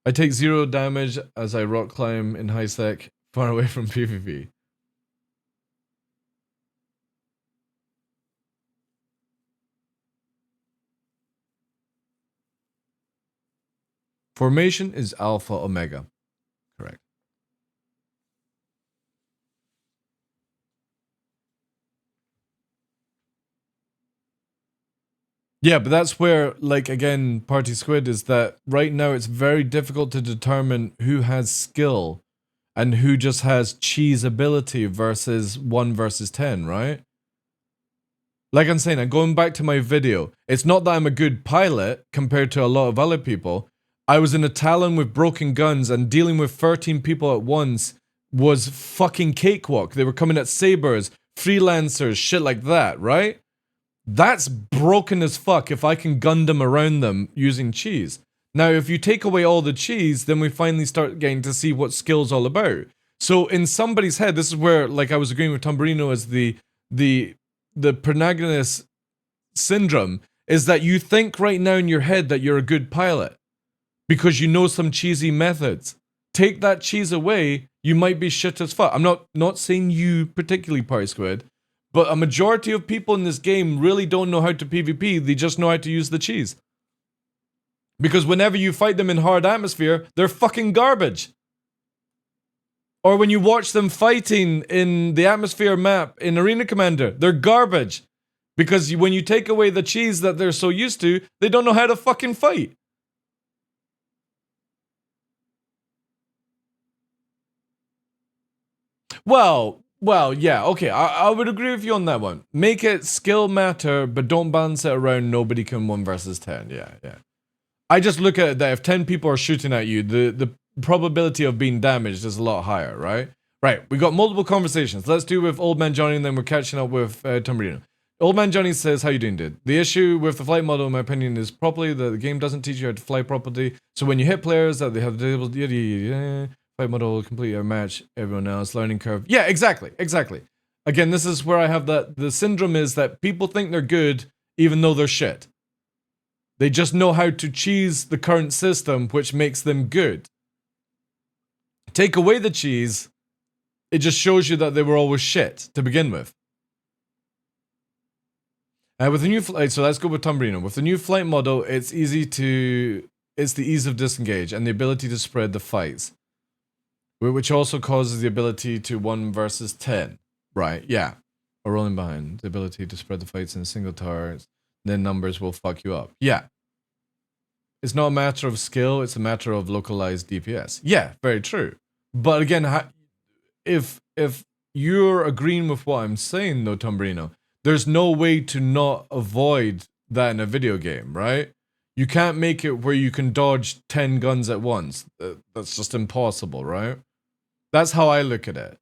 I take 0 damage as I rock climb in high sec, far away from PvP. Formation is Alpha Omega. Correct. Yeah, but that's where, like, again, Party Squid is that right now it's very difficult to determine who has skill and who just has cheese ability versus 1 versus 10, right? Like I'm saying, I'm going back to my video. It's not that I'm a good pilot compared to a lot of other people. I was in a Talon with broken guns and dealing with 13 people at once was fucking cakewalk. They were coming at sabers, freelancers, shit like that, right? That's broken as fuck if I can gun them around them using cheese. Now, if you take away all the cheese, then we finally start getting to see what skill's all about. So in somebody's head, this is where, like I was agreeing with Tumbrino as the protagonist syndrome, is that you think right now in your head that you're a good pilot because you know some cheesy methods. Take that cheese away, you might be shit as fuck. I'm not saying you particularly, Party Squid, but a majority of people in this game really don't know how to PvP, they just know how to use the cheese. Because whenever you fight them in hard atmosphere, they're fucking garbage. Or when you watch them fighting in the atmosphere map in Arena Commander, they're garbage. Because when you take away the cheese that they're so used to, they don't know how to fucking fight. Well, yeah, okay, I would agree with you on that one. Make it skill matter, but don't balance it around nobody can 1 versus 10, yeah. I just look at it that if 10 people are shooting at you, the probability of being damaged is a lot higher, right? Right, we got multiple conversations. Let's do with Old Man Johnny and then we're catching up with Tumbrino. Old Man Johnny says, how you doing, dude? The issue with the flight model, in my opinion, is properly that the game doesn't teach you how to fly properly. So when you hit players that they have the flight model will completely outmatch everyone else. Learning curve. Yeah, exactly. Again, this is where I have that. The syndrome is that people think they're good even though they're shit. They just know how to cheese the current system, which makes them good. Take away the cheese, it just shows you that they were always shit to begin with. With the new flight, so let's go with Tumbrino. With the new flight model, it's the ease of disengage and the ability to spread the fights, which also causes the ability to 1 versus 10. Right, yeah. Or rolling behind. The ability to spread the fights in a single tower. then numbers will fuck you up. Yeah. It's not a matter of skill, it's a matter of localized DPS. Yeah, very true. But again, if you're agreeing with what I'm saying though, Tombrino, there's no way to not avoid that in a video game, right? You can't make it where you can dodge 10 guns at once. That's just impossible, right? That's how I look at it.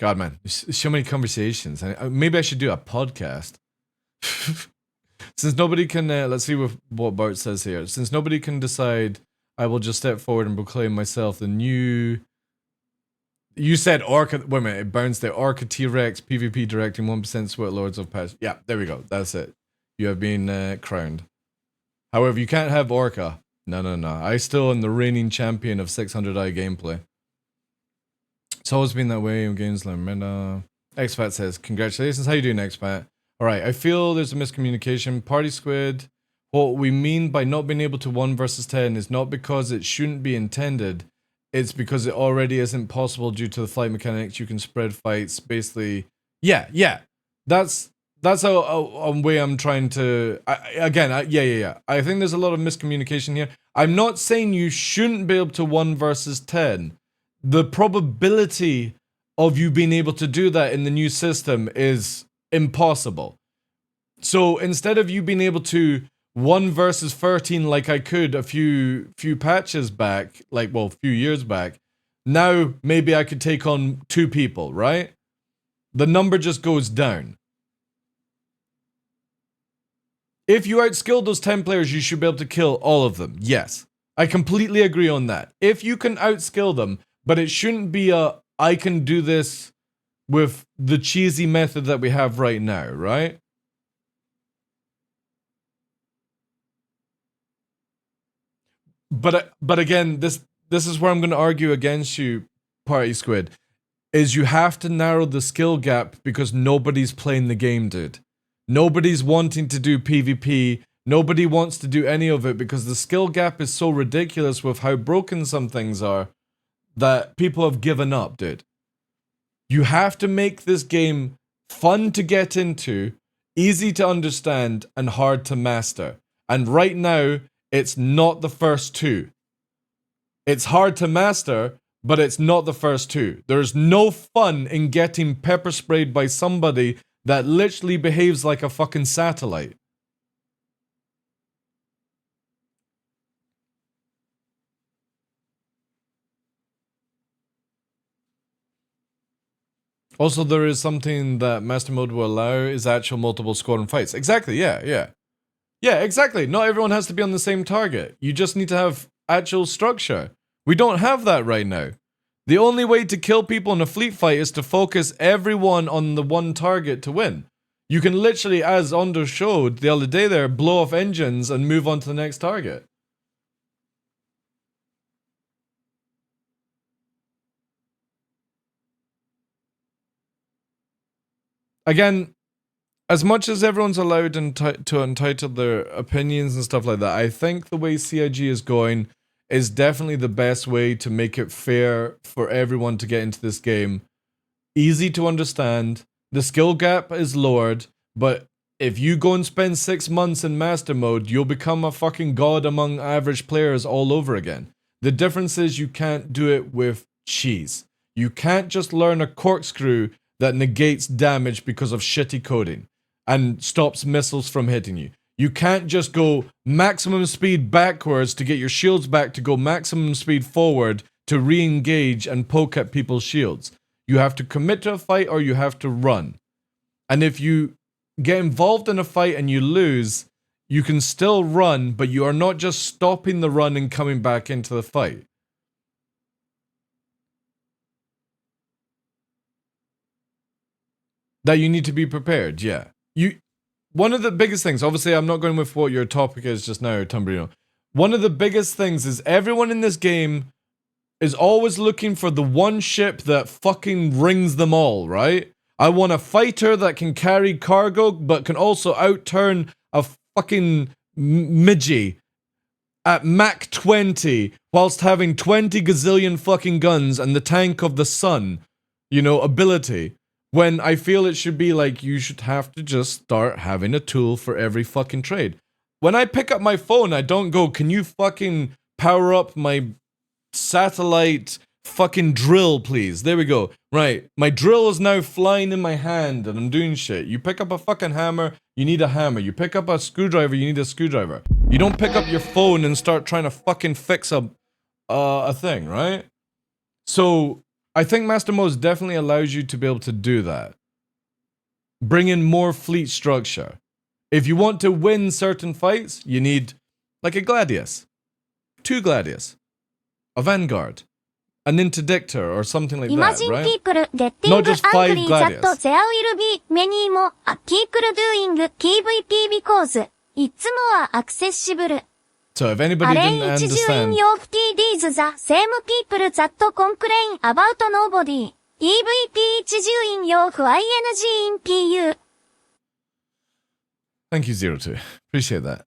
God, man, so many conversations. Maybe I should do a podcast. Since nobody can, let's see what Bart says here. Since nobody can decide, I will just step forward and proclaim myself the new... You said Orca... Wait a minute, it burns the Orca T-Rex PvP directing 1% Sweat Lords of Past. Yeah, there we go. That's it. You have been crowned. However, you can't have Orca. No. I still am the reigning champion of 600i gameplay. It's always been that way in games like Meta. Expat says, congratulations. How you doing, Expat? Alright, I feel there's a miscommunication. Party Squid, what we mean by not being able to 1 versus 10 is not because it shouldn't be intended. It's because it already isn't possible due to the flight mechanics. You can spread fights, basically. Yeah. That's a way I'm trying to... Yeah. I think there's a lot of miscommunication here. I'm not saying you shouldn't be able to 1 versus 10. The probability of you being able to do that in the new system is impossible. So instead of you being able to 1 versus 13 like I could a few patches back, a few years back, now maybe I could take on 2 people, right? The number just goes down. If you outskill those 10 players, you should be able to kill all of them. Yes, I completely agree on that. If you can outskill them, but it shouldn't be I can do this with the cheesy method that we have right now, right? But again, this is where I'm going to argue against you, Party Squid, is you have to narrow the skill gap because nobody's playing the game, dude. Nobody's wanting to do PvP. Nobody wants to do any of it because the skill gap is so ridiculous with how broken some things are that people have given up, dude. You have to make this game fun to get into, easy to understand, and hard to master. And right now, it's not the first 2. It's hard to master, but it's not the first 2. There's no fun in getting pepper sprayed by somebody that literally behaves like a fucking satellite. Also, there is something that Master Mode will allow is actual multiple squadron fights. Exactly, yeah. Yeah, exactly. Not everyone has to be on the same target. You just need to have actual structure. We don't have that right now. The only way to kill people in a fleet fight is to focus everyone on the one target to win. You can literally, as Ondo showed the other day there, blow off engines and move on to the next target. Again, as much as everyone's allowed to entitle their opinions and stuff like that, I think the way CIG is going is definitely the best way to make it fair for everyone to get into this game. Easy to understand, the skill gap is lowered, but if you go and spend 6 months in Master Mode, you'll become a fucking god among average players all over again. The difference is you can't do it with cheese. You can't just learn a corkscrew that negates damage because of shitty coding and stops missiles from hitting you. You can't just go maximum speed backwards to get your shields back to go maximum speed forward to re-engage and poke at people's shields. You have to commit to a fight or you have to run. And if you get involved in a fight and you lose, you can still run, but you are not just stopping the run and coming back into the fight. That you need to be prepared, yeah. One of the biggest things, obviously I'm not going with what your topic is just now, Tumbrino. One of the biggest things is everyone in this game is always looking for the one ship that fucking rings them all, right? I want a fighter that can carry cargo, but can also outturn a fucking midgie at Mach 20, whilst having 20 gazillion fucking guns and the tank of the sun, ability. When I feel it should be like you should have to just start having a tool for every fucking trade. When I pick up my phone, I don't go, can you fucking power up my satellite fucking drill, please? There we go. Right. My drill is now flying in my hand and I'm doing shit. You pick up a fucking hammer, you need a hammer. You pick up a screwdriver, you need a screwdriver. You don't pick up your phone and start trying to fucking fix a thing, right? So I think Master Modes definitely allows you to be able to do that. Bring in more fleet structure. If you want to win certain fights, you need like a Gladius, 2 Gladius, a Vanguard, an Interdictor or something like that, Imagine right? people getting Not just 5 angry that Gladius. there will be many more people doing PvP because it's more accessible. So if anybody didn't あれ一重 understand, 引用 TDs the same people that complain about nobody. PvP 一重引用 ING in PU. thank you, Zero2. Appreciate that.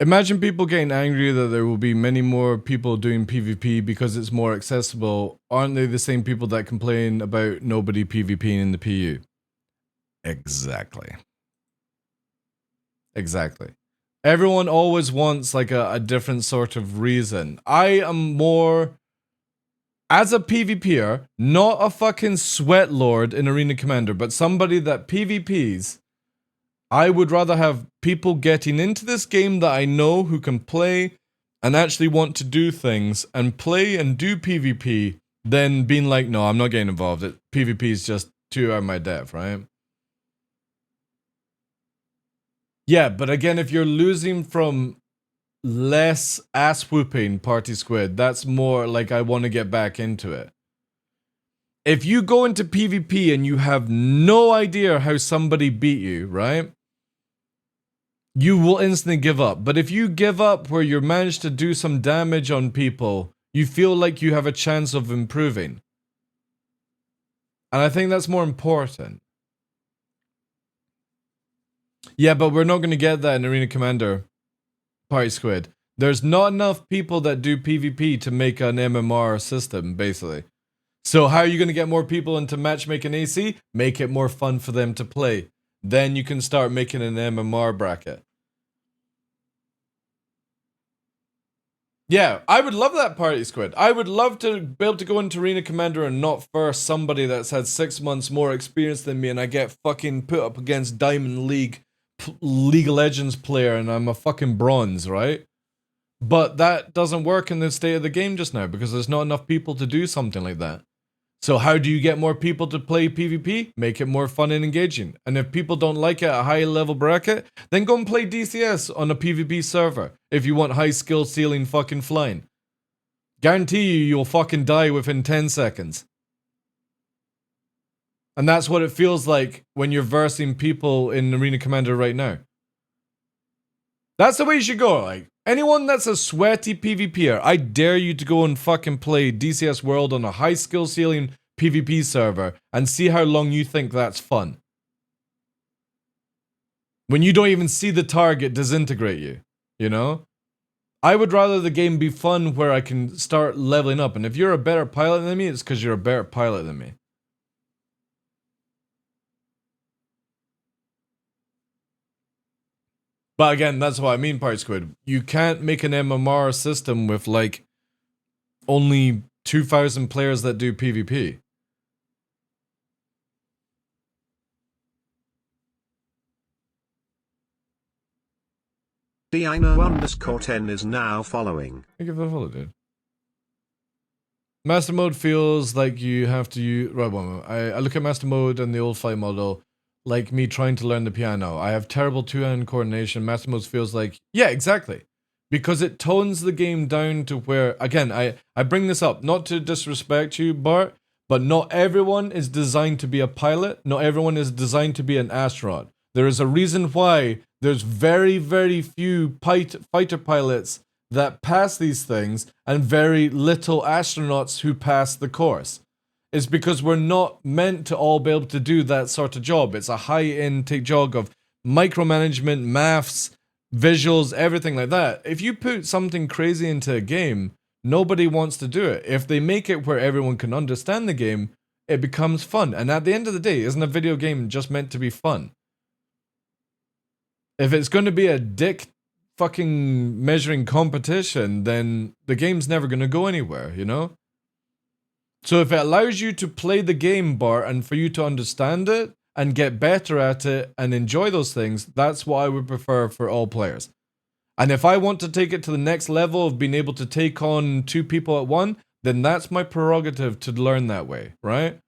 Imagine people getting angry that there will be many more people doing PvP because it's more accessible. Aren't they the same people that complain about nobody PvPing in the PU? Exactly. Exactly. Everyone always wants like a different sort of reason. I am more, as a PvPer, not a fucking sweat lord in Arena Commander, but somebody that PvPs. I would rather have people getting into this game that I know who can play and actually want to do things and play and do PvP than being like, no, I'm not getting involved. PvP is just too out of my depth, right? Yeah, but again, if you're losing from less ass whooping party squid, that's more like I want to get back into it. If you go into PvP and you have no idea how somebody beat you, right? You will instantly give up. But if you give up where you managed to do some damage on people, you feel like you have a chance of improving. And I think that's more important. Yeah, but we're not going to get that in Arena Commander Party Squid. There's not enough people that do PvP to make an MMR system, basically. So how are you going to get more people into matchmaking AC? Make it more fun for them to play. Then you can start making an MMR bracket. Yeah, I would love that Party Squid. I would love to be able to go into Arena Commander and not first somebody that's had 6 months more experience than me and I get fucking put up against Diamond League League of Legends player and I'm a fucking bronze, right? But that doesn't work in the state of the game just now because there's not enough people to do something like that. So how do you get more people to play PvP? Make it more fun and engaging. And if people don't like it at a high level bracket, then go and play DCS on a PvP server if you want high skill ceiling fucking flying. Guarantee you'll fucking die within 10 seconds. And that's what it feels like when you're versing people in Arena Commander right now. That's the way you should go. Like, anyone that's a sweaty PvPer, I dare you to go and fucking play DCS World on a high skill ceiling PvP server and see how long you think that's fun. When you don't even see the target disintegrate you, you know? I would rather the game be fun where I can start leveling up. And if you're a better pilot than me, it's because you're a better pilot than me. But again, that's what I mean, Party Squid. You can't make an MMR system with like only 2,000 players that do PvP. Dino_10 is now following. Thank you for the follow, dude. Master mode feels like you have to use... Right, one moment. I look at master mode and the old fight model like me trying to learn the piano. I have terrible two-hand coordination. Master mode feels like... Yeah, exactly. Because it tones the game down to where... Again, I bring this up, not to disrespect you, Bart, but not everyone is designed to be a pilot. Not everyone is designed to be an astronaut. There is a reason why there's very, very few fighter pilots that pass these things and very little astronauts who pass the course. It's because we're not meant to all be able to do that sort of job. It's a high intake job of micromanagement, maths, visuals, everything like that. If you put something crazy into a game, nobody wants to do it. If they make it where everyone can understand the game, it becomes fun. And at the end of the day, isn't a video game just meant to be fun? If it's going to be a dick fucking measuring competition, then the game's never going to go anywhere, you know? So if it allows you to play the game, Bart, and for you to understand it and get better at it and enjoy those things, that's what I would prefer for all players. And if I want to take it to the next level of being able to take on 2 people at one, then that's my prerogative to learn that way, right?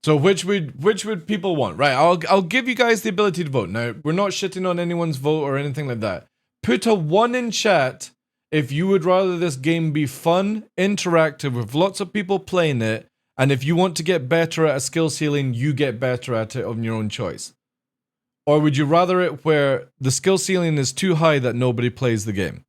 So which would people want? Right, I'll give you guys the ability to vote. Now, we're not shitting on anyone's vote or anything like that. Put a 1 in chat if you would rather this game be fun, interactive with lots of people playing it, and if you want to get better at a skill ceiling, you get better at it of your own choice. Or would you rather it where the skill ceiling is too high that nobody plays the game?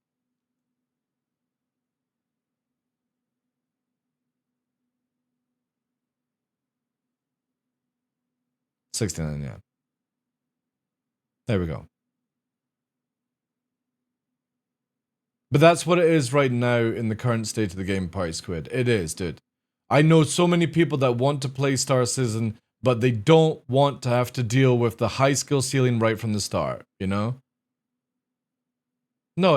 $69, yeah. There we go. But that's what it is right now in the current state of the game, Party Squid. It is, dude. I know so many people that want to play Star Citizen, but they don't want to have to deal with the high skill ceiling right from the start, you know? No,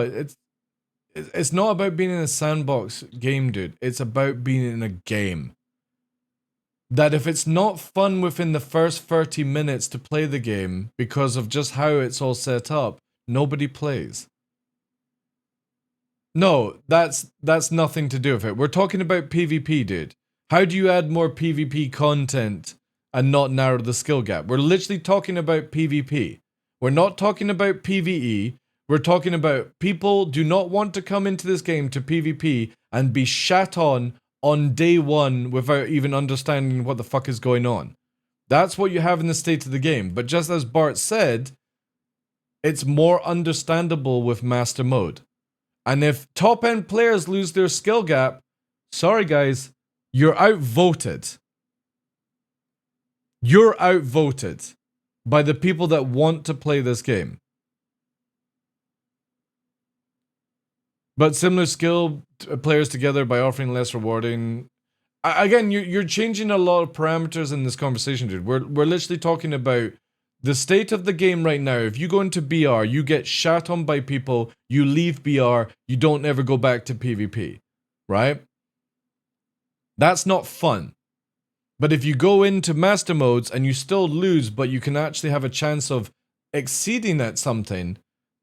it's not about being in a sandbox game, dude. It's about being in a game. That if it's not fun within the first 30 minutes to play the game because of just how it's all set up, nobody plays. No, that's nothing to do with it. We're talking about PvP, dude. How do you add more PvP content and not narrow the skill gap? We're literally talking about PvP. We're not talking about PvE. We're talking about people do not want to come into this game to PvP and be shat on day 1 without even understanding what the fuck is going on. That's what you have in the state of the game. But just as Bart said, it's more understandable with Master Mode. And if top-end players lose their skill gap, sorry guys, you're outvoted. You're outvoted by the people that want to play this game. But similar skill players together by offering less rewarding. Again, you're changing a lot of parameters in this conversation, dude. We're literally talking about the state of the game right now. If you go into BR, you get shat on by people, you leave BR, you don't ever go back to PvP, right? That's not fun. But if you go into master modes and you still lose, but you can actually have a chance of exceeding at something,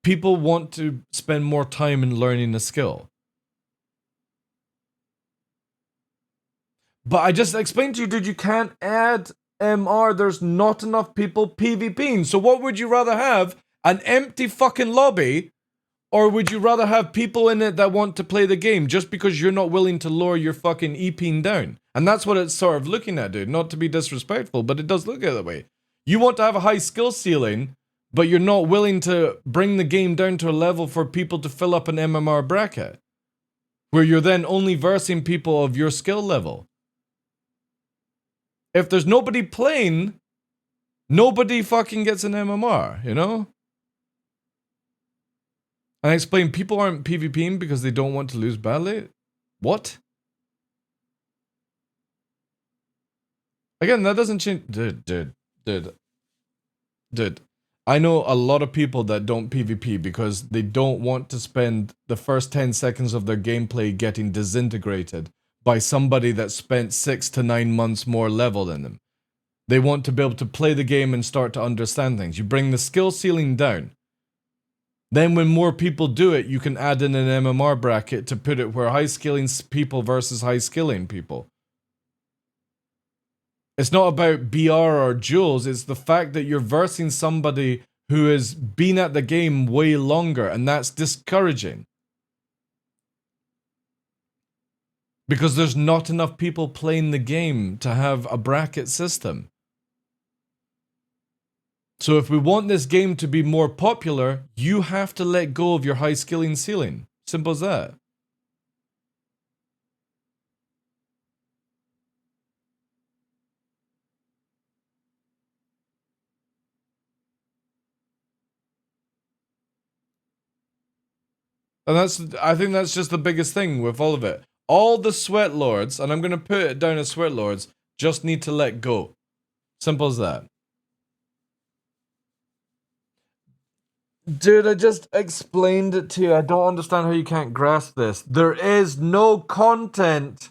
people want to spend more time in learning a skill. But I just explained to you, dude, you can't add MR. There's not enough people PvPing. So what would you rather have? An empty fucking lobby? Or would you rather have people in it that want to play the game just because you're not willing to lower your fucking EPing down? And that's what it's sort of looking at, dude. Not to be disrespectful, but it does look at that way. You want to have a high skill ceiling, but you're not willing to bring the game down to a level for people to fill up an MMR bracket. Where you're then only versing people of your skill level. If there's nobody playing, nobody fucking gets an MMR, you know? And I explain, people aren't PvPing because they don't want to lose badly? What? Again, that doesn't change. Dude. I know a lot of people that don't PvP because they don't want to spend the first 10 seconds of their gameplay getting disintegrated by somebody that spent 6 to 9 months more level than them. They want to be able to play the game and start to understand things. You bring the skill ceiling down. Then when more people do it, you can add in an MMR bracket to put it where high skilling people versus high skilling people. It's not about BR or Jules, it's the fact that you're versing somebody who has been at the game way longer, and that's discouraging. Because there's not enough people playing the game to have a bracket system. So if we want this game to be more popular, you have to let go of your high skilling ceiling. Simple as that. And I think that's just the biggest thing with all of it. All the sweat lords, and I'm going to put it down as sweat lords, just need to let go. Simple as that. Dude, I just explained it to you. I don't understand how you can't grasp this. There is no content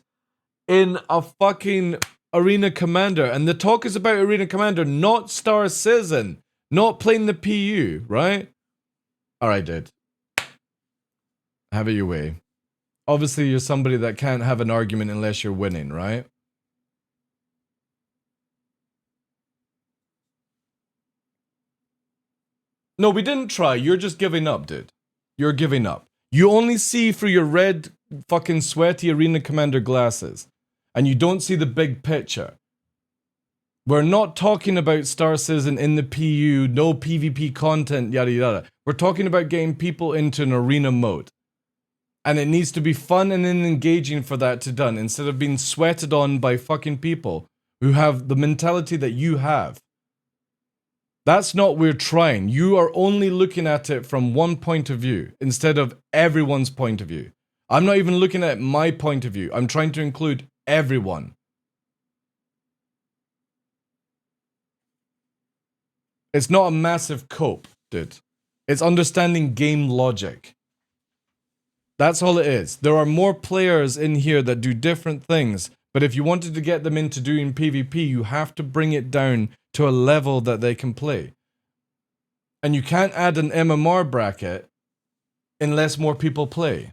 in a fucking Arena Commander. And the talk is about Arena Commander, not Star Citizen. Not playing the PU, right? Alright, dude. Have it your way. Obviously, you're somebody that can't have an argument unless you're winning, right? No, we didn't try. You're just giving up, dude. You're giving up. You only see through your red, fucking sweaty Arena Commander glasses. And you don't see the big picture. We're not talking about Star Citizen in the PU, no PvP content, yada yada. We're talking about getting people into an arena mode. And it needs to be fun and engaging for that to done, instead of being sweated on by fucking people who have the mentality that you have. That's not what we're trying. You are only looking at it from one point of view, instead of everyone's point of view. I'm not even looking at my point of view. I'm trying to include everyone. It's not a massive cope, dude. It's understanding game logic. That's all it is. There are more players in here that do different things, but if you wanted to get them into doing PvP, you have to bring it down to a level that they can play. And you can't add an MMR bracket unless more people play.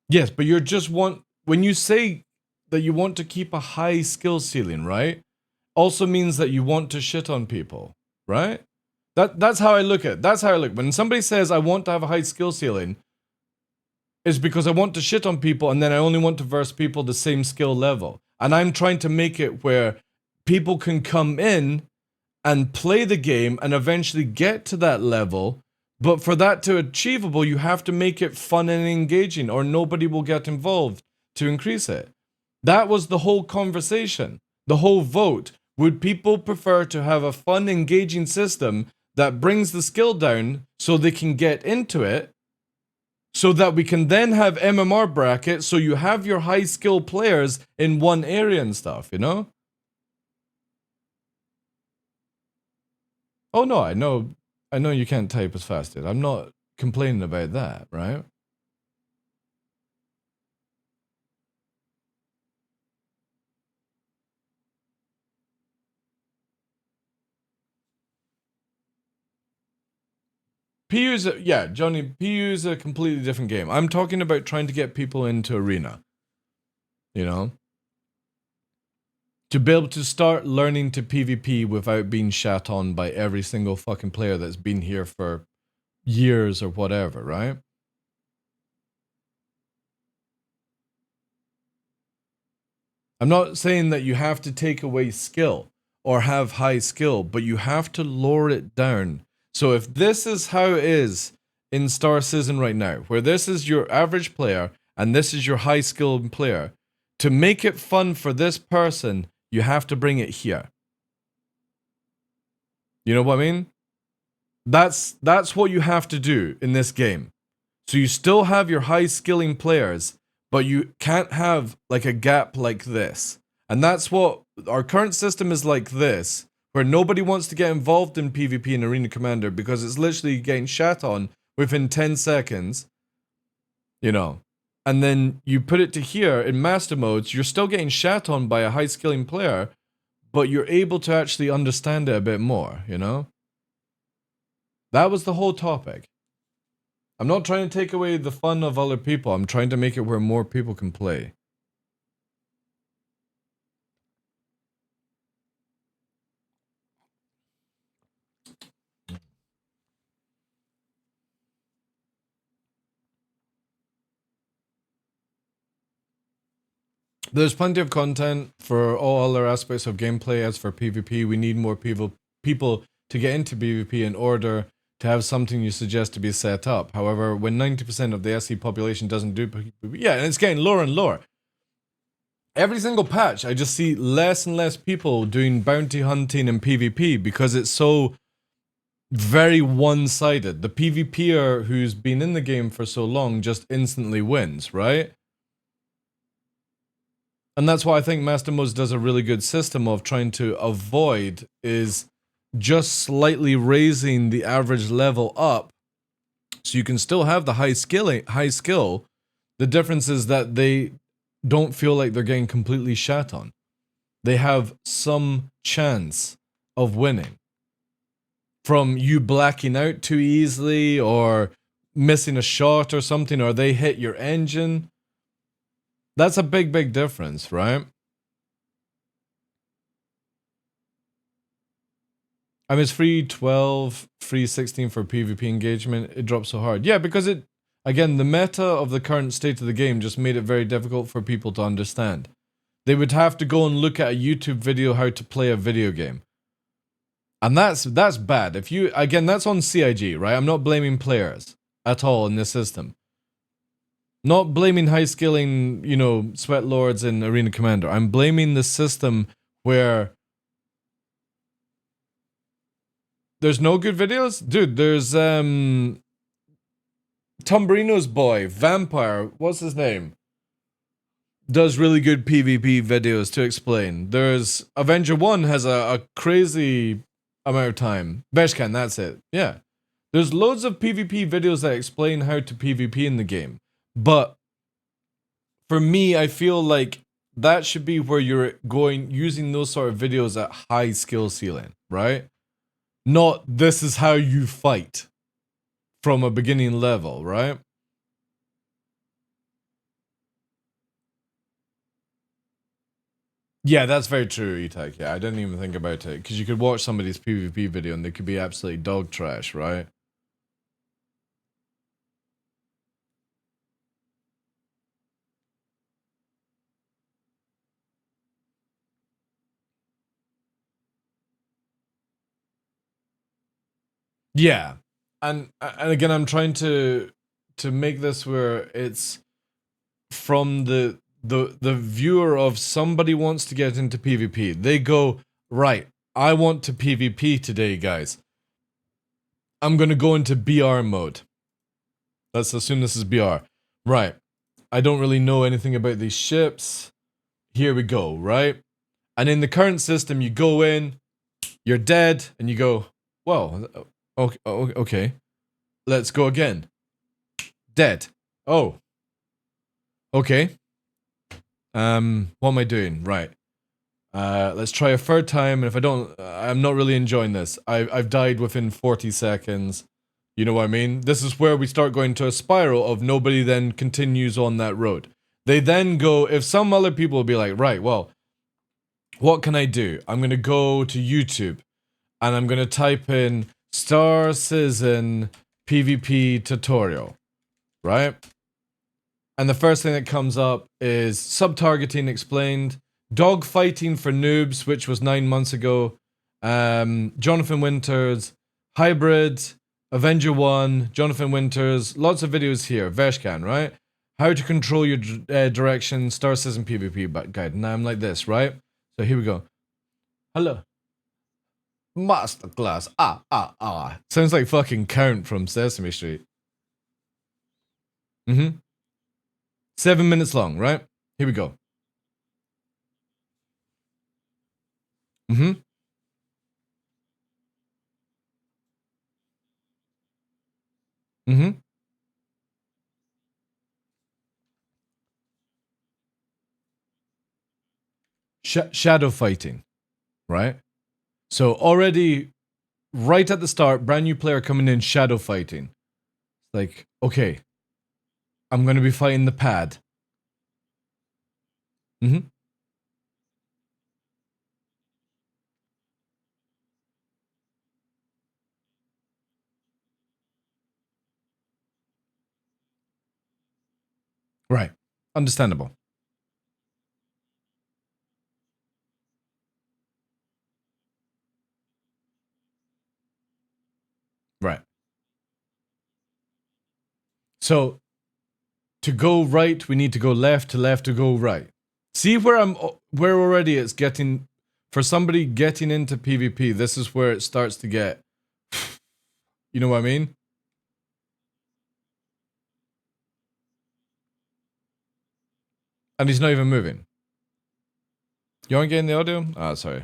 Yes, but you're just when you say that you want to keep a high skill ceiling, right? Also means that you want to shit on people, right? That's how I look at it. That's how I look. When somebody says I want to have a high skill ceiling, it's because I want to shit on people and then I only want to verse people the same skill level. And I'm trying to make it where people can come in and play the game and eventually get to that level. But for that to achievable, you have to make it fun and engaging, or nobody will get involved to increase it. That was the whole conversation, the whole vote. Would people prefer to have a fun, engaging system that brings the skill down so they can get into it, so that we can then have MMR brackets, so you have your high skill players in one area and stuff, you know? Oh no, I know you can't type as fast, dude. I'm not complaining about that, right? Yeah, Johnny, PU is a completely different game. I'm talking about trying to get people into Arena. You know? To be able to start learning to PvP without being shat on by every single fucking player that's been here for years or whatever, right? I'm not saying that you have to take away skill or have high skill, but you have to lower it down. So if this is how it is in Star Citizen right now, where this is your average player and this is your high skilled player, to make it fun for this person, you have to bring it here. You know what I mean? That's what you have to do in this game. So you still have your high skilling players, but you can't have like a gap like this. And that's what our current system is like this, where nobody wants to get involved in PvP in Arena Commander because it's literally getting shat on within 10 seconds, you know. And then you put it to here in master modes, you're still getting shat on by a high skilling player, but you're able to actually understand it a bit more, you know? That was the whole topic. I'm not trying to take away the fun of other people, I'm trying to make it where more people can play. There's plenty of content for all other aspects of gameplay. As for PvP, we need more people to get into PvP in order to have something you suggest to be set up. However, when 90% of the SE population doesn't do PvP, yeah, and it's getting lower and lower. every single patch, I just see less and less people doing bounty hunting and PvP because it's so very one-sided. The PvPer who's been in the game for so long just instantly wins, right? And that's why I think Master Modes does a really good system of trying to avoid is just slightly raising the average level up so you can still have the high skill. The difference is that they don't feel like they're getting completely shat on. They have some chance of winning. From you blacking out too easily or missing a shot or something, or they hit your engine. That's a big, big difference, right? I mean, it's free 12, free 16 for PvP engagement. It drops so hard. Yeah, because it, again, the meta of the current state of the game just made it very difficult for people to understand. They would have to go and look at a YouTube video how to play a video game. And that's bad. If you, again, that's on CIG, right? I'm not blaming players at all in this system. Not blaming high skilling, you know, sweat lords and arena commander. I'm blaming the system where there's no good videos. Dude, there's Tombrino's boy, Vampire, what's his name? Does really good PvP videos to explain. There's Avenger 1 has a crazy amount of time. Veshkan, that's it. Yeah. There's loads of PvP videos that explain how to PvP in the game. But for me, I feel like that should be where you're using those sort of videos at high skill ceiling, right? Not this is how you fight from a beginning level, right? Yeah, that's very true, Etek. Yeah, I didn't even think about it. Because you could watch somebody's PvP video and they could be absolutely dog trash, right? Yeah. And again, I'm trying to make this where it's from the viewer of somebody wants to get into PvP. They go, right, I want to PvP today, guys. I'm gonna go into BR mode. Let's assume this is BR. Right. I don't really know anything about these ships. Here we go, right? And in the current system, you go in, you're dead, and you go, well, okay. Let's go again. Dead. Oh. Okay. What am I doing? Right. Let's try a third time, and if I don't, I'm not really enjoying this. I've died within 40 seconds. You know what I mean? This is where we start going to a spiral of nobody then continues on that road. They then go, if some other people will be like, right, well, what can I do? I'm going to go to YouTube, and I'm going to type in Star Citizen PvP tutorial, right? And the first thing that comes up is sub-targeting explained, dog fighting for noobs, which was 9 months ago, Jonathan Winters, hybrid, Avenger 1, Jonathan Winters, lots of videos here, Veshkan, right? How to control your direction, Star Citizen PvP guide. And I'm like this, right? So here we go. Hello. Masterclass. Sounds like fucking Count from Sesame Street. 7 minutes long, right? Here we go. Shadow fighting, right? So already, right at the start, brand new player coming in, shadow fighting. Like, okay, I'm gonna be fighting the pad. Right. Understandable. Right. So, to go right, we need to go left, to go right. See where already it's getting, for somebody getting into PvP, this is where it starts to get, you know what I mean? And he's not even moving. You aren't getting the audio? Ah, sorry.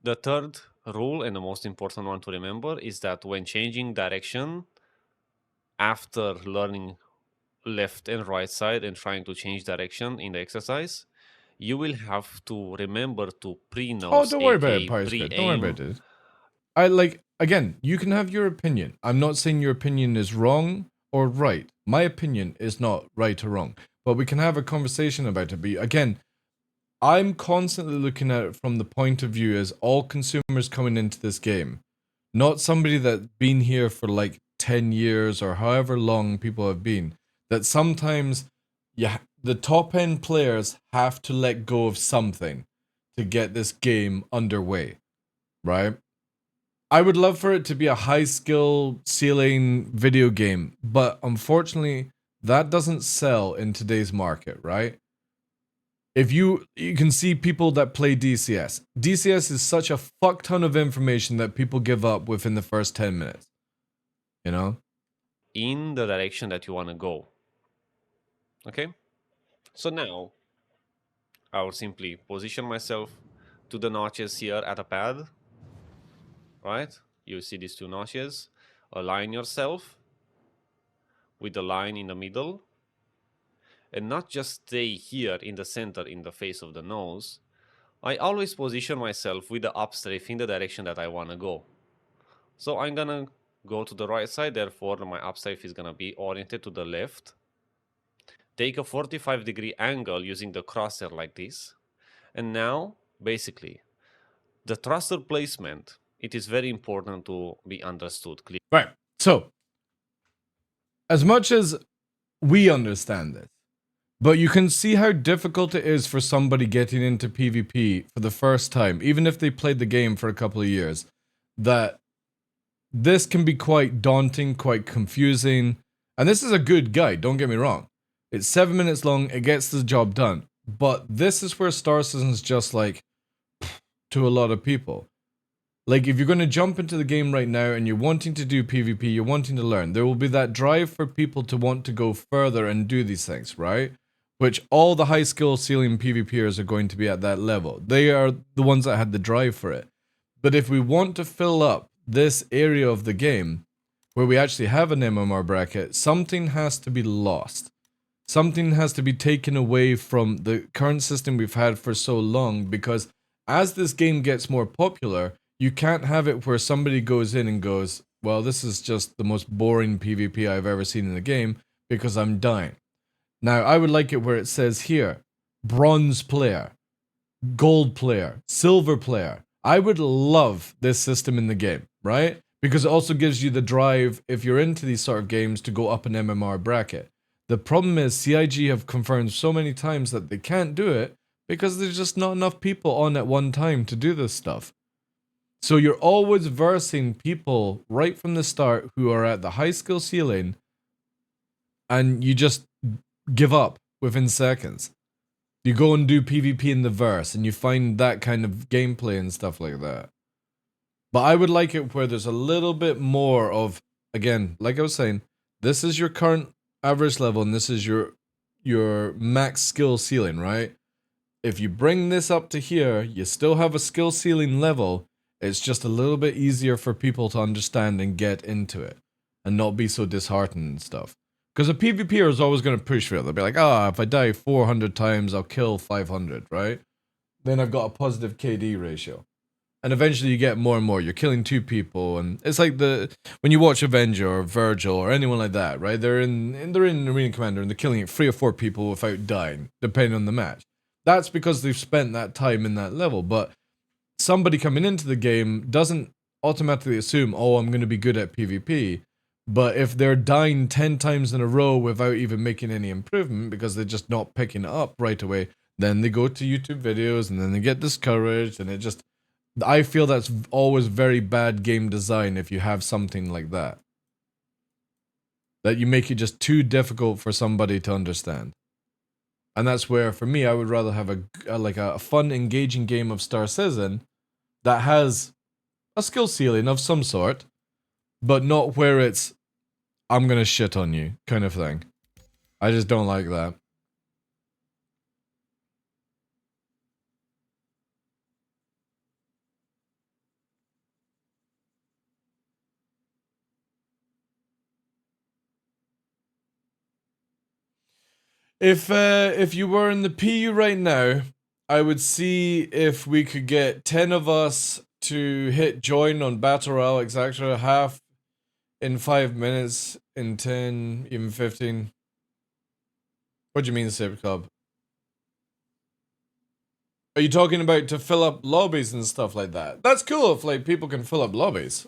The third rule, and the most important one to remember, is that when changing direction after learning left and right side and trying to change direction in the exercise, you will have to remember to pre-nose, Don't worry about it, aka Pirate Squid. Don't worry pre-aim. about it. I like, again, you can have your opinion. I'm not saying your opinion is wrong or right. My opinion is not right or wrong. But we can have a conversation about it. But again, I'm constantly looking at it from the point of view as all consumers coming into this game. Not somebody that's been here for like 10 years or however long people have been. That sometimes the top end players have to let go of something to get this game underway, right? I would love for it to be a high skill ceiling video game, but unfortunately that doesn't sell in today's market, right? If you can see people that play DCS. DCS is such a fuck ton of information that people give up within the first 10 minutes. You know? In the direction that you want to go. Okay? So now, I will simply position myself to the notches here at a pad. Right? You see these two notches. Align yourself with the line in the middle. And not just stay here in the center in the face of the nose. I always position myself with the upstrafe in the direction that I want to go. So I'm gonna go to the right side, therefore my upstrafe is gonna be oriented to the left. Take a 45-degree angle using the crosshair like this. And now, basically, the thruster placement, it is very important to be understood clearly. Right. So, as much as we understand this, but you can see how difficult it is for somebody getting into PvP for the first time, even if they played the game for a couple of years, that this can be quite daunting, quite confusing. And this is a good guide, don't get me wrong. It's 7 minutes long, it gets the job done. But this is where Star Citizen's just like, to a lot of people. Like, if you're going to jump into the game right now and you're wanting to do PvP, you're wanting to learn, there will be that drive for people to want to go further and do these things, right? Which all the high skill ceiling PvPers are going to be at that level. They are the ones that had the drive for it. But if we want to fill up this area of the game where we actually have an MMR bracket, something has to be lost. Something has to be taken away from the current system we've had for so long, because as this game gets more popular, you can't have it where somebody goes in and goes, well, this is just the most boring PvP I've ever seen in the game because I'm dying. Now, I would like it where it says here, bronze player, gold player, silver player. I would love this system in the game, right? Because it also gives you the drive, if you're into these sort of games, to go up an MMR bracket. The problem is CIG have confirmed so many times that they can't do it because there's just not enough people on at one time to do this stuff. So you're always versing people right from the start who are at the high skill ceiling, and you just give up within seconds. You go and do PvP in the verse, and you find that kind of gameplay and stuff like that. But I would like it where there's a little bit more of, again, like I was saying, this is your current average level, and this is your max skill ceiling, right? If you bring this up to here, you still have a skill ceiling level. It's just a little bit easier for people to understand and get into it, and not be so disheartened and stuff. Because a PvPer is always going to push for it. They'll be like, if I die 400 times, I'll kill 500, right? Then I've got a positive KD ratio. And eventually you get more and more. You're killing 2 people, and it's like when you watch Avenger or Virgil or anyone like that, right? They're in Arena Commander and they're killing 3 or 4 people without dying, depending on the match. That's because they've spent that time in that level. But somebody coming into the game doesn't automatically assume, I'm going to be good at PvP. But if they're dying 10 times in a row without even making any improvement because they're just not picking it up right away, then they go to YouTube videos and then they get discouraged, and it just... I feel that's always very bad game design if you have something like that. That you make it just too difficult for somebody to understand. And that's where, for me, I would rather have a fun, engaging game of Star Citizen that has a skill ceiling of some sort, but not where it's, I'm gonna shit on you kind of thing. I just don't like that. If you were in the PU right now, I would see if we could get 10 of us to hit join on Battle Royale etc. half in 5 minutes, in 10, even 15. What do you mean, Sip Club? Are you talking about to fill up lobbies and stuff like that? That's cool if like people can fill up lobbies.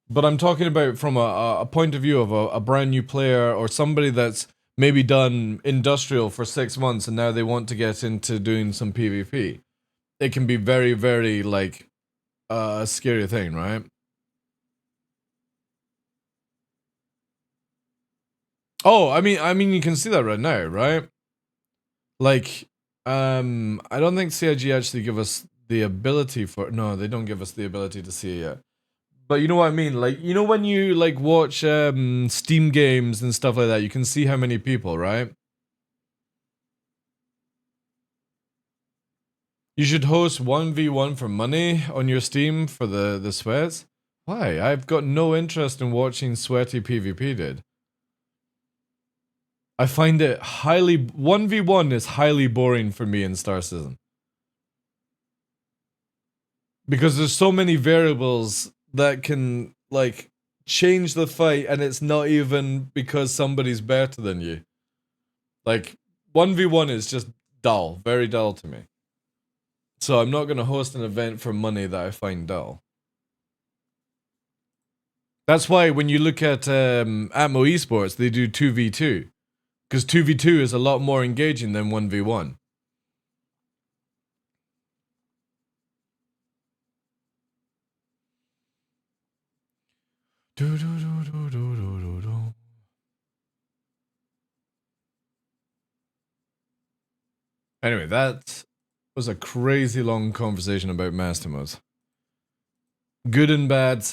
But I'm talking about from a point of view of a brand new player or somebody that's maybe done industrial for 6 months and now they want to get into doing some PvP. It can be very, very like a scary thing, right? Oh, I mean you can see that right now, right? Like I don't think CIG actually give us the ability for, no, they don't give us the ability to see it yet. But you know what I mean? Like, you know when you like watch Steam games and stuff like that, you can see how many people, right? You should host 1v1 for money on your Steam for the sweats. Why? I've got no interest in watching sweaty PvP, dude. I find it 1v1 is highly boring for me in Star Citizen. Because there's so many variables that can like change the fight and it's not even because somebody's better than you. Like 1v1 is just dull, very dull to me. So I'm not going to host an event for money that I find dull. That's why when you look at Atmo Esports, they do 2v2. Because 2v2 is a lot more engaging than 1v1. Anyway, that was a crazy long conversation about master modes. Good and bad,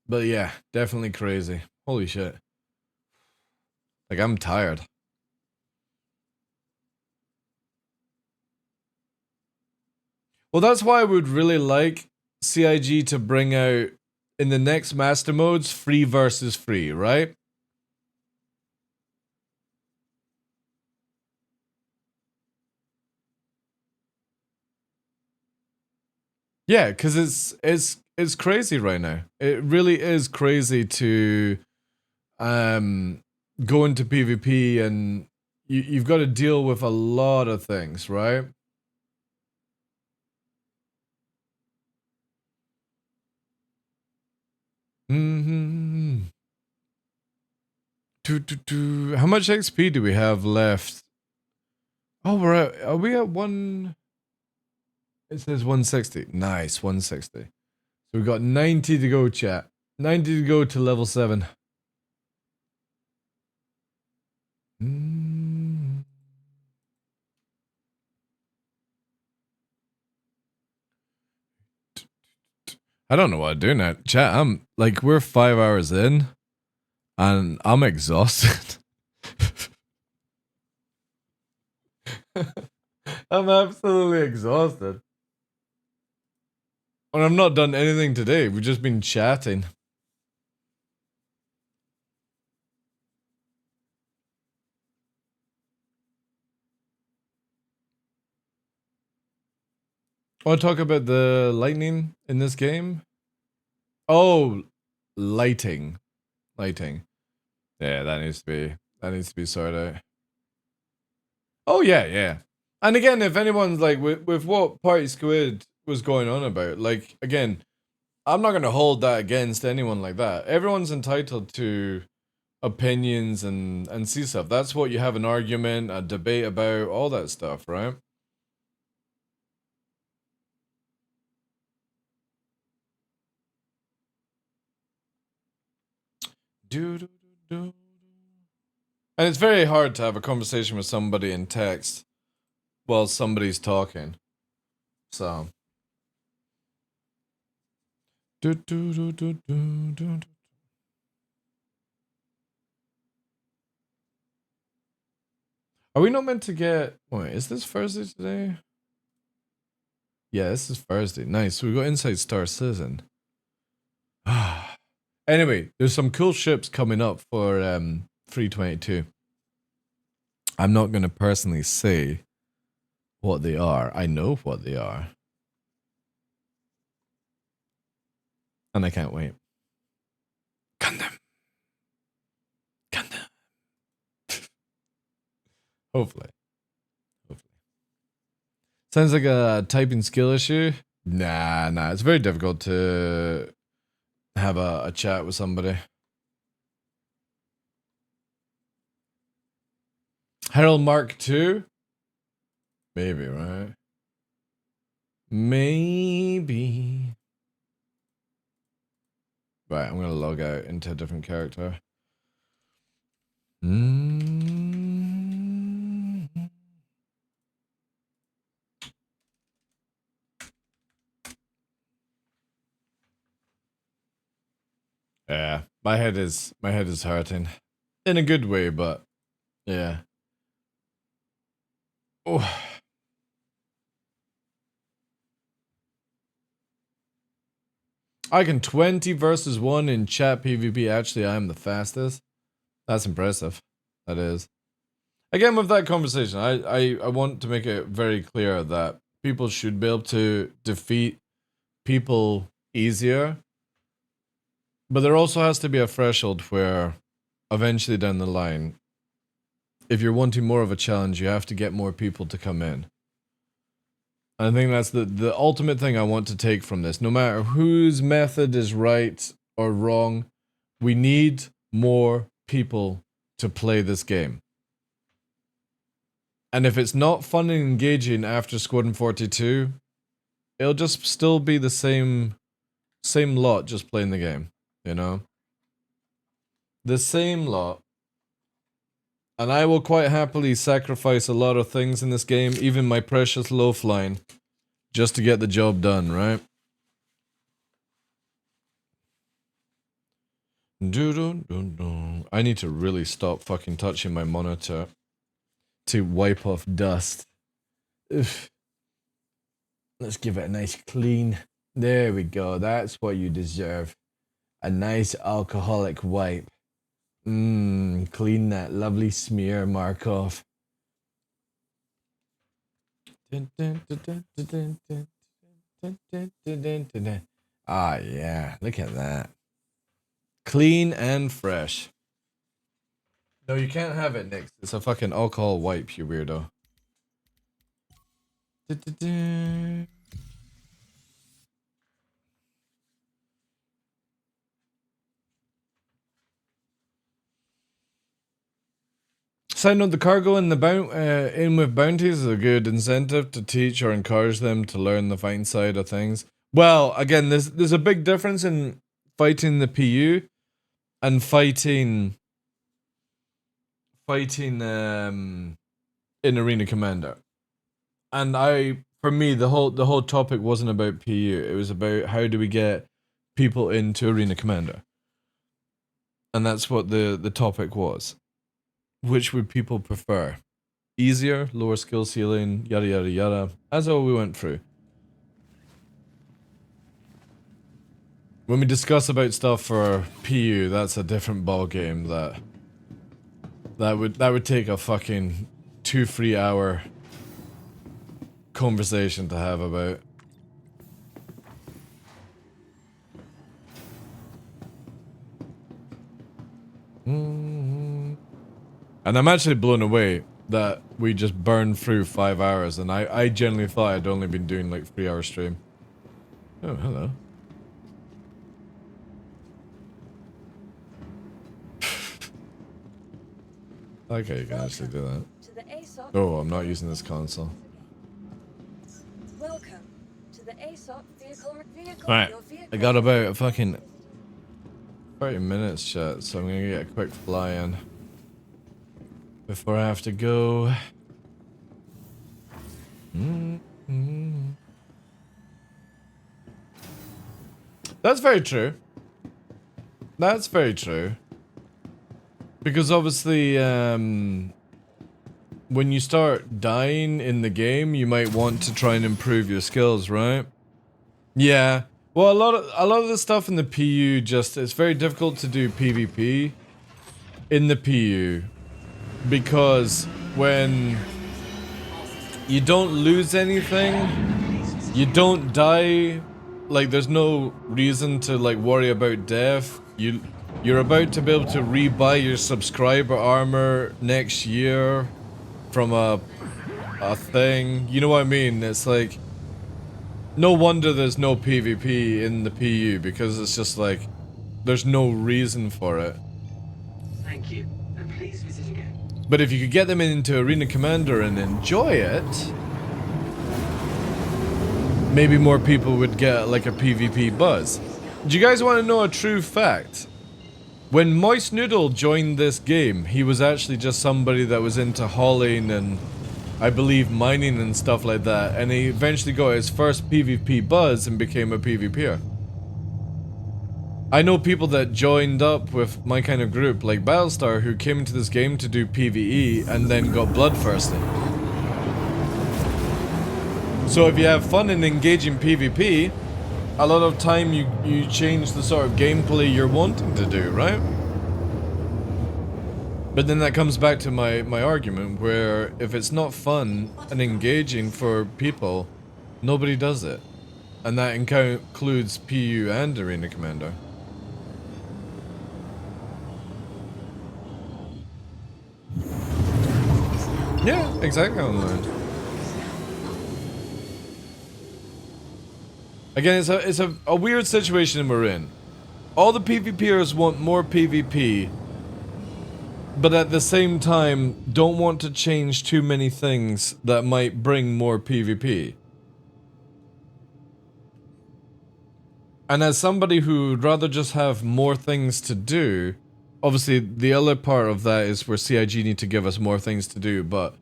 but yeah, definitely crazy. Holy shit. Like, I'm tired. Well, that's why I would really like CIG to bring out, in the next master modes, free versus free, right? Yeah, because it's crazy right now. It really is crazy to go into PvP and you've got to deal with a lot of things, right? Mm-hmm. How much XP do we have left? Oh, are we at one? It says 160. Nice, 160. So we've got 90 to go, chat. 90 to go to level 7. I don't know what to do now. Chat, I'm like, we're 5 hours in and I'm exhausted. I'm absolutely exhausted. And I've not done anything today. We've just been chatting. I want to talk about the lightning in this game. Oh, lighting. Lighting. Yeah, that needs to be sorted out. Oh yeah, yeah. And again, if anyone's like with what Party Squid was going on about, like again, I'm not gonna hold that against anyone like that. Everyone's entitled to opinions and see stuff. That's what you have an argument, a debate about, all that stuff, right? Do do do do. And it's very hard to have a conversation with somebody in text while somebody's talking. So. Are we not meant to get... Wait, is this Thursday today? Yeah, this is Thursday. Nice. So we got Inside Star Citizen. Anyway, there's some cool ships coming up for 322. I'm not going to personally say what they are. I know what they are. And I can't wait. Gundam. Gundam. Hopefully. Sounds like a typing skill issue. Nah. It's very difficult to have a chat with somebody. Herald Mark II? Maybe, right? Maybe. Right, I'm gonna log out into a different character. Yeah, my head is hurting. In a good way, but yeah. Oh. I can 20 versus 1 in chat PvP. Actually, I am the fastest. That's impressive. That is. Again, with that conversation, I want to make it very clear that people should be able to defeat people easier. But there also has to be a threshold where eventually down the line, if you're wanting more of a challenge, you have to get more people to come in. I think that's the ultimate thing I want to take from this. No matter whose method is right or wrong, we need more people to play this game. And if it's not fun and engaging after Squadron 42, it'll just still be the same lot just playing the game, you know? The same lot. And I will quite happily sacrifice a lot of things in this game, even my precious loafline, just to get the job done, right? I need to really stop fucking touching my monitor to wipe off dust. Oof. Let's give it a nice clean. There we go. That's what you deserve. A nice alcoholic wipe. Clean that lovely smear mark off. Ah, yeah. Look at that. Clean and fresh. No, you can't have it, Nick. It's a fucking alcohol wipe, you weirdo. Sign up the cargo and the in with bounties is a good incentive to teach or encourage them to learn the fighting side of things. Well, again, there's a big difference in fighting the PU and fighting in Arena Commander. And for me, the whole topic wasn't about PU. It was about how do we get people into Arena Commander. And that's what the topic was. Which would people prefer? Easier, lower skill ceiling, yada yada yada. That's all we went through. When we discuss about stuff for PU, that's a different ball game. That would take a fucking 2-3 hour conversation to have about. And I'm actually blown away that we just burned through 5 hours, and I genuinely thought I'd only been doing like 3-hour stream. Oh, hello. Okay, you can actually do that. Oh, I'm not using this console. Alright, I got about a fucking 30 minutes, chat, so I'm gonna get a quick fly in. before I have to go. That's very true. That's very true. Because obviously, when you start dying in the game, you might want to try and improve your skills, right? Yeah. Well, a lot of the stuff in the PU it's very difficult to do PvP in the PU because when you don't lose anything, you don't die, like there's no reason to like worry about death. You're about to be able to rebuy your subscriber armor next year from a thing. You know what I mean? It's like no wonder there's no PvP in the PU because it's just like there's no reason for it. Thank you, and please visit again. But if you could get them into Arena Commander and enjoy it, maybe more people would get like a PvP buzz. Do you guys want to know a true fact? When Moist Noodle joined this game, he was actually just somebody that was into hauling and I believe mining and stuff like that, and he eventually got his first PvP buzz and became a PvPer. I know people that joined up with my kind of group, like Battlestar, who came into this game to do PvE and then got bloodthirsty. So if you have fun and engaging PvP, a lot of time you change the sort of gameplay you're wanting to do, right? But then that comes back to my argument where if it's not fun and engaging for people, nobody does it. And that includes PU and Arena Commander. Yeah, exactly. Again, it's a weird situation we're in. All the PvPers want more PvP, but at the same time don't want to change too many things that might bring more PvP. And as somebody who would rather just have more things to do, obviously the other part of that is where CIG need to give us more things to do, but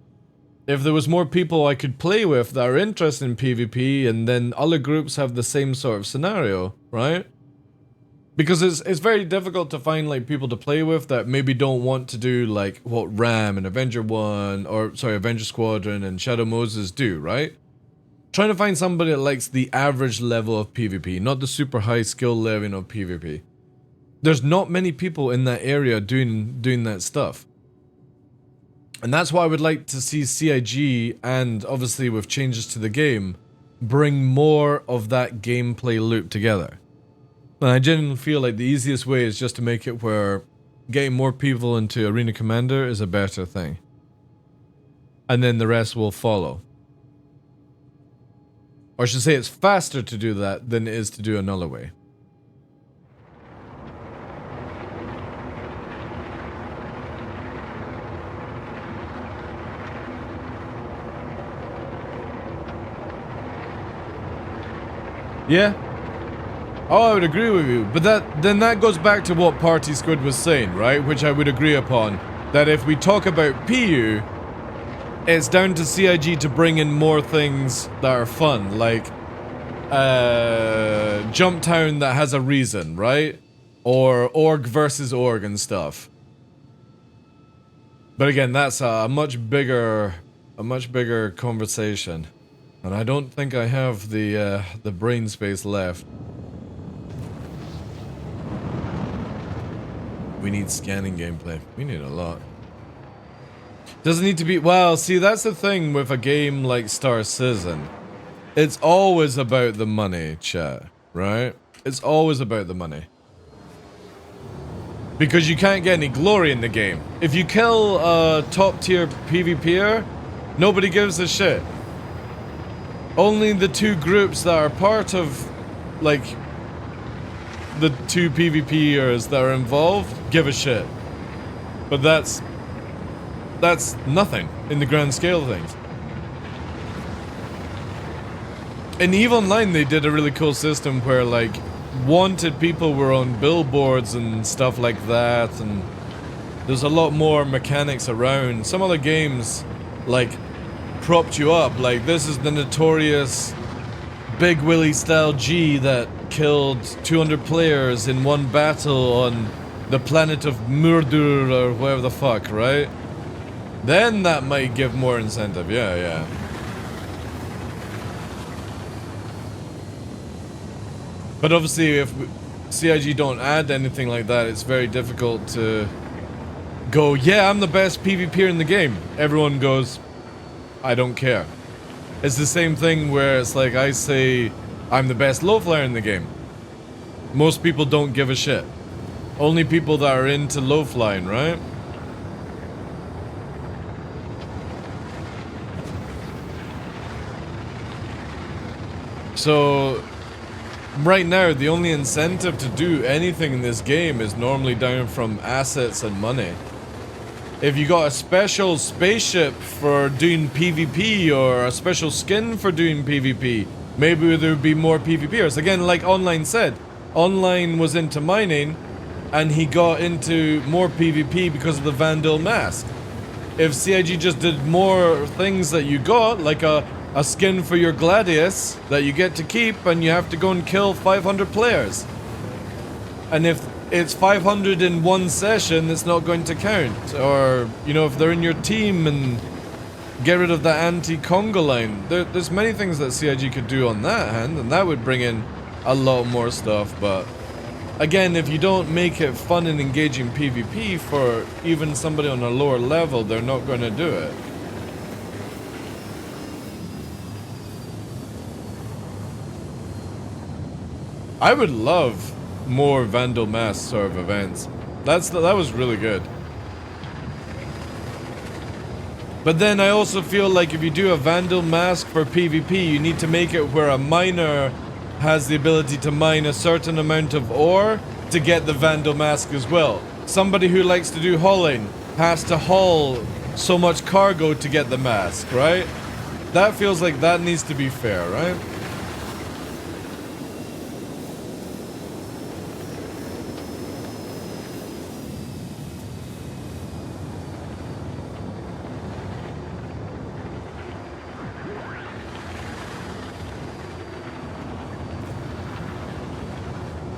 if there was more people I could play with that are interested in PvP and then other groups have the same sort of scenario, right? Because it's very difficult to find like people to play with that maybe don't want to do like what Ram and Avenger Squadron and Shadow Moses do, right? Trying to find somebody that likes the average level of PvP, not the super high skill level of PvP. There's not many people in that area doing that stuff. And that's why I would like to see CIG, and obviously with changes to the game, bring more of that gameplay loop together. And I genuinely feel like the easiest way is just to make it where getting more people into Arena Commander is a better thing. And then the rest will follow. Or I should say it's faster to do that than it is to do another way. Yeah. Oh, I would agree with you. But then that goes back to what Party Squid was saying, right? Which I would agree upon. That if we talk about PU, it's down to CIG to bring in more things that are fun. Like, Jump Town that has a reason, right? Or Org versus Org and stuff. But again, that's a much bigger conversation. And I don't think I have the brain space left. We need scanning gameplay. We need a lot. Doesn't need to be... Well, see, that's the thing with a game like Star Citizen. It's always about the money, chat. Right? It's always about the money. Because you can't get any glory in the game. If you kill a top tier PvPer, nobody gives a shit. Only the two groups that are part of, like, the two PvPers that are involved give a shit. But that's nothing in the grand scale of things. In EVE Online, they did a really cool system where, like, wanted people were on billboards and stuff like that, and There's a lot more mechanics around. Some other games, like, propped you up. Like, this is the notorious Big Willie style G that killed 200 players in one battle on the planet of Murder or whatever the fuck, right? Then that might give more incentive. Yeah, yeah. But obviously, if CIG don't add anything like that, it's very difficult to go, yeah, I'm the best PvPer in the game. Everyone goes, I don't care. It's the same thing where it's like I say I'm the best low flyer in the game. Most people don't give a shit. Only people that are into low flying, right? So right now, the only incentive to do anything in this game is normally down from assets and money. If you got a special spaceship for doing PvP or a special skin for doing PvP, maybe there would be more PvPers. Again, like Online said, Online was into mining and he got into more PvP because of the Vandal mask. If CIG just did more things that you got, like a skin for your Gladius that you get to keep and you have to go and kill 500 players. And if it's 500 in one session, it's not going to count. Or, you know, if they're in your team and get rid of the anti-Congo line. There's many things that CIG could do on that hand, and that would bring in a lot more stuff, but again, if you don't make it fun and engaging PvP for even somebody on a lower level, they're not going to do it. I would love more Vandal Mask sort of events. That was really good. But then I also feel like if you do a Vandal Mask for PvP, you need to make it where a miner has the ability to mine a certain amount of ore to get the Vandal Mask as well. Somebody who likes to do hauling has to haul so much cargo to get the mask, right? That feels like that needs to be fair, right?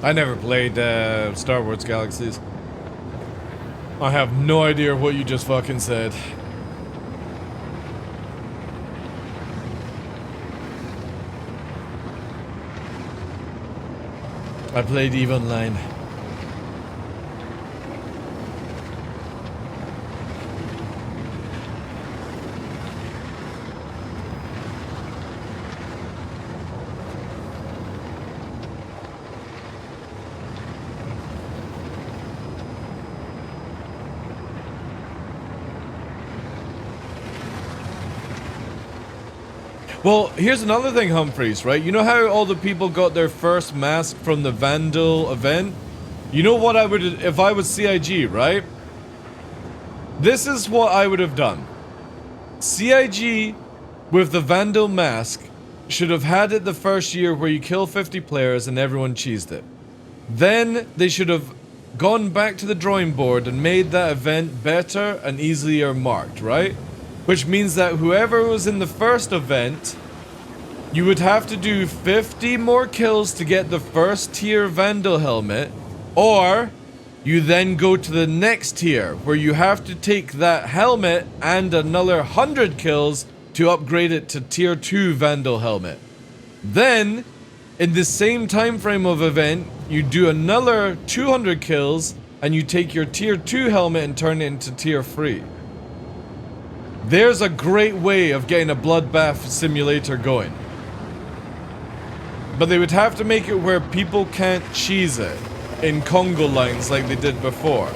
I never played Star Wars Galaxies. I have no idea what you just fucking said. I played EVE Online. Well, here's another thing, Humphreys, right? You know how all the people got their first mask from the Vandal event? You know what I would, if I was CIG, right? This is what I would have done. CIG with the Vandal mask should have had it the first year where you kill 50 players and everyone cheesed it. Then they should have gone back to the drawing board and made that event better and easier marked, right? Which means that whoever was in the first event, you would have to do 50 more kills to get the first tier Vandal helmet, or you then go to the next tier where you have to take that helmet and another 100 kills to upgrade it to tier 2 Vandal helmet. Then, in the same time frame of event, you do another 200 kills and you take your tier 2 helmet and turn it into tier 3. There's a great way of getting a bloodbath simulator going. But they would have to make it where people can't cheese it in Congo lines like they did before.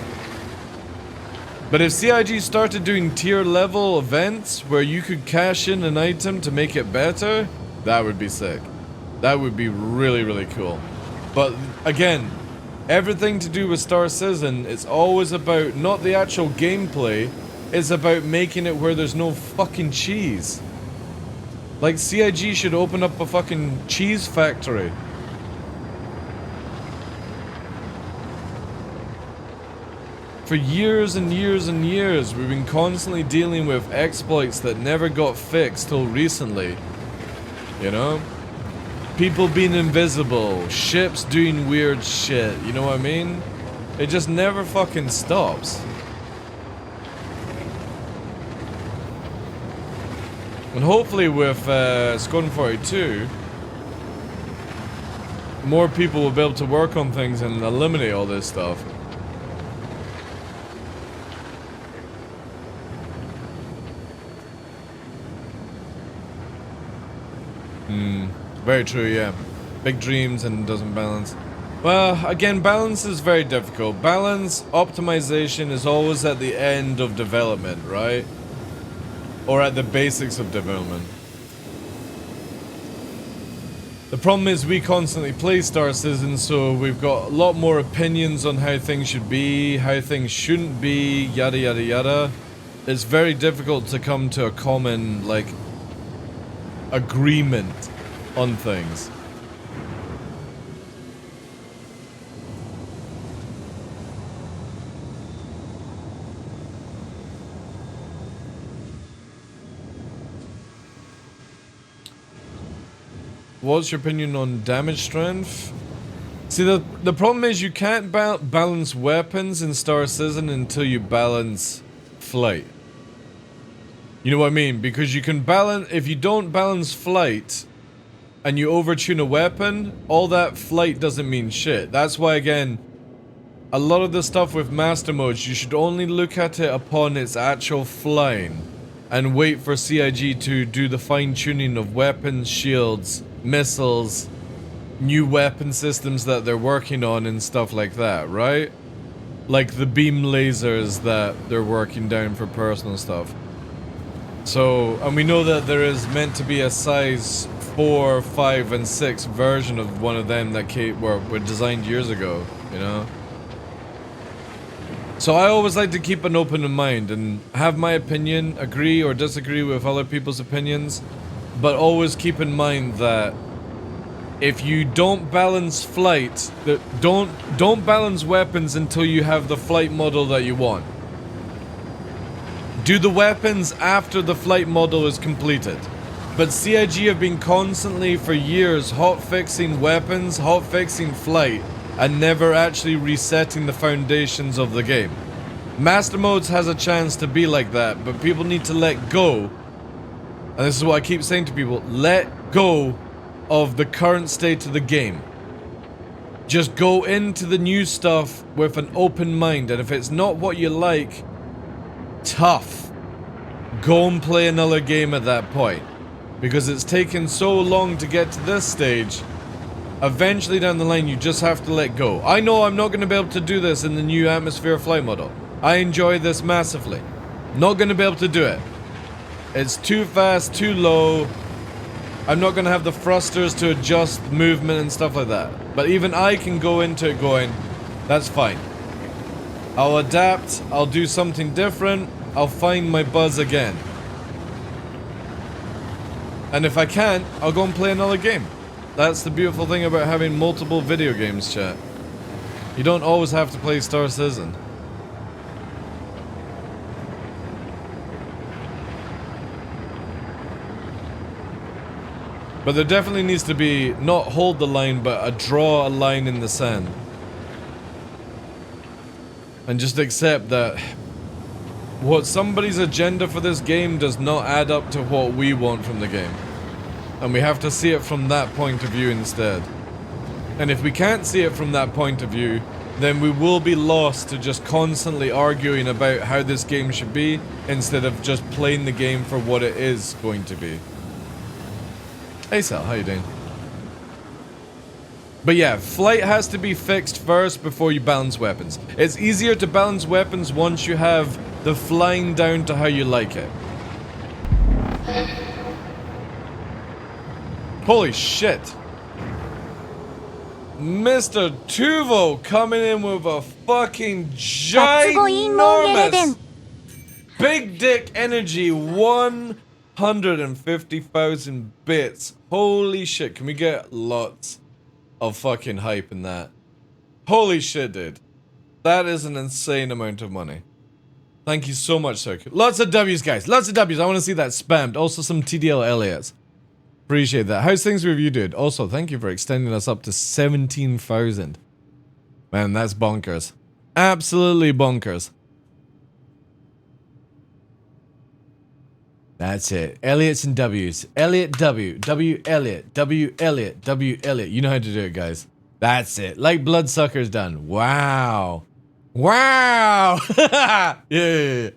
But if CIG started doing tier level events where you could cash in an item to make it better, that would be sick. That would be really, really cool. But again, everything to do with Star Citizen, it's always about not the actual gameplay, it's about making it where there's no fucking cheese. Like, CIG should open up a fucking cheese factory. For years and years and years, we've been constantly dealing with exploits that never got fixed till recently. You know? People being invisible, ships doing weird shit, you know what I mean? It just never fucking stops. And hopefully with Squadron 42, more people will be able to work on things and eliminate all this stuff. Very true, yeah. Big dreams and doesn't balance. Well, again, balance is very difficult. Balance, optimization is always at the end of development, right? Or at the basics of development. The problem is we constantly play Star Citizen, so we've got a lot more opinions on how things should be, how things shouldn't be, yada yada yada. It's very difficult to come to a common, like, agreement on things. What's your opinion on damage strength? See, the problem is you can't balance weapons in Star Citizen until you balance flight. You know what I mean? Because you can balance, if you don't balance flight and you overtune a weapon, all that flight doesn't mean shit. That's why, again, a lot of the stuff with master modes, you should only look at it upon its actual flying and wait for CIG to do the fine tuning of weapons, shields, missiles, new weapon systems that they're working on and stuff like that, right? Like the beam lasers that they're working down for personal stuff. So, and we know that there is meant to be a size 4, 5, and 6 version of one of them that were designed years ago, you know? So I always like to keep an open mind and have my opinion, agree or disagree with other people's opinions, but always keep in mind that if you don't balance flight, don't balance weapons until you have the flight model that you want. Do the weapons after the flight model is completed. But CIG have been constantly for years hotfixing weapons, hotfixing flight, and never actually resetting the foundations of the game. Master Modes has a chance to be like that, but people need to let go. And this is what I keep saying to people, let go of the current state of the game. Just go into the new stuff with an open mind, and if it's not what you like, tough. Go and play another game at that point. Because it's taken so long to get to this stage, eventually down the line you just have to let go. I know I'm not going to be able to do this in the new atmosphere flight model. I enjoy this massively. Not going to be able to do it. It's too fast, too low. I'm not going to have the thrusters to adjust movement and stuff like that. But even I can go into it going, that's fine. I'll adapt, I'll do something different, I'll find my buzz again. And if I can't, I'll go and play another game. That's the beautiful thing about having multiple video games, chat. You don't always have to play Star Citizen. But there definitely needs to be, not hold the line, but draw a line in the sand. And just accept that what somebody's agenda for this game does not add up to what we want from the game. And we have to see it from that point of view instead. And if we can't see it from that point of view, then we will be lost to just constantly arguing about how this game should be, instead of just playing the game for what it is going to be. Hey Sal, how you doing? But yeah, flight has to be fixed first before you balance weapons. It's easier to balance weapons once you have the flying down to how you like it. Holy shit. Mr. Tuvo coming in with a fucking ginormous big dick energy 150,000 bits. Holy shit, can we get lots of fucking hype in that? Holy shit, dude. That is an insane amount of money. Thank you so much, sir. Lots of W's, guys. Lots of W's. I want to see that spammed. Also, some TDL Elliots. Appreciate that. How's things with you, dude? Also, thank you for extending us up to 17,000. Man, that's bonkers. Absolutely bonkers. That's it. Elliots and W's. Elliot W. W Elliot. W Elliot. W Elliot. You know how to do it, guys. That's it. Like Bloodsucker's done. Wow. Wow. Yeah.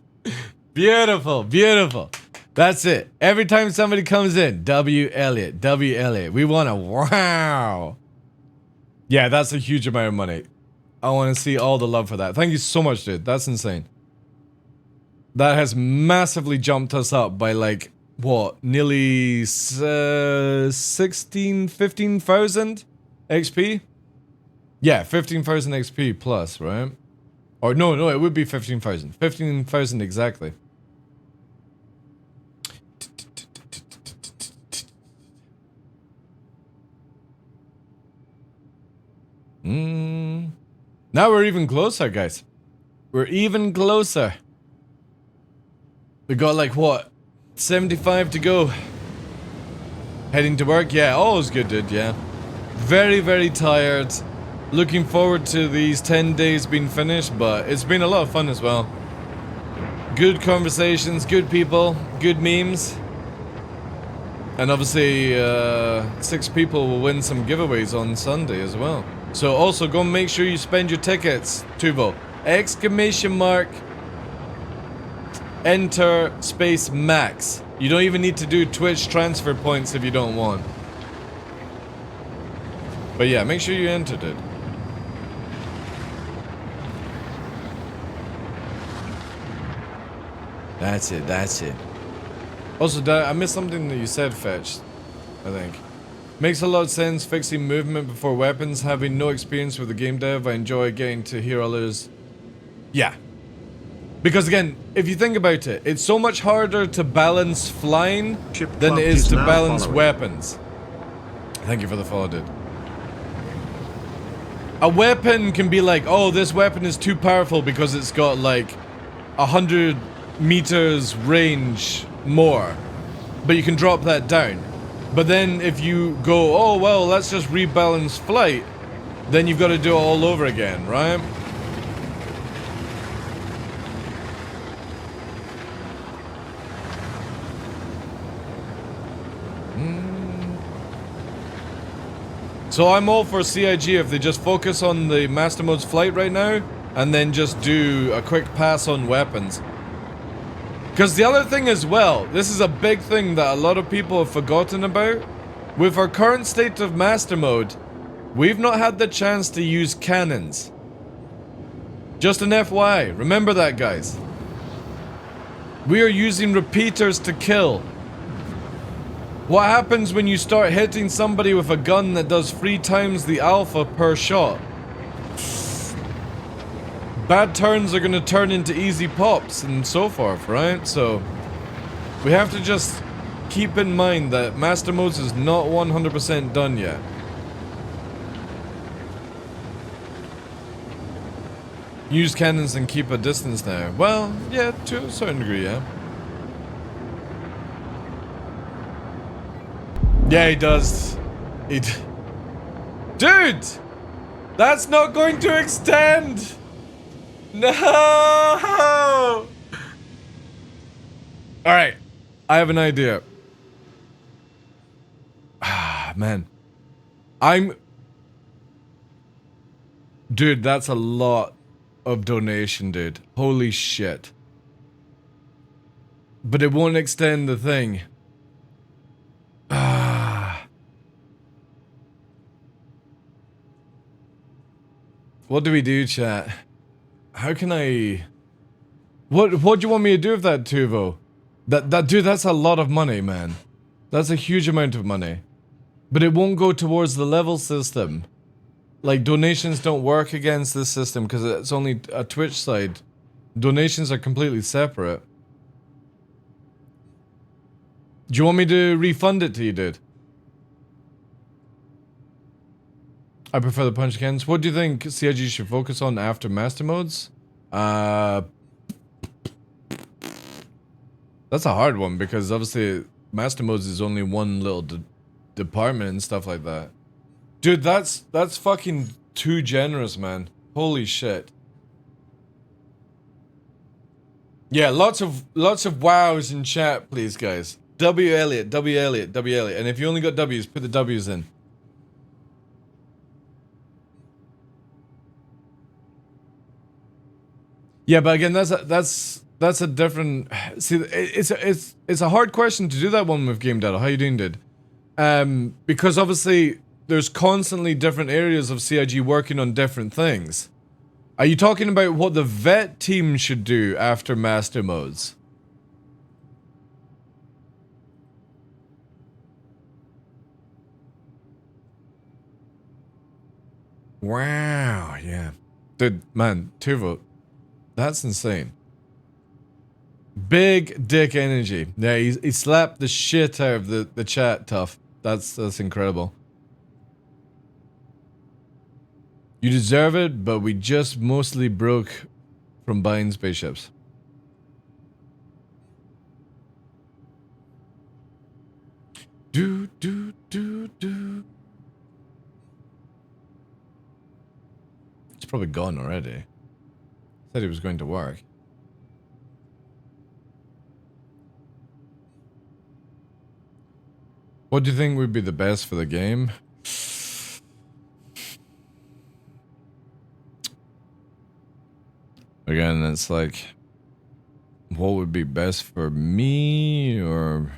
Beautiful. Beautiful. That's it. Every time somebody comes in, W Elliot. W Elliot. We want a wow. Yeah, that's a huge amount of money. I want to see all the love for that. Thank you so much, dude. That's insane. That has massively jumped us up by like, what, nearly 15,000 XP? Yeah, 15,000 XP plus, right? Or no, it would be 15,000. 15,000 exactly. Now we're even closer, guys. We're even closer. We got like what? 75 to go. Heading to work? Yeah, always good, dude, yeah. Very, very tired. Looking forward to these 10 days being finished, but it's been a lot of fun as well. Good conversations, good people, good memes. And obviously, 6 people will win some giveaways on Sunday as well. So also go and make sure you spend your tickets, Tuvo. Exclamation mark. Enter space max. You don't even need to do Twitch transfer points if you don't want. But yeah, make sure you entered it. That's it, that's it. Also, I missed something that you said, Fetch. I think. Makes a lot of sense fixing movement before weapons. Having no experience with the game dev, I enjoy getting to hear others. Yeah. Because again, if you think about it, it's so much harder to balance flying than it is to balance weapons. Thank you for the follow, dude. A weapon can be like, oh, this weapon is too powerful because it's got like 100 meters range more. But you can drop that down. But then if you go, oh, well, let's just rebalance flight, then you've got to do it all over again, right? So I'm all for CIG if they just focus on the Master Mode's flight right now, and then just do a quick pass on weapons. Because the other thing as well, this is a big thing that a lot of people have forgotten about. With our current state of Master Mode, we've not had the chance to use cannons. Just an FYI, remember that, guys. We are using repeaters to kill. What happens when you start hitting somebody with a gun that does 3 times the alpha per shot? Bad turns are gonna turn into easy pops and so forth, right? So, we have to just keep in mind that Master Modes is not 100% done yet. Use cannons and keep a distance now. Well, yeah, to a certain degree, yeah. Yeah, he does. Dude! That's not going to extend! No! Alright. I have an idea. Ah, man. Dude, that's a lot of donation, dude. Holy shit. But it won't extend the thing. What do we do, chat? How can I... What do you want me to do with that, Tuvo? Dude, that's a lot of money, man. That's a huge amount of money. But it won't go towards the level system. Like, donations don't work against this system because it's only a Twitch side. Donations are completely separate. Do you want me to refund it to you, dude? I prefer the punch cans. What do you think CIG should focus on after master modes? That's a hard one because obviously master modes is only one little department and stuff like that. Dude, that's fucking too generous, man. Holy shit. Yeah, lots of wows in chat, please, guys. W Elliot, W Elliot, W Elliot. And if you only got W's, put the W's in. Yeah, but again, that's a different. See, it's a hard question to do that one with Game Data. How you doing, dude? Because obviously there's constantly different areas of CIG working on different things. Are you talking about what the vet team should do after master modes? Wow, yeah. Dude, man, 2 vote. That's insane. Big dick energy. Yeah, he slapped the shit out of the chat, tough. That's incredible. You deserve it, but we just mostly broke from buying spaceships. Do. It's probably gone already. Said he was going to work. What do you think would be the best for the game? Again, it's like, what would be best for me, or...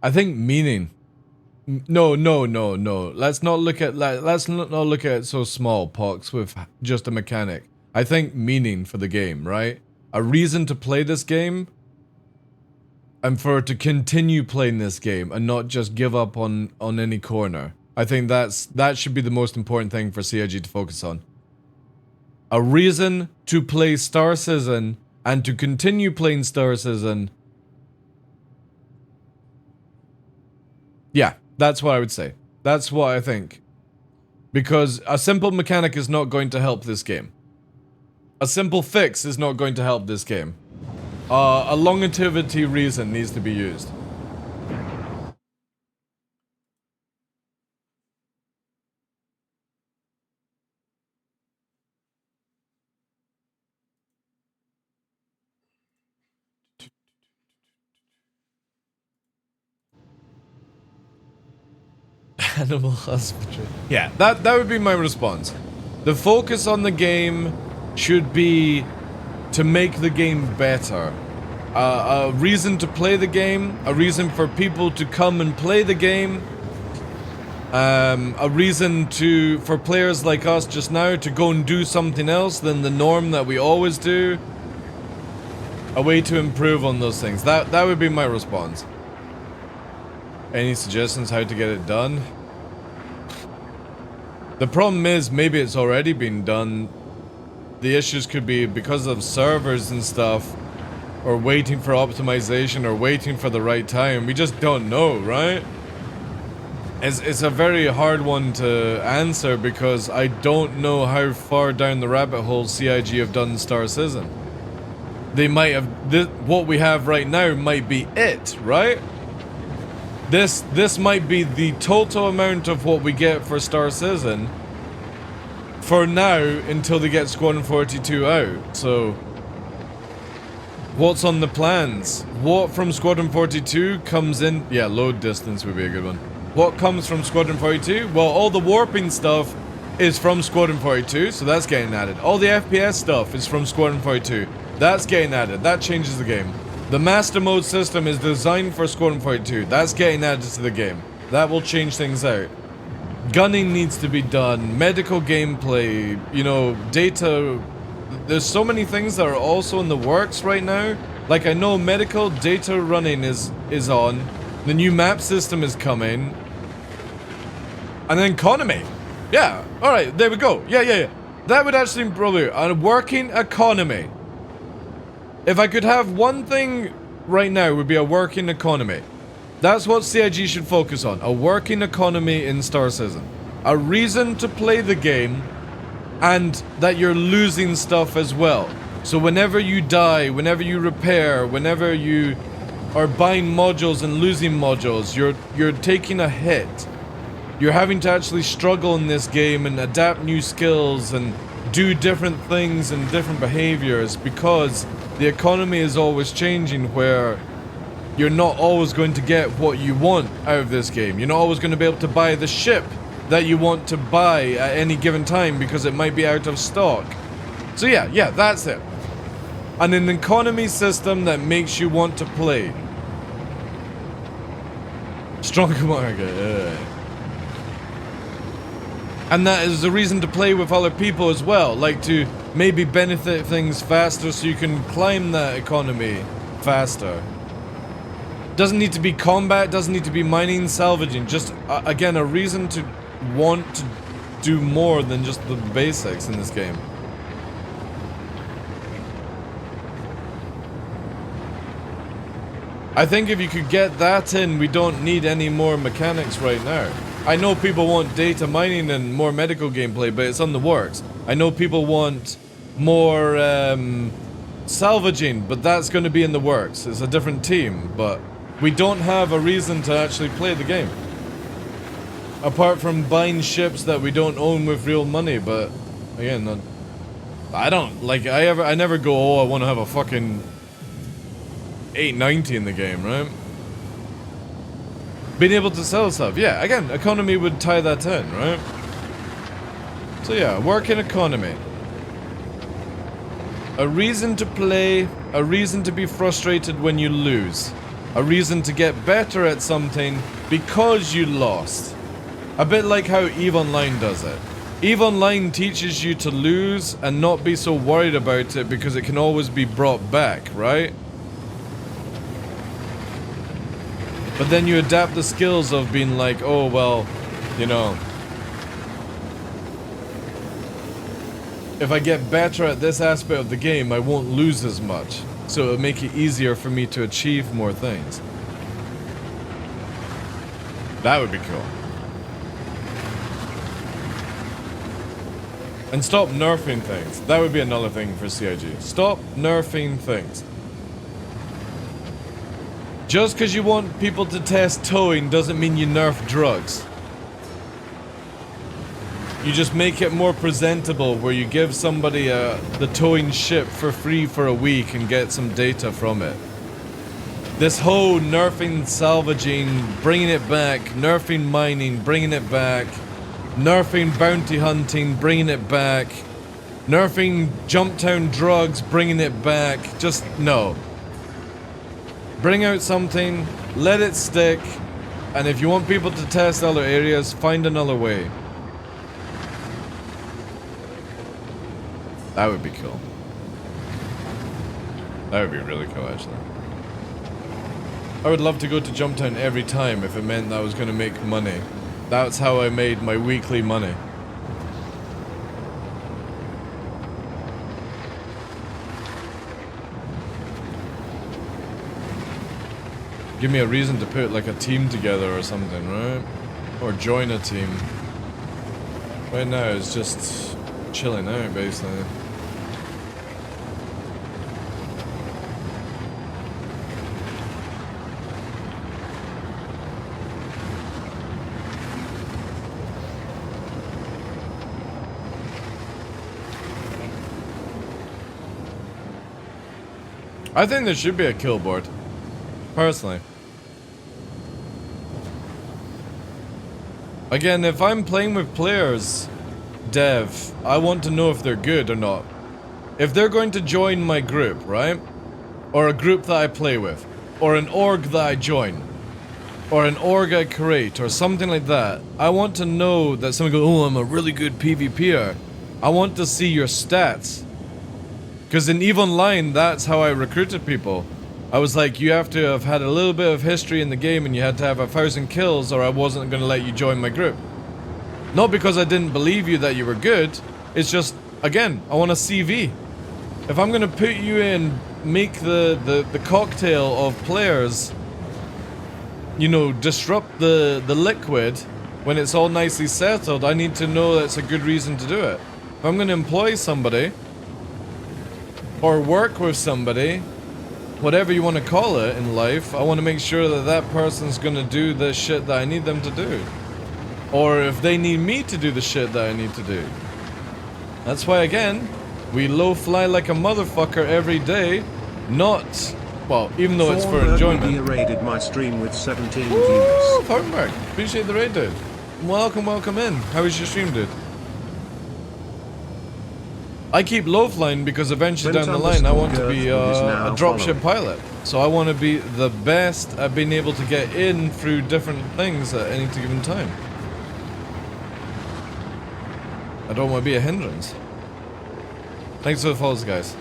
I think meaning. No. Let's not look at it so small, Pox, with just a mechanic. I think meaning for the game, right? A reason to play this game, and for to continue playing this game and not just give up on any corner. I think that should be the most important thing for CIG to focus on. A reason to play Star Citizen and to continue playing Star Citizen. Yeah, that's what I would say. That's what I think. Because a simple mechanic is not going to help this game. A simple fix is not going to help this game. A longevity reason needs to be used. Animal husbandry. Yeah, that would be my response. The focus on the game should be to make the game better. A reason to play the game, a reason for people to come and play the game, a reason for players like us just now to go and do something else than the norm that we always do. A way to improve on those things. That would be my response. Any suggestions how to get it done? The problem is, maybe it's already been done. The issues could be because of servers and stuff, or waiting for optimization, or waiting for the right time. We just don't know, right? It's a very hard one to answer because I don't know how far down the rabbit hole CIG have done Star Citizen. They might have... what we have right now might be it, right? This might be the total amount of what we get for Star Citizen for now until they get Squadron 42 out. So what's on the plans? What from Squadron 42 comes in? Yeah, load distance would be a good one. What comes from Squadron 42? Well, all the warping stuff is from Squadron 42, so that's getting added. All the FPS stuff is from Squadron 42. That's getting added. That changes the game. The Master Mode system is designed for Squadron 42. That's getting added to the game. That will change things out. Gunning needs to be done. Medical gameplay, you know, data. There's so many things that are also in the works right now. Like, I know medical data running is on. The new map system is coming. And then economy. Yeah, alright, there we go. Yeah. That would actually improve a working economy. If I could have one thing right now, it would be a working economy. That's what CIG should focus on. A working economy in Star Citizen. A reason to play the game, and that you're losing stuff as well. So whenever you die, whenever you repair, whenever you are buying modules and losing modules, you're taking a hit. You're having to actually struggle in this game and adapt new skills and do different things and different behaviors, because the economy is always changing, where you're not always going to get what you want out of this game. You're not always going to be able to buy the ship that you want to buy at any given time because it might be out of stock. So yeah, that's it. And an economy system that makes you want to play. Stronger market, And that is a reason to play with other people as well, like to maybe benefit things faster so you can climb that economy faster. Doesn't need to be combat, doesn't need to be mining, salvaging, just again a reason to want to do more than just the basics in this game. I think if you could get that in, we don't need any more mechanics right now. I know people want data mining and more medical gameplay, but it's on the works. I know people want more salvaging, but that's going to be in the works. It's a different team, but we don't have a reason to actually play the game. Apart from buying ships that we don't own with real money, but again, I don't, like, I never go, oh, I want to have a fucking 890 in the game, right? Being able to sell stuff, yeah, again, economy would tie that in, right? So yeah, working economy. A reason to play, a reason to be frustrated when you lose. A reason to get better at something because you lost. A bit like how EVE Online does it. EVE Online teaches you to lose and not be so worried about it because it can always be brought back, right? But then you adapt the skills of being like, oh, well, you know, if I get better at this aspect of the game, I won't lose as much. So it'll make it easier for me to achieve more things. That would be cool. And stop nerfing things. That would be another thing for CIG. Stop nerfing things. Just because you want people to test towing doesn't mean you nerf drugs. You just make it more presentable, where you give somebody the towing ship for free for a week and get some data from it. This whole nerfing salvaging, bringing it back, nerfing mining, bringing it back, nerfing bounty hunting, bringing it back, nerfing Jumptown drugs, bringing it back, just no. Bring out something, let it stick, and if you want people to test other areas, find another way. That would be cool. That would be really cool, actually. I would love to go to Jumptown every time if it meant that I was going to make money. That's how I made my weekly money. Give me a reason to put like a team together or something, right? Or join a team. Right now it's just chilling out, basically. I think there should be a kill board. Personally. Again, if I'm playing with players, dev, I want to know if they're good or not. If they're going to join my group, right? Or a group that I play with. Or an org that I join. Or an org I create, or something like that. I want to know that someone goes, oh, I'm a really good PvPer. I want to see your stats. Because in EVE Online, that's how I recruited people. I was like, you have to have had a little bit of history in the game and you had to have 1,000 kills or I wasn't going to let you join my group. Not because I didn't believe you that you were good, it's just, again, I want a CV. If I'm going to put you in, make the cocktail of players, you know, disrupt the liquid when it's all nicely settled, I need to know that's a good reason to do it. If I'm going to employ somebody or work with somebody, whatever you want to call it in life, I want to make sure that that person's going to do the shit that I need them to do. Or if they need me to do the shit that I need to do. That's why, again, we low fly like a motherfucker every day, not, well, even though it's for enjoyment. Media raided my stream with 17 Woo! viewers. Thornberg, appreciate the raid, dude. Welcome, welcome in. How is your stream, dude? I keep low flying because eventually down the line I want to be a dropship pilot. So I want to be the best at being able to get in through different things at any given time. I don't want to be a hindrance. Thanks for the follows, guys.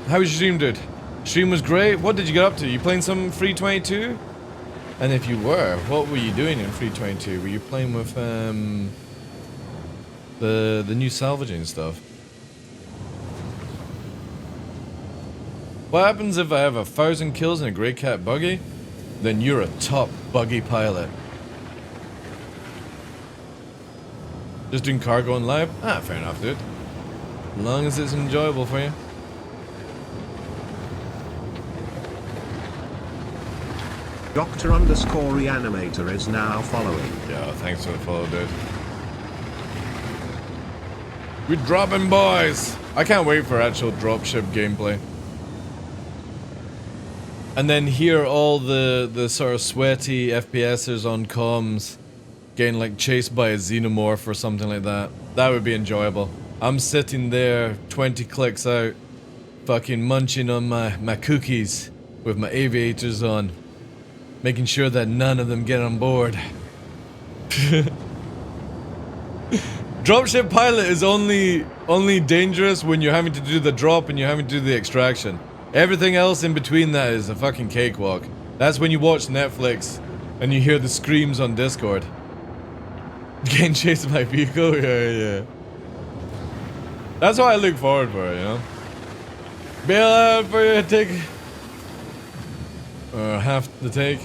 How was your stream, dude? Stream was great. What did you get up to? You playing some Free 22? And if you were, what were you doing in Free 22? Were you playing with the new salvaging stuff? What happens if I have 1,000 kills in a Grey Cat buggy? Then you're a top buggy pilot. Just doing cargo and live? Ah, fair enough, dude. As long as it's enjoyable for you. Doctor_reanimator is now following. Yeah, thanks for the follow, dude. We're dropping, boys! I can't wait for actual dropship gameplay. And then hear all the sort of sweaty FPSers on comms getting like chased by a xenomorph or something like that. That would be enjoyable. I'm sitting there 20 clicks out, fucking munching on my cookies with my aviators on, making sure that none of them get on board. Dropship pilot is only dangerous when you're having to do the drop and you're having to do the extraction. Everything else in between that is a fucking cakewalk. That's when you watch Netflix and you hear the screams on Discord. Getting chased by vehicle? Yeah. That's what I look forward for, you know? Bail out for your take. Or half the take.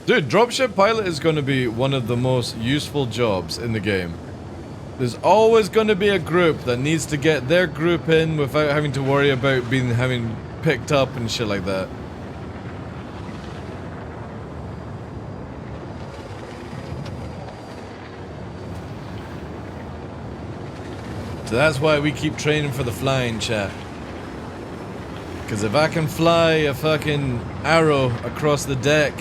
Dude, dropship pilot is going to be one of the most useful jobs in the game. There's always going to be a group that needs to get their group in without having to worry about having picked up and shit like that. So that's why we keep training for the flying, chat. Because if I can fly a fucking arrow across the deck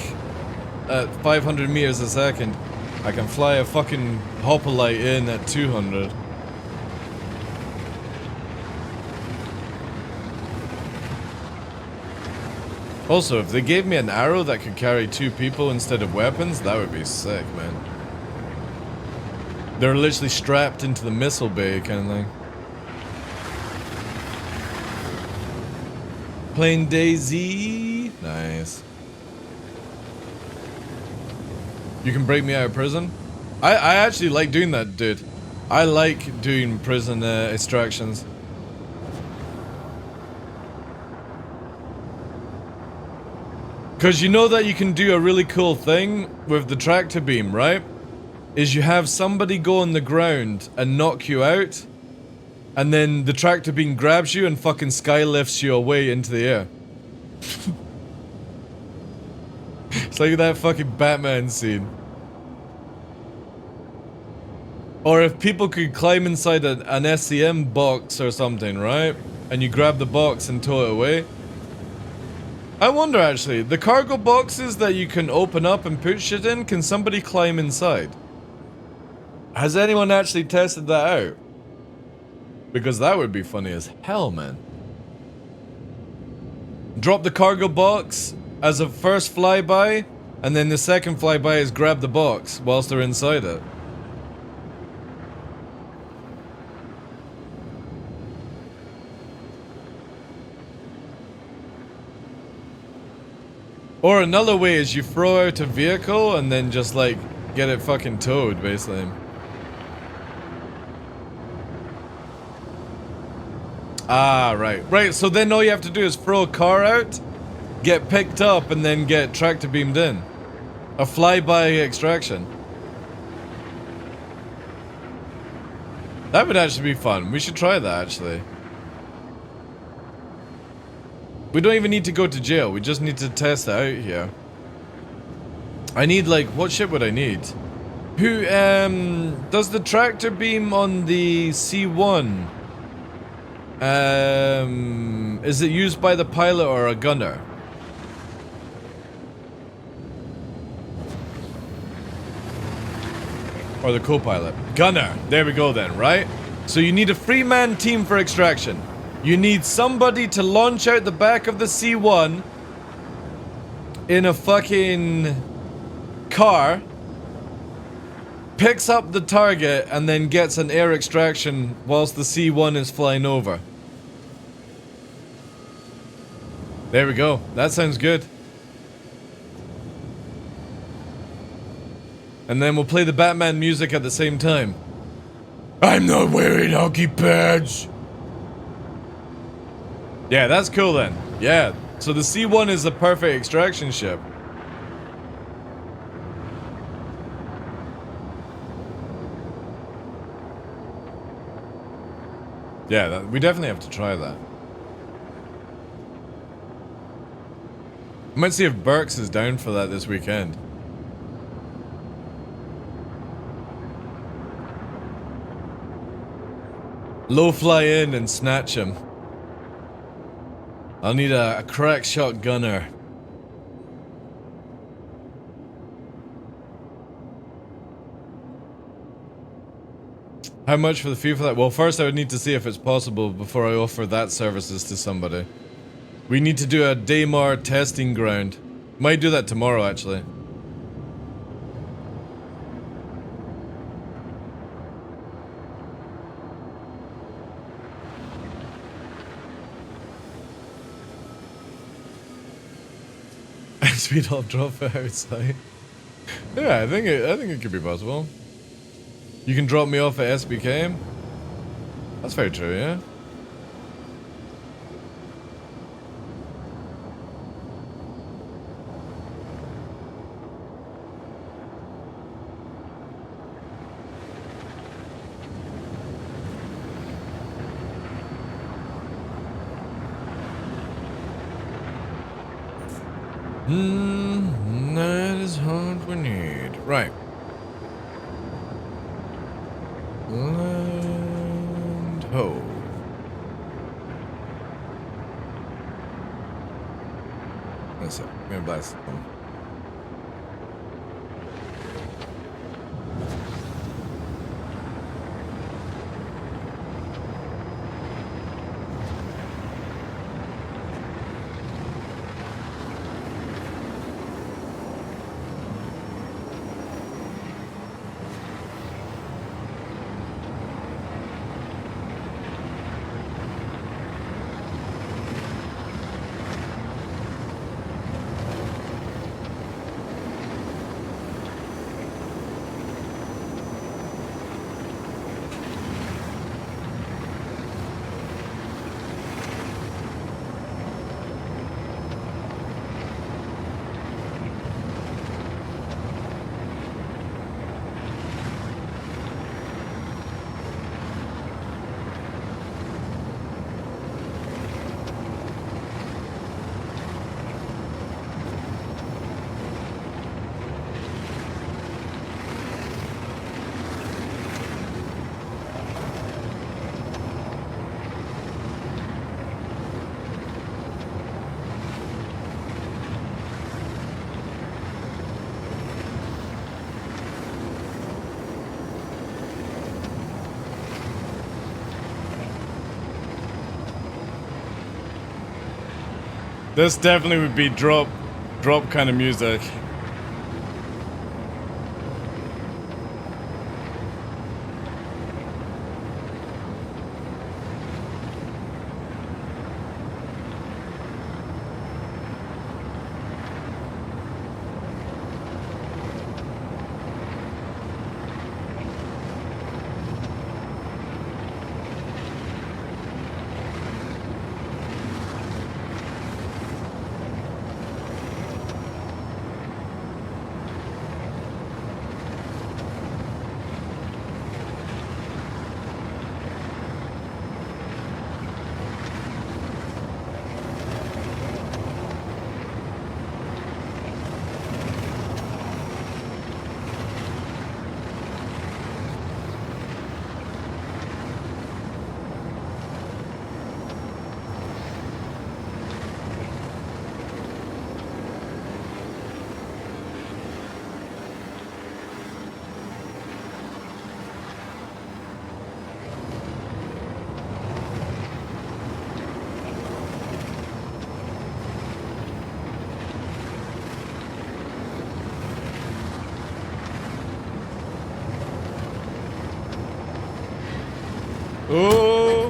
at 500 meters a second, I can fly a fucking hoplite in at 200. Also, if they gave me an arrow that could carry 2 people instead of weapons, that would be sick, man. They're literally strapped into the missile bay kind of thing. Playing DayZ. Nice. You can break me out of prison? I actually like doing that, dude. I like doing prison extractions. Because you know that you can do a really cool thing with the tractor beam, right? Is you have somebody go on the ground and knock you out, and then the tractor beam grabs you and fucking skylifts you away into the air. It's like that fucking Batman scene. Or if people could climb inside an SCM box or something, right? And you grab the box and tow it away. I wonder actually, the cargo boxes that you can open up and put shit in, can somebody climb inside? Has anyone actually tested that out? Because that would be funny as hell, man. Drop the cargo box as a first flyby, and then the second flyby is grab the box whilst they're inside it. Or another way is you throw out a vehicle and then just like get it fucking towed, basically. Ah, right. Right, so then all you have to do is throw a car out, get picked up, and then get tractor beamed in. A flyby extraction. That would actually be fun. We should try that, actually. We don't even need to go to jail. We just need to test it out here. I need, like, what ship would I need? Who, does the tractor beam on the C1, is it used by the pilot or a gunner? Or the co-pilot? Gunner. There we go then, right? So you need a three-man team for extraction. You need somebody to launch out the back of the C1 in a fucking car, picks up the target, and then gets an air extraction whilst the C1 is flying over. There we go. That sounds good. And then we'll play the Batman music at the same time. I'm not wearing hockey pads. Yeah, that's cool then. Yeah, so the C1 is the perfect extraction ship. Yeah, we definitely have to try that. I might see if Burks is down for that this weekend. Low fly in and snatch him. I'll need a crack shot gunner. How much for the fee for that? Well, first I would need to see if it's possible before I offer that services to somebody. We need to do a Daymar testing ground. Might do that tomorrow, actually. Speed off, drop it outside. Yeah, I think it could be possible. You can drop me off at SBK. That's very true, yeah. That is what we need. Right. Land ho. That's it. I'm gonna blast it. This definitely would be drop kind of music.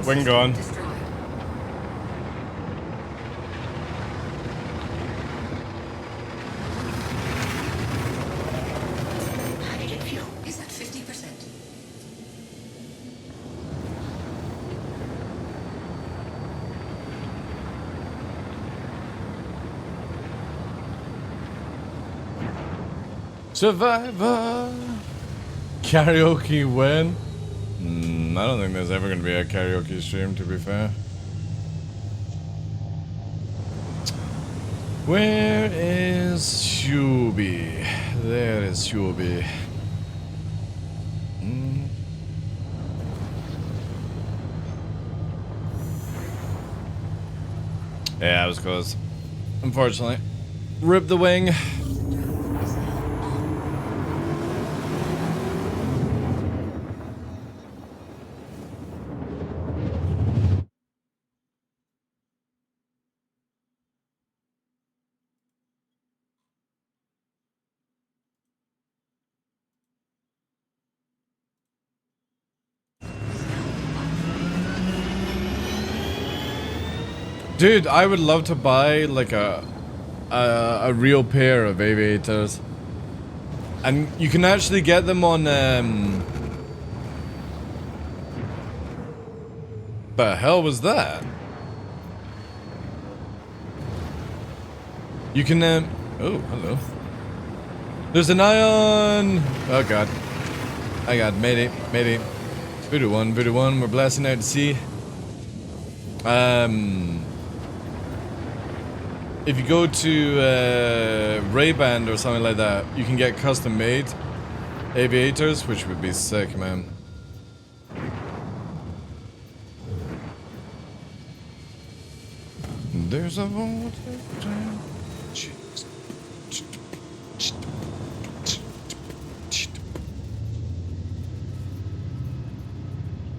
Wing gone. Destroyed. Hydrogen fuel is at 50%. Survivor. Karaoke win. I don't think there's ever going to be a karaoke stream, to be fair. Where is Shubi? There is Shubi. Yeah, I was close. Unfortunately. Rip the wing. Dude, I would love to buy like a real pair of aviators, and you can actually get them on the hell was that? You can oh, hello. There's an ion. Oh god. I got mayday, mayday. Voodoo one, we're blasting out to sea. If you go to Ray-Ban or something like that, you can get custom made aviators, which would be sick, man. There's a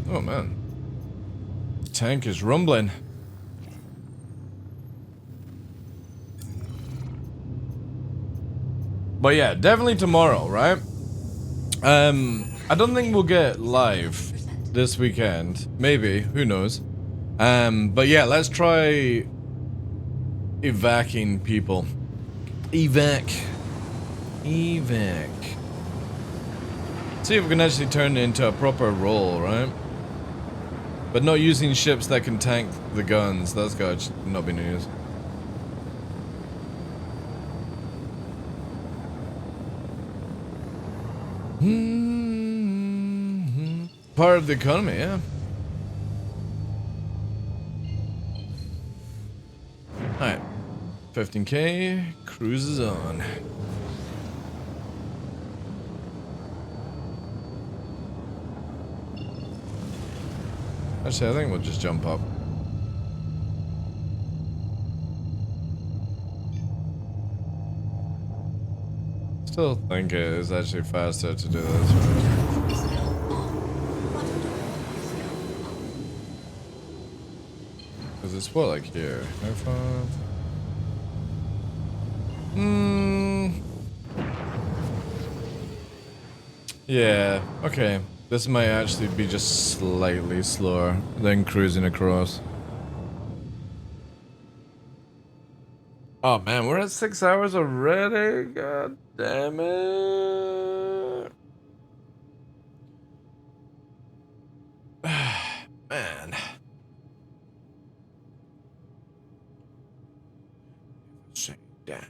oh man, the tank is rumbling. But yeah, definitely tomorrow, right? I don't think we'll get live this weekend. Maybe, who knows? But yeah, let's try evacing people. Evac. See if we can actually turn it into a proper role, right? But not using ships that can tank the guns. That's got to not be news. Part of the economy, yeah. Alright. 15k, cruises on. Actually, I think we'll just jump up. Still think it is actually faster to do this. Because it's what, like here? No fun. Yeah, okay. This might actually be just slightly slower than cruising across. Oh man, we're at 6 hours already? God damn it. Man. Damn.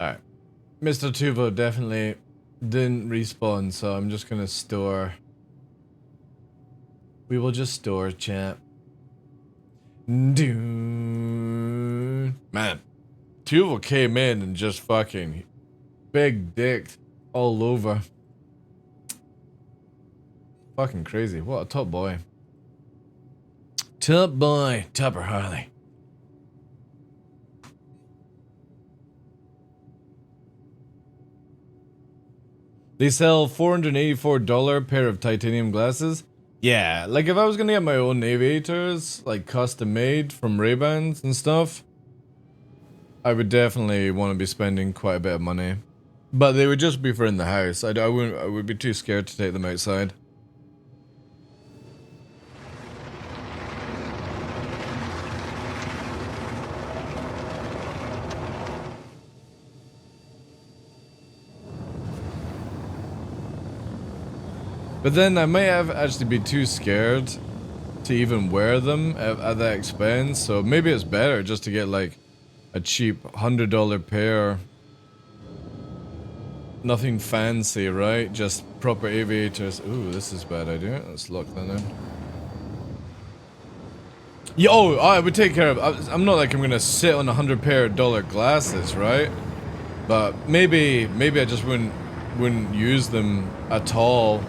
Alright. Mr. Tuvo definitely didn't respawn, so I'm just gonna store. We will just store, chat. Dude. Man. Tuvo came in and just fucking big dicked all over. Fucking crazy. What a top boy. Top boy. Tupper Harley. They sell $484 pair of titanium glasses. Yeah, like if I was gonna get my own aviators, like custom made from Ray-Bans and stuff, I would definitely want to be spending quite a bit of money. But they would just be for in the house. I would be too scared to take them outside. But then I may have actually be too scared to even wear them at that expense. So maybe it's better just to get like a cheap $100 pair. Nothing fancy, right? Just proper aviators. Ooh, this is a bad idea. Let's lock that in. Yo, I would take care of. I'm not like I'm gonna sit on $100 pair glasses, right? But maybe I just wouldn't use them at all.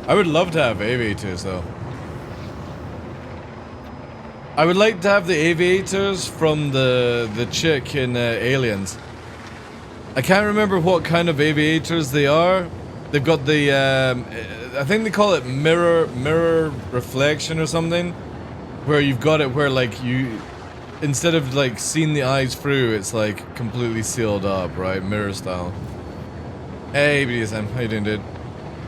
I would love to have aviators though. I would like to have the aviators from the chick in Aliens. I can't remember what kind of aviators they are. They've got the I think they call it mirror reflection or something, where you've got it where like you, instead of like seeing the eyes through, it's like completely sealed up, right? Mirror style. Hey BDSM, how you doing, dude?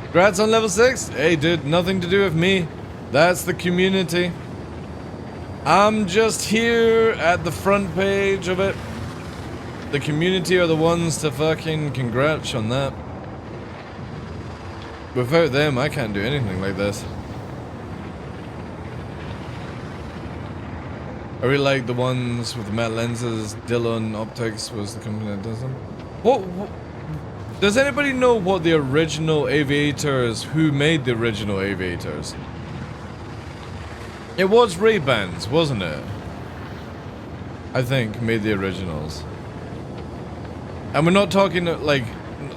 Congrats on level 6. Hey dude, nothing to do with me. That's the community. I'm just here at the front page of it. The community are the ones to fucking congrats on that. Without them, I can't do anything like this. I really like the ones with the matte lenses. Dillon Optics was the company that does them. What does anybody know what the original aviators, who made the original aviators? It was Ray-Bans, wasn't it? I think made the originals. And we're not talking like,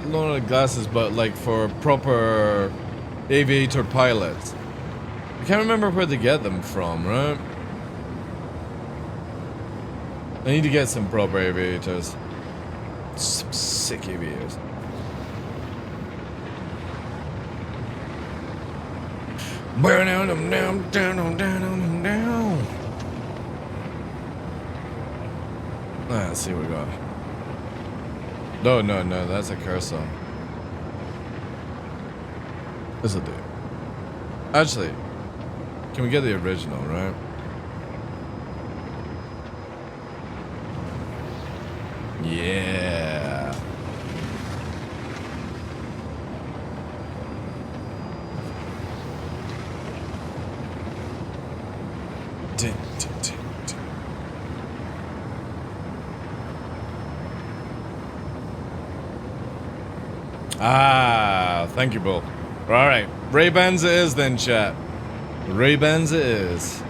not like glasses, but like for proper aviator pilots. I can't remember where they get them from, right? I need to get some proper aviators. Some sick aviators. Burn out them down. Let's see what we got. No, that's a curse song. This'll do. Actually, can we get the original, right? Yeah. Ah, thank you, Bull. Alright, Ray-Bans it is then, chat. Ray-Bans it is.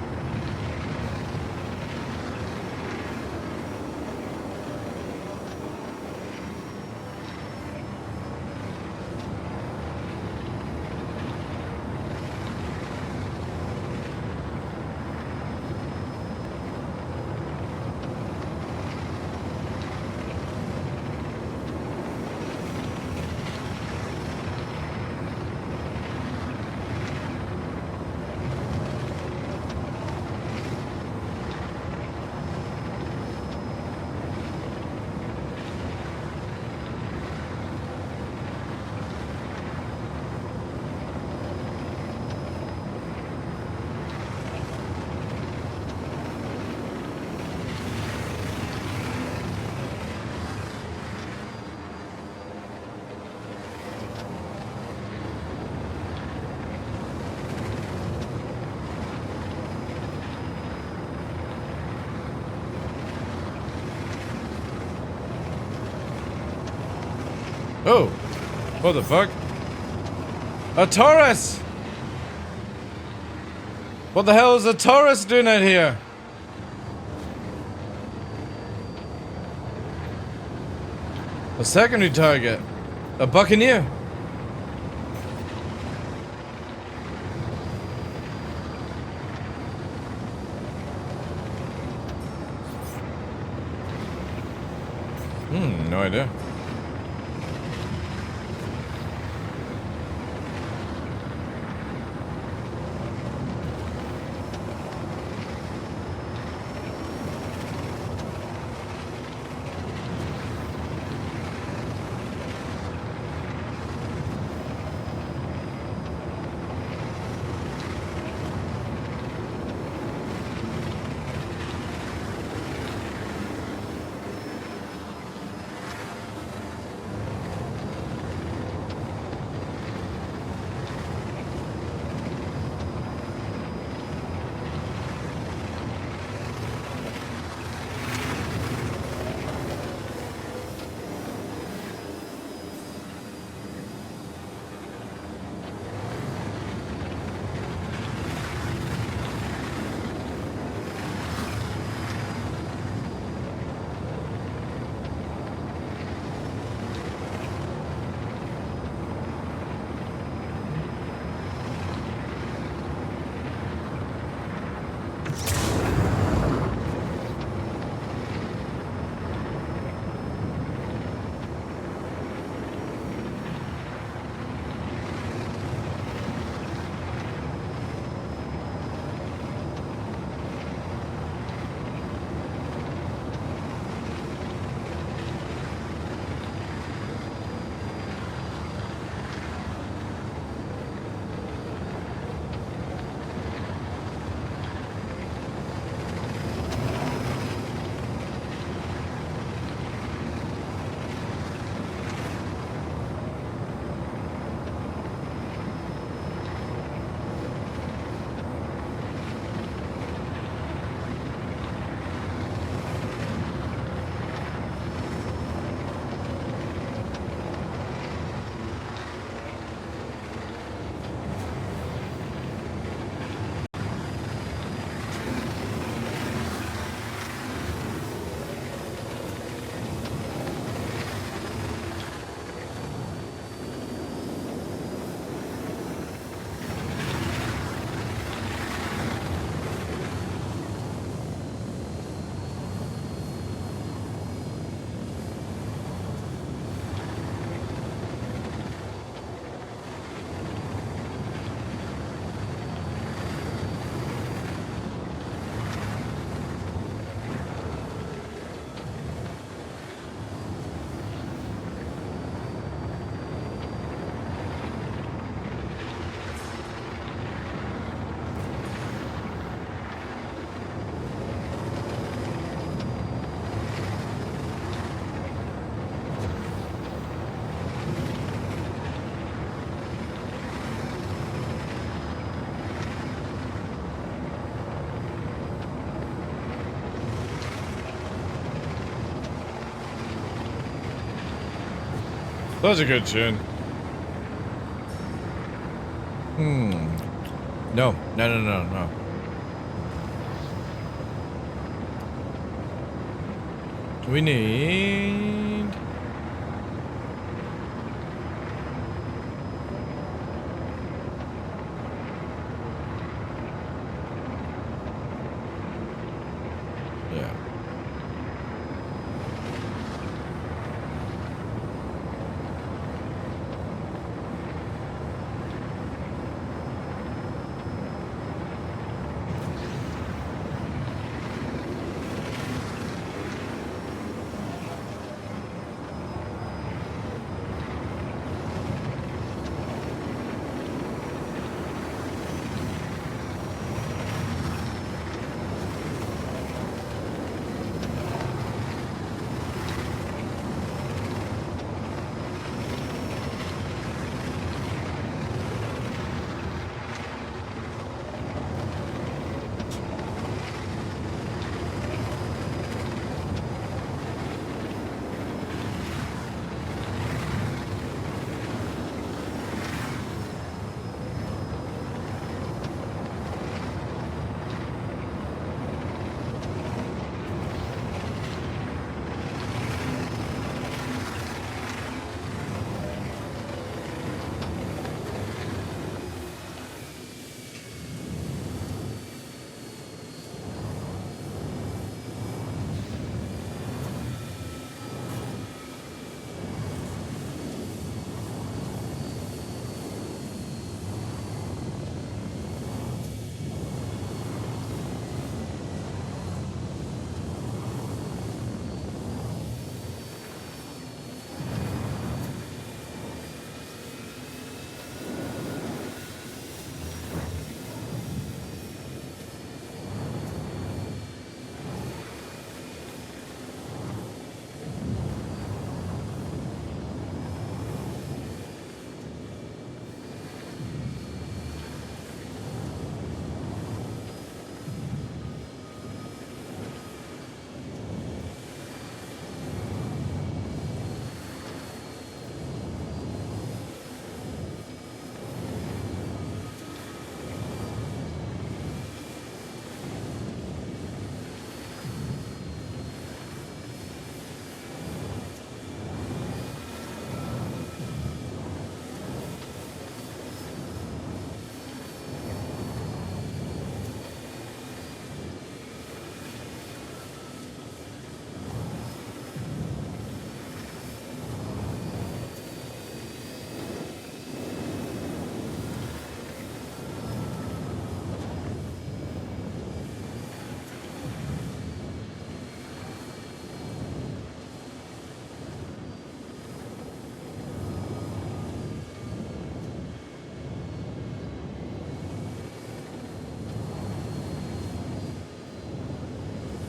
Oh, what the fuck? A Taurus! What the hell is a Taurus doing out here? A secondary target. A Buccaneer. No idea. Such a good tune. No. We need... Yeah.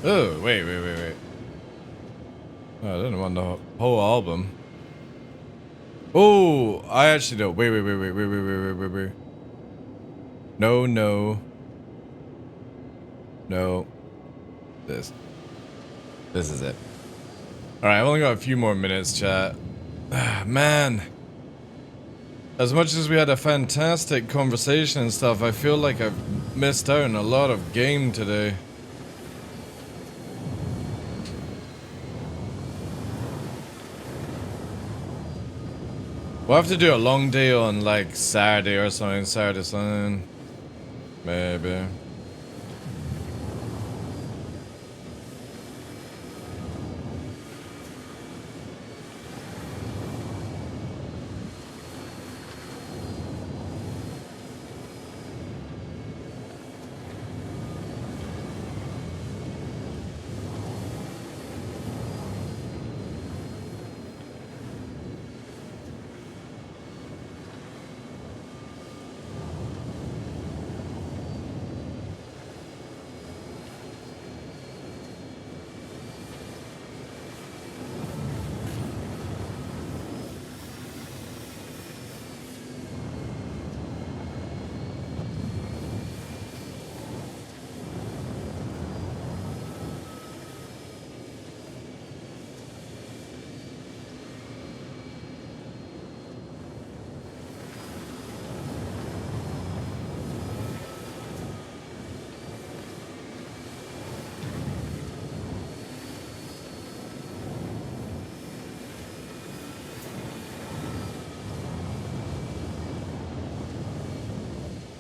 Oh, wait. Oh, I didn't want the whole album. Oh, I actually don't. Wait. No. This is it. Alright, I've only got a few more minutes, chat. Ah, man. As much as we had a fantastic conversation and stuff, I feel like I've missed out on a lot of game today. We'll have to do a long day on like Saturday or something. Saturday, something. Maybe.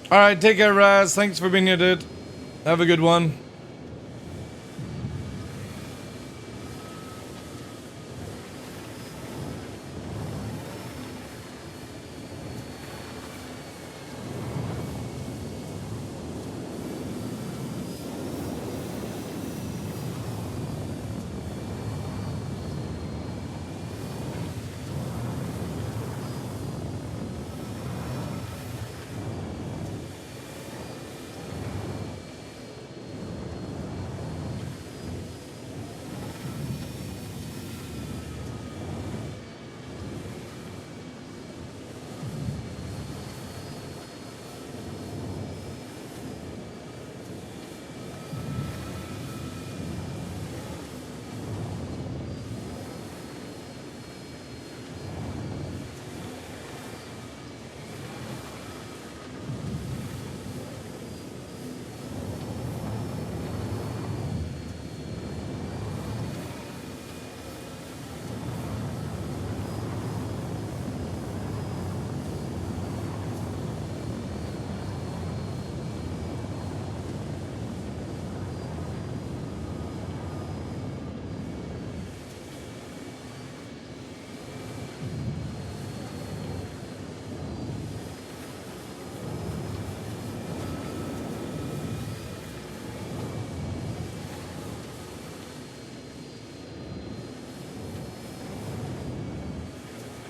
Alright, take care, Raz. Thanks for being here, dude. Have a good one.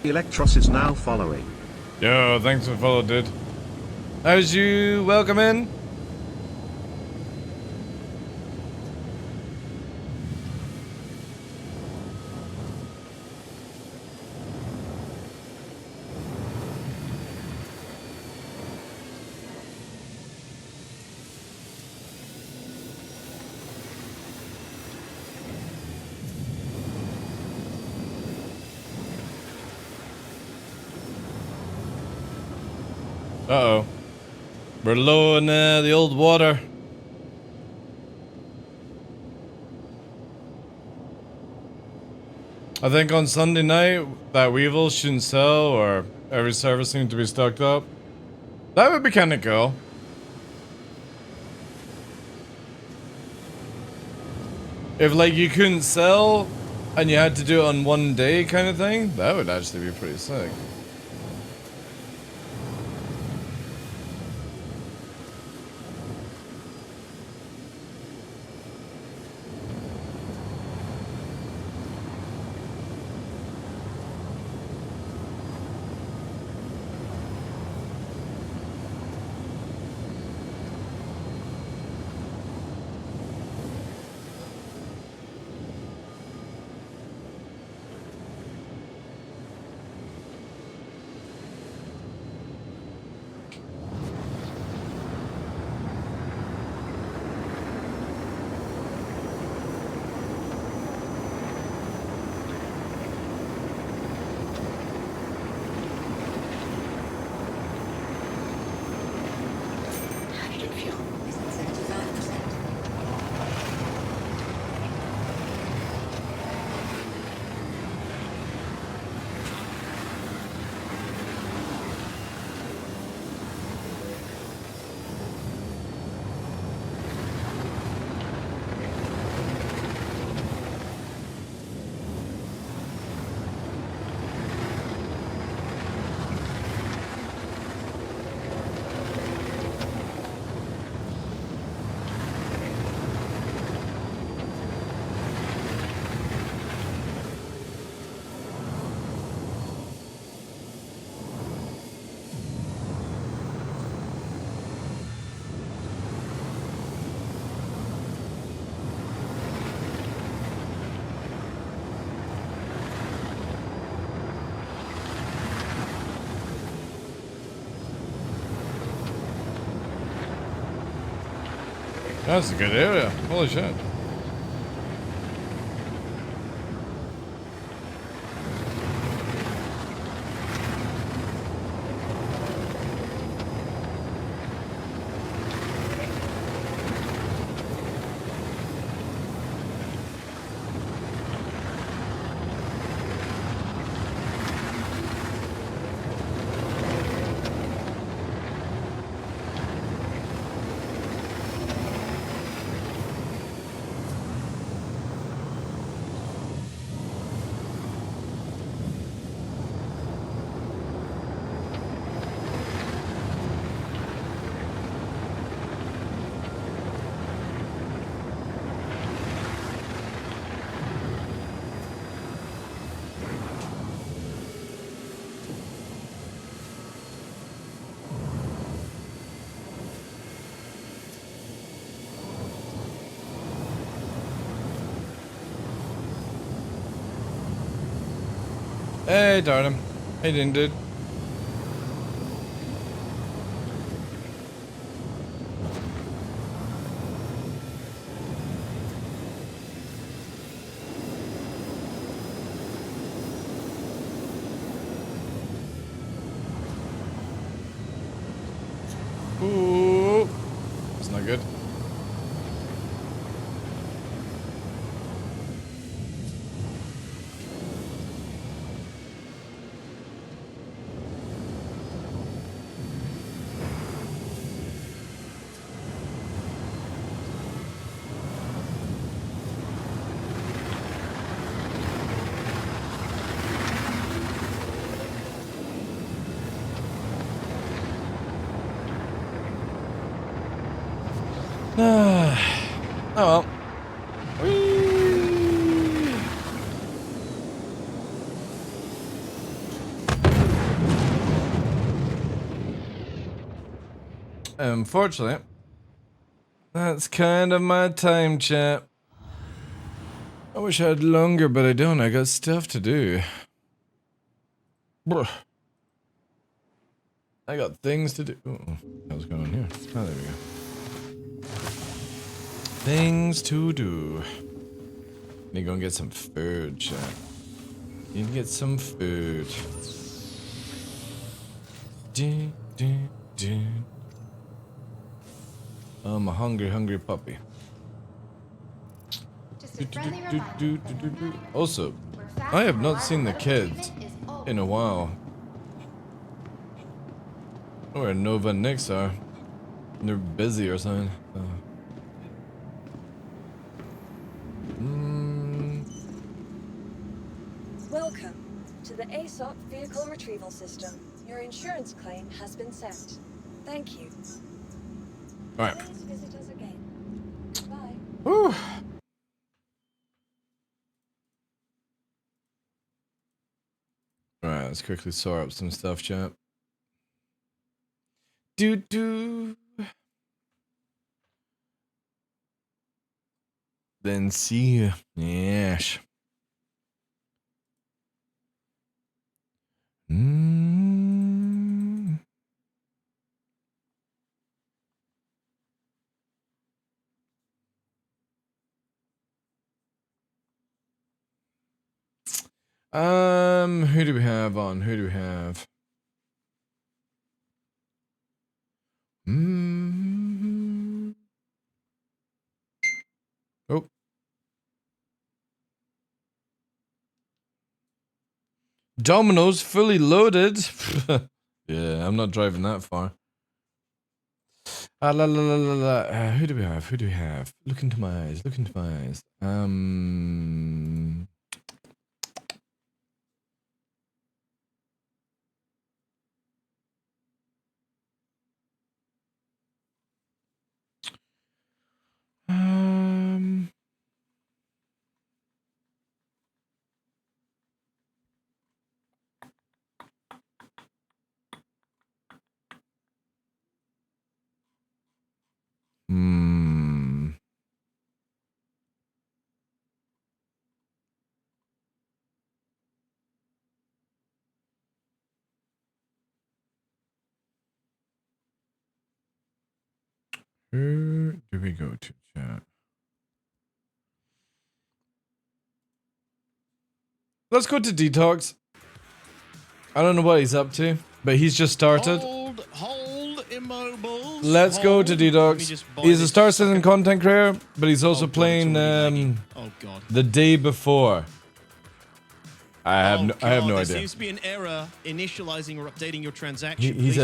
Electros is now following. Yo, thanks for follow, dude. How's you? Welcome in. Uh-oh. We're low in the old water. I think on Sunday night, that Weevil shouldn't sell, or every server seemed to be stocked up. That would be kind of cool. If, like, you couldn't sell, and you had to do it on one day kind of thing, that would actually be pretty sick. Hydrogen fuel is at 75%. That's a good area. Holy shit. Hey, darn him. Hey, ding, dude. Ooh. It's not good. Oh well. Whee! Unfortunately, that's kind of my time, chat. I wish I had longer, but I don't. I got stuff to do. Bruh. I got things to do. Ooh, what's going on here? Oh, there we go. Things to do. Need to go and get some food, chat. Need to get some food. Dun, dun, dun. I'm a hungry, hungry puppy. Just a friendly reminder. Also, I have not seen the kids in a while. Where Nova and Nyx are. They're busy or something. Welcome to the ASOP Vehicle Retrieval System. Your insurance claim has been sent. Thank you. Alright. Please visit us again. Goodbye. Whew. Alright, let's quickly sort up some stuff, chat. Do. Then see you. Yes. Who do we have on? Who do we have? Oh. Domino's fully loaded. Yeah, I'm not driving that far. Who do we have? Who do we have? Look into my eyes. Look into my eyes. Who do we go to, chat? Let's go to Detox. I don't know what he's up to, but he's just started. Hold immobiles. Let's go to Detox. He's a Star Citizen content creator, but he's also playing the day before. I have no there idea. Seems to be an error initializing or updating your transaction. He's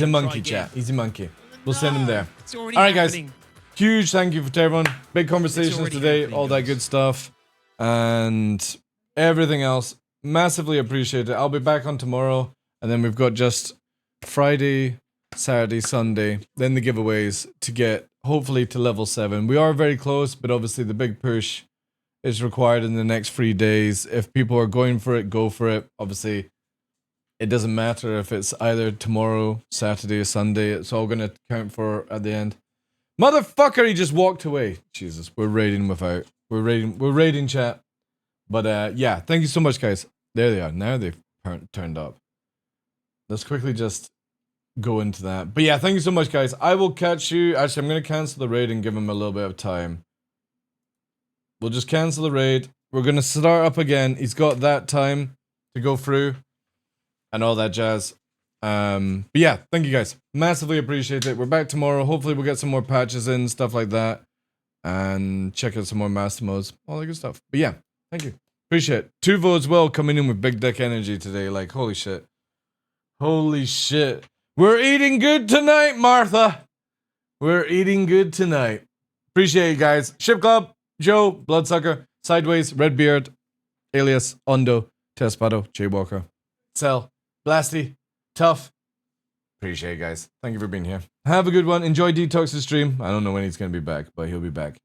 a monkey, chat. He's a monkey. We'll send him there. It's already All right, happening. guys. Huge thank you to everyone. Big conversations already today. happening, All that guys. good stuff. And everything else. Massively appreciate it. I'll be back on tomorrow. And then we've got just Friday, Saturday, Sunday. Then the giveaways to get, hopefully, to level 7. We are very close, but obviously the big push is required in the next 3 days. If people are going for it, go for it. Obviously, it doesn't matter if it's either tomorrow, Saturday, or Sunday. It's all going to count for at the end. Motherfucker, he just walked away. Jesus, we're raiding without. We're raiding chat. But yeah, thank you so much, guys. There they are. Now they've turned up. Let's quickly just go into that. But yeah, thank you so much, guys. I will catch you. Actually, I'm going to cancel the raid and give him a little bit of time. We'll just cancel the raid. We're going to start up again. He's got that time to go through and all that jazz. But yeah, thank you guys. Massively appreciate it. We're back tomorrow. Hopefully we'll get some more patches in, stuff like that. And check out some more master modes. All that good stuff. But yeah, thank you. Appreciate it. 2 votes well coming in with big dick energy today. Like, holy shit. Holy shit. We're eating good tonight, Martha. We're eating good tonight. Appreciate you guys. Ship Club, Joe, Bloodsucker, Sideways, Redbeard, Alias, Ondo, Tespado, Jaywalker, Cell, Blasty, Tough. Appreciate you guys. Thank you for being here. Have a good one. Enjoy Detox's stream. I don't know when he's going to be back, but he'll be back.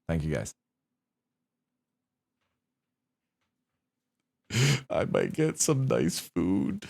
Thank you guys. I might get some nice food.